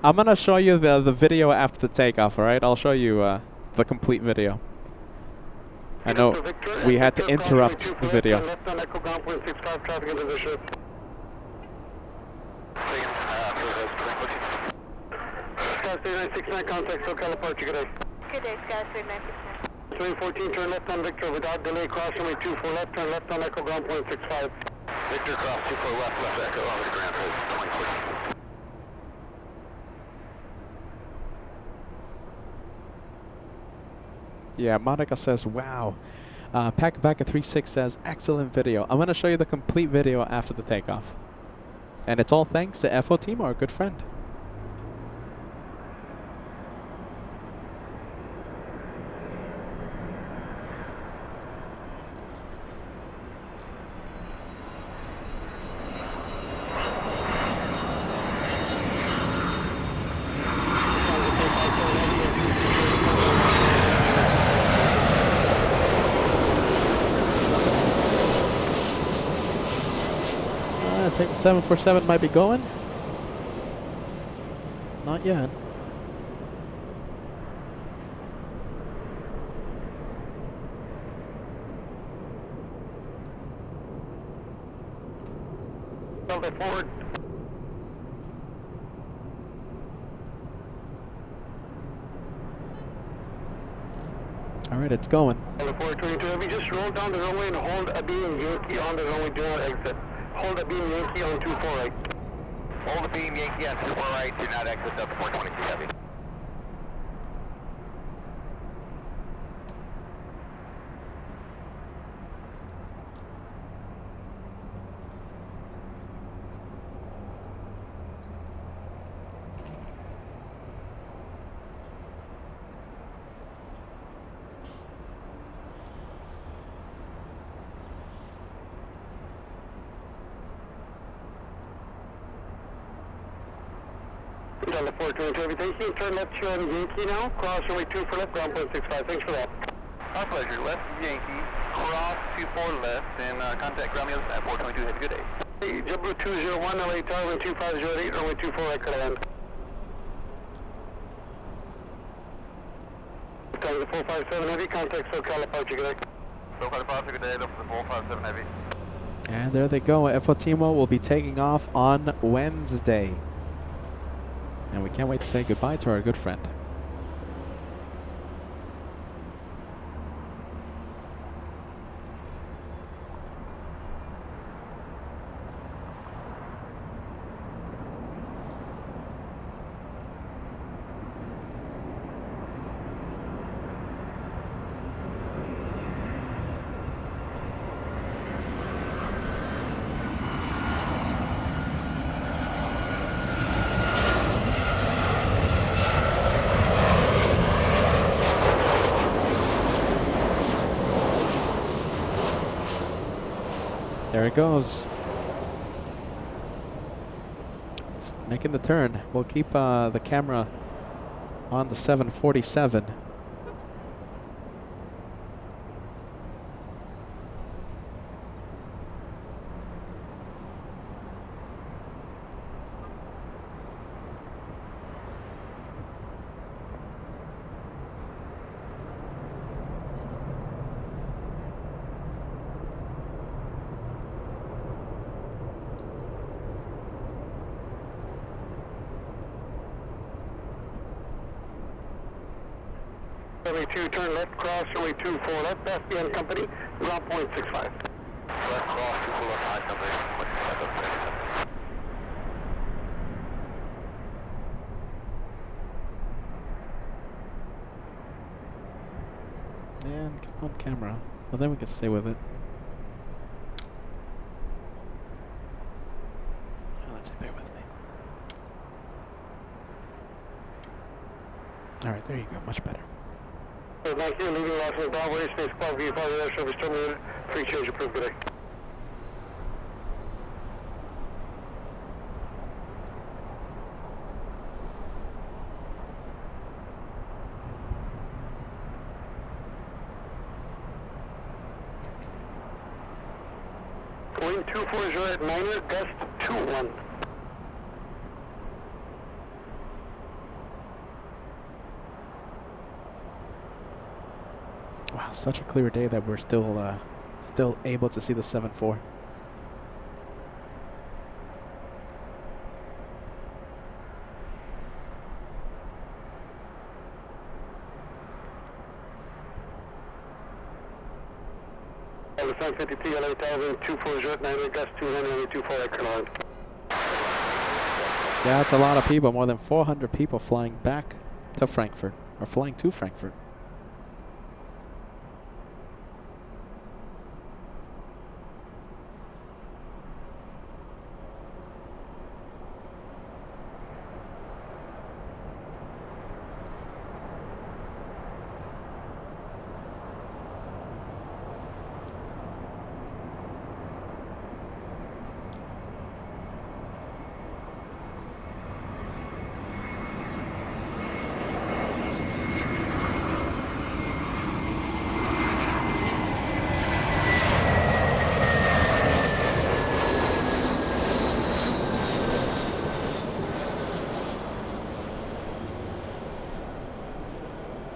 I'm going to show you the video after the takeoff, all right? I'll show you the complete video. I know we had to interrupt the video. Good day, Sky 3969. 314, turn left on Victor without delay, cross runway 24 left, turn left on Echo ground point 65. Victor, cross 24 left, left Echo over the ground point 2014. Yeah, Monica says, wow. Pack Back at 36 says, excellent video. I'm going to show you the complete video after the takeoff. And it's all thanks to F.O. Timo, our good friend. I think the 747 might be going. Not yet. Forward. All right, it's going. Forward 22, if you just roll down the runway and hold a beam Yankee on the runway, do not exit. Hold a beam Yankee on 24 right. Hold the beam Yankee on 24 right, do not exit up 422 heavy. Delta 422, everything. You turn left here on Yankee now. Cross runway 24 left, ground point 65. Thanks for that. Our pleasure. Left Yankee, cross 24 left, and contact ground meals at 422. Have a good day. Hey, JetBlue 201, LA Tower, 2508, runway 24 right, clear to land. Time to 457 Heavy, contact SoCal departure, good day. SoCal departure, good day. Look for the 457 Heavy. And there they go. FOTMO will be taking off on Wednesday. And we can't wait to say goodbye to our good friend. There it goes. It's making the turn. We'll keep the camera on the 747. Runway 2, turn left, cross, runway 24 left, SBN company, ground point 65. Left cross, 24 left, high company, 25. And keep on camera. Well, then we can stay with it. Oh, let's bear with me. Alright, there you go. Much better. Thank you, leaving last one, Bravo, space quality, follow air service terminated, free change approved today. Wind 240 at 9er, gust 2-1. Wow, such a clear day that we're still able to see the 7-4. San 53 LA Tower, 240 at 9er, gust 200, 24 at Colorado. Yeah, it's a lot of people. More than 400 people flying back to Frankfurt, or flying to Frankfurt.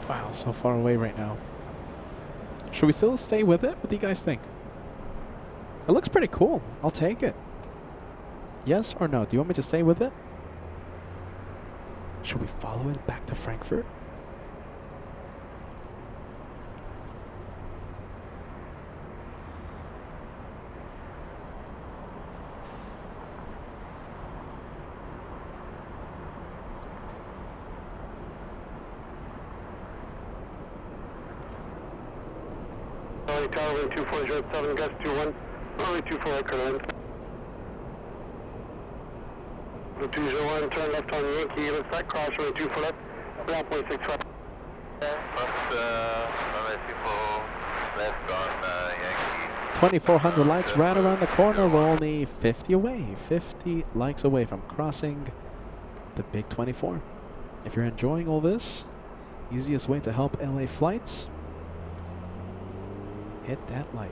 Wow, so far away right now. Should we still stay with it? What do you guys think? It looks pretty cool. I'll take it. Yes or no? Do you want me to stay with it? Should we follow it back to Frankfurt? LA Tower, 240 at 7, gust 2-1, runway 24 at Colorado. 201, turn left on Yankee, left side, cross, runway 24 left, ground point 65. Runway 24 left on Yankee. 2,400 likes right around the corner. We're only 50 away. 50 likes away from crossing the Big 24. If you're enjoying all this, easiest way to help LA Flights, hit that like.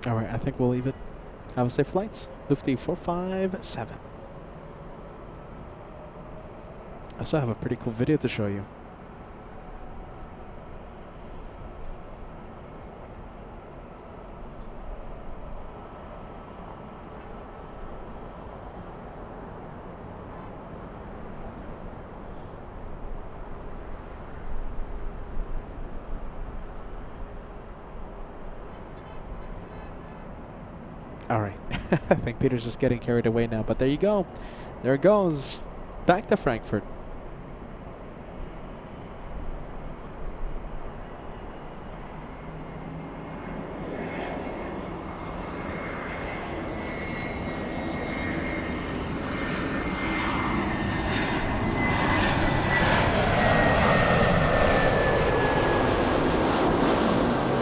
All right, I think we'll leave it. Have a safe flights. Lufty 457. I also have a pretty cool video to show you. All right. I think Peter's just getting carried away now, but there you go. There it goes. Back to Frankfurt.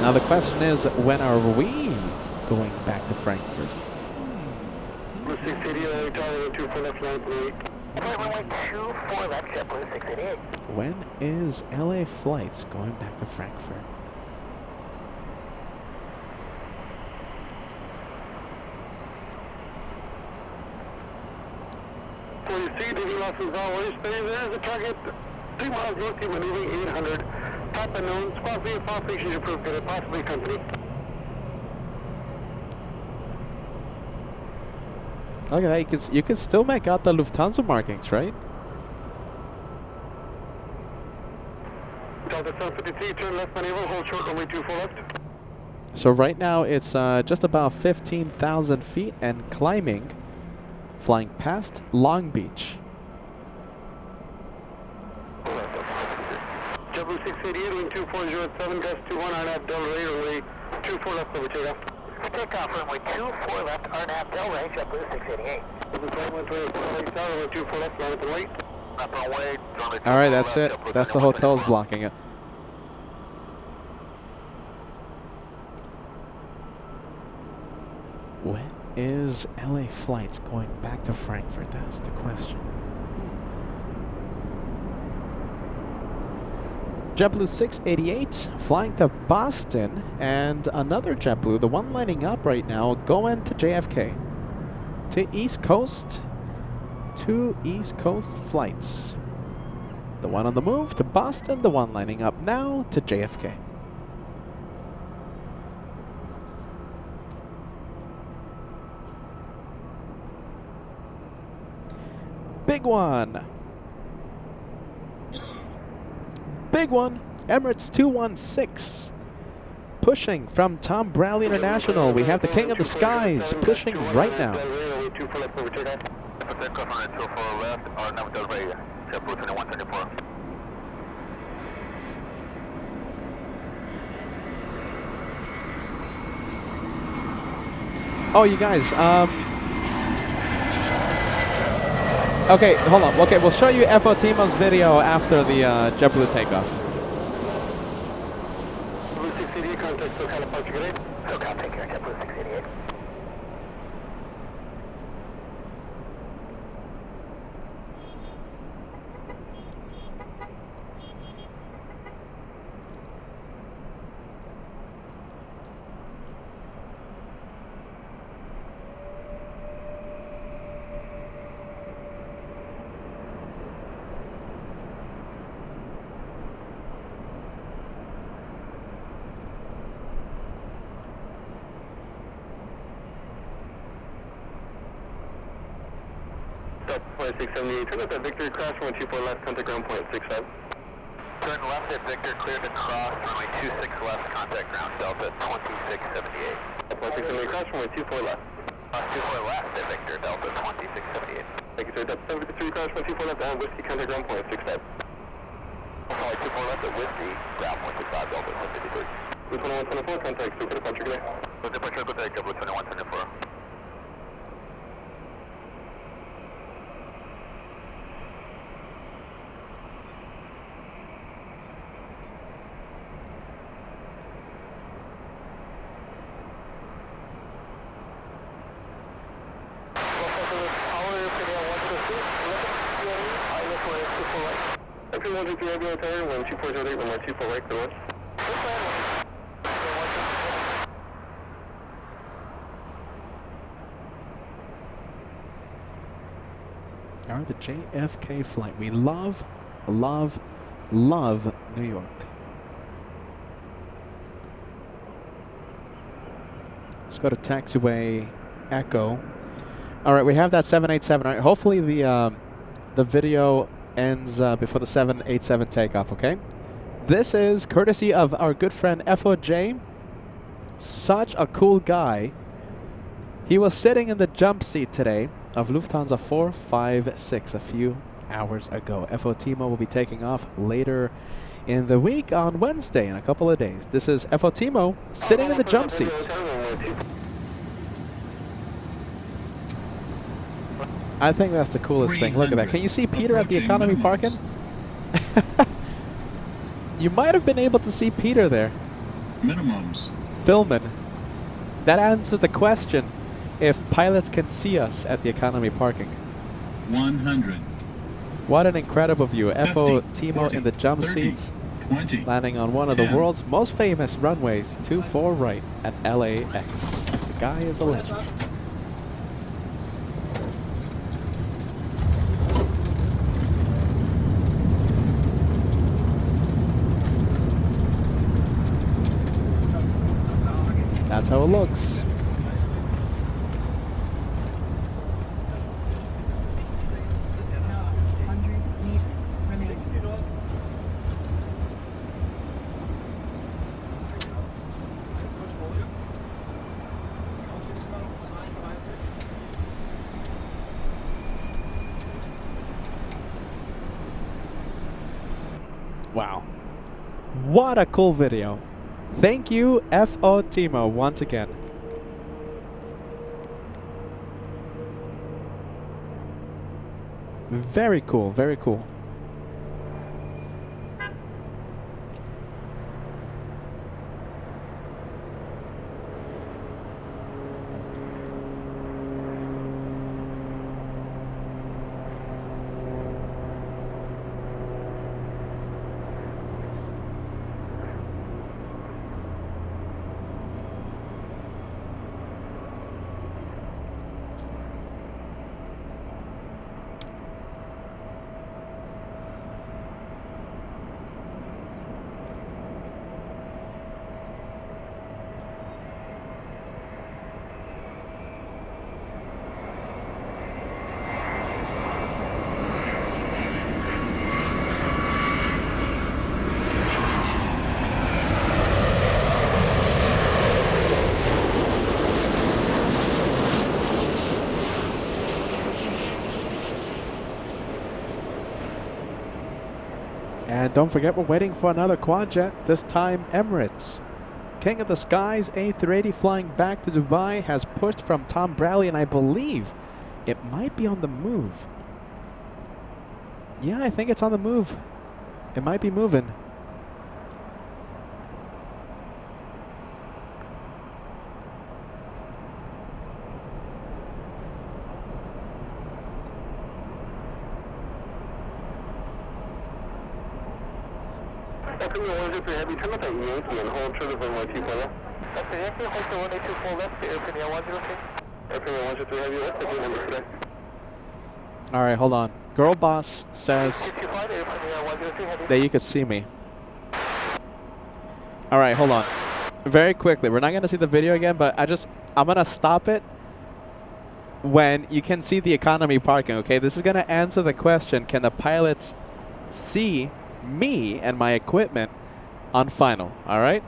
Now the question is, when are we going back to Frankfurt? Blue 688, tower 24 left, line 8. Runway 24 left, JetBlue 688. When is LA Flights going back to Frankfurt? So you see the losses always stay there. The target 3 miles north, you're maneuvering 800. Top unknowns, possibly a fall station approved, possibly company. Look at that, you can still make out the Lufthansa markings, right? Delta 753, turn left maneuver, hold short, runway 24 left. So right now it's just about 15,000 feet and climbing, flying past Long Beach. JetBlue 688, wind 24 at 7, gust 21, RNAV Del Rey, runway 24 left over takeoff. Takeoff runway 24 left, RNAV Del Rey, JetBlue 688. All right, that's it. That's the hotels blocking it. When is LA Flights going back to Frankfurt? That's the question. JetBlue 688 flying to Boston, and another JetBlue, the one lining up right now, going to JFK. To East Coast. 2 East Coast flights. The one on the move to Boston, the one lining up now to JFK. Big one. Big one. Emirates 216. Pushing from Tom Bradley International. We have the King of the Skies pushing right now. Oh, you guys, okay, hold on. Okay, we'll show you FO Timo's video after the JetBlue takeoff. Blue 688, contact SoCal approach, good day. SoCal, take care, JetBlue 688. Delta 2678, turn left at Victor, cross runway 24 left, contact ground point 65. Turn left at Victor, clear to cross, runway 26 left, contact ground Delta 2678. 2678, cross runway 24 left. 24 left at Victor, Delta 2678. Thank you, sir. Delta 753, cross runway 24 left, and Whiskey, contact ground point 65. Runway 24 left at Whiskey, ground point 65, Delta 753. Blue 2124, contact through for departure today. Blue departure, contact Blue 2124. Airplane 123 Heavy Tower, 12408, runway 24 right, clear west. All right, the JFK flight. We love, love, love New York. Let's go to taxiway Echo. All right, we have that 787. All right, hopefully the video ends before the 787 takeoff, okay? This is courtesy of our good friend FOJ. Such a cool guy. He was sitting in the jump seat today of Lufthansa 456 a few hours ago. FOTimo will be taking off later in the week on Wednesday in a couple of days. This is FOTimo sitting in the jump seat. I think that's the coolest thing. Look at that. Can you see Peter at the economy parking? You might have been able to see Peter there. Minimums. Filming. That answers the question if pilots can see us at the economy parking. 100. What an incredible view. 50, FOTimo 40, in the jump 30, seat, 20. landing on one of the 10. world's most famous runways, 24 right at LAX. The guy is a legend. That's how it looks. Wow. What a cool video. Thank you, FOTimo, once again. Very cool, very cool. And don't forget, we're waiting for another quad jet, this time Emirates. King of the Skies A380 flying back to Dubai has pushed from Tom Bradley, and I believe it might be on the move. Yeah, I think it's on the move. It might be moving. Airplane 123 Heavy, turn left at Yankee and hold short of runway 24 left. That's Yankee, hold to 1824 left to Airplane 103. Airplane 123 Heavy, left at 800 today. All right, hold on. Girl boss says that you could see me. All right, hold on. Very quickly, we're not going to see the video again, but I'm going to stop it when you can see the economy parking, okay? This is going to answer the question, can the pilots see me and my equipment on final, all right?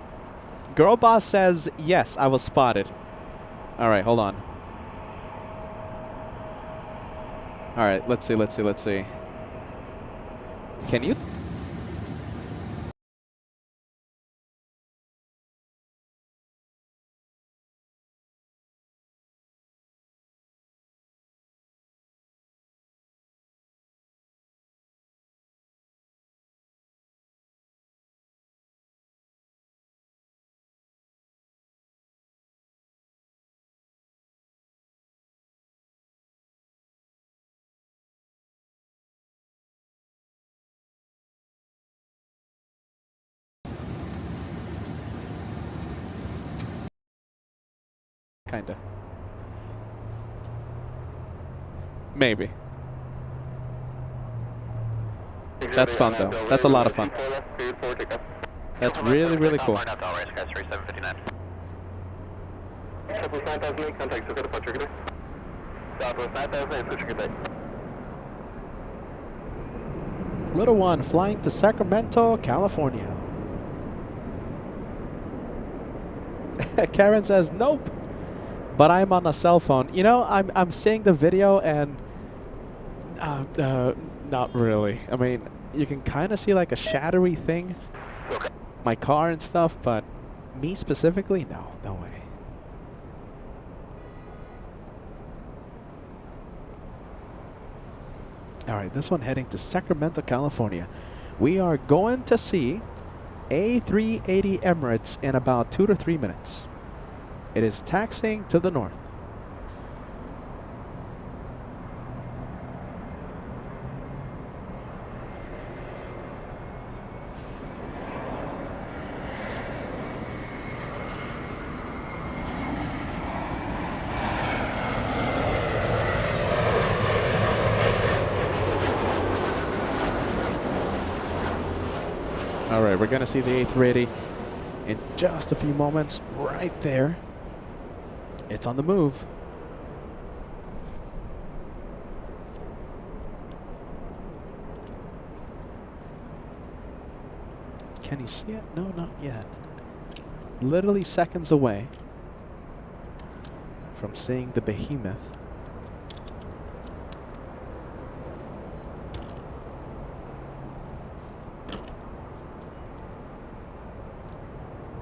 Girl boss says, yes, I was spotted. All right, hold on. All right, let's see. Can you? Kinda. Maybe. That's fun though. That's a lot of fun. That's really, really cool. Southwest 9008, contact Soka departure, good day. Southwest 9008, switch, good day. Little one flying to Sacramento, California. Karen says, nope. But I'm on a cell phone. You know, I'm seeing the video and not really. I mean, you can kind of see like a shadowy thing, Okay. my car and stuff, but me specifically, no way. All right, this one heading to Sacramento, California. We are going to see A380 Emirates in about 2 to 3 minutes. It is taxiing to the north. All right, we're going to see the A380 in just a few moments. Right there. It's on the move. Can you see it? No, not yet. Literally seconds away from seeing the behemoth.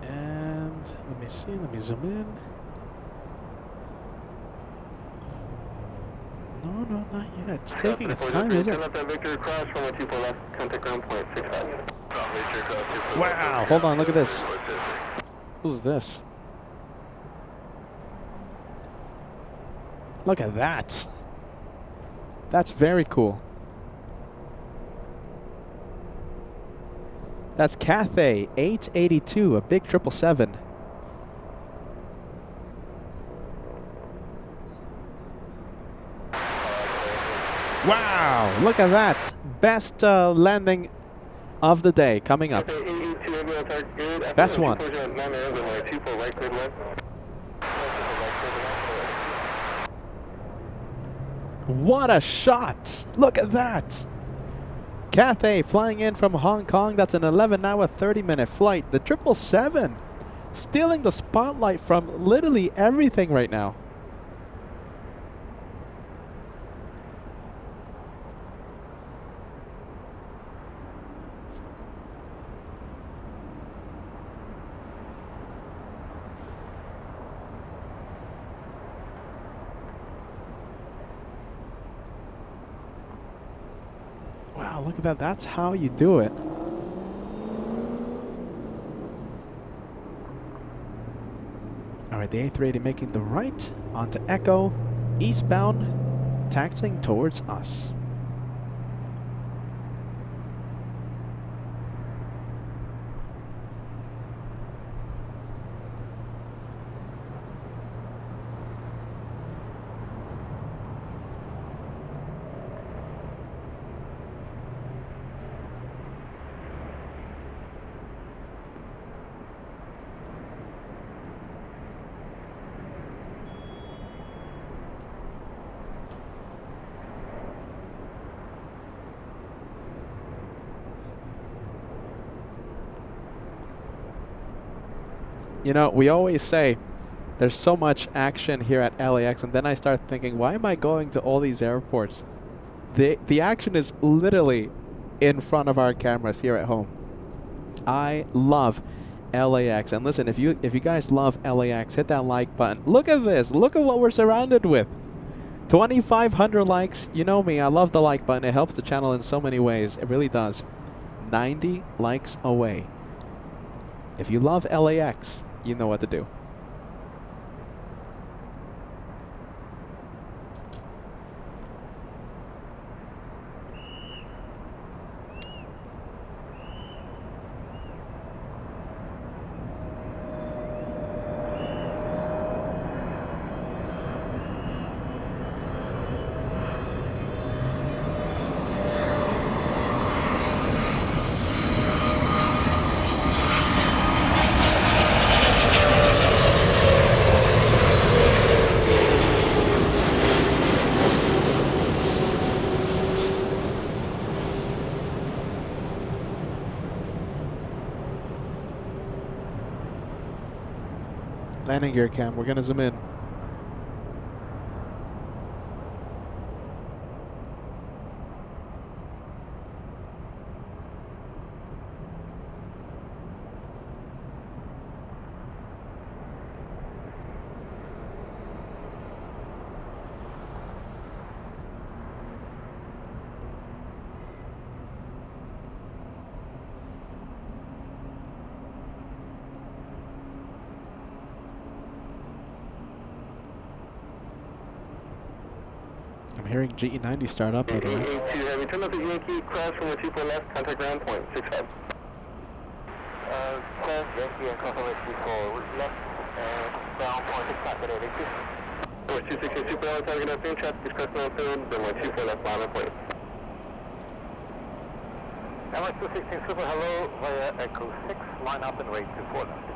And let me see, let me zoom in. No, not yet. It's taking its time, isn't it? Victory cross, runway 24 left, contact ground point 65. Wow, hold on, look at this. Who's this? Look at that. That's very cool. That's Cathay 882, a big 777. Wow, look at that. Best landing of the day coming up. Best one. What a shot. Look at that. Cathay flying in from Hong Kong. That's an 11-hour, 30-minute flight. The 777 stealing the spotlight from literally everything right now. Wow, look at that. That's how you do it. All right, the A380 making the right onto Echo, eastbound, taxiing towards us. You know, we always say there's so much action here at LAX, and then I start thinking, why am I going to all these airports? The action is literally in front of our cameras here at home. I love LAX, and listen, if you guys love LAX, hit that like button. Look at this. Look at what we're surrounded with. 2,500 likes. You know me. I love the like button. It helps the channel in so many ways. It really does. 90 likes away. If you love LAX, you know what to do. Landing gear cam, we're gonna zoom in. I'm hearing GE90 start up, by the way. 882 Heavy, turn up the Yankee, crash from the 24 left, contact ground point, 65. Crash Yankee and cross over 24 left, ground point 65 at 82. Course 268 Super L, target up in traffic is crossing on field, runway 24 left, line point. Emirates 216 Super, hello, via Echo 6, line up and rate 24 left.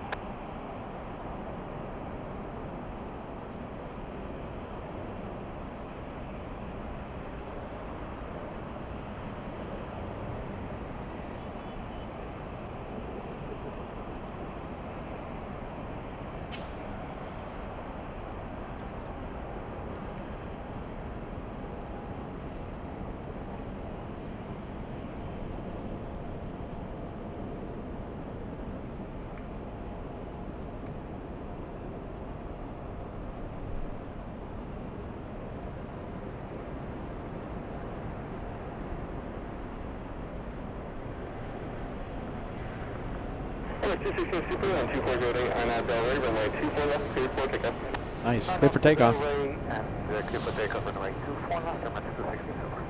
Emirates 216 Super on 2408, INAV Delray, runway 24 left, clear for takeoff. Nice. Clear for takeoff. And clear for takeoff on runway 24 left, Emirates 216 Super.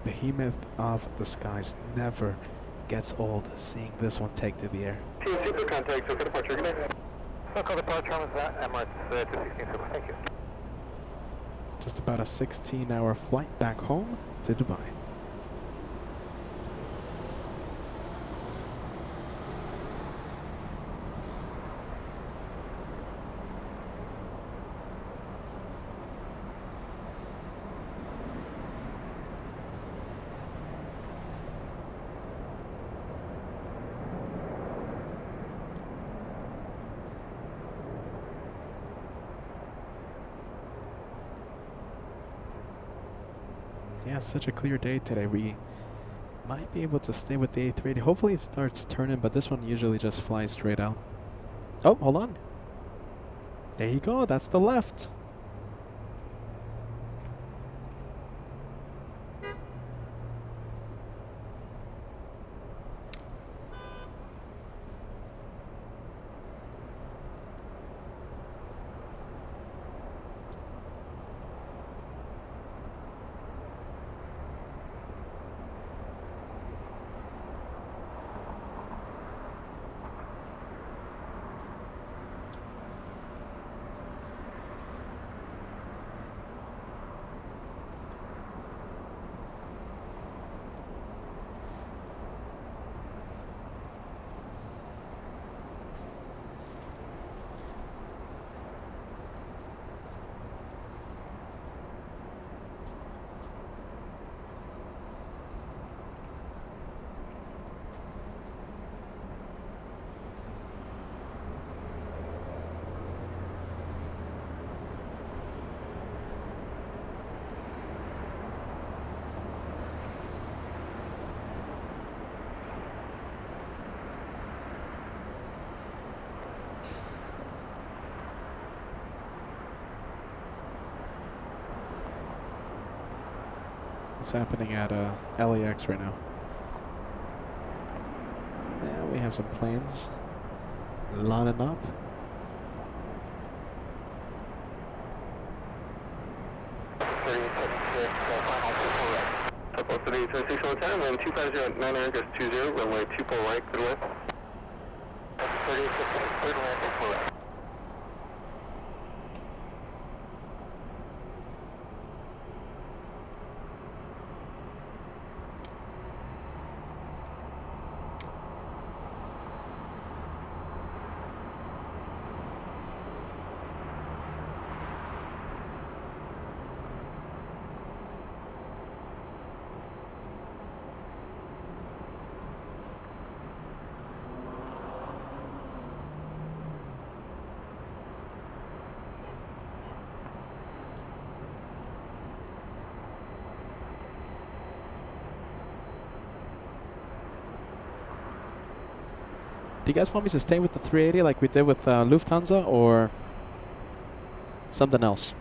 Behemoth of the skies never gets old. Seeing this one take to the air. Team Super, contact Soka departure, good night. Soka departure, Emirates 216 Super, thank you. Just about a 16-hour flight back home to Dubai. Yeah, it's such a clear day today. We might be able to stay with the A380. Hopefully it starts turning, but this one usually just flies straight out. Oh, hold on. There you go. That's the left. What's happening at LAX right now? Yeah, we have some planes lining up. Supposed to be 36 Hotel, wind 250 9 Air, 20, runway 24 right, good west. 36, third land, 24 right. Do you guys want me to stay with the 380 like we did with Lufthansa, or something else?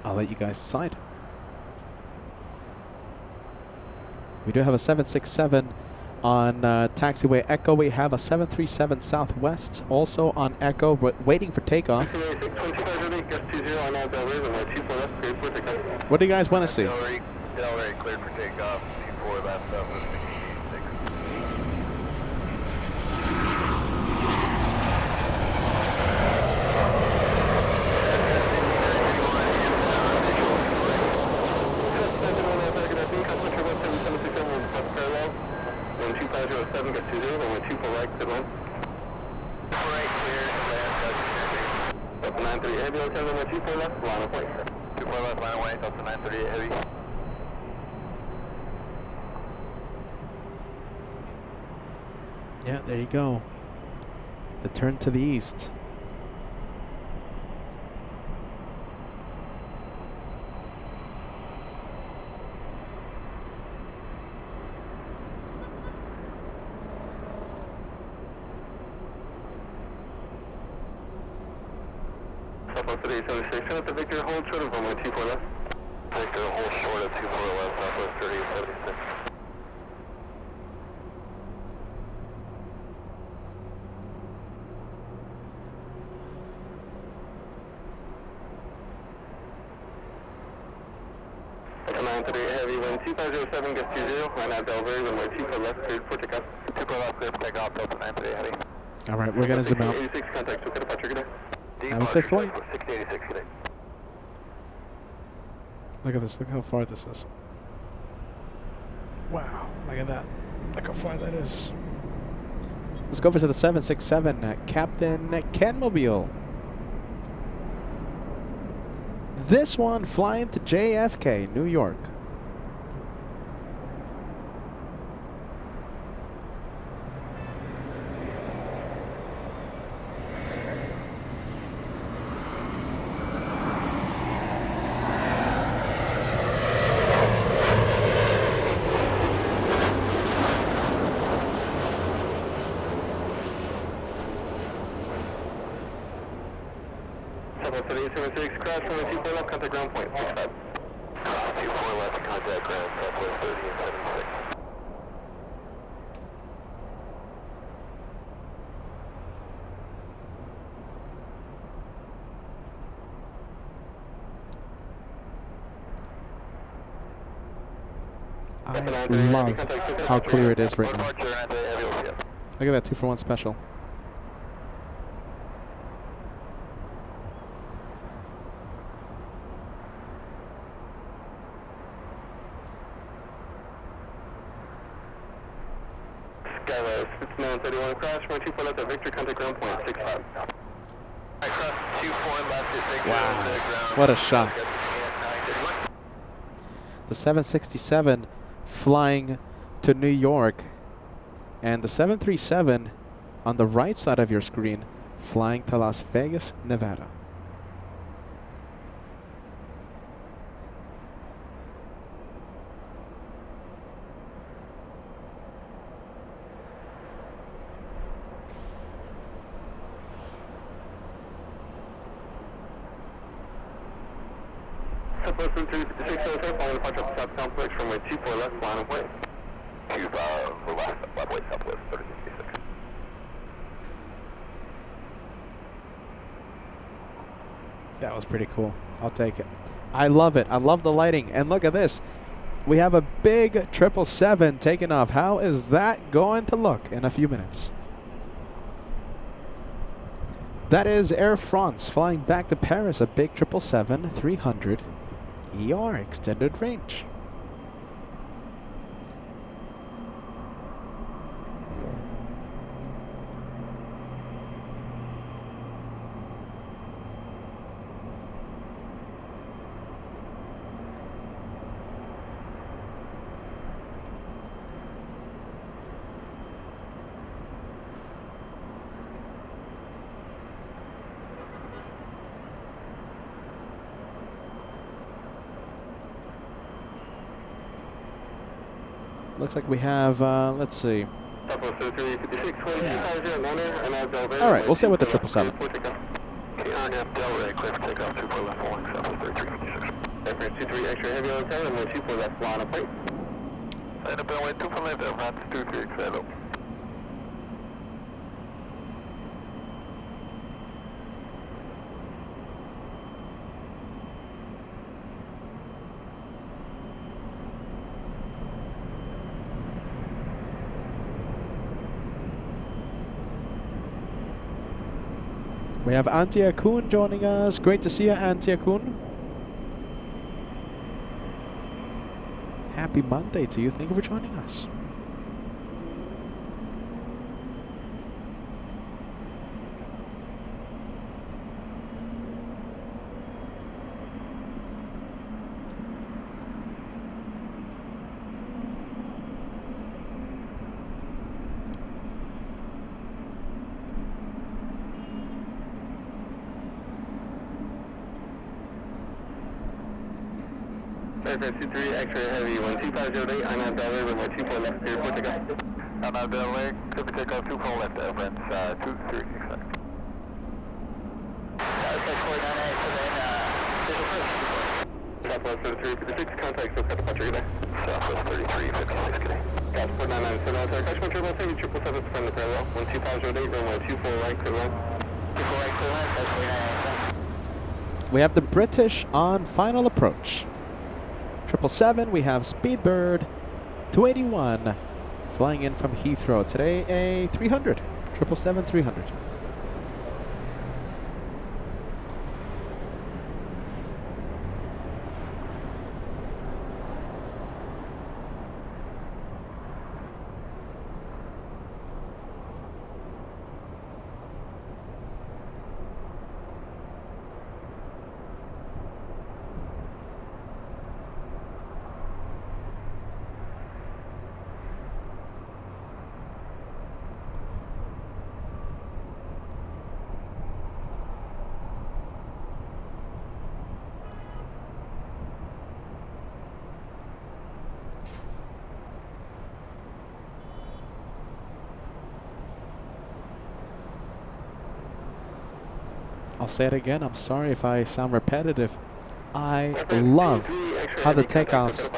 I'll let you guys decide. We do have a 767 on taxiway Echo. We have a 737 Southwest also on Echo, waiting for takeoff. What do you guys want to see? Delray cleared for takeoff. 24 left up with 66. Yeah, there you go. The turn to the east. Southwest 3876, at the Victor, hold short of runway 24 left. Victor, hold short of 24 left, Southwest 3876. Heavy, wind 2507, gets 20, right now Delray, runway 24 left, cleared for takeoff. 24 left, cleared for takeoff, Delta 938 Heavy. All right, we're gonna zoom out. 86, contact, so departure, good day. Have a safe flight. 686, good day. Look at this. Look how far this is. Wow, look at that. Look how far that is. Let's go over to the 767, Captain Kenmobile. This one flying to JFK, New York. Southwest 876, crash runway 24 left, contact ground point, 65. Cross 24 left, contact ground, Southwest 30 and 76. I love how clear it is right now. Look at that 2-for-1 special. Skywest 5931, crash runway 24 left at Victor, contact ground point, 65. I crossed 24 left at Victor, ground. What a shot. The 767 flying to New York, and the 737 on the right side of your screen flying to Las Vegas, Nevada. Southwest 356 Hotel, following departure of South Complex, runway 24 left, line of way. Cuba, left, leftway, Southwest 3056. That was pretty cool. I'll take it. I love it. I love the lighting. And look at this. We have a big 777 taking off. How is that going to look in a few minutes? That is Air France flying back to Paris, a big 777-300 ER extended range. Looks like we have, let's see. All right, we'll stay with the 777. We have Antia Kuhn joining us. Great to see you, Antia Kuhn. Happy Monday to you. Thank you for joining us. Aircraft 23, X-ray heavy, 12508, I'm at Delray, runway 24 left, clear for takeoff. I'm at Delray, clear for takeoff, 24 left, Everett, 23, exact. Southwest 3356, contact Silk at departure, good day. Southwest 3356, good day. Gas 4997, crash my turbo, 777, suspend the parallel, 12508, runway 24 right, clear left. 24 right, clear left, that's 4997. We have the British on final approach. 777, we have Speedbird 281 flying in from Heathrow. Today a 300, 777-300. I'll say it again. I'm sorry if I sound repetitive. I love how the takeoffs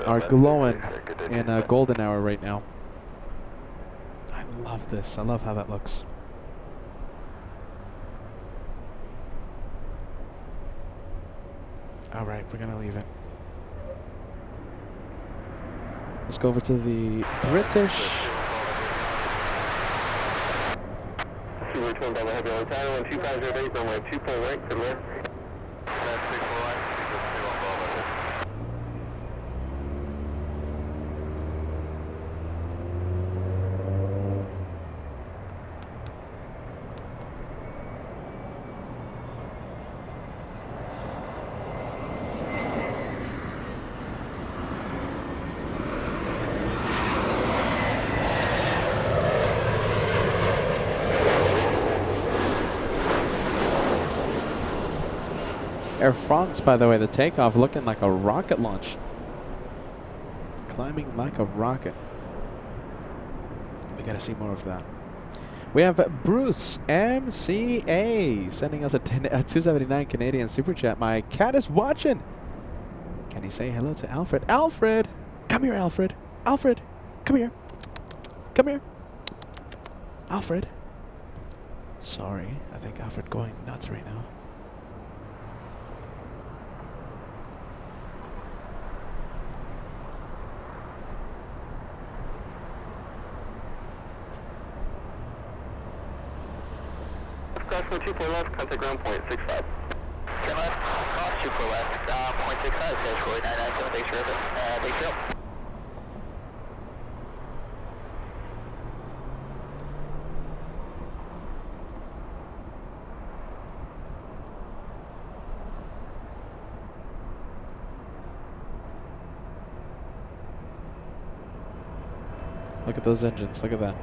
are glowing in a golden hour right now. I love this. I love how that looks. All right, we're gonna leave it. Let's go over to the British. Return by the heavy on tower, 12508, runway 24 right, good luck. Air France, by the way, the takeoff looking like a rocket launch. Climbing like a rocket. We gotta see more of that. We have Bruce MCA sending us a 279 Canadian super chat. My cat is watching. Can he say hello to Alfred? Alfred! Come here, Alfred. Alfred! Come here. Come here. Alfred. Sorry, I think Alfred going nuts right now. Cross 24 left, contact ground point 65. Turn left, cross 24 left, point 65, says Roy 997, thanks for everything. Thanks for help. Look at those engines, look at that.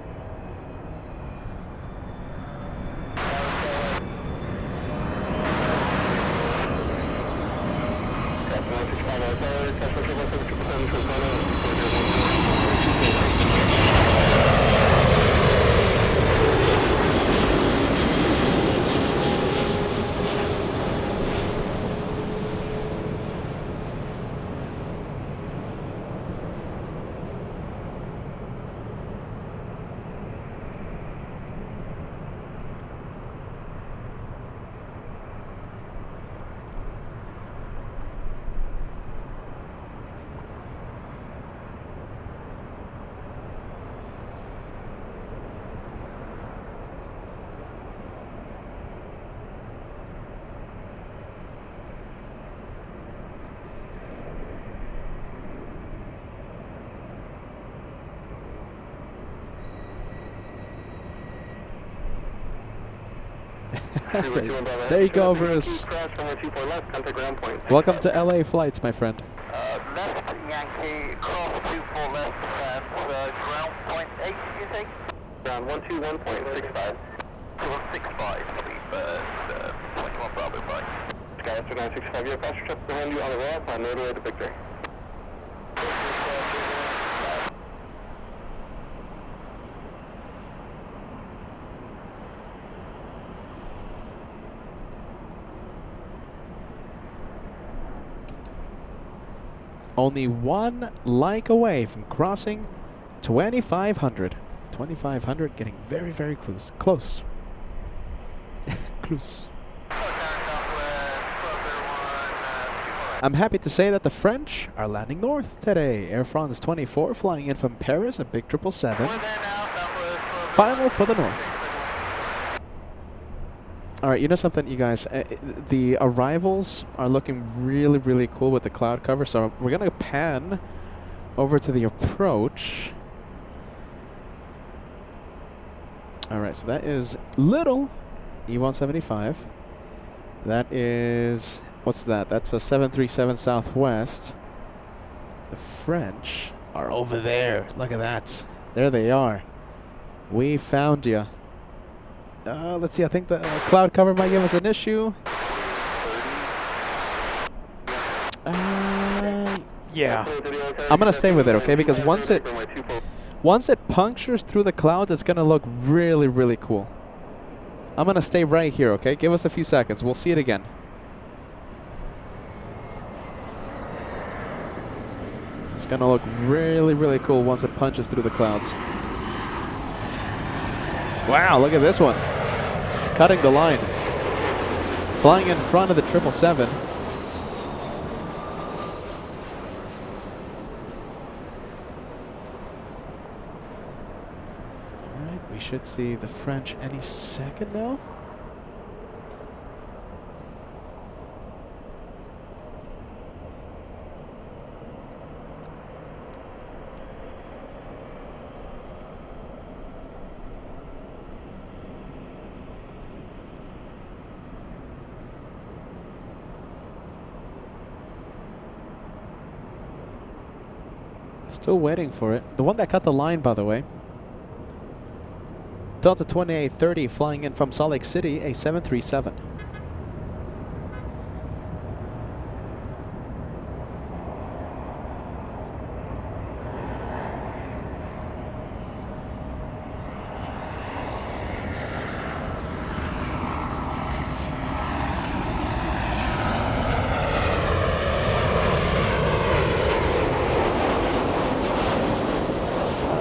There you go, Bruce. Welcome to LA flights, my friend. Left Yankee, cross 24 left, and ground point 8, did you say? Ground 121.65. 165, please, 21 Bravo 5. Sky after 965, your faster trip behind you on the ramp on motorway to Victory. Only one like away from crossing 2,500. 2,500 getting very, very close. Close. Close. I'm happy to say that the French are landing north today. Air France 24 flying in from Paris, a big 777. Final for the north. Alright, you know something, you guys? The arrivals are looking really, really cool with the cloud cover, so we're going to pan over to the approach. Alright, so that is little E175. That is... what's that? That's a 737 Southwest. The French are over there. Look at that. There they are. We found you. Let's see, I think the cloud cover might give us an issue. Yeah. I'm going to stay with it, okay? Because once it punctures through the clouds, it's going to look really, really cool. I'm going to stay right here, okay? Give us a few seconds. We'll see it again. It's going to look really, really cool once it punches through the clouds. Wow, look at this one. Cutting the line. Flying in front of the 777. Alright, we should see the French any second now. Still waiting for it. The one that cut the line, by the way. Delta 2830 flying in from Salt Lake City, a 737.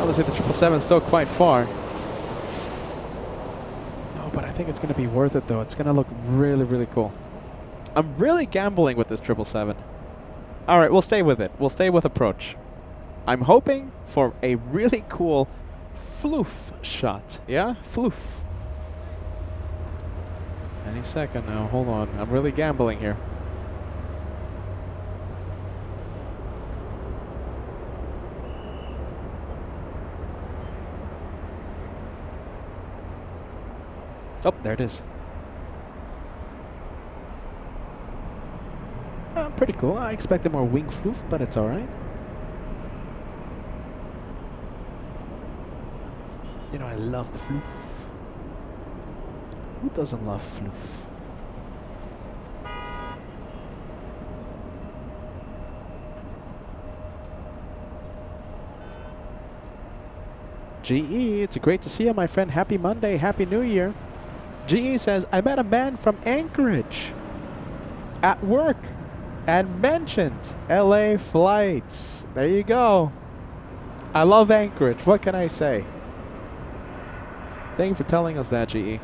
The 777 is still quite far. Oh, but I think it's going to be worth it though. It's going to look really, really cool. I'm really gambling with this 777. Alright, we'll stay with it. We'll stay with approach. I'm hoping for a really cool floof shot. Yeah? Floof. Any second now. Hold on. I'm really gambling here. Oh, there it is. Pretty cool. I expected more wing floof, but it's alright. You know, I love the floof. Who doesn't love floof? GE, it's great to see you, my friend. Happy Monday. Happy New Year. GE says, I met a man from Anchorage at work and mentioned LA flights. There you go. I love Anchorage. What can I say? Thank you for telling us that, GE.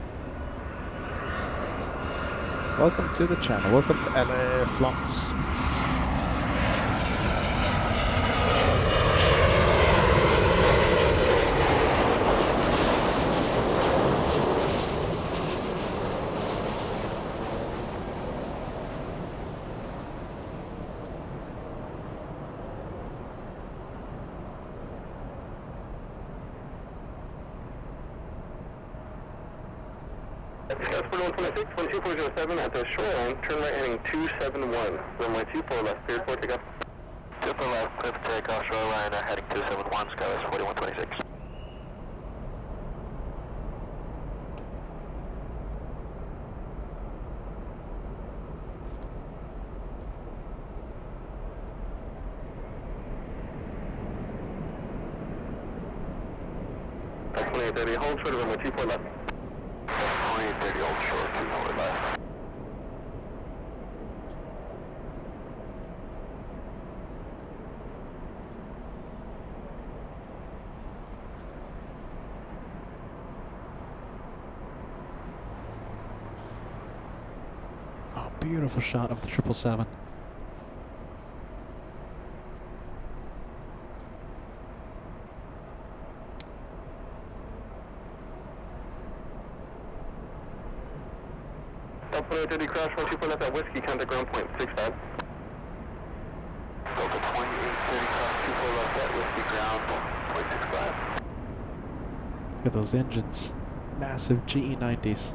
Welcome to the channel. Welcome to LA Flights. Passport 126, 12407 at the shoreline, turn right heading 271, runway 24 left, cleared for takeoff. 24 left, cleared for takeoff, shoreline, heading 271, Skywest 4126. That's 2830, hold short of runway 24 left. 2830, hold short, 2 left. Oh, beautiful shot of the 777. Delta 2830, crash 124 left at Whiskey, contact ground point 65. Delta 2830, cross 24 left at Whiskey, ground point 65. Look at those engines. Massive GE90s.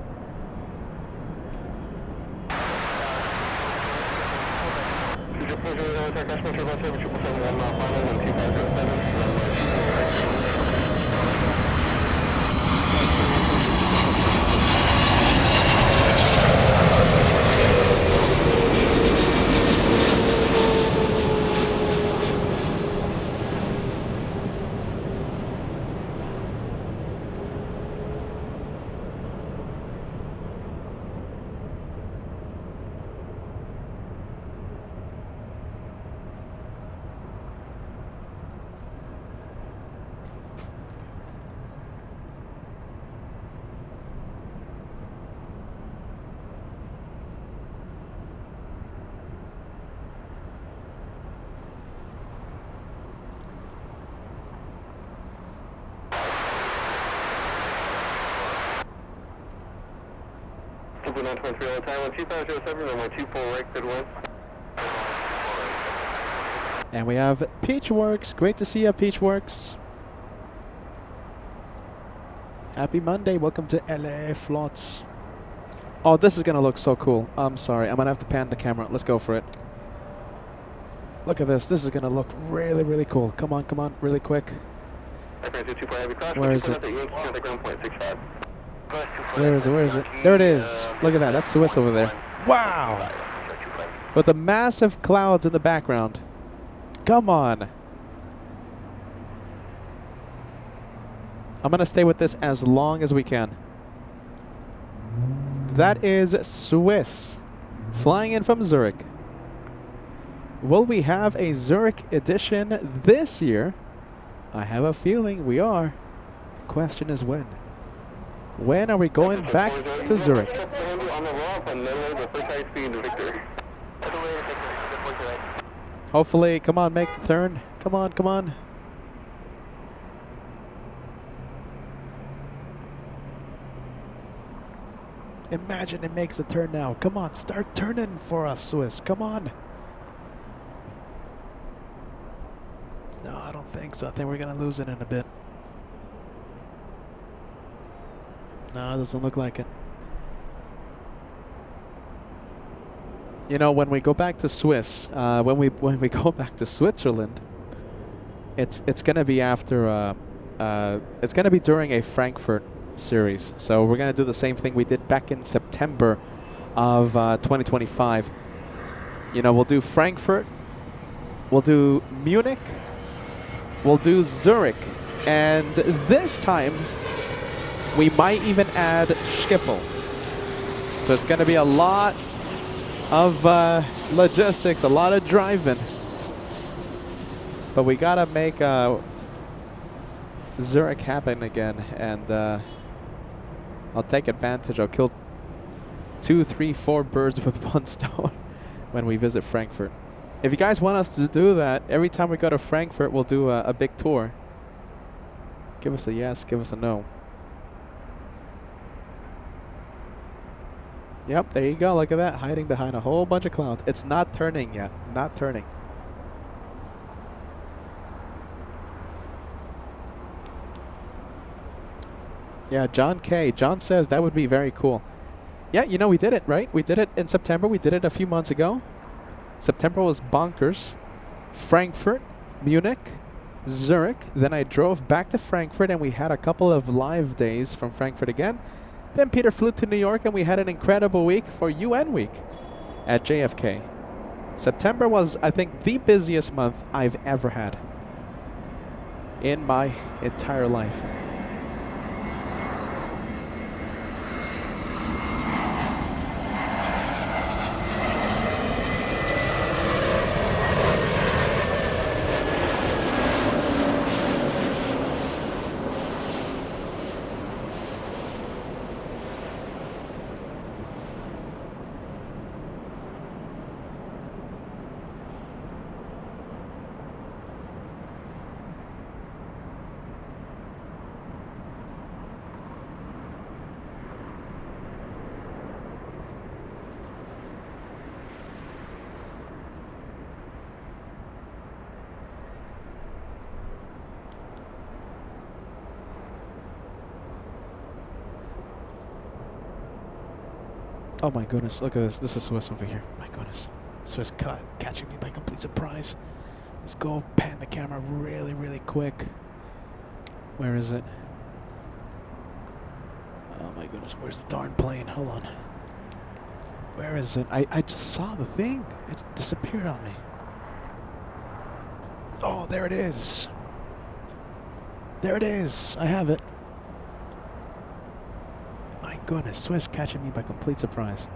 Blue 923 all the time. 2007, runway 24 right, good one. And we have Peachworks. Great to see you, Peachworks. Happy Monday. Welcome to LA Flots. Oh, this is going to look so cool. I'm sorry. I'm going to have to pan the camera. Let's go for it. Look at this. This is going to look really, really cool. Come on, come on. Really quick. Where is it? Where is it? Where is it? There it is. Look at that. That's Swiss over there. Wow. With the massive clouds in the background. Come on. I'm going to stay with this as long as we can. That is Swiss flying in from Zurich. Will we have a Zurich edition this year? I have a feeling we are. The question is when. When are we going back to Zurich? Hopefully, come on, make the turn. Come on, come on. Imagine it makes a turn now. Come on, start turning for us, Swiss. Come on. No, I don't think so. I think we're going to lose it in a bit. No, it doesn't look like it. You know, when we go back to Swiss, when we go back to Switzerland, it's going to be after it's going to be during a Frankfurt series. So we're going to do the same thing we did back in September of 2025. You know, we'll do Frankfurt, we'll do Munich, we'll do Zurich, and this time we might even add Schiphol. So it's going to be a lot of logistics, a lot of driving. But we got to make Zurich happen again, and I'll take advantage. I'll kill 2, 3, 4 birds with one stone when we visit Frankfurt. If you guys want us to do that, every time we go to Frankfurt, we'll do a big tour. Give us a yes, give us a no. Yep, there you go. Look at that, hiding behind a whole bunch of clouds. It's not turning yet, not turning. Yeah, John K. John says that would be very cool. Yeah, you know, we did it, right? We did it in September. We did it a few months ago. September was bonkers. Frankfurt, Munich, Zurich. Then I drove back to Frankfurt and we had a couple of live days from Frankfurt again. Then Peter flew to New York and we had an incredible week for UN Week at JFK. September was, I think, the busiest month I've ever had in my entire life. Oh my goodness, look at this. This is Swiss over here. My goodness. Swiss catching me by complete surprise. Let's go pan the camera really, really quick. Where is it? Oh my goodness, where's the darn plane? Hold on. Where is it? I just saw the thing. It disappeared on me. Oh, there it is. There it is. I have it. My goodness, Swiss catching me by complete surprise.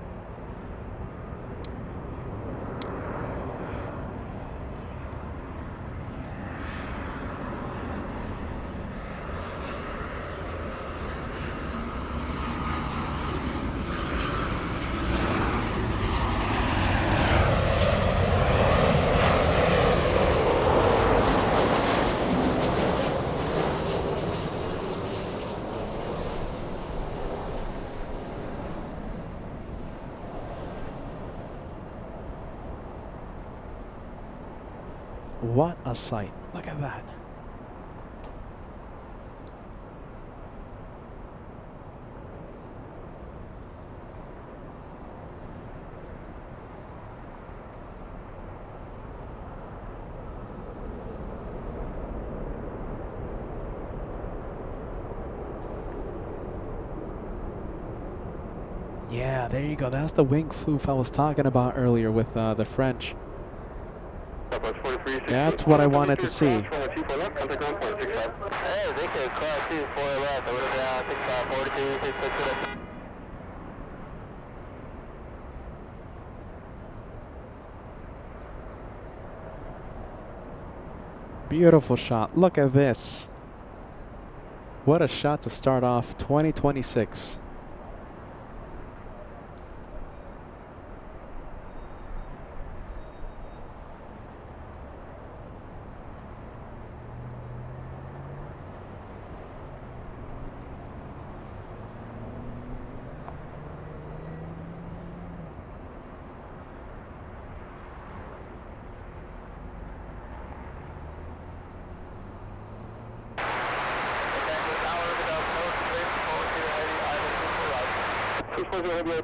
What a sight. Look at that. Yeah, there you go. That's the wing floof I was talking about earlier with the French. That's what I wanted to see. Hey, they could cross 2, 4 left. I would have been 42, 6, Beautiful shot. Look at this. What a shot to start off 2026.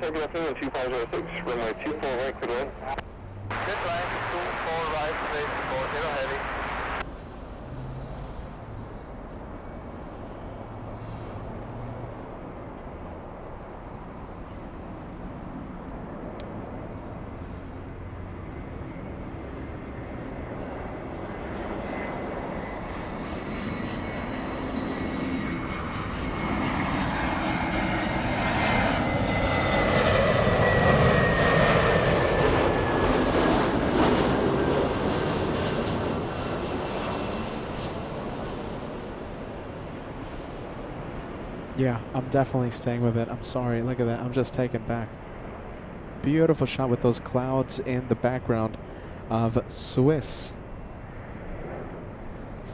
Takeoff 2506, runway 24 right, clear to land. This line, 24 right, straight, 40 heavy. Yeah, I'm definitely staying with it. I'm sorry. Look at that. I'm just taken back. Beautiful shot with those clouds in the background of Swiss.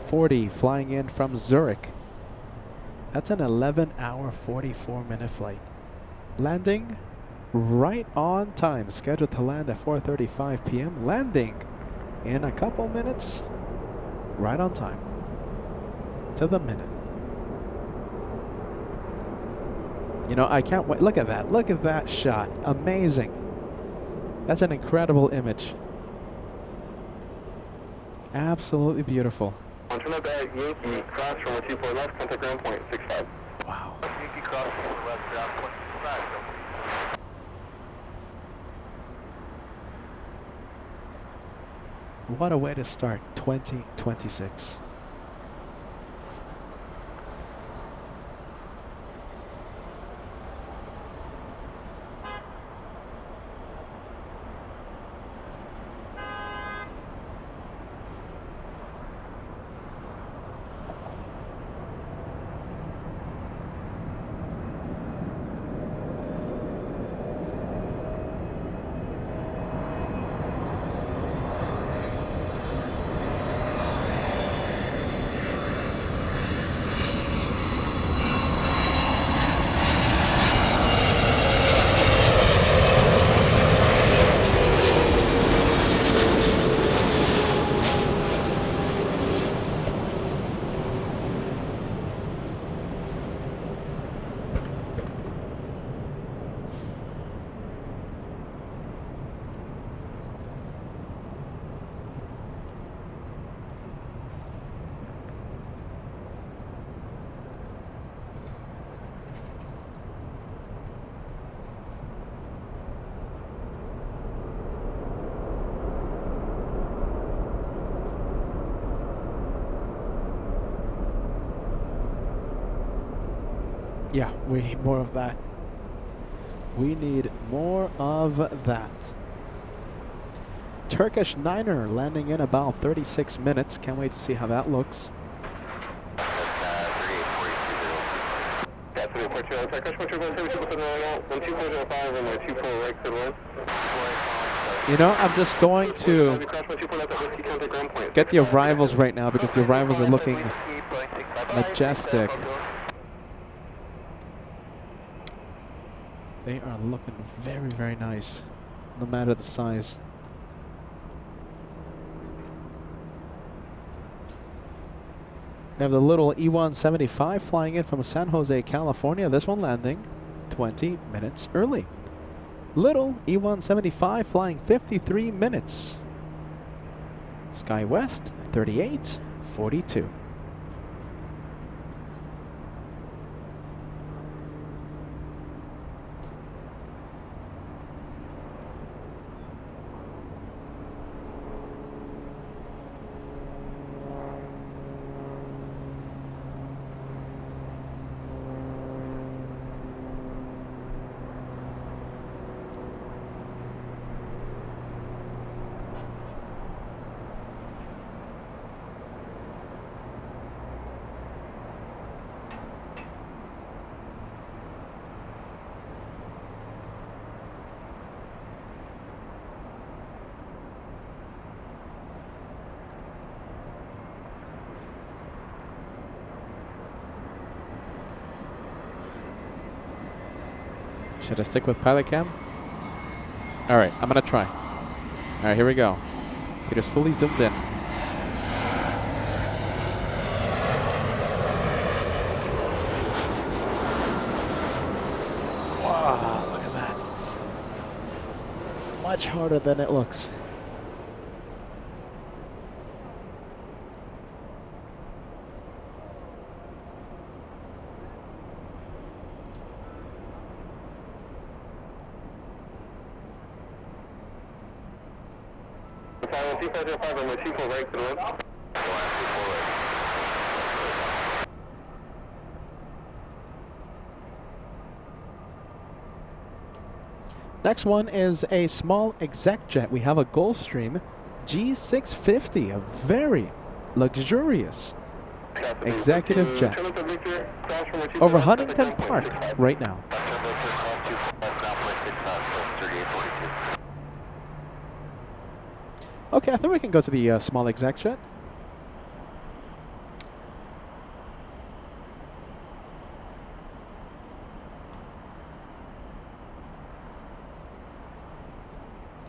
40 flying in from Zurich. That's an 11-hour, 44-minute flight. Landing right on time. Scheduled to land at 4:35 p.m. Landing in a couple minutes. Right on time. To the minute. You know, I can't wait. Look at that. Look at that shot. Amazing. That's an incredible image. Absolutely beautiful. On turn up at Yankee, cross from 24 left, contact ground point 65. Wow. Yankee cross 24 left, ground point 65. What a way to start 2026. Yeah, we need more of that. We need more of that. Turkish Niner landing in about 36 minutes. Can't wait to see how that looks. You know, I'm just going to get the arrivals right now because the arrivals are looking majestic. They are looking very, very nice, no matter the size. We have the little E-175 flying in from San Jose, California. This one landing 20 minutes early. Little E-175 flying 53 minutes. SkyWest 3842. Should I stick with pilot cam? Alright, I'm gonna try. Alright, here we go. Peter's fully zoomed in. Wow, look at that. Much harder than it looks. Next one is a small exec jet. We have a Gulfstream G650, a very luxurious executive jet over Huntington Park right now. Okay, I think we can go to the small exec jet.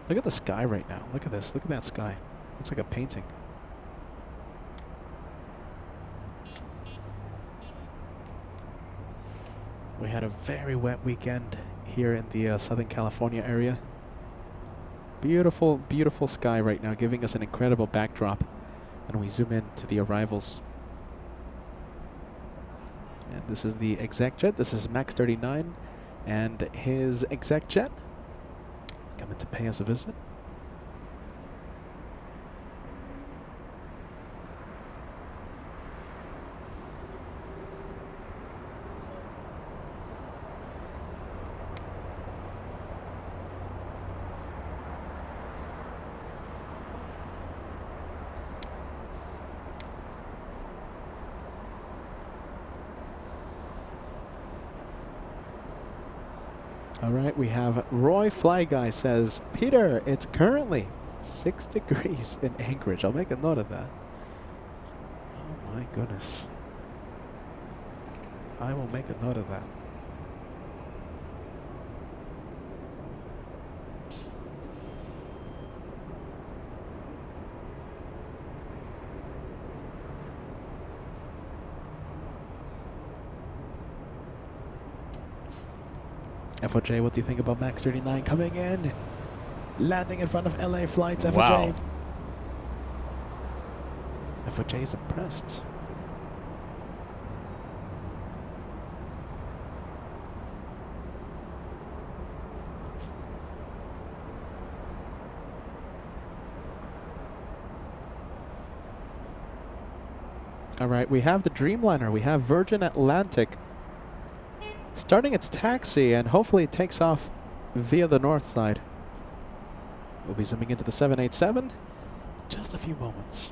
Look at the sky right now. Look at this. Look at that sky. Looks like a painting. We had a very wet weekend here in the Southern California area. Beautiful, beautiful sky right now, giving us an incredible backdrop. And we zoom in to the arrivals. And this is the exec jet. This is Max 39 and his exec jet coming to pay us a visit. All right, we have Roy Fly Guy says, Peter, it's currently 6 degrees in Anchorage. I'll make a note of that. Oh my goodness. I will make a note of that. FOJ, what do you think about Max 39 coming in? Landing in front of LA flights, FOJ. Wow. FOJ is impressed. All right, we have the Dreamliner. We have Virgin Atlantic starting its taxi, and hopefully it takes off via the north side. We'll be zooming into the 787 in just a few moments.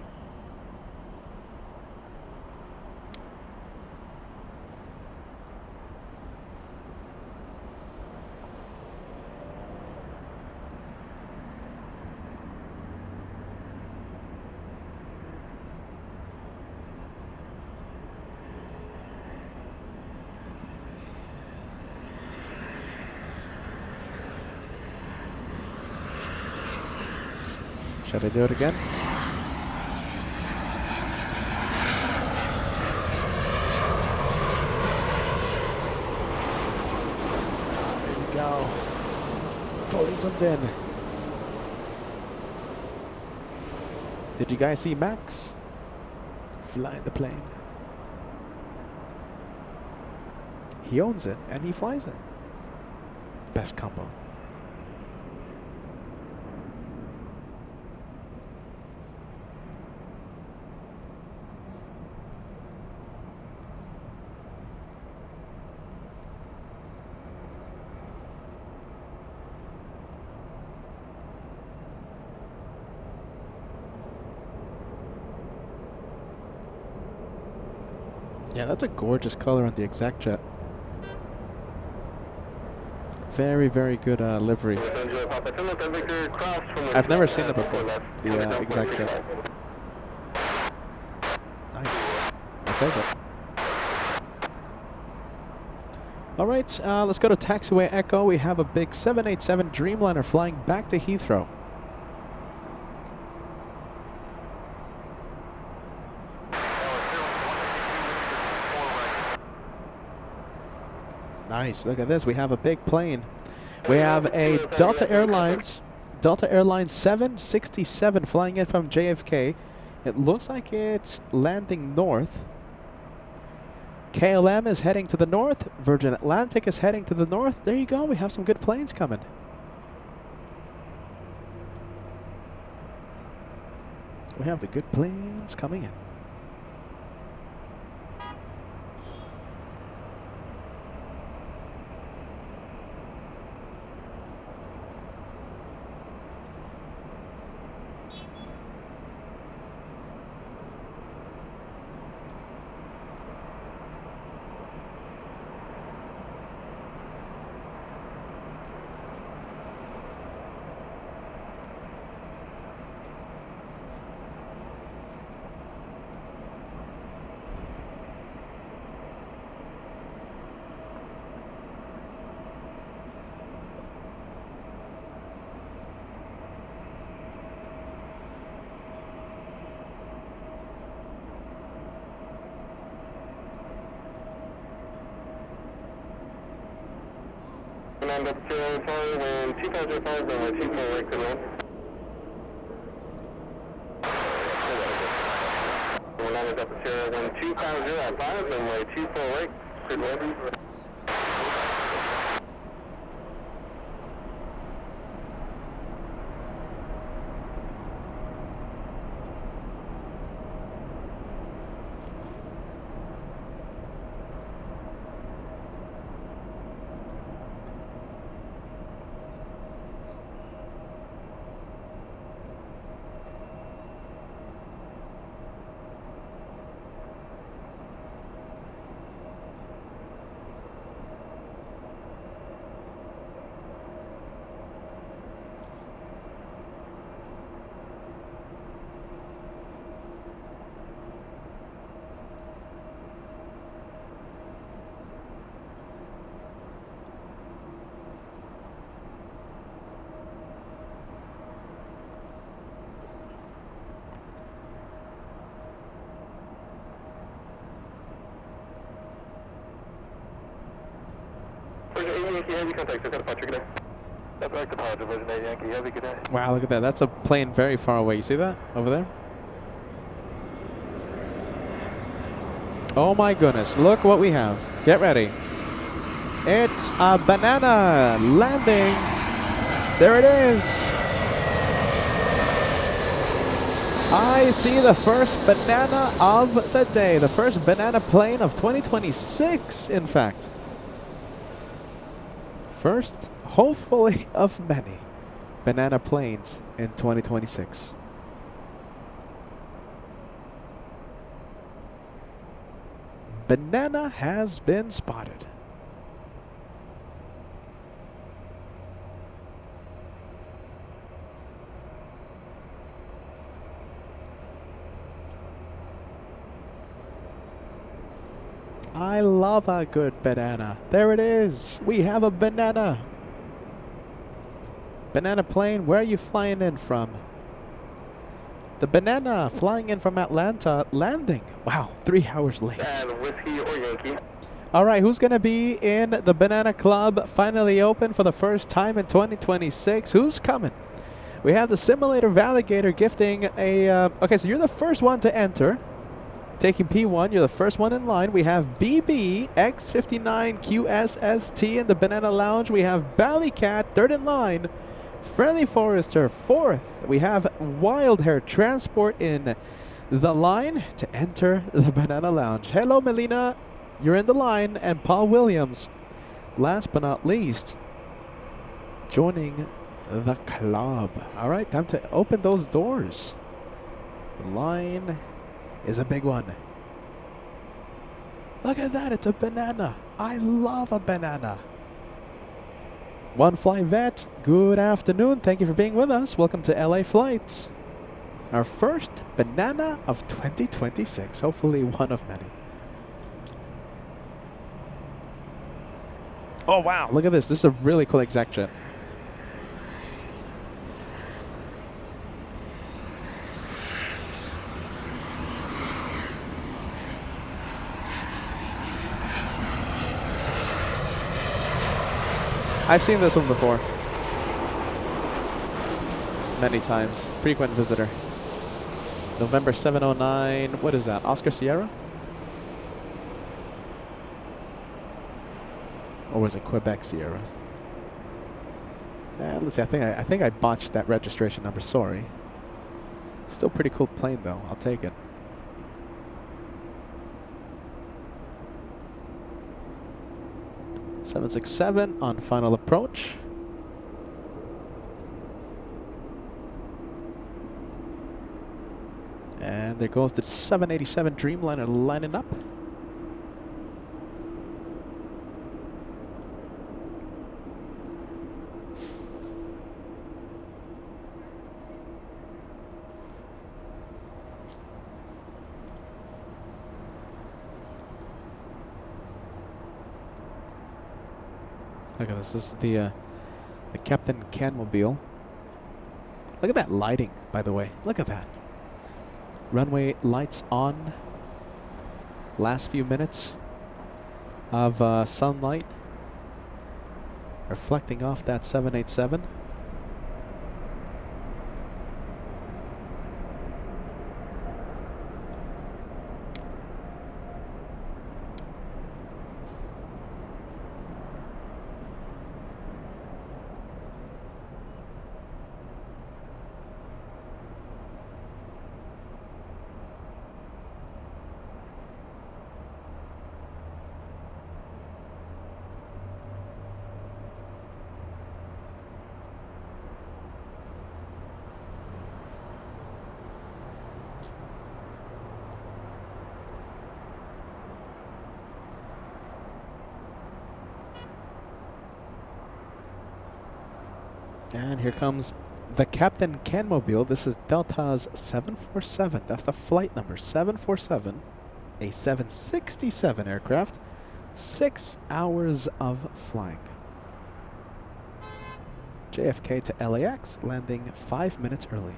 Should I do it again? Fully zoomed in. Did you guys see Max flying the plane? He owns it and he flies it. Best combo. Yeah, that's a gorgeous color on the exec jet. Very, very good livery. I've never seen it before, the exec jet. Nice. I'll take it. All right, let's go to taxiway Echo. We have a big 787 Dreamliner flying back to Heathrow. Nice, look at this. We have a big plane. We have a Delta Airlines 767 flying in from JFK. It looks like it's landing north. KLM is heading to the north. Virgin Atlantic is heading to the north. There you go. We have some good planes coming. We have the good planes coming in. Land up 0-5 and 2005, runway 24 right, good roll. We're landed up at 0-1-250 at 5, runway 24 right, good roll. Heavy contact, so departure, good day. That's departure, Virgin Yankee, heavy, good day. Wow, look at that. That's a plane very far away. You see that over there? Oh my goodness. Look what we have. Get ready. It's a banana landing. There it is. I see the first banana of the day. The first banana plane of 2026, in fact. First, hopefully, of many banana planes in 2026. Banana has been spotted. I love a good banana. There it is. We have a banana. Banana plane, where are you flying in from? The banana flying in from Atlanta, landing. Wow, 3 hours late. And whiskey or Yankee? All right, who's going to be in the Banana Club finally open for the first time in 2026? Who's coming? We have the Simulator Validator gifting a... okay, so you're the first one to enter. Taking P1, you're the first one in line. We have BB X59QSST in the Banana Lounge. We have Ballycat, third in line. Friendly Forester, fourth. We have Wild Hair Transport in the line to enter the Banana Lounge. Hello, Melina. You're in the line. And Paul Williams, last but not least, joining the club. All right, time to open those doors. The line is a big one. Look at that, it's a banana. I love a banana. One Fly Vet, good afternoon. Thank you for being with us. Welcome to LA Flights. Our first banana of 2026. Hopefully one of many. Oh wow, look at this. This is a really cool exec jet. I've seen this one before. Many times. Frequent visitor. November 709. What is that? Oscar Sierra? Or was it Quebec Sierra? Let's see. I think I botched that registration number. Sorry. Still pretty cool plane though. I'll take it. .767 on final approach. And there goes the 787 Dreamliner lining up. Look at this. This is the Captain Canmobile. Look at that lighting, by the way. Look at that. Runway lights on. Last few minutes of sunlight reflecting off that 787. And here comes the Captain Canmobile. This is Delta's 747. That's the flight number, 747. A 767 aircraft. 6 hours of flying. JFK to LAX, landing 5 minutes early.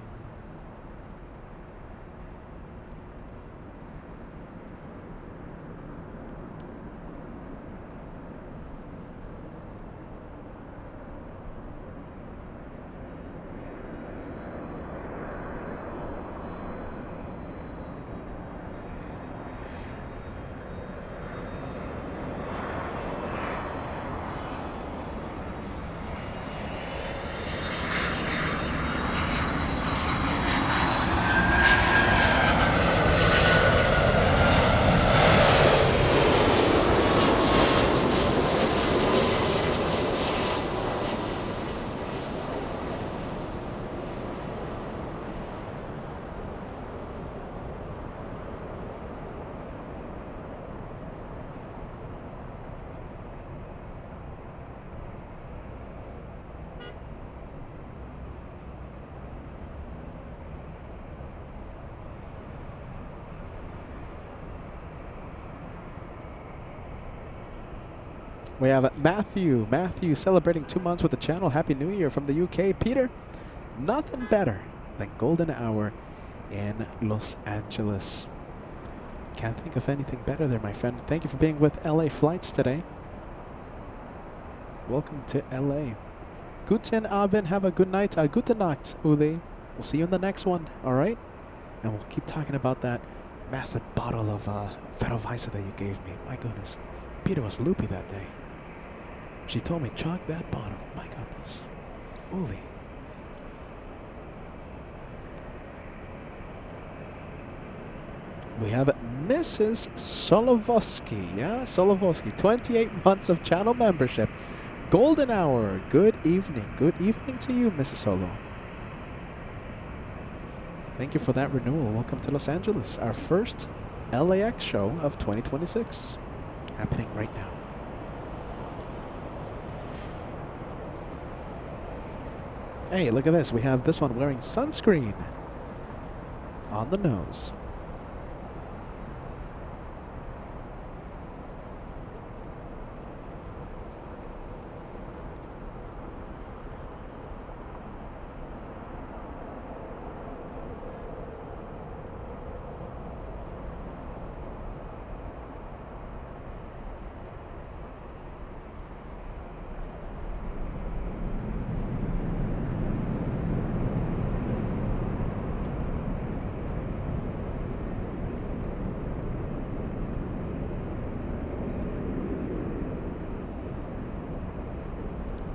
We have Matthew. Matthew celebrating 2 months with the channel. Happy New Year from the UK. Peter, nothing better than golden hour in Los Angeles. Can't think of anything better there, my friend. Thank you for being with LA Flights today. Welcome to LA. Guten Abend, have a good night. Gute Nacht, Uli. We'll see you in the next one, alright? And we'll keep talking about that massive bottle of Ferroweisse that you gave me. My goodness. Peter was loopy that day. She told me, chug that bottle. My goodness. Uli. We have Mrs. Solovosky. Yeah, Solovosky. 28 months of channel membership. Golden hour. Good evening. Good evening to you, Mrs. Solo. Thank you for that renewal. Welcome to Los Angeles. Our first LAX show of 2026. Happening right now. Hey, look at this. We have this one wearing sunscreen on the nose.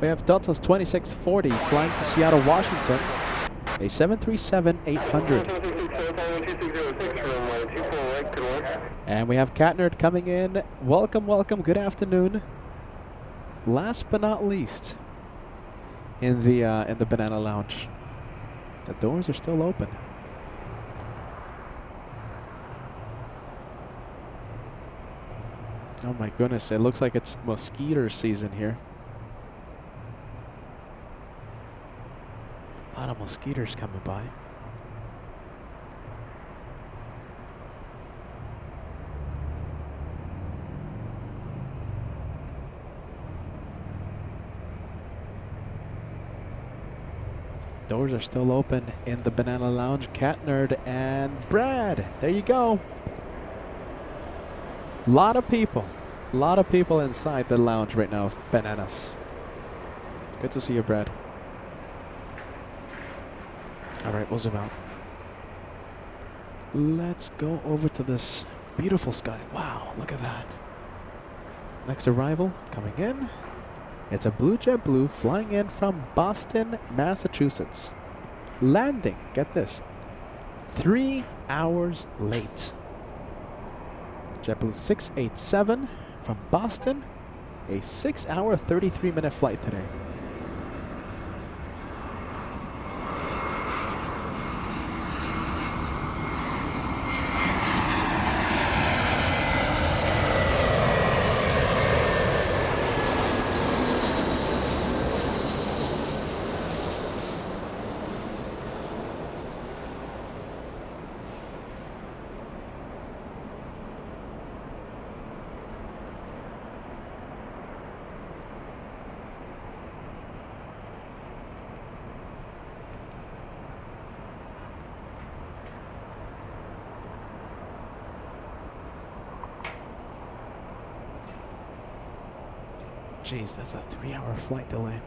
We have Delta's 2640 flying to Seattle, Washington. A 737-800. And we have Catnerd coming in. Welcome, welcome. Good afternoon. Last but not least, in the Banana Lounge, the doors are still open. Oh my goodness! It looks like it's mosquito season here. A lot of mosquitoes coming by. Doors are still open in the Banana Lounge. Catnerd and Brad. There you go. Lot of people inside the lounge right now. Bananas. Good to see you, Brad. Alright, we'll zoom out. Let's go over to this beautiful sky. Wow, look at that. Next arrival coming in. It's a Blue Jet Blue flying in from Boston, Massachusetts. Landing, get this, 3 hours late. JetBlue 687 from Boston. A 6-hour, 33-minute flight today. Jeez, that's a 3-hour flight delay.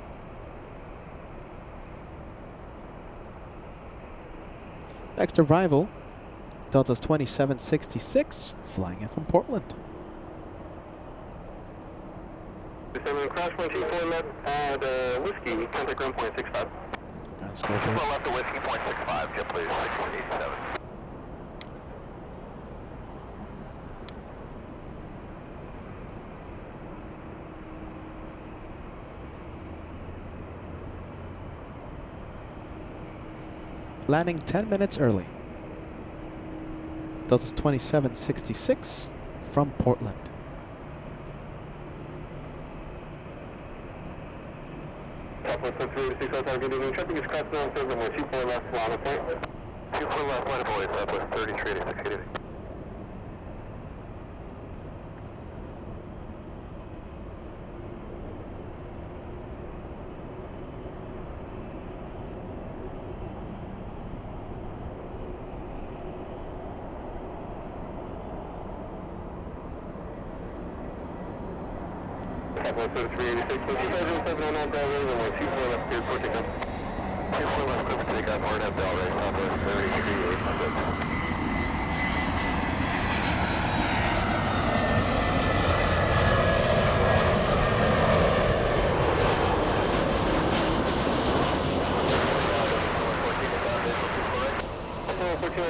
Next arrival, Delta's 2766, flying in from Portland. Crash 124 left at Whiskey, contact ground point 65. Let's go for it. Left to Whiskey, point 65, JetBlue 687. Landing 10 minutes early. Delta's 2766 from Portland. Good evening, traffic is crossing on Silver, 24 left, line of point. 24 left, line of point, Southwest 3386, good evening. Southwest 386, 2709 Delray, runway 24 left, clear for takeoff. 24 left, clear for takeoff, hard up Delray, Southwest 33800.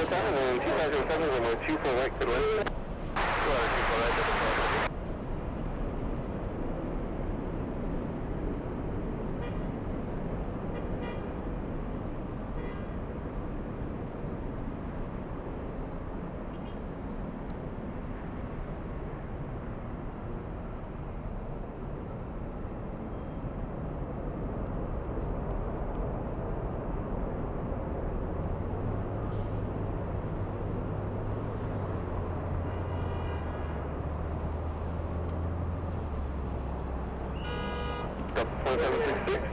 And then 2007 runway 24 right, good way. 24 right,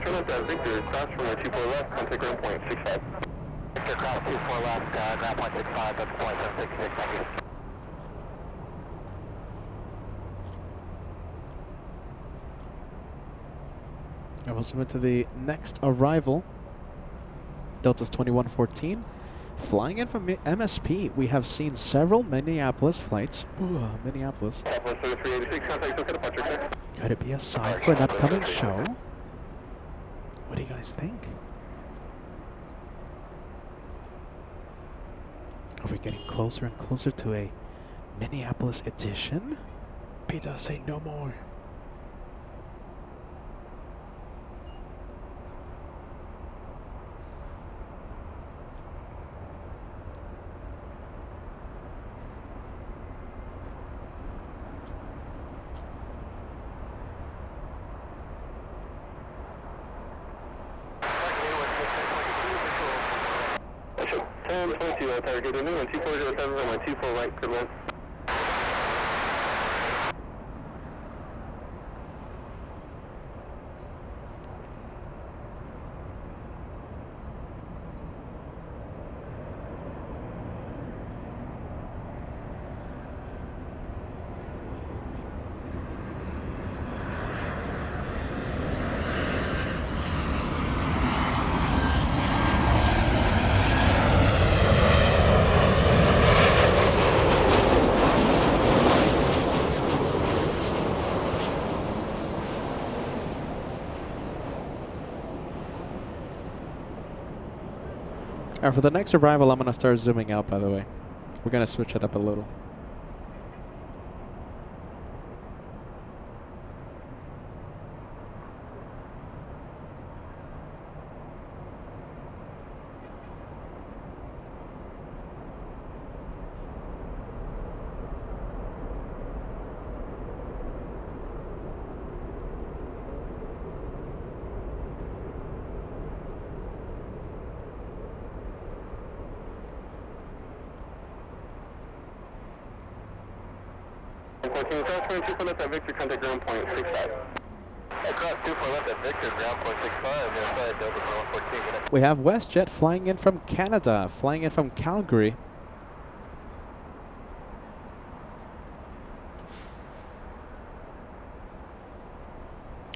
turn left at Victor, cross from the 24 left, contact ground point 65. Victor, cross 24 left, ground point 65, that's point 766, thank you. I will submit to the next arrival. Delta's 2114. Flying in from MSP, we have seen several Minneapolis flights. Ooh, Minneapolis. Southwest 386, contact okay departure, sir. Could it be a sign for an upcoming show? What do you guys think? Are we getting closer and closer to a Minneapolis edition? Peter, say no more. Target in 2407, runway 24 right, good one. Alright, for the next arrival, I'm going to start zooming out, by the way. We're going to switch it up a little. Left at Victor, contact ground point 65. Across 24 left at Victor, ground point 65, near side, Delta 114. We have WestJet flying in from Canada, flying in from Calgary.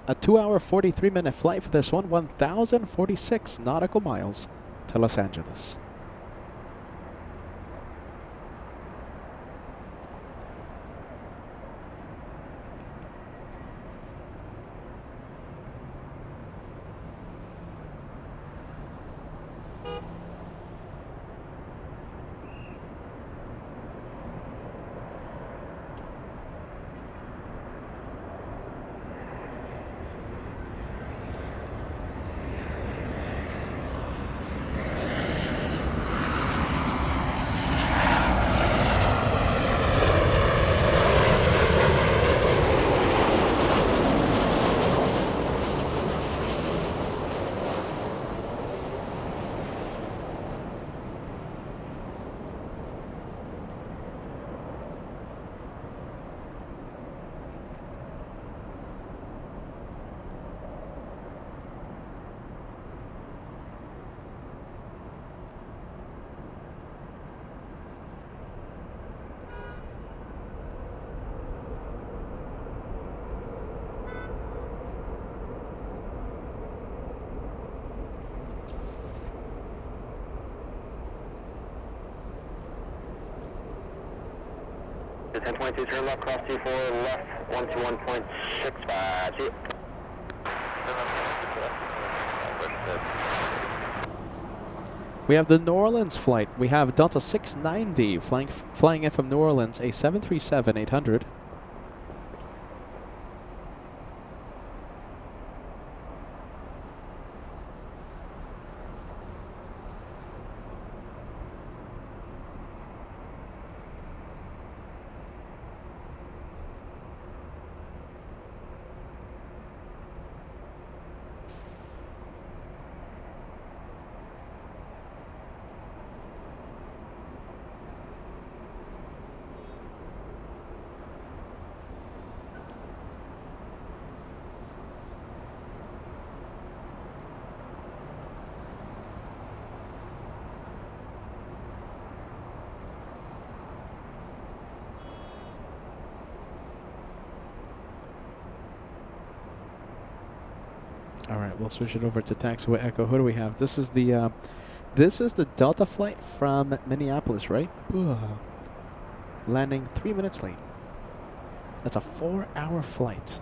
A 2-hour, 43-minute flight for this one, 1,046 nautical miles to Los Angeles. Delta 1022, turn left, cross 24, left, 121.65. See you. We have the New Orleans flight. We have Delta 690 flying in from New Orleans, a 737-800. All right, we'll switch it over to taxiway Echo. Who do we have? This is the Delta flight from Minneapolis, right? Landing 3 minutes late. That's a 4-hour flight.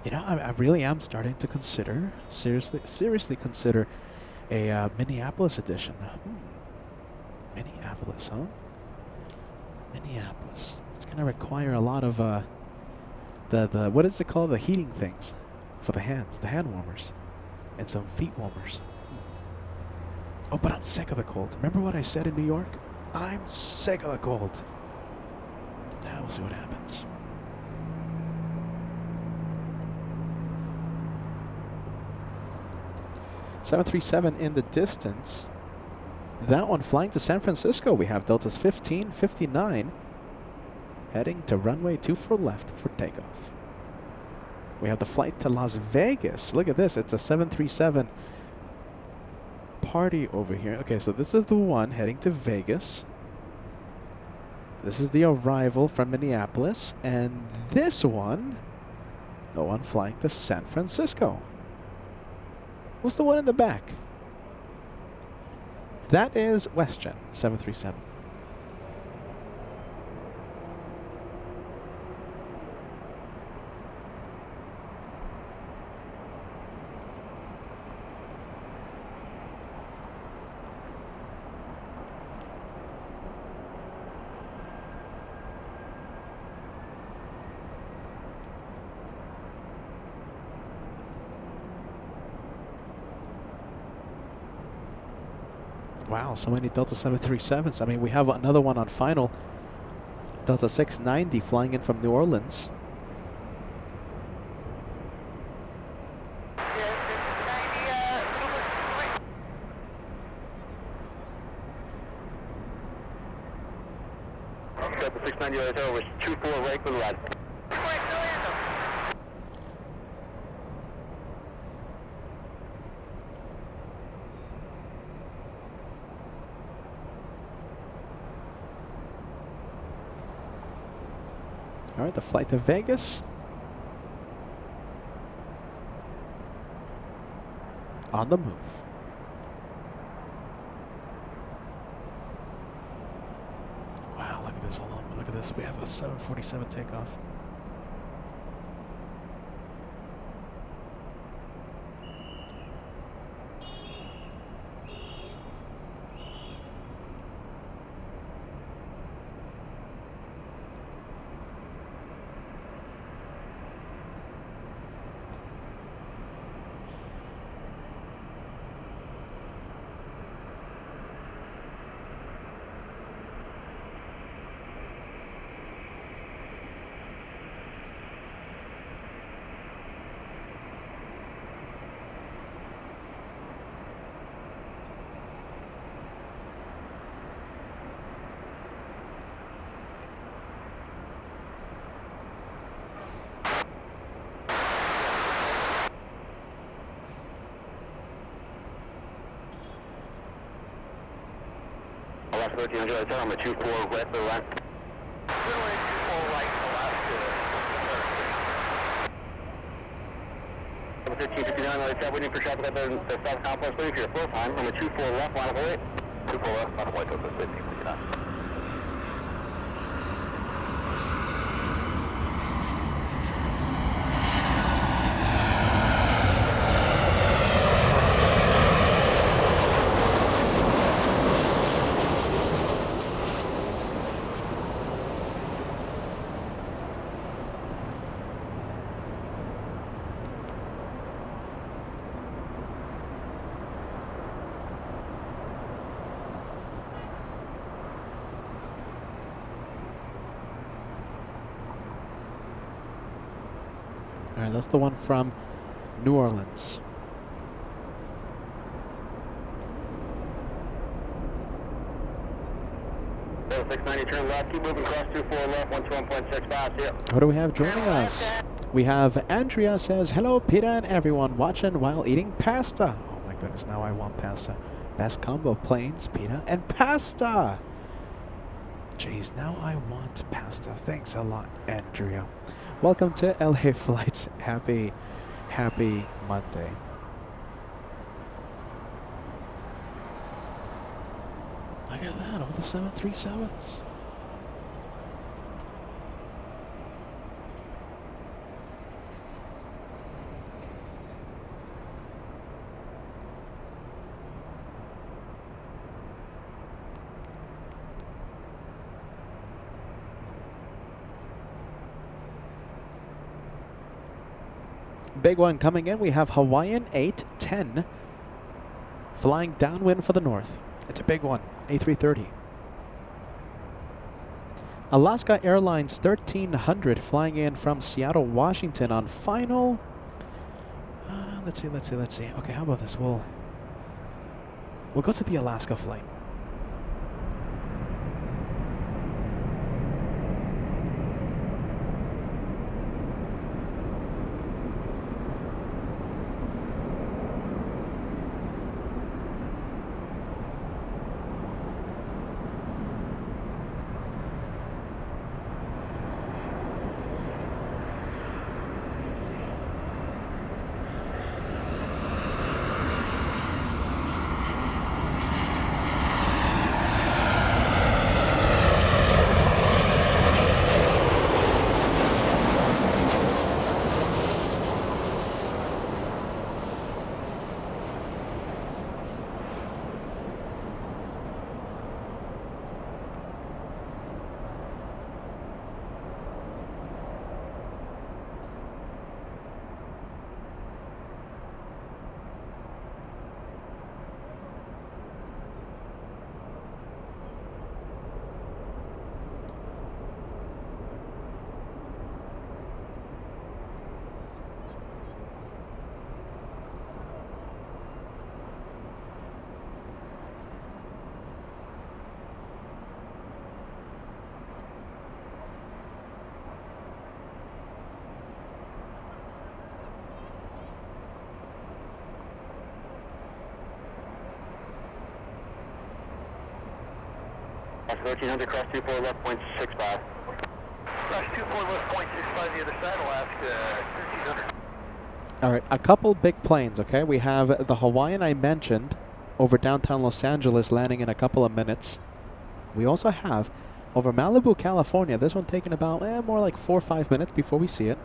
You know, I really am starting to consider, seriously consider a Minneapolis edition. Minneapolis, huh? Minneapolis. It's gonna require a lot of the what is it called? The heating things for the hands, the hand warmers, and some feet warmers. Oh, but I'm sick of the cold. Remember what I said in New York? I'm sick of the cold. Now we'll see what happens. .737 in the distance. That one flying to San Francisco. We have Deltas 1559 heading to runway 24 left for takeoff. We have the flight to Las Vegas. Look at this. It's a 737 party over here. Okay, so this is the one heading to Vegas. This is the arrival from Minneapolis. And this one, the one flying to San Francisco. What's the one in the back? That is WestJet 737. Wow, so many Delta 737s. I mean, we have another one on final. Delta 690 flying in from New Orleans. Delta 690 Hotel was 24 right with left. All right, the flight to Vegas. On the move. Wow, look at this. Hold on, look at this. We have a 747 takeoff. Last 1300 Hotel, I'm a 24 right for left. Runway 24 right for left. 1559 Hotel, waiting for traffic at the south complex, waiting for your flow time. I'm a 24 left, line of way. 24 left, line of way, Delta 1559. Alright, that's the one from New Orleans. Bill 690, turn left, keep moving, cross 24 left, 121.65, see ya. What do we have joining us? We have Andrea says, hello Peter and everyone watching while eating pasta. Oh my goodness, now I want pasta. Best combo, planes, pita, and pasta. Jeez, now I want pasta. Thanks a lot, Andrea. Welcome to LA Flights. Happy Monday. Look at that, all the 737s. Big one coming in. We have Hawaiian 810 flying downwind for the north. It's a big one. A330. Alaska Airlines 1300 flying in from Seattle, Washington on final. Let's see. Okay, how about this? We'll go to the Alaska flight. Cross 1300, cross 24 left, 0.65. Cross 24 left, 0.65, the other side, Alaska, 1300. All right, a couple big planes, okay? We have the Hawaiian I mentioned over downtown Los Angeles landing in a couple of minutes. We also have over Malibu, California, this one taking about more like 4 or 5 minutes before we see it.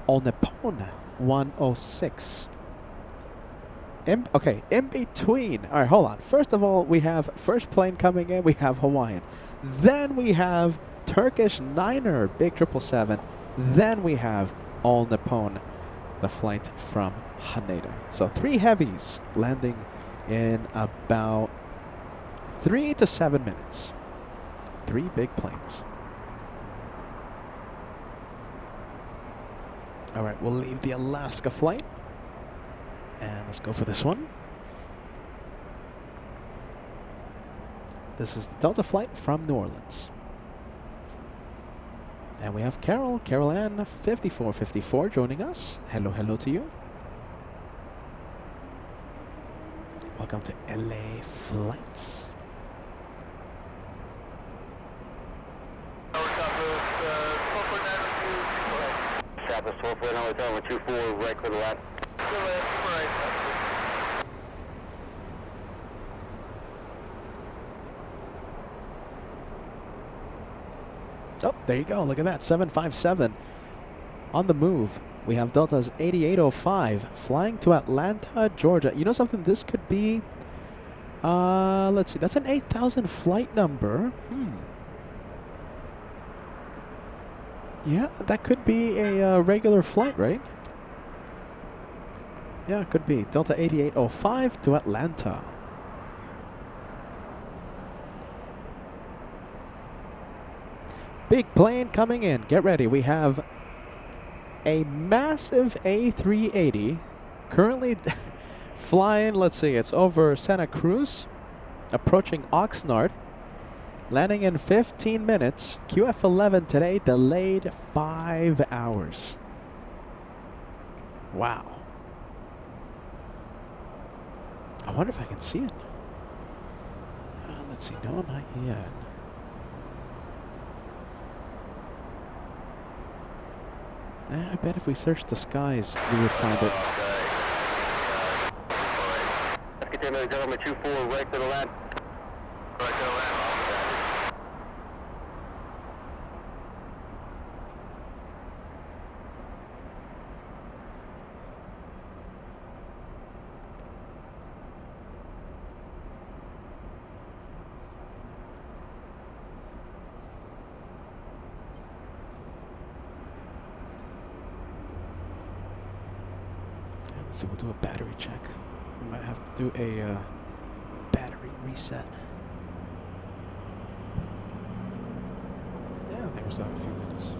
All Nippon 106. Okay, in between. All right, hold on. First of all, we have first plane coming in. We have Hawaiian. Then we have Turkish Niner, big 777. Then we have All Nippon, the flight from Haneda. So 3 heavies landing in about 3 to 7 minutes. 3 big planes. All right, we'll leave the Alaska flight. And let's go for this one. This is the Delta flight from New Orleans. And we have Carol Ann 5454 joining us. Hello to you. Welcome to LA Flights. Southwest 1249, we're 24, right, clear to left. Oh, there you go. Look at that. 757 on the move. We have Delta's 8805 flying to Atlanta, Georgia. You know something? This could be, let's see. That's an 8,000 flight number. Yeah, that could be a regular flight, right? Yeah, it could be. Delta 8805 to Atlanta. Big plane coming in. Get ready. We have a massive A380 currently flying, let's see, it's over Santa Cruz, approaching Oxnard, landing in 15 minutes. QF11 today delayed 5 hours. Wow. I wonder if I can see it. Let's see, no, not yet. I bet if we searched the skies, we would find it. Let's get to gentleman 24 right to the land. Right to the land. Let's see, we'll do a battery check. We might have to do a battery reset. Yeah, I think we'll still have a few minutes.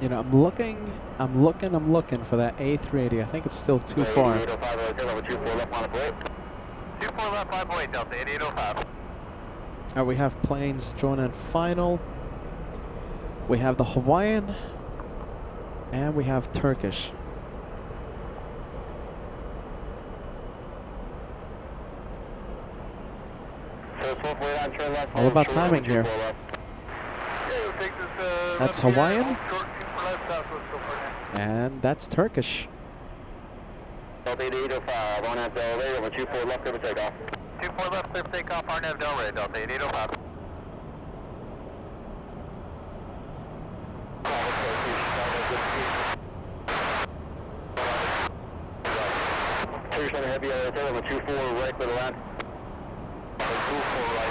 You know, I'm looking for that A380. I think it's still too far. 24 left on the plate. 24 left, 508 Delta, 8805. We have planes joining final. We have the Hawaiian, and we have Turkish. All about timing here. That's Hawaiian, and that's Turkish. Delta 8805, on that Del Rey, over 24 left, clear for takeoff. 24 left, clear for takeoff, RNAV Del Rey, Delta 8805. Turkish on heavy hotel, over 24 right for the land. 24 right.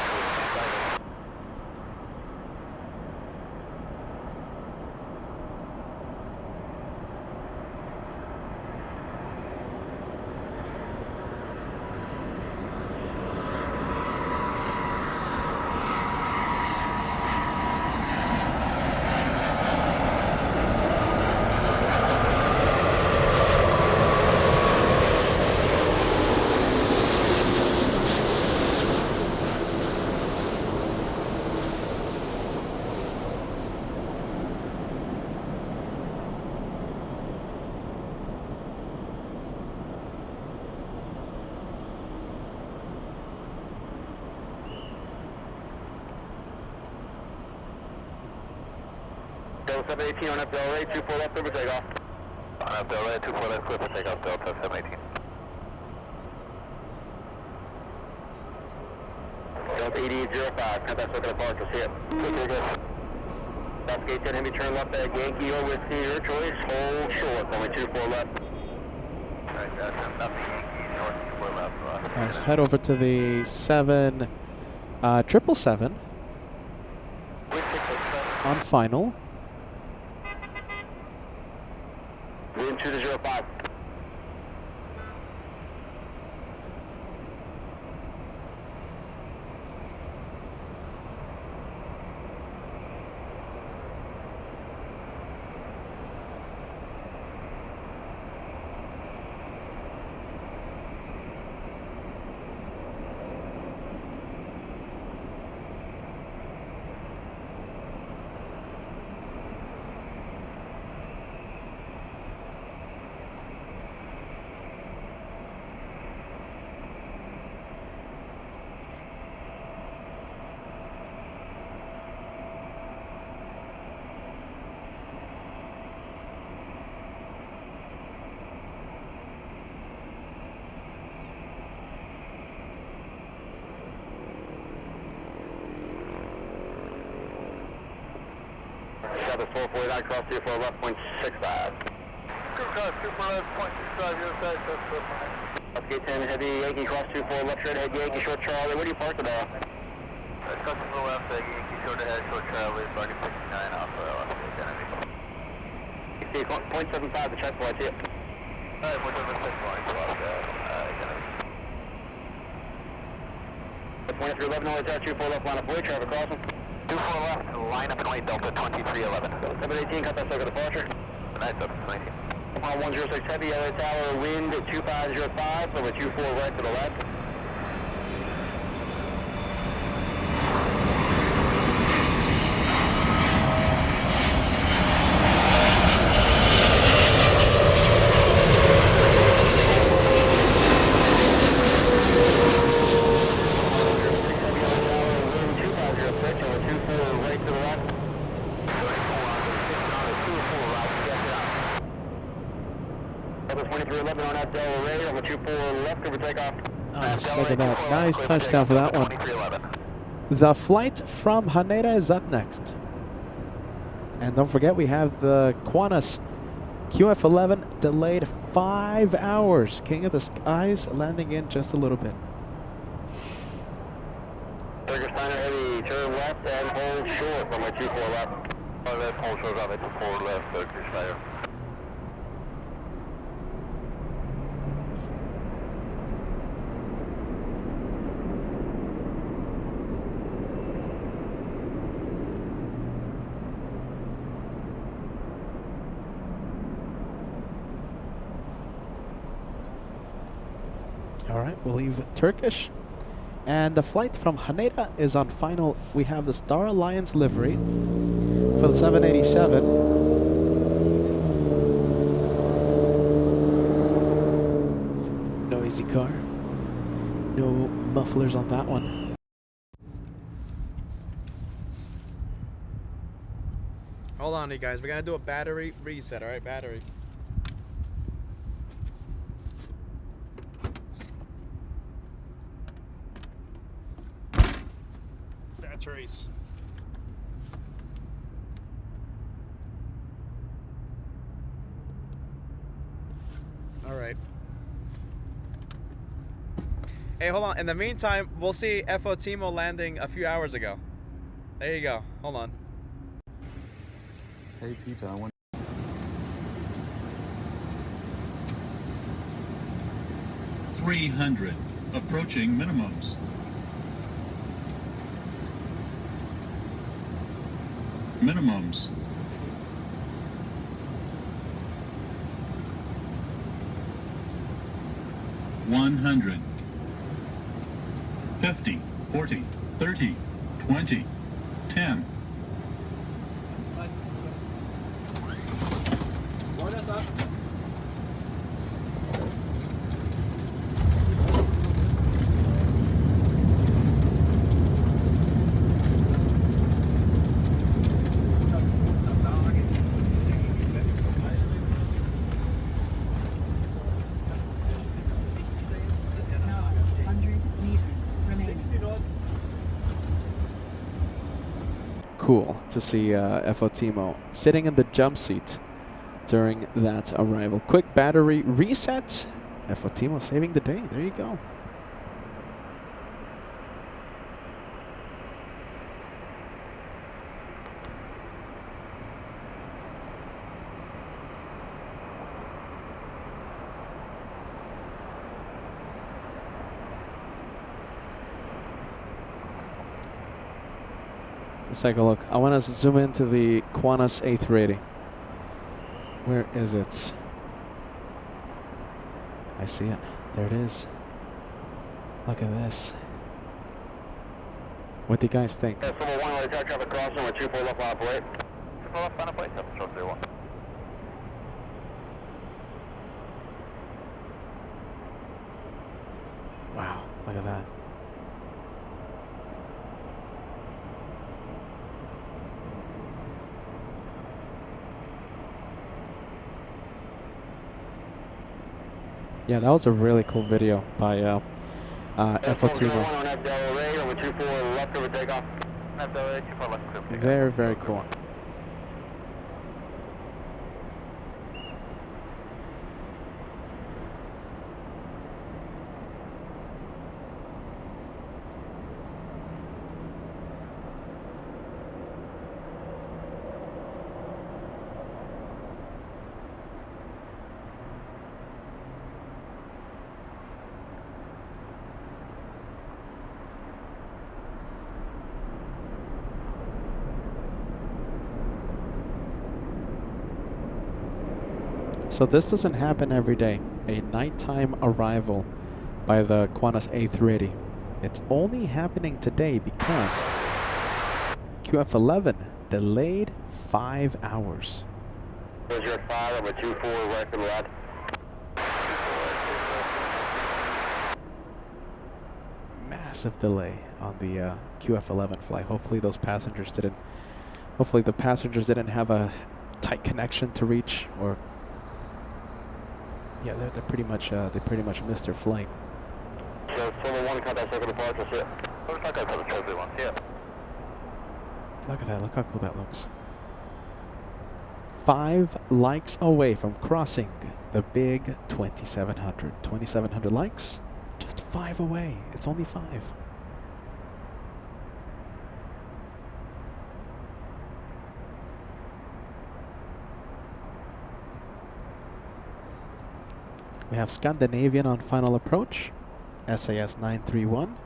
Delta 718 on Del Rey, 24 left, clear for takeoff. On Del Rey, 24 left, clear for takeoff, Delta 718. Delta 8805, contact circuit departure, see it. Clear, good. South gate 10, heavy turn left at Yankee or whiskey, your choice, hold short, only 24 left. Alright, that's nothing Yankee, north 24 left. Let's head over to the 777 on final. Wind 2 to 05. Copy 449, cross 24 left, 0.65. Crew cross 24 left, 0.65, your side, that's the fine. Gate 10, heavy Yankee, cross 24 left, straight ahead, Yankee, short Charlie. Where do you park it now? Customer left, Yankee, short ahead, short Charlie, party 59, off left, identity. You see 0.75, the checkpoint, see it. Alright, 176 line, off identity. 2311, north, 24 left, line up, way traffic crossing. 24 left, line up and wait, Delta 2311. 718, cut that circle departure. Nice, up, 19. 106 heavy, LA Tower, wind 2505, over 24 right to the left. Nice, look at that. Nice touchdown for that one. The flight from Haneda is up next. And don't forget, we have the Qantas QF11 delayed 5 hours. King of the Skies landing in just a little bit. Turkish Steiner heavy, turn left and hold short from my 24 left. Left, hold short on it, 4 left, Turkish Steiner. All right, we'll leave Turkish. And the flight from Haneda is on final. We have the Star Alliance livery for the 787. Noisy car. No mufflers on that one. Hold on, you guys. We're going to do a battery reset, all right? Battery. Batteries. All right. Hey, hold on. In the meantime, we'll see FO Timo landing a few hours ago. There you go. Hold on. Hey Peter, I want 300. Approaching minimums. Minimums. $100. 50, 40, 30, 20, 10. Slow this up. Cool to see FO Timo sitting in the jump seat during that arrival. Quick battery reset. FO Timo saving the day. There you go. Let's take a look. I want to zoom into the Qantas A380. Where is it? I see it. There it is. Look at this. What do you guys think? Civil 1, right, air traffic crossing, we're 24 left, line up, wait. 24 left, line up, wait, 731. Wow, look at that. Yeah, that was a really cool video by FO Timo. Very, very cool. So this doesn't happen every day. A nighttime arrival by the Qantas A380. It's only happening today because QF11 delayed 5 hours. Here's your 5, number 24, right to the left. Massive delay on the QF11 flight. Hopefully the passengers didn't have a tight connection to reach, or yeah, they pretty much missed their flight. So, Solo 1, contact circle departure, see it. Looks like I put the trophy one, yeah. Look at that, look how cool that looks. 5 likes away from crossing the big 2700. 2700 likes, just 5 away. It's only 5. We have Scandinavian on final approach, SAS 931.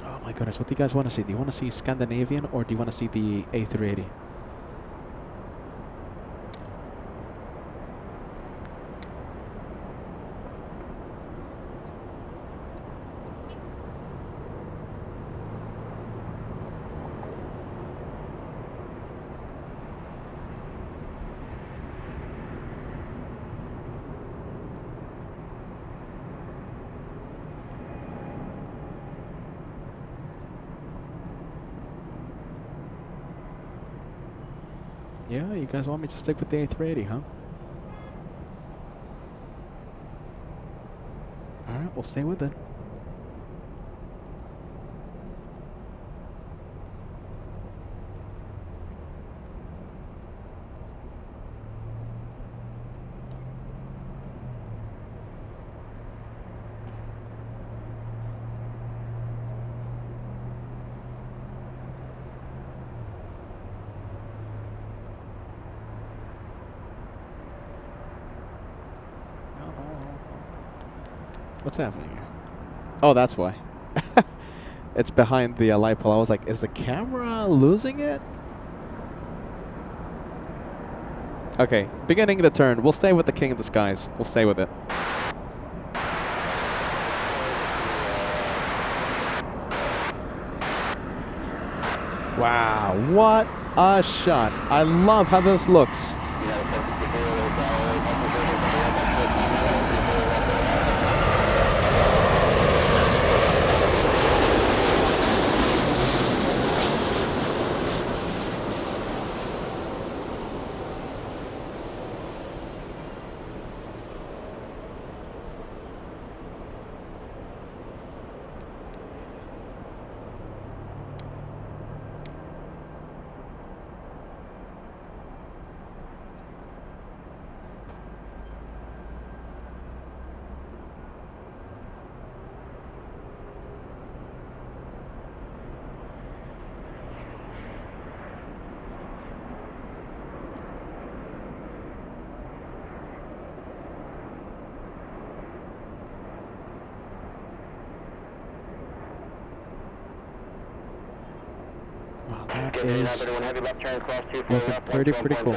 Oh my goodness, what do you guys want to see? Do you want to see Scandinavian or do you want to see the A380? Yeah, you guys want me to stick with the A380, huh? Alright, we'll stay with it. What's happening here? Oh, that's why. It's behind the light pole. I was like, is the camera losing it? Okay, beginning the turn. We'll stay with the King of the Skies. We'll stay with it. Wow, what a shot. I love how this looks. Wow, that is looking pretty cool.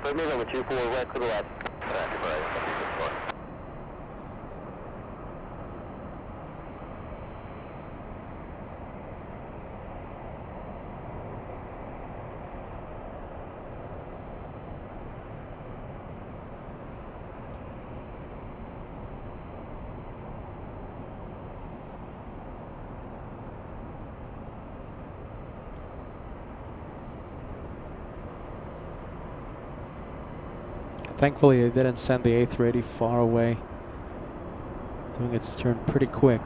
Number 24, right to the left. Thankfully, it didn't send the A380 far away. Doing its turn pretty quick.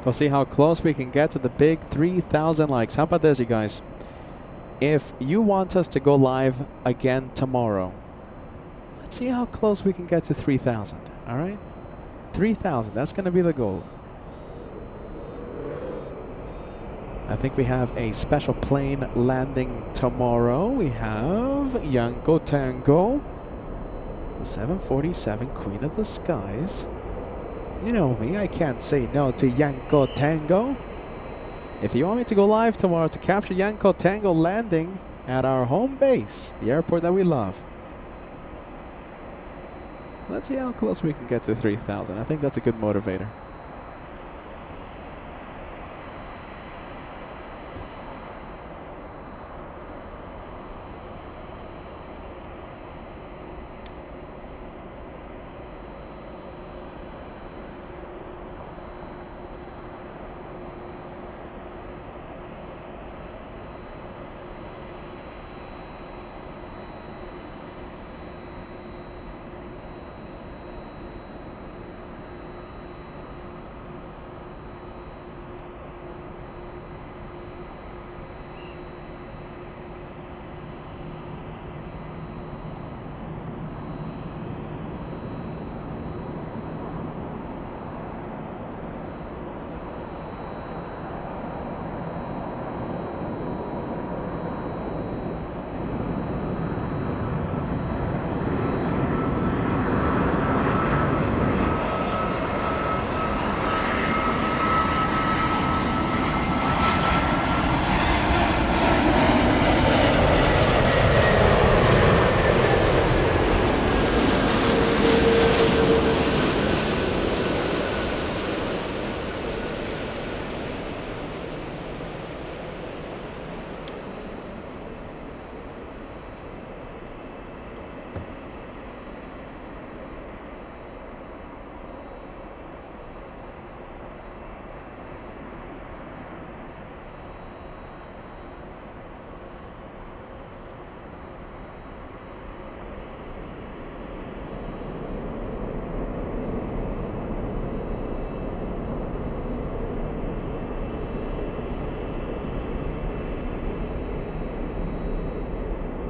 We'll see how close we can get to the big 3,000 likes. How about this, you guys? If you want us to go live again tomorrow, let's see how close we can get to 3,000. All right? 3,000. That's going to be the goal. I think we have a special plane landing tomorrow. We have Yanko Tango, the 747 Queen of the Skies. You know me, I can't say no to Yanko Tango. If you want me to go live tomorrow to capture Yanko Tango landing at our home base, the airport that we love, let's see how close we can get to 3,000. I think that's a good motivator.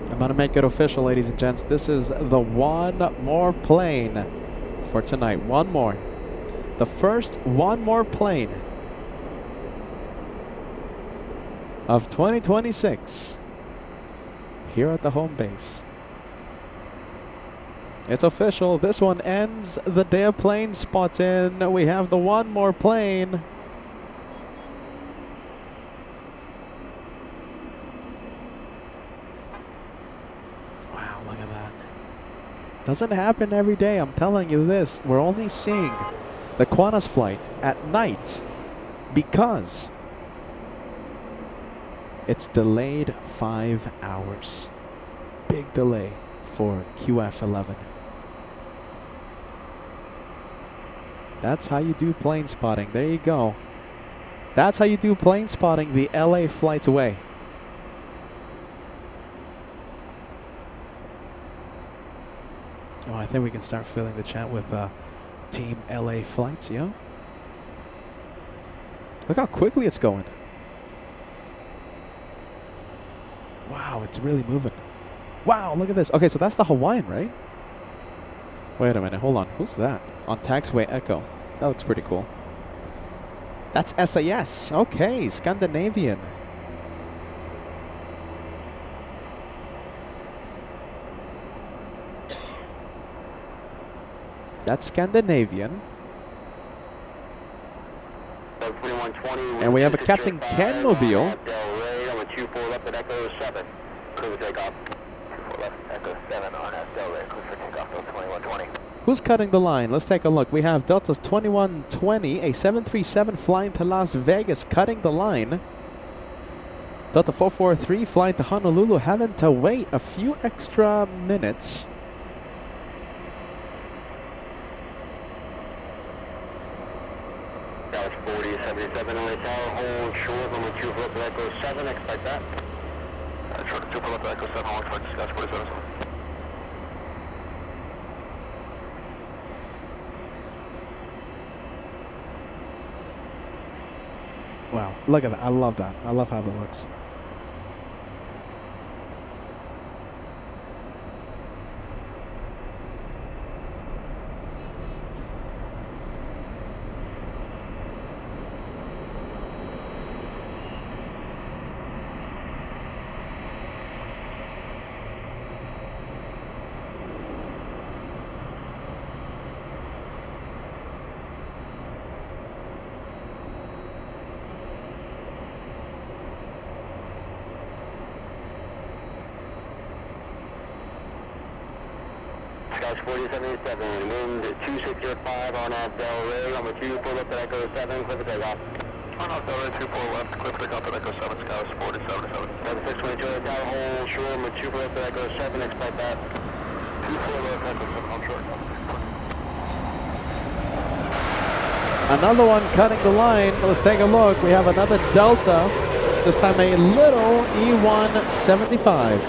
I'm going to make it official, ladies and gents. This is the one more plane for tonight. One more. The first one more plane of 2026 here at the home base. It's official. This one ends the day of plane spotting. We have the one more plane. Doesn't happen every day, I'm telling you this. We're only seeing the Qantas flight at night because it's delayed 5 hours. Big delay for QF11. That's how you do plane spotting. There you go. That's how you do plane spotting the LA flights away. Oh, I think we can start filling the chat with Team LA flights, yo. Look how quickly it's going. Wow, it's really moving. Wow, look at this. Okay, so that's the Hawaiian, right? Wait a minute, hold on. Who's that? On Taxiway Echo. That looks pretty cool. That's SAS. Okay, Scandinavian. That's Scandinavian. And we have a Captain Ken Mobile. Del Rey on the 24 left at Echo 7. Clear for takeoff. 24 left, Echo 7 on Del Rey, clear for takeoff, 2120. Who's cutting the line? Let's take a look. We have Delta's 2120, a 737 flying to Las Vegas, cutting the line. Delta 443 flying to Honolulu, having to wait a few extra minutes. Dallas 4077 LA Tower, hold short, runway 24 left, Echo 7, expect that. Short 24 left, Echo 7, hold short, Dallas 47. Wow, look at that. I love that. I love how that looks. Dallas 4077, wind 2605 on Del Rey, runway 24 left, Echo 7, clear for takeoff. On Del Rey 24 left, clear for takeoff at Echo 7, Dallas 4077. 7622 LA Tower, hold short, runway 24 left, Echo 7, expect that. 24 left, Echo 7, hold short. Another one cutting the line. Let's take a look. We have another Delta, this time a little E175,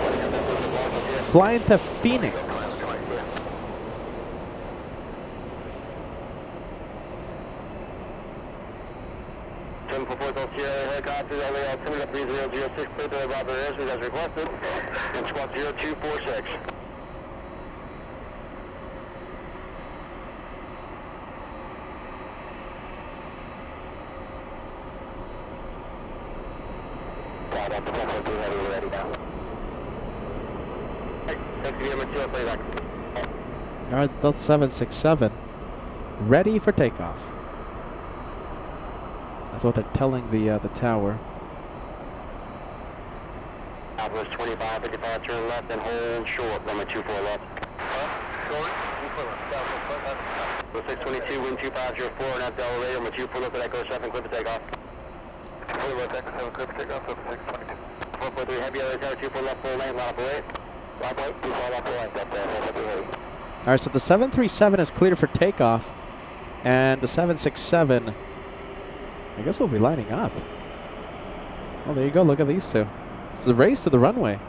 flying to Phoenix. Helicopters, LA altimeter 3006, clear to Robert Airspeed as requested, and squad 0246. That's the 1042 heavy, we're ready now. Thanks again, material playback. Alright, Delta 767, ready for takeoff. That's what they're telling the tower. Southwest 25, 55, turn left and hold short, runway 24 left. Short, 24 left. 622, wind 2504, and at Del Rey, runway 24 left at Echo 7, clear for takeoff. 24 left, Echo 7, clear for takeoff, 622. 443, heavy LA Tower, 24 left, full lane, line up away. Line up away, 24 left, full lane, that's heavy. Alright, so the 737 is cleared for takeoff, and the 767, I guess we'll be lining up. Oh, there you go. Look at these two. It's the race to the runway.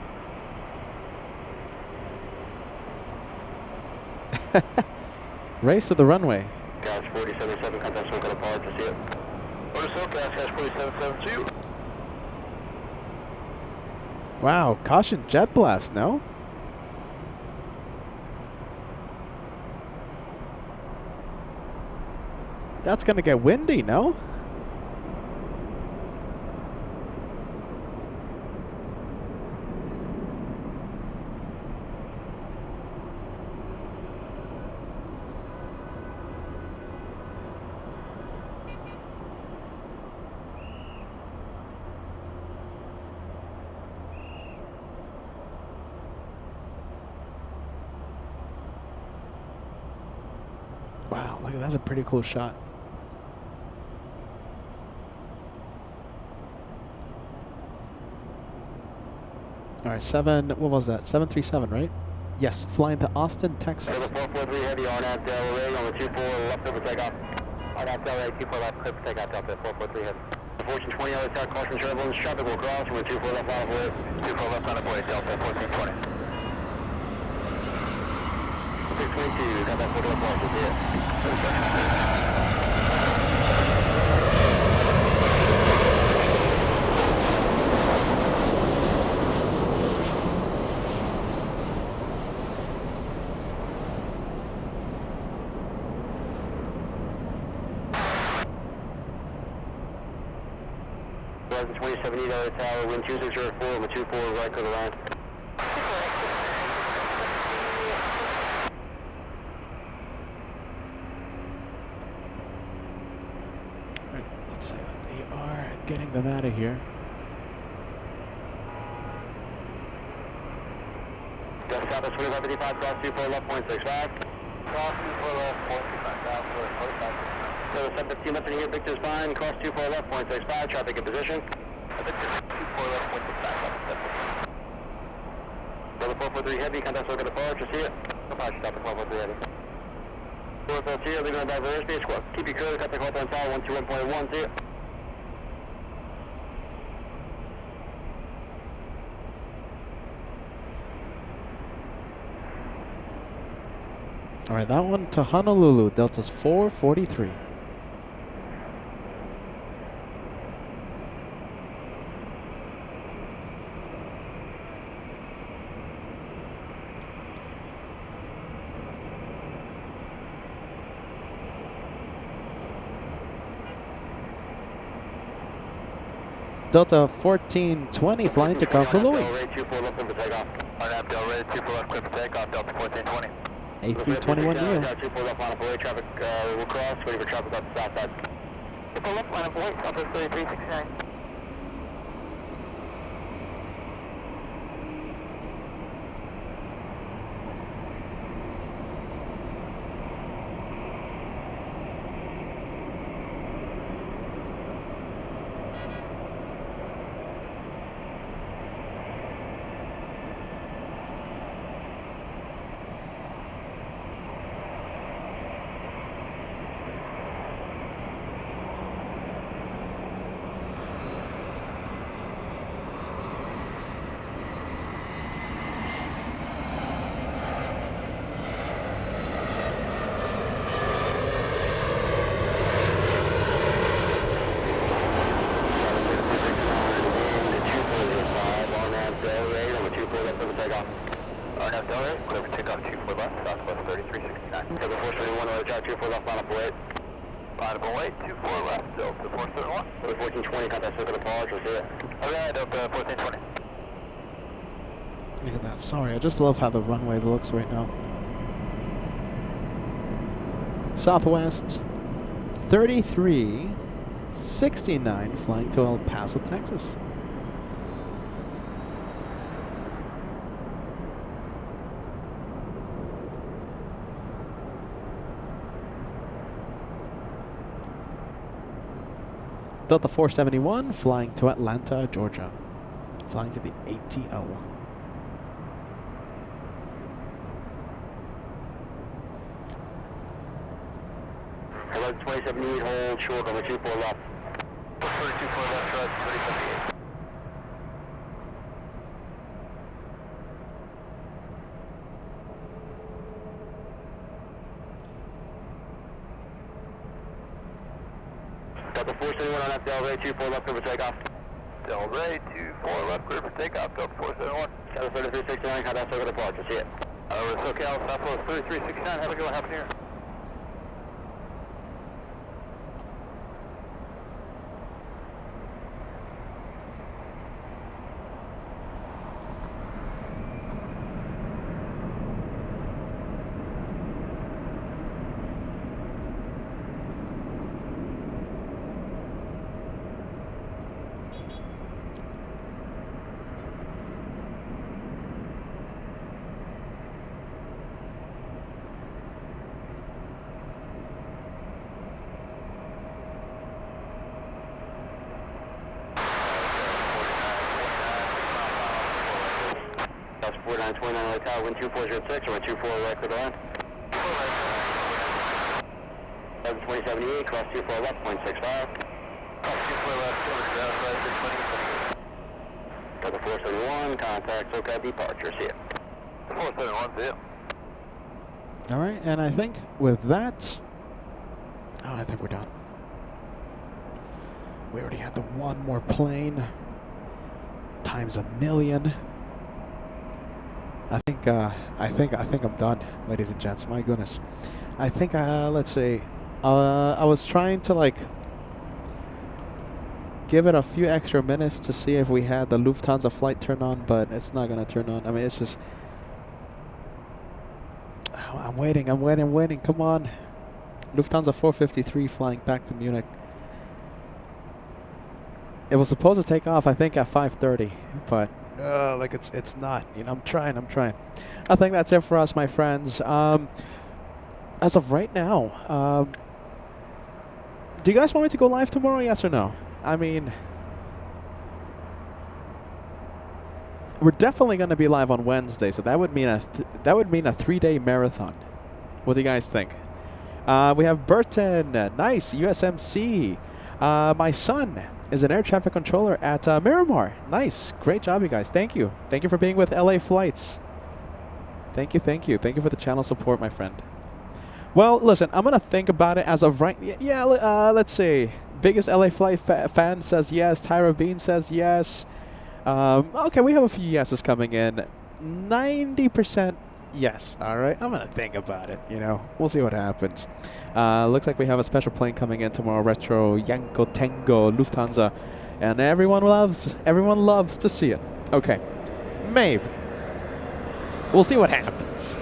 Race to the runway. Gas 4077, contact Smoke Apart to see it. Order so, gas 4072. Wow, caution jet blast, no? That's gonna get windy, no? Wow, look, that's a pretty cool shot. All right, what was that? 737, right? Yes, flying to Austin, Texas. 443 heavy on at Del Rey, on the 24 left over takeoff. On at Del Rey, 24 left, clear for takeoff, Delta 443 heavy. Fortune 20 LA Tower, caution turbulence, traffic will cross, on the 24 left line of way. 24 left line of way, Delta 1420. 622, got that 4 left line, just here. Verizon 2070 LA Tower, wind 2604, on the 24 right to the line. Let's see, they are getting them out of here. Southwest 2555, cross 24 left, 0.65. Cross 24 left, 0.65 for 45. So the 715 left in here, Victor's fine. Cross 24 left, 0.65. Traffic in position. Victor 24 left, 0.65. Level 443 heavy, contact circle departure, see it. Departure, stop at 443 heavy. 443 here, leaving on diver airspace. Keep your code, contact hotel on tower 121.1, see it. All right, that one to Honolulu, Delta's 443. Delta 1420 flying to Kahului. Rate 24 left for takeoff. RNAV Del Rey, 24 left, clear for takeoff, Delta 1420. A321 neo. 24 left line of way, traffic will cross, waiting for traffic off the south side. 24 left line of way, Southwest 3369. RNAV Del Rey, clear for takeoff 24 left, Southwest 3369. Delta 471 on the track, 24 left line of way. Line of way, 24 left, Delta 471. Delta 1420, contact circle departure, see it. Okay, Delta 1420. Look at that. Sorry, I just love how the runway looks right now. Southwest 3369 flying to El Paso, Texas. Delta 471 flying to Atlanta, Georgia. Flying to the ATO. Hello, 2078, hold short on the 24 left. 24 left, right, 3078. Delta 471 on that Del Rey, 24 left, clear for takeoff. Del Rey, 24 left, clear for takeoff, Delta 471. Delta 3369, contact circle departure, see it. Over SoCal, Southwest 3369, have a good one, happen here. That's 4929 on the tower, wind 2406, or wind 24 right, clear the line. 2078, cross 24 left, 0.65. Cross 24 left, over to ground, right, 620. Delta 471, contact SoCal departure, see it. 471, see ya. All right, and I think with that, I think we're done. We already had the one more plane times a million. I think I'm done, ladies and gents. My goodness. I think let's see. I was trying to like give it a few extra minutes to see if we had the Lufthansa flight turn on, but it's not gonna turn on. I mean, it's just I'm waiting. Come on. Lufthansa 453 flying back to Munich. It was supposed to take off, I think, at 5:30, but like it's not. You know, I'm trying. I think that's it for us, my friends. as of right now, do you guys want me to go live tomorrow? Yes or no? I mean, we're definitely going to be live on Wednesday, so that would mean a 3-day marathon. What do you guys think? We have Burton, nice, USMC. My son is an air traffic controller at Miramar. Nice, great job, you guys. Thank you. Thank you for being with LA Flights. Thank you, thank you. Thank you for the channel support, my friend. Well, listen, I'm going to think about it as of right... Yeah, let's see. Biggest LA Flight fan says yes. Tyra Bean says yes. Okay, we have a few yeses coming in. 90% yes. All right, I'm going to think about it, you know. We'll see what happens. Looks like we have a special plane coming in tomorrow. Retro Yanko Tango Lufthansa. And everyone loves to see it. Okay, maybe. We'll see what happens.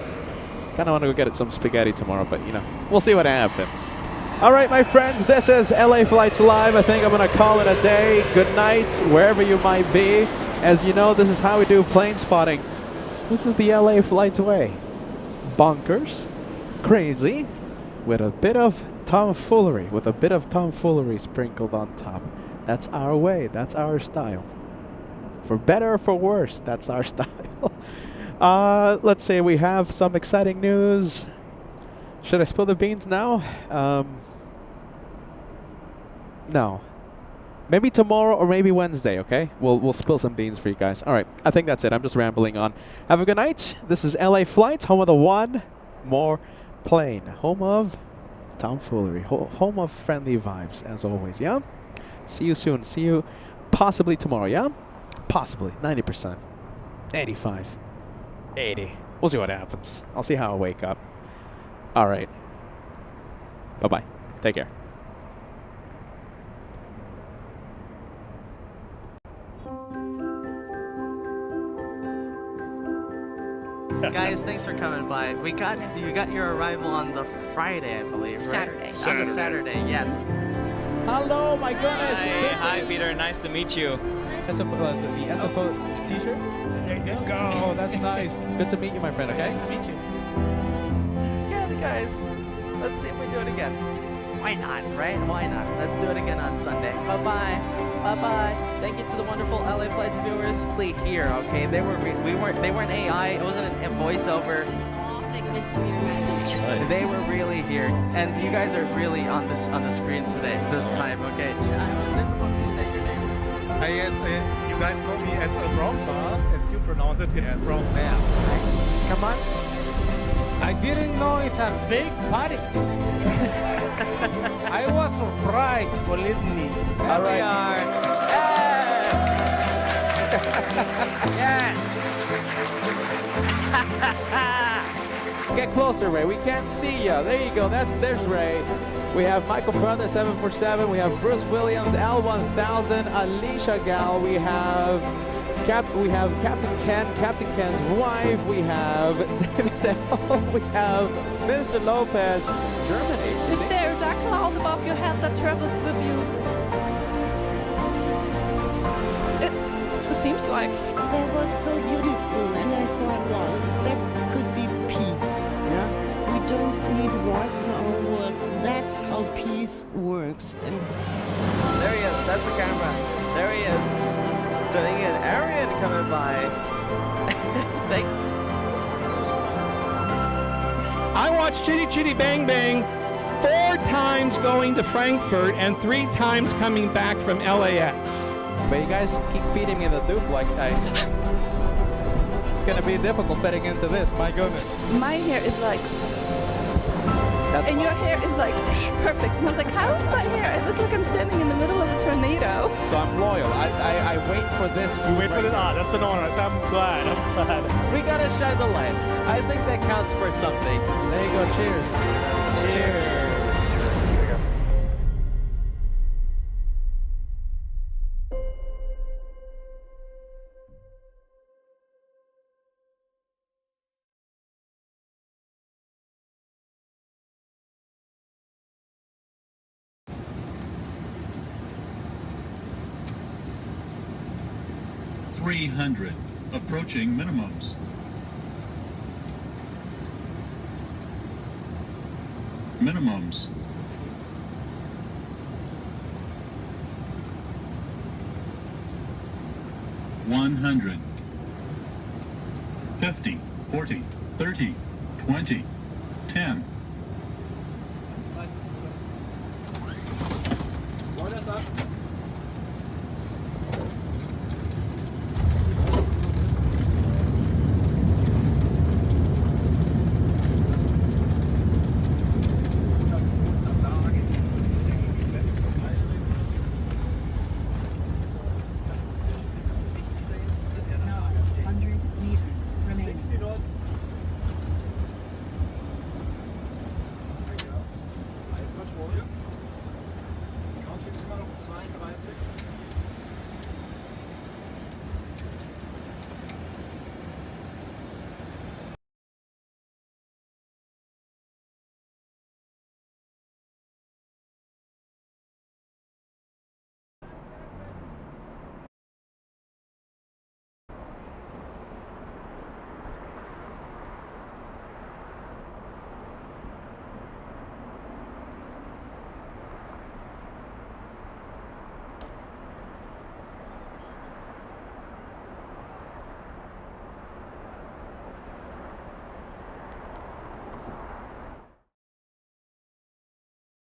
Kind of want to go get some spaghetti tomorrow, but, you know, we'll see what happens. All right, my friends, this is LA Flights Live. I think I'm going to call it a day. Good night, wherever you might be. As you know, this is how we do plane spotting. This is the LA Flights way. Bonkers, crazy, with a bit of tomfoolery, sprinkled on top. That's our way. That's our style. For better or for worse, that's our style. Let's say we have some exciting news. Should I spill the beans now? No. Maybe tomorrow or maybe Wednesday, okay? We'll spill some beans for you guys. All right, I think that's it. I'm just rambling on. Have a good night. This is LA Flights, home of the one more plane. Home of tomfoolery. Home of friendly vibes, as always, yeah? See you soon. See you possibly tomorrow, yeah? Possibly. 90%. 85. 80. We'll see what happens. I'll see how I wake up. All right. Bye-bye. Take care. Guys, thanks for coming by. You got your arrival on the Friday, I believe, right? Saturday. On the Saturday, yes. Hello, my goodness. Hi, Peter. Nice to meet you. The SFO t-shirt? There you go. That's nice. Good to meet you, my friend, okay? Nice to meet you. Yeah, guys. Let's see if we do it again. Why not, right? Why not? Let's do it again on Sunday. Bye-bye. Bye-bye. Thank you to the wonderful LA Flights viewers. Here, okay? They weren't AI. It wasn't a voiceover. All figments of your imagination. Right. They were really here, and you guys are really on the screen today. This time, okay? Once you say your name. Yes, you guys know me as a brown bar, as you pronounce it. It's brown bear. Come on. I didn't know it's a big party. I was surprised, believe me. Here we are. Yes. Get closer, Ray. We can't see you. There you go. There's Ray. We have Michael Brother 747. We have Bruce Williams L1000. Alicia Gal. We have Captain Ken, Captain Ken's wife. We have David L. We have Mr. Lopez, Germany. Is there a dark cloud above your head that travels with you? It seems like. That was so beautiful, and I thought, wow, that could be peace. Yeah, we don't need wars in our world. That's how peace works. And there he is. That's the camera. There he is. Doing an Arian coming by. I watched Chitty Chitty Bang Bang 4 times going to Frankfurt and 3 times coming back from LAX. But you guys keep feeding me the dupe like that. It's gonna be difficult fitting into this, my goodness. My hair is like... and your hair is like perfect. And I was like, how is my hair? I look like I'm standing in the middle of a tornado. So I'm loyal. I wait for this. You wait for this? Ah, that's an honor. I'm glad. We gotta shine the light. I think that counts for something. There you go. Cheers. Cheers. Here we go. $300, approaching minimums. minimums. $100, $50, $40, $30, $20, $10. Slow das ab. Country ist immer noch 32.